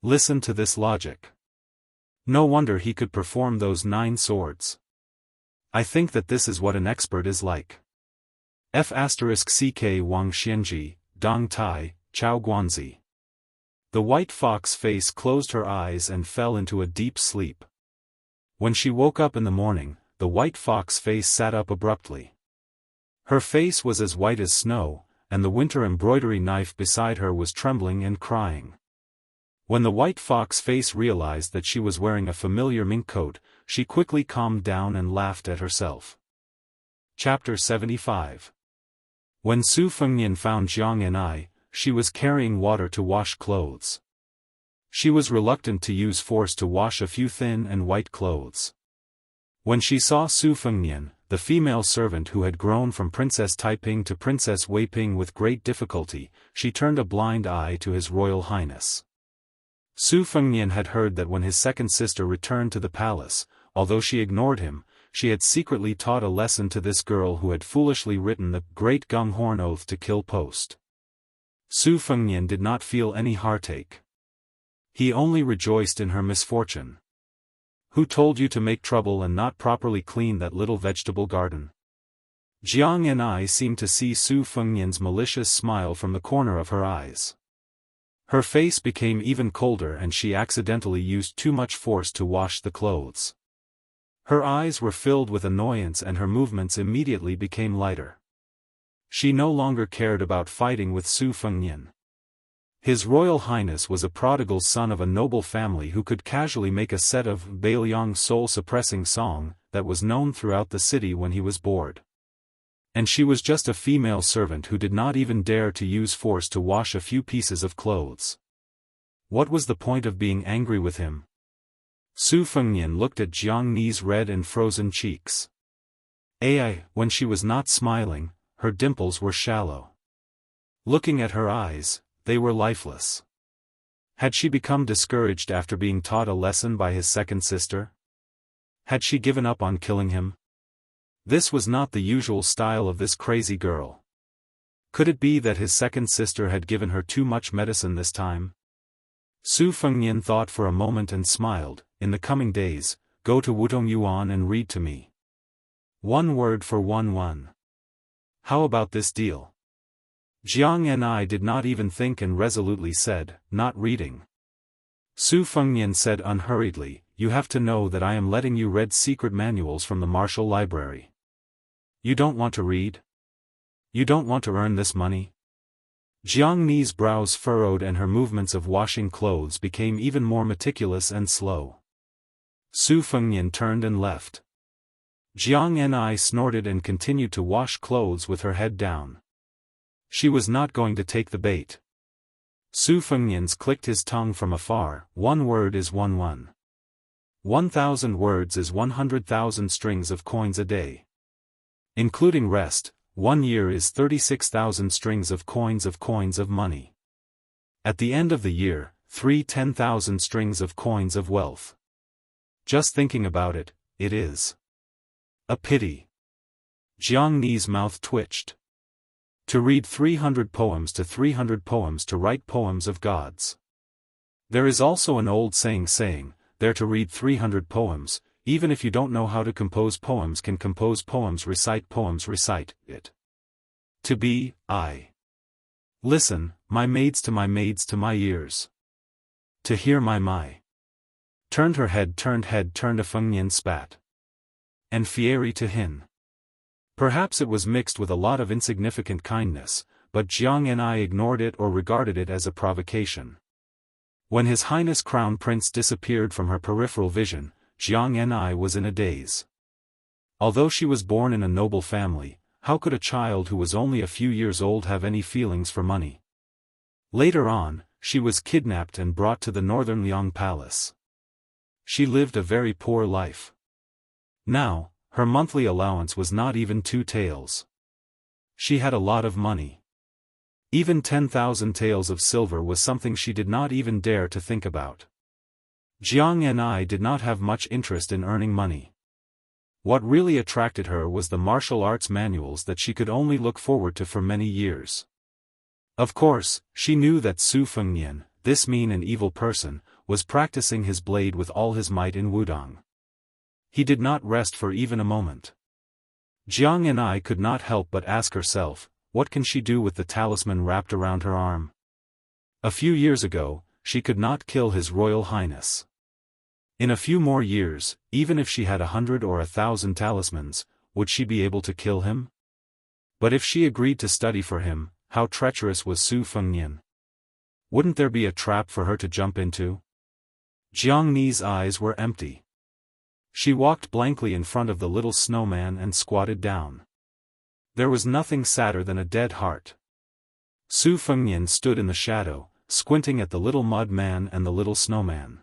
Listen to this logic. No wonder he could perform those 9 swords. I think that this is what an expert is like. F*ck Wang Xianji, Dong Tai, Chao Guanzi." The white fox face closed her eyes and fell into a deep sleep. When she woke up in the morning, the white fox face sat up abruptly. Her face was as white as snow, and the winter embroidery knife beside her was trembling and crying. When the white fox face realized that she was wearing a familiar mink coat, she quickly calmed down and laughed at herself. Chapter 75. When Su Fengnian found Jiang, she was carrying water to wash clothes. She was reluctant to use force to wash a few thin and white clothes. When she saw Su Fengnian, the female servant who had grown from Princess Taiping to Princess Weiping with great difficulty, she turned a blind eye to His Royal Highness. Su Fengnian had heard that when his second sister returned to the palace, although she ignored him, she had secretly taught a lesson to this girl who had foolishly written the Great Gunghorn Oath to Kill post. Su Fengnian did not feel any heartache. He only rejoiced in her misfortune. "Who told you to make trouble and not properly clean that little vegetable garden?" Jiang seemed to see Su Fengnian's malicious smile from the corner of her eyes. Her face became even colder and she accidentally used too much force to wash the clothes. Her eyes were filled with annoyance and her movements immediately became lighter. She no longer cared about fighting with Su Fengnian. His Royal Highness was a prodigal son of a noble family who could casually make a set of Beiliang soul-suppressing song that was known throughout the city when he was bored. And she was just a female servant who did not even dare to use force to wash a few pieces of clothes. What was the point of being angry with him? Su Fengnian looked at Jiang's red and frozen cheeks. When she was not smiling, her dimples were shallow. Looking at her eyes, they were lifeless. Had she become discouraged after being taught a lesson by his second sister? Had she given up on killing him? This was not the usual style of this crazy girl. Could it be that his second sister had given her too much medicine this time? Su Fengnian thought for a moment and smiled. "In the coming days, go to Wutong Yuan and read to me. 1 word for 1 How about this deal?" Jiang did not even think and resolutely said, "Not reading." Su Fengnian said unhurriedly, "You have to know that I am letting you read secret manuals from the Martial Library. You don't want to read? You don't want to earn this money?" Jiang's brows furrowed and her movements of washing clothes became even more meticulous and slow. Su Fengnian turned and left. Jiang snorted and continued to wash clothes with her head down. She was not going to take the bait. Su Fengnian's clicked his tongue from afar. 1 word is 1. 1,000 words is 100,000 strings of coins a day. Including rest, 1 year is 36,000 strings of coins of money. At the end of the year, 10,000 strings of coins of wealth. Just thinking about it, it is a pity. Jiang Ni's mouth twitched. To read 300 poems to 300 poems to write poems of gods. There is also an old saying, there to read 300 poems, even if you don't know how to compose poems, can compose poems, recite it. To be, I. Listen, my maids to my ears. To hear my. Turned head turned a Feng Yin spat. And Fieri to hin. Perhaps it was mixed with a lot of insignificant kindness, but Jiang Ni ignored it or regarded it as a provocation. When His Highness Crown Prince disappeared from her peripheral vision, Jiang Ni was in a daze. Although she was born in a noble family, how could a child who was only a few years old have any feelings for money? Later on, she was kidnapped and brought to the northern Liang Palace. She lived a very poor life. Now, her monthly allowance was not even 2 taels. She had a lot of money. Even 10,000 taels of silver was something she did not even dare to think about. Jiang Ni did not have much interest in earning money. What really attracted her was the martial arts manuals that she could only look forward to for many years. Of course, she knew that Su Fengnian, this mean and evil person, was practicing his blade with all his might in Wudong. He did not rest for even a moment. Jiang Ni could not help but ask herself, what can she do with the talisman wrapped around her arm? A few years ago, she could not kill His Royal Highness. In a few more years, even if she had 100 or 1,000 talismans, would she be able to kill him? But if she agreed to study for him, how treacherous was Su Fengnian? Wouldn't there be a trap for her to jump into? Jiang Ni's eyes were empty. She walked blankly in front of the little snowman and squatted down. There was nothing sadder than a dead heart. Su Fengnian stood in the shadow, squinting at the little mud man and the little snowman.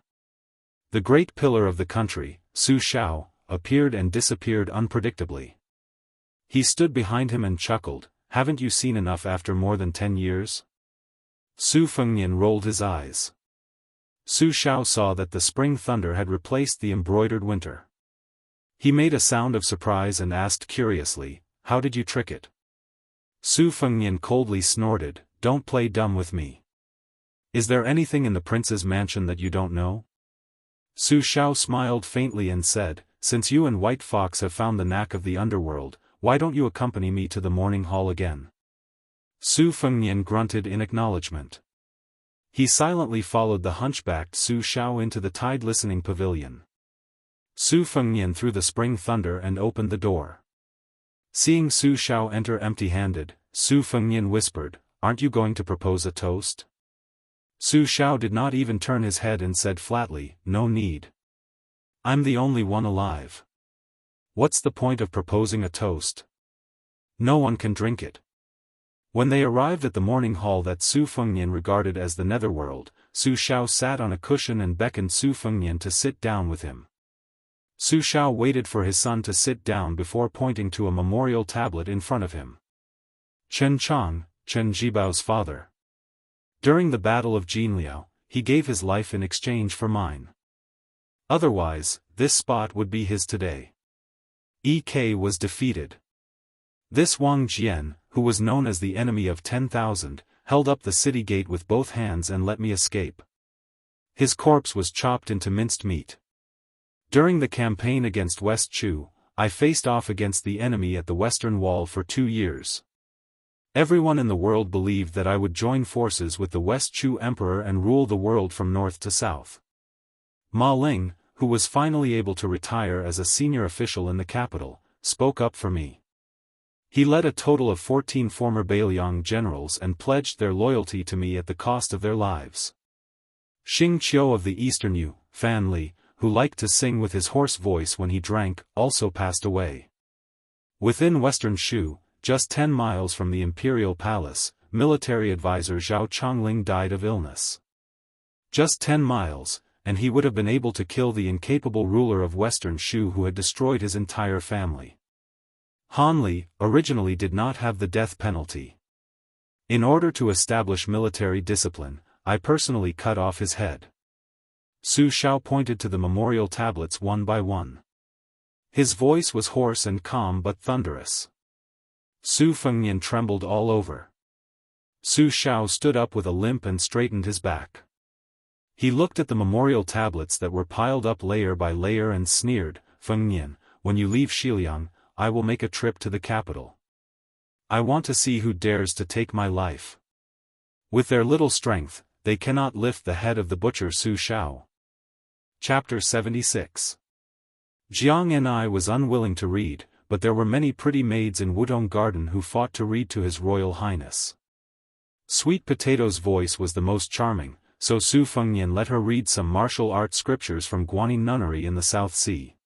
The great pillar of the country, Su Xiao, appeared and disappeared unpredictably. He stood behind him and chuckled, haven't you seen enough after more than 10 years? Su Fengnian rolled his eyes. Su Xiao saw that the spring thunder had replaced the embroidered winter. He made a sound of surprise and asked curiously, how did you trick it? Su Fengnian coldly snorted, don't play dumb with me. Is there anything in the prince's mansion that you don't know? Su Xiao smiled faintly and said, since you and White Fox have found the knack of the underworld, why don't you accompany me to the morning hall again? Su Fengnian grunted in acknowledgement. He silently followed the hunchbacked Su Xiao into the tide-listening pavilion. Su Fengnian threw the spring thunder and opened the door. Seeing Su Xiao enter empty-handed, Su Fengnian whispered, aren't you going to propose a toast? Su Xiao did not even turn his head and said flatly, no need. I'm the only one alive. What's the point of proposing a toast? No one can drink it. When they arrived at the morning hall that Su Fengnian regarded as the netherworld, Su Xiao sat on a cushion and beckoned Su Fengnian to sit down with him. Su Xiao waited for his son to sit down before pointing to a memorial tablet in front of him. Chen Chang, Chen Jibao's father. During the Battle of Jinliao, he gave his life in exchange for mine. Otherwise, this spot would be his today. EK was defeated. This Wang Jian, who was known as the enemy of 10,000, held up the city gate with both hands and let me escape. His corpse was chopped into minced meat. During the campaign against West Chu, I faced off against the enemy at the Western Wall for 2 years. Everyone in the world believed that I would join forces with the West Chu Emperor and rule the world from north to south. Ma Ling, who was finally able to retire as a senior official in the capital, spoke up for me. He led a total of 14 former Beiliang generals and pledged their loyalty to me at the cost of their lives. Xing Qiu of the Eastern Yu, Fan Li, who liked to sing with his hoarse voice when he drank, also passed away. Within Western Shu, just 10 miles from the imperial palace, military advisor Zhao Chongling died of illness. Just 10 miles, and he would have been able to kill the incapable ruler of Western Shu who had destroyed his entire family. Han Li originally did not have the death penalty. In order to establish military discipline, I personally cut off his head. Su Xiao pointed to the memorial tablets one by one. His voice was hoarse and calm but thunderous. Su Fengnian trembled all over. Su Xiao stood up with a limp and straightened his back. He looked at the memorial tablets that were piled up layer by layer and sneered, "Fengnian, when you leave Xiliang, I will make a trip to the capital. I want to see who dares to take my life. With their little strength, they cannot lift the head of the butcher Su Xiao." Chapter 76. Jianghu was unwilling to read, but there were many pretty maids in Wudong Garden who fought to read to His Royal Highness. Sweet Potato's voice was the most charming, so Su Fengnian let her read some martial art scriptures from Guanyin Nunnery in the South Sea.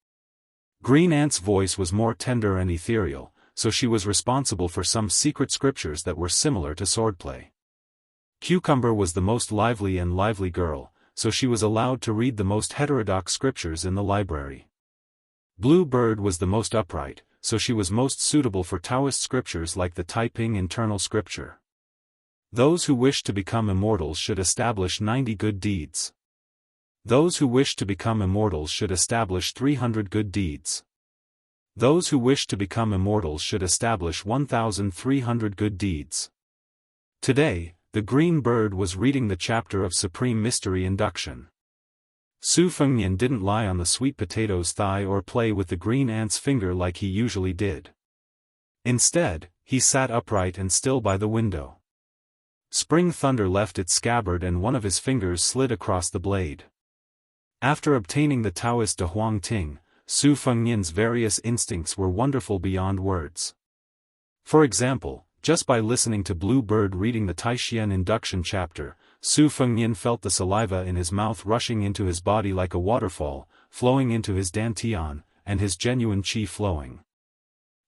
Green Ant's voice was more tender and ethereal, so she was responsible for some secret scriptures that were similar to swordplay. Cucumber was the most lively girl, so she was allowed to read the most heterodox scriptures in the library. Blue Bird was the most upright, so she was most suitable for Taoist scriptures like the Taiping internal scripture. Those who wish to become immortals should establish 90 good deeds. Those who wish to become immortals should establish 300 good deeds. Those who wish to become immortals should establish 1,300 good deeds. Today, the Green Bird was reading the chapter of Supreme Mystery Induction. Su Fengnian didn't lie on the Sweet Potato's thigh or play with the Green Ant's finger like he usually did. Instead, he sat upright and still by the window. Spring Thunder left its scabbard and one of his fingers slid across the blade. After obtaining the Taoist De Huang Ting, Su Fengnian's various instincts were wonderful beyond words. For example, just by listening to Blue Bird reading the Taishian induction chapter, Su Fengnian felt the saliva in his mouth rushing into his body like a waterfall, flowing into his dantian, and his genuine qi flowing.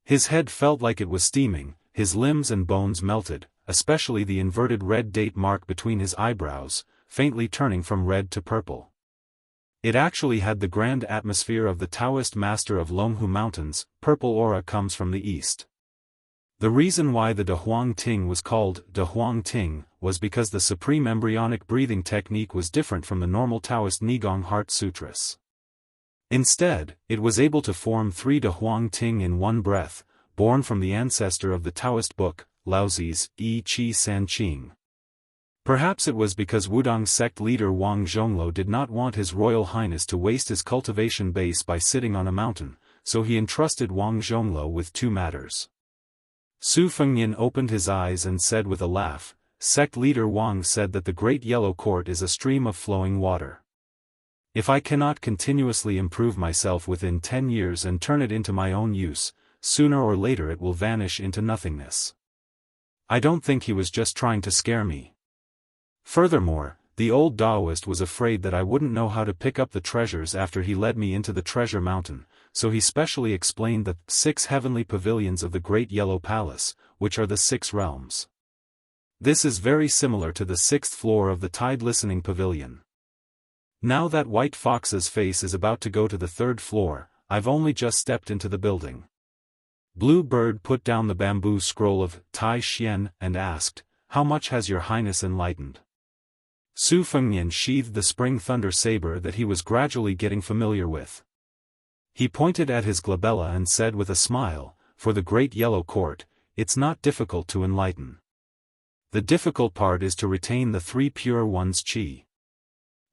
His head felt like it was steaming, his limbs and bones melted, especially the inverted red date mark between his eyebrows, faintly turning from red to purple. It actually had the grand atmosphere of the Taoist master of Longhu Mountains. Purple aura comes from the east. The reason why the De Huang Ting was called De Huang Ting was because the supreme embryonic breathing technique was different from the normal Taoist Nigong Heart Sutras. Instead, it was able to form 3 De Huang Ting in one breath, born from the ancestor of the Taoist book, Laozi's Yi Qi San Qing. Perhaps it was because Wudong sect leader Wang Zhonglo did not want His Royal Highness to waste his cultivation base by sitting on a mountain, so he entrusted Wang Zhonglo with 2 matters. Su Fengnian opened his eyes and said with a laugh, "Sect leader Wang said that the Great Yellow Court is a stream of flowing water. If I cannot continuously improve myself within 10 years and turn it into my own use, sooner or later it will vanish into nothingness." I don't think he was just trying to scare me. Furthermore, the old Daoist was afraid that I wouldn't know how to pick up the treasures after he led me into the treasure mountain, so he specially explained the 6 heavenly pavilions of the Great Yellow Palace, which are the 6 realms. This is very similar to the 6th floor of the Tide Listening Pavilion. Now that White Fox's face is about to go to the 3rd floor, I've only just stepped into the building. Blue Bird put down the bamboo scroll of Tai Xian and asked, "How much has your highness enlightened?" Su Fengnian sheathed the Spring Thunder saber that he was gradually getting familiar with. He pointed at his glabella and said with a smile, "For the Great Yellow Court, it's not difficult to enlighten. The difficult part is to retain the 3 pure ones qi.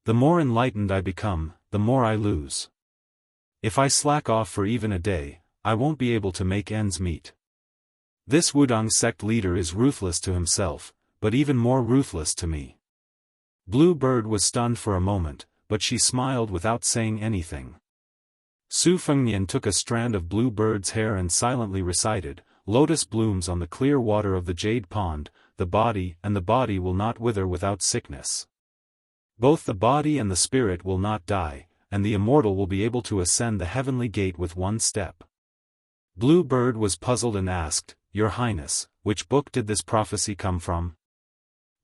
The more enlightened I become, the more I lose. If I slack off for even a day, I won't be able to make ends meet." This Wudong sect leader is ruthless to himself, but even more ruthless to me. Blue Bird was stunned for a moment, but she smiled without saying anything. Su Fengnian took a strand of Blue Bird's hair and silently recited, "Lotus blooms on the clear water of the jade pond, the body will not wither without sickness. Both the body and the spirit will not die, and the immortal will be able to ascend the heavenly gate with one step." Blue Bird was puzzled and asked, "Your Highness, which book did this prophecy come from?"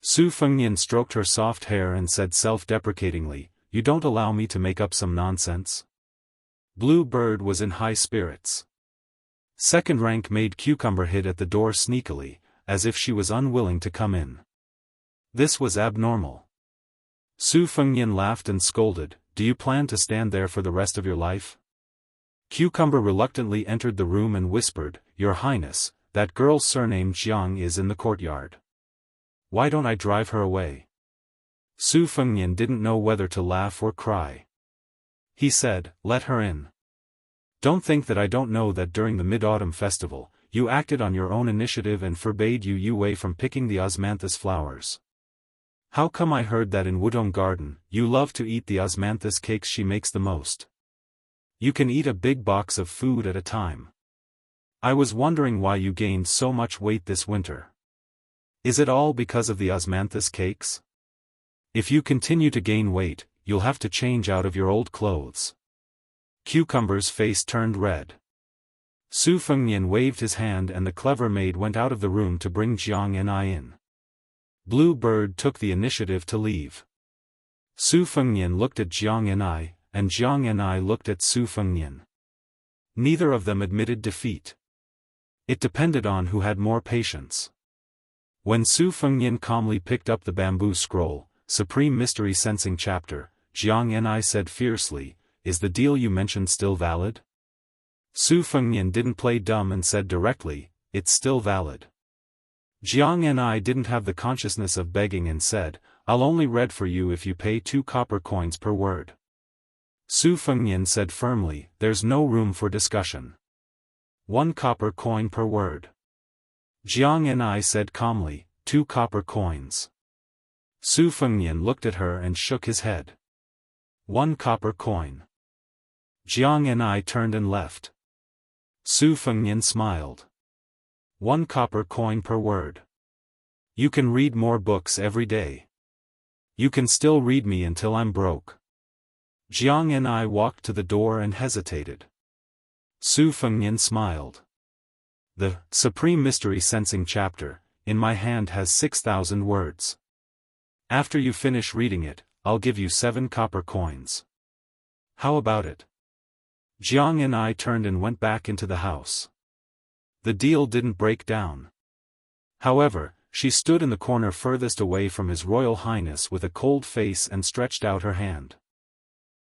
Su Fengnian stroked her soft hair and said self-deprecatingly, "You don't allow me to make up some nonsense?" Blue Bird was in high spirits. Second rank made Cucumber hid at the door sneakily, as if she was unwilling to come in. This was abnormal. Su Fengnian laughed and scolded, "Do you plan to stand there for the rest of your life?" Cucumber reluctantly entered the room and whispered, "Your Highness, that girl surnamed Jiang is in the courtyard. Why don't I drive her away? Su Fengnian didn't know whether to laugh or cry. He said, let her in. Don't think that I don't know that during the Mid-Autumn Festival, you acted on your own initiative and forbade Yu Wei from picking the osmanthus flowers. How come I heard that in Wudong Garden, you love to eat the osmanthus cakes she makes the most? You can eat a big box of food at a time. I was wondering why you gained so much weight this winter. Is it all because of the osmanthus cakes? If you continue to gain weight, you'll have to change out of your old clothes. Cucumber's face turned red. Su Fengnian waved his hand and the clever maid went out of the room to bring Jiang and I in. Blue Bird took the initiative to leave. Su Fengnian looked at Jiang and I looked at Su Fengnian. Neither of them admitted defeat. It depended on who had more patience. When Su Fengnian calmly picked up the bamboo scroll, Supreme Mystery Sensing Chapter, Jiang and I said fiercely, is the deal you mentioned still valid? Su Fengnian didn't play dumb and said directly, it's still valid. Jiang and I didn't have the consciousness of begging and said, I'll only read for you if you pay 2 copper coins per word. Su Fengnian said firmly, there's no room for discussion. 1 copper coin per word. Jiang and I said calmly, 2 copper coins. Su Fengnian looked at her and shook his head. 1 copper coin. Jiang and I turned and left. Su Fengnian smiled. 1 copper coin per word. You can read more books every day. You can still read me until I'm broke. Jiang and I walked to the door and hesitated. Su Fengnian smiled. The Supreme Mystery Sensing Chapter, in my hand has 6,000 words. After you finish reading it, I'll give you 7 copper coins. How about it? Jiang and I turned and went back into the house. The deal didn't break down. However, she stood in the corner furthest away from His Royal Highness with a cold face and stretched out her hand.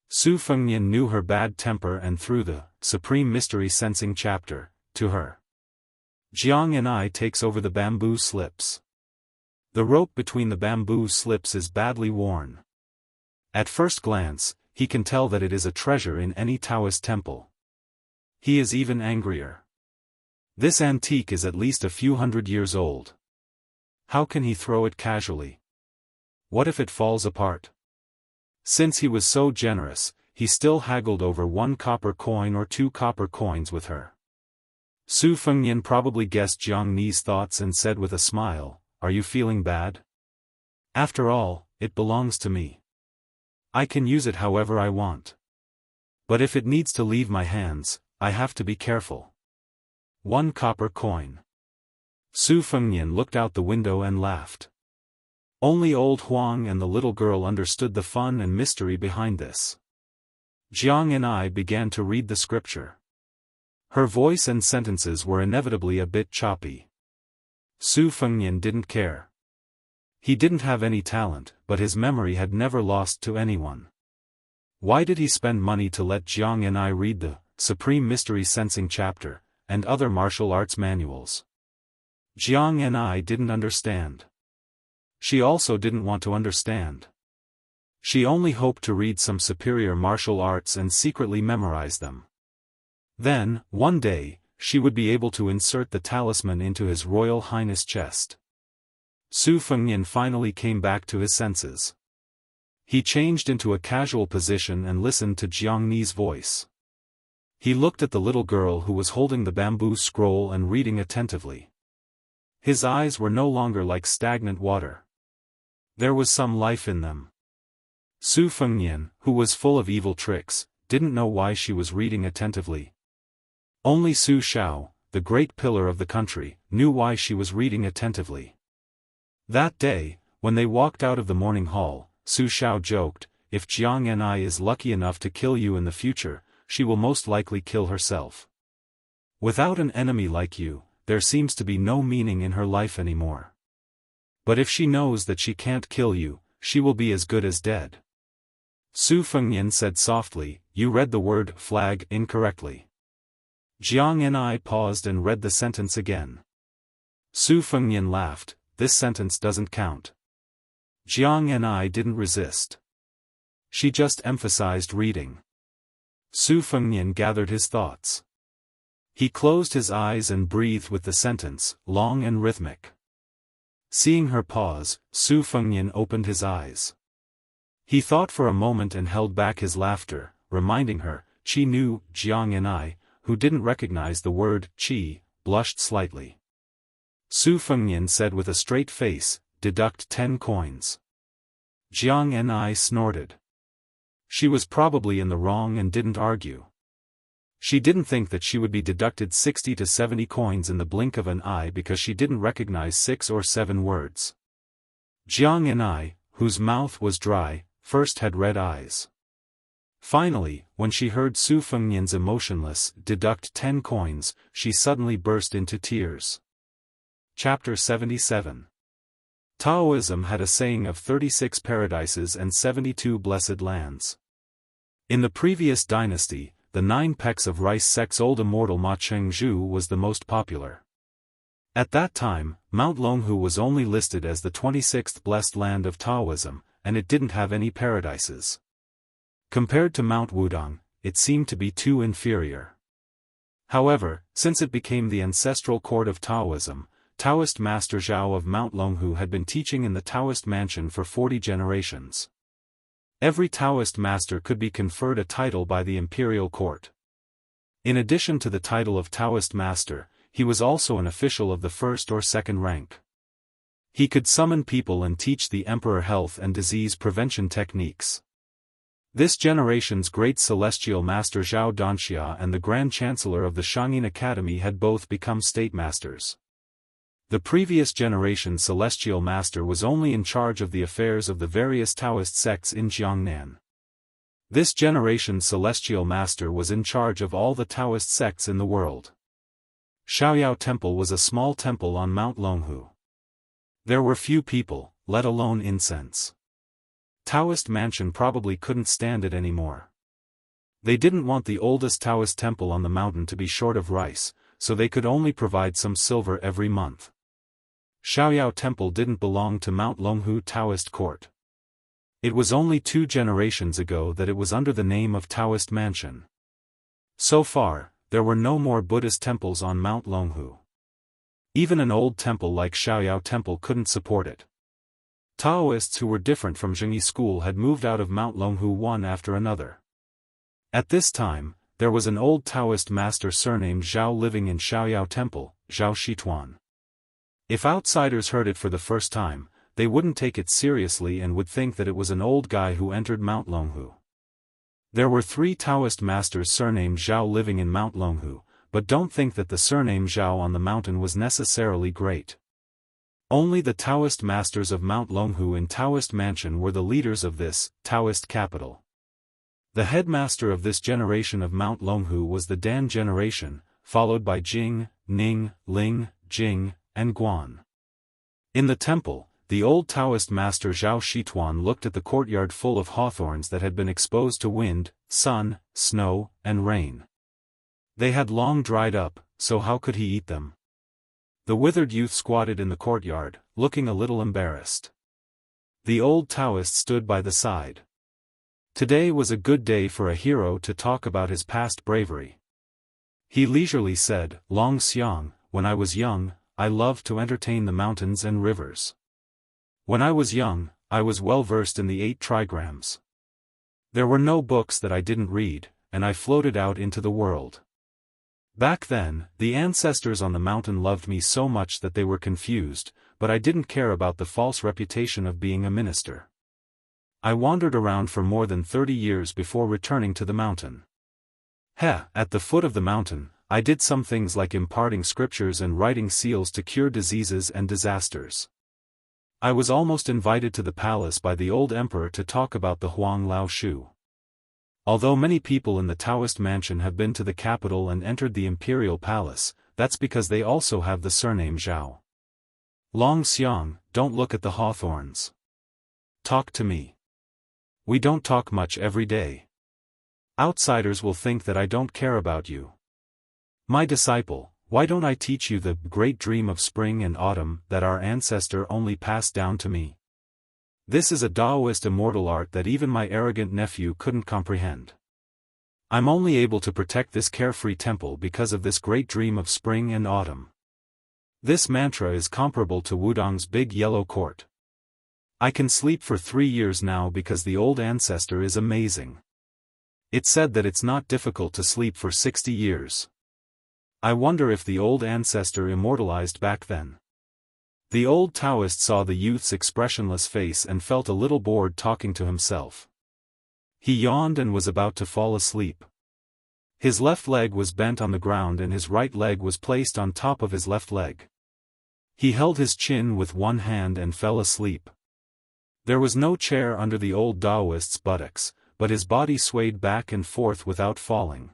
Su Fengnian knew her bad temper and threw the Supreme Mystery Sensing Chapter to her. Jiang and I takes over the bamboo slips. The rope between the bamboo slips is badly worn. At first glance, he can tell that it is a treasure in any Taoist temple. He is even angrier. This antique is at least a few hundred years old. How can he throw it casually? What if it falls apart? Since he was so generous, he still haggled over 1 copper coin or 2 copper coins with her. Su Fengnian probably guessed Jiang Ni's thoughts and said with a smile, are you feeling bad? After all, it belongs to me. I can use it however I want. But if it needs to leave my hands, I have to be careful. 1 copper coin. Su Fengnian looked out the window and laughed. Only old Huang and the little girl understood the fun and mystery behind this. Jiang and I began to read the scripture. Her voice and sentences were inevitably a bit choppy. Su Fengnian didn't care. He didn't have any talent, but his memory had never lost to anyone. Why did he spend money to let Jiang and I read the Supreme Mystery Sensing Chapter and other martial arts manuals? Jiang and I didn't understand. She also didn't want to understand. She only hoped to read some superior martial arts and secretly memorize them. Then, one day, she would be able to insert the talisman into His Royal Highness' chest. Su Fengnian finally came back to his senses. He changed into a casual position and listened to Jiang Ni's voice. He looked at the little girl who was holding the bamboo scroll and reading attentively. His eyes were no longer like stagnant water. There was some life in them. Su Fengnian, who was full of evil tricks, didn't know why she was reading attentively. Only Su Xiao, the great pillar of the country, knew why she was reading attentively. That day, when they walked out of the morning hall, Su Xiao joked, if Jiang and I is lucky enough to kill you in the future, she will most likely kill herself. Without an enemy like you, there seems to be no meaning in her life anymore. But if she knows that she can't kill you, she will be as good as dead. Su Fengnian said softly, you read the word flag incorrectly. Jiang and I paused and read the sentence again. Su Fengnian laughed, this sentence doesn't count. Jiang and I didn't resist. She just emphasized reading. Su Fengnian gathered his thoughts. He closed his eyes and breathed with the sentence, long and rhythmic. Seeing her pause, Su Fengnian opened his eyes. He thought for a moment and held back his laughter, reminding her, she knew. Jiang and I, who didn't recognize the word qi, blushed slightly. Su Fengnian said with a straight face, deduct 10 coins. Jiang and I snorted. She was probably in the wrong and didn't argue. She didn't think that she would be deducted 60 to 70 coins in the blink of an eye because she didn't recognize 6 or 7 words. Jiang and I, whose mouth was dry, first had red eyes. Finally, when she heard Su Fengnian's emotionless, deduct 10 coins, she suddenly burst into tears. Chapter 77. Taoism had a saying of 36 paradises and 72 blessed lands. In the previous dynasty, the 9 pecks of rice sect's old immortal Ma Chengzhu was the most popular. At that time, Mount Longhu was only listed as the 26th blessed land of Taoism, and it didn't have any paradises. Compared to Mount Wudong, it seemed to be too inferior. However, since it became the ancestral court of Taoism, Taoist Master Zhao of Mount Longhu had been teaching in the Taoist mansion for 40 generations. Every Taoist master could be conferred a title by the imperial court. In addition to the title of Taoist master, he was also an official of the first or second rank. He could summon people and teach the emperor health and disease prevention techniques. This generation's great celestial master Zhao Danxia and the Grand Chancellor of the Shangyin Academy had both become state masters. The previous generation's celestial master was only in charge of the affairs of the various Taoist sects in Jiangnan. This generation's celestial master was in charge of all the Taoist sects in the world. Shaoyao Temple was a small temple on Mount Longhu. There were few people, let alone incense. Taoist mansion probably couldn't stand it anymore. They didn't want the oldest Taoist temple on the mountain to be short of rice, so they could only provide some silver every month. Shaoyao Temple didn't belong to Mount Longhu Taoist court. It was only 2 generations ago that it was under the name of Taoist Mansion. So far, there were no more Buddhist temples on Mount Longhu. Even an old temple like Shaoyao Temple couldn't support it. Taoists who were different from Jianghu school had moved out of Mount Longhu one after another. At this time, there was an old Taoist master surnamed Zhao living in Shaoyao Temple, Zhao Shituan. If outsiders heard it for the first time, they wouldn't take it seriously and would think that it was an old guy who entered Mount Longhu. There were 3 Taoist masters surnamed Zhao living in Mount Longhu, but don't think that the surname Zhao on the mountain was necessarily great. Only the Taoist masters of Mount Longhu in Taoist Mansion were the leaders of this Taoist capital. The headmaster of this generation of Mount Longhu was the Dan generation, followed by Jing, Ning, Ling, Jing, and Guan. In the temple, the old Taoist master Zhao Shituan looked at the courtyard full of hawthorns that had been exposed to wind, sun, snow, and rain. They had long dried up, so how could he eat them? The withered youth squatted in the courtyard, looking a little embarrassed. The old Taoist stood by the side. Today was a good day for a hero to talk about his past bravery. He leisurely said, Long Xiang, when I was young, I loved to entertain the mountains and rivers. When I was young, I was well versed in the 8 trigrams. There were no books that I didn't read, and I floated out into the world. Back then, the ancestors on the mountain loved me so much that they were confused, but I didn't care about the false reputation of being a minister. I wandered around for more than 30 years before returning to the mountain. At the foot of the mountain, I did some things like imparting scriptures and writing seals to cure diseases and disasters. I was almost invited to the palace by the old emperor to talk about the Huang Lao Shu. Although many people in the Taoist mansion have been to the capital and entered the imperial palace, that's because they also have the surname Zhao. Long Xiang, don't look at the hawthorns. Talk to me. We don't talk much every day. Outsiders will think that I don't care about you. My disciple, Why don't I teach you the great dream of spring and autumn that our ancestor only passed down to me? This is a Daoist immortal art that even my arrogant nephew couldn't comprehend. I'm only able to protect this carefree temple because of this great dream of spring and autumn. This mantra is comparable to Wudong's big yellow court. I can sleep for 3 years now because the old ancestor is amazing. It said that it's not difficult to sleep for 60 years. I wonder if the old ancestor immortalized back then. The old Taoist saw the youth's expressionless face and felt a little bored talking to himself. He yawned and was about to fall asleep. His left leg was bent on the ground and his right leg was placed on top of his left leg. He held his chin with one hand and fell asleep. There was no chair under the old Daoist's buttocks, but his body swayed back and forth without falling.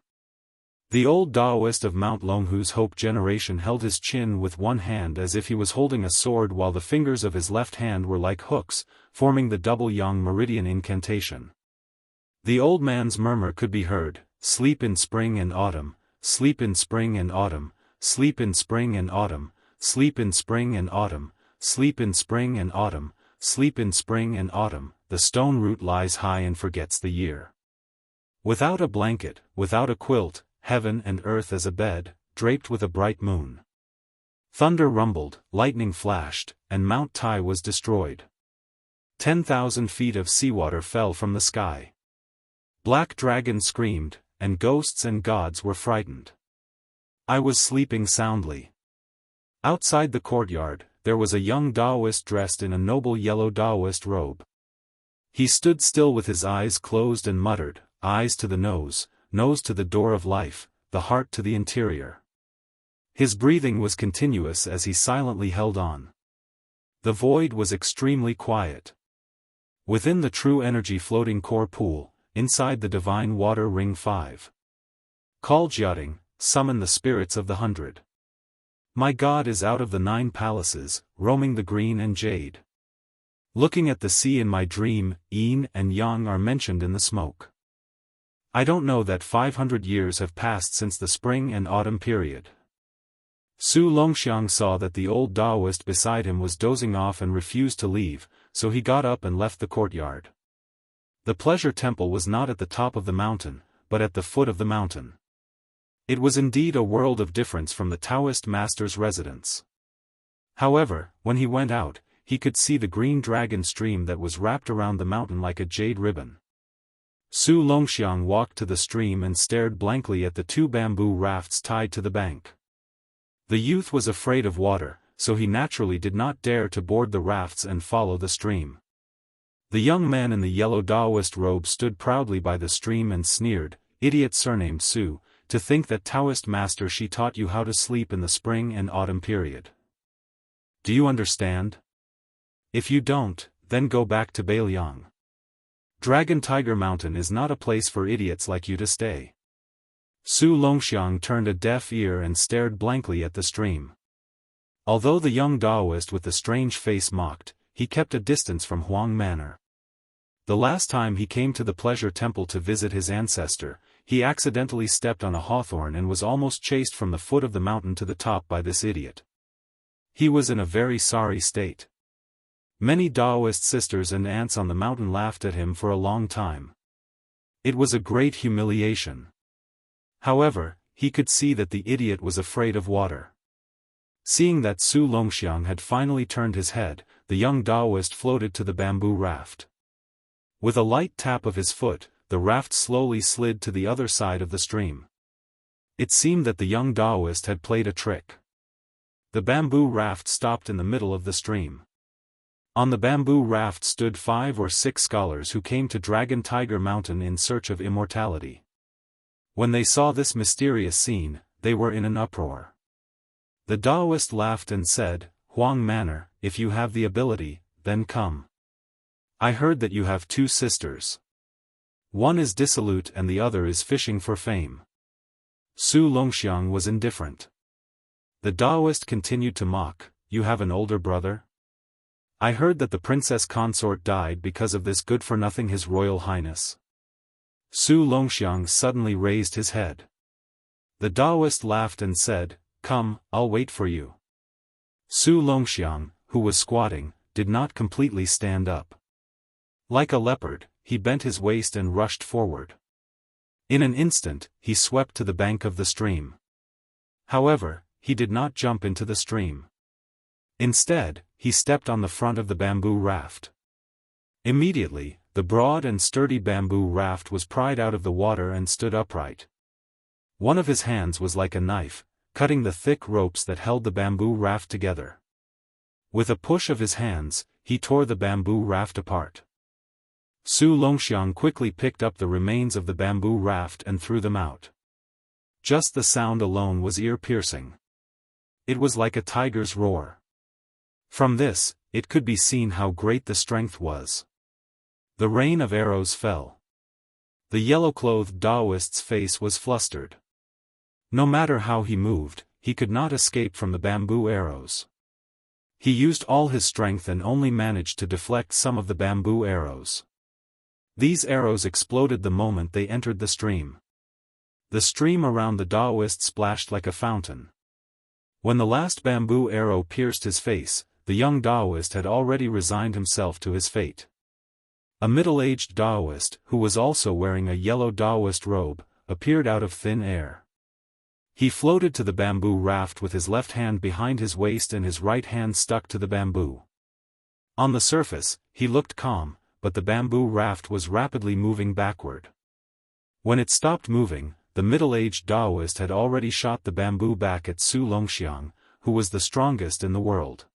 The old Daoist of Mount Longhu's Hope generation held his chin with one hand as if he was holding a sword while the fingers of his left hand were like hooks, forming the double yang meridian incantation. The old man's murmur could be heard, sleep in spring and autumn, sleep in spring and autumn, sleep in spring and autumn, sleep in spring and autumn, sleep in spring and autumn, sleep in spring and autumn, the stone root lies high and forgets the year. Without a blanket, without a quilt, heaven and earth as a bed, draped with a bright moon. Thunder rumbled, lightning flashed, and Mount Tai was destroyed. 10,000 feet of seawater fell from the sky. Black dragons screamed, and ghosts and gods were frightened. I was sleeping soundly. Outside the courtyard, there was a young Daoist dressed in a noble yellow Daoist robe. He stood still with his eyes closed and muttered, eyes to the nose to the door of life, the heart to the interior. His breathing was continuous as he silently held on. The void was extremely quiet. Within the true energy floating core pool, inside the divine water ring 5. Call Jiating, summon the spirits of the 100. My God is out of the 9 palaces, roaming the green and jade. Looking at the sea in my dream, yin and yang are mentioned in the smoke. I don't know that 500 years have passed since the spring and autumn period. Su Longxiang saw that the old Daoist beside him was dozing off and refused to leave, so he got up and left the courtyard. The pleasure temple was not at the top of the mountain, but at the foot of the mountain. It was indeed a world of difference from the Taoist master's residence. However, when he went out, he could see the green dragon stream that was wrapped around the mountain like a jade ribbon. Su Longxiang walked to the stream and stared blankly at the 2 bamboo rafts tied to the bank. The youth was afraid of water, so he naturally did not dare to board the rafts and follow the stream. The young man in the yellow Daoist robe stood proudly by the stream and sneered, "Idiot surnamed Su, to think that Taoist master she taught you how to sleep in the spring and autumn period. Do you understand? If you don't, then go back to Beiliang. Dragon Tiger Mountain is not a place for idiots like you to stay." Su Longxiang turned a deaf ear and stared blankly at the stream. Although the young Daoist with the strange face mocked, he kept a distance from Huang Manor. The last time he came to the pleasure temple to visit his ancestor, he accidentally stepped on a hawthorn and was almost chased from the foot of the mountain to the top by this idiot. He was in a very sorry state. Many Daoist sisters and aunts on the mountain laughed at him for a long time. It was a great humiliation. However, he could see that the idiot was afraid of water. Seeing that Su Longxiang had finally turned his head, the young Daoist floated to the bamboo raft. With a light tap of his foot, the raft slowly slid to the other side of the stream. It seemed that the young Daoist had played a trick. The bamboo raft stopped in the middle of the stream. On the bamboo raft stood 5 or 6 scholars who came to Dragon Tiger Mountain in search of immortality. When they saw this mysterious scene, they were in an uproar. The Daoist laughed and said, "Huang Manor, if you have the ability, then come. I heard that you have 2 sisters. One is dissolute and the other is fishing for fame." Su Longxiang was indifferent. The Daoist continued to mock, "You have an older brother? I heard that the princess consort died because of this good-for-nothing His Royal Highness." Su Longxiang suddenly raised his head. The Daoist laughed and said, Come, I'll wait for you. Su Longxiang, who was squatting, did not completely stand up. Like a leopard, he bent his waist and rushed forward. In an instant, he swept to the bank of the stream. However, he did not jump into the stream. Instead, he stepped on the front of the bamboo raft. Immediately, the broad and sturdy bamboo raft was pried out of the water and stood upright. One of his hands was like a knife, cutting the thick ropes that held the bamboo raft together. With a push of his hands, he tore the bamboo raft apart. Su Longxiang quickly picked up the remains of the bamboo raft and threw them out. Just the sound alone was ear-piercing. It was like a tiger's roar. From this, it could be seen how great the strength was. The rain of arrows fell. The yellow-clothed Daoist's face was flustered. No matter how he moved, he could not escape from the bamboo arrows. He used all his strength and only managed to deflect some of the bamboo arrows. These arrows exploded the moment they entered the stream. The stream around the Daoist splashed like a fountain. When the last bamboo arrow pierced his face, the young Daoist had already resigned himself to his fate. A middle-aged Daoist, who was also wearing a yellow Daoist robe, appeared out of thin air. He floated to the bamboo raft with his left hand behind his waist and his right hand stuck to the bamboo. On the surface, he looked calm, but the bamboo raft was rapidly moving backward. When it stopped moving, the middle-aged Daoist had already shot the bamboo back at Su Longxiang, who was the strongest in the world.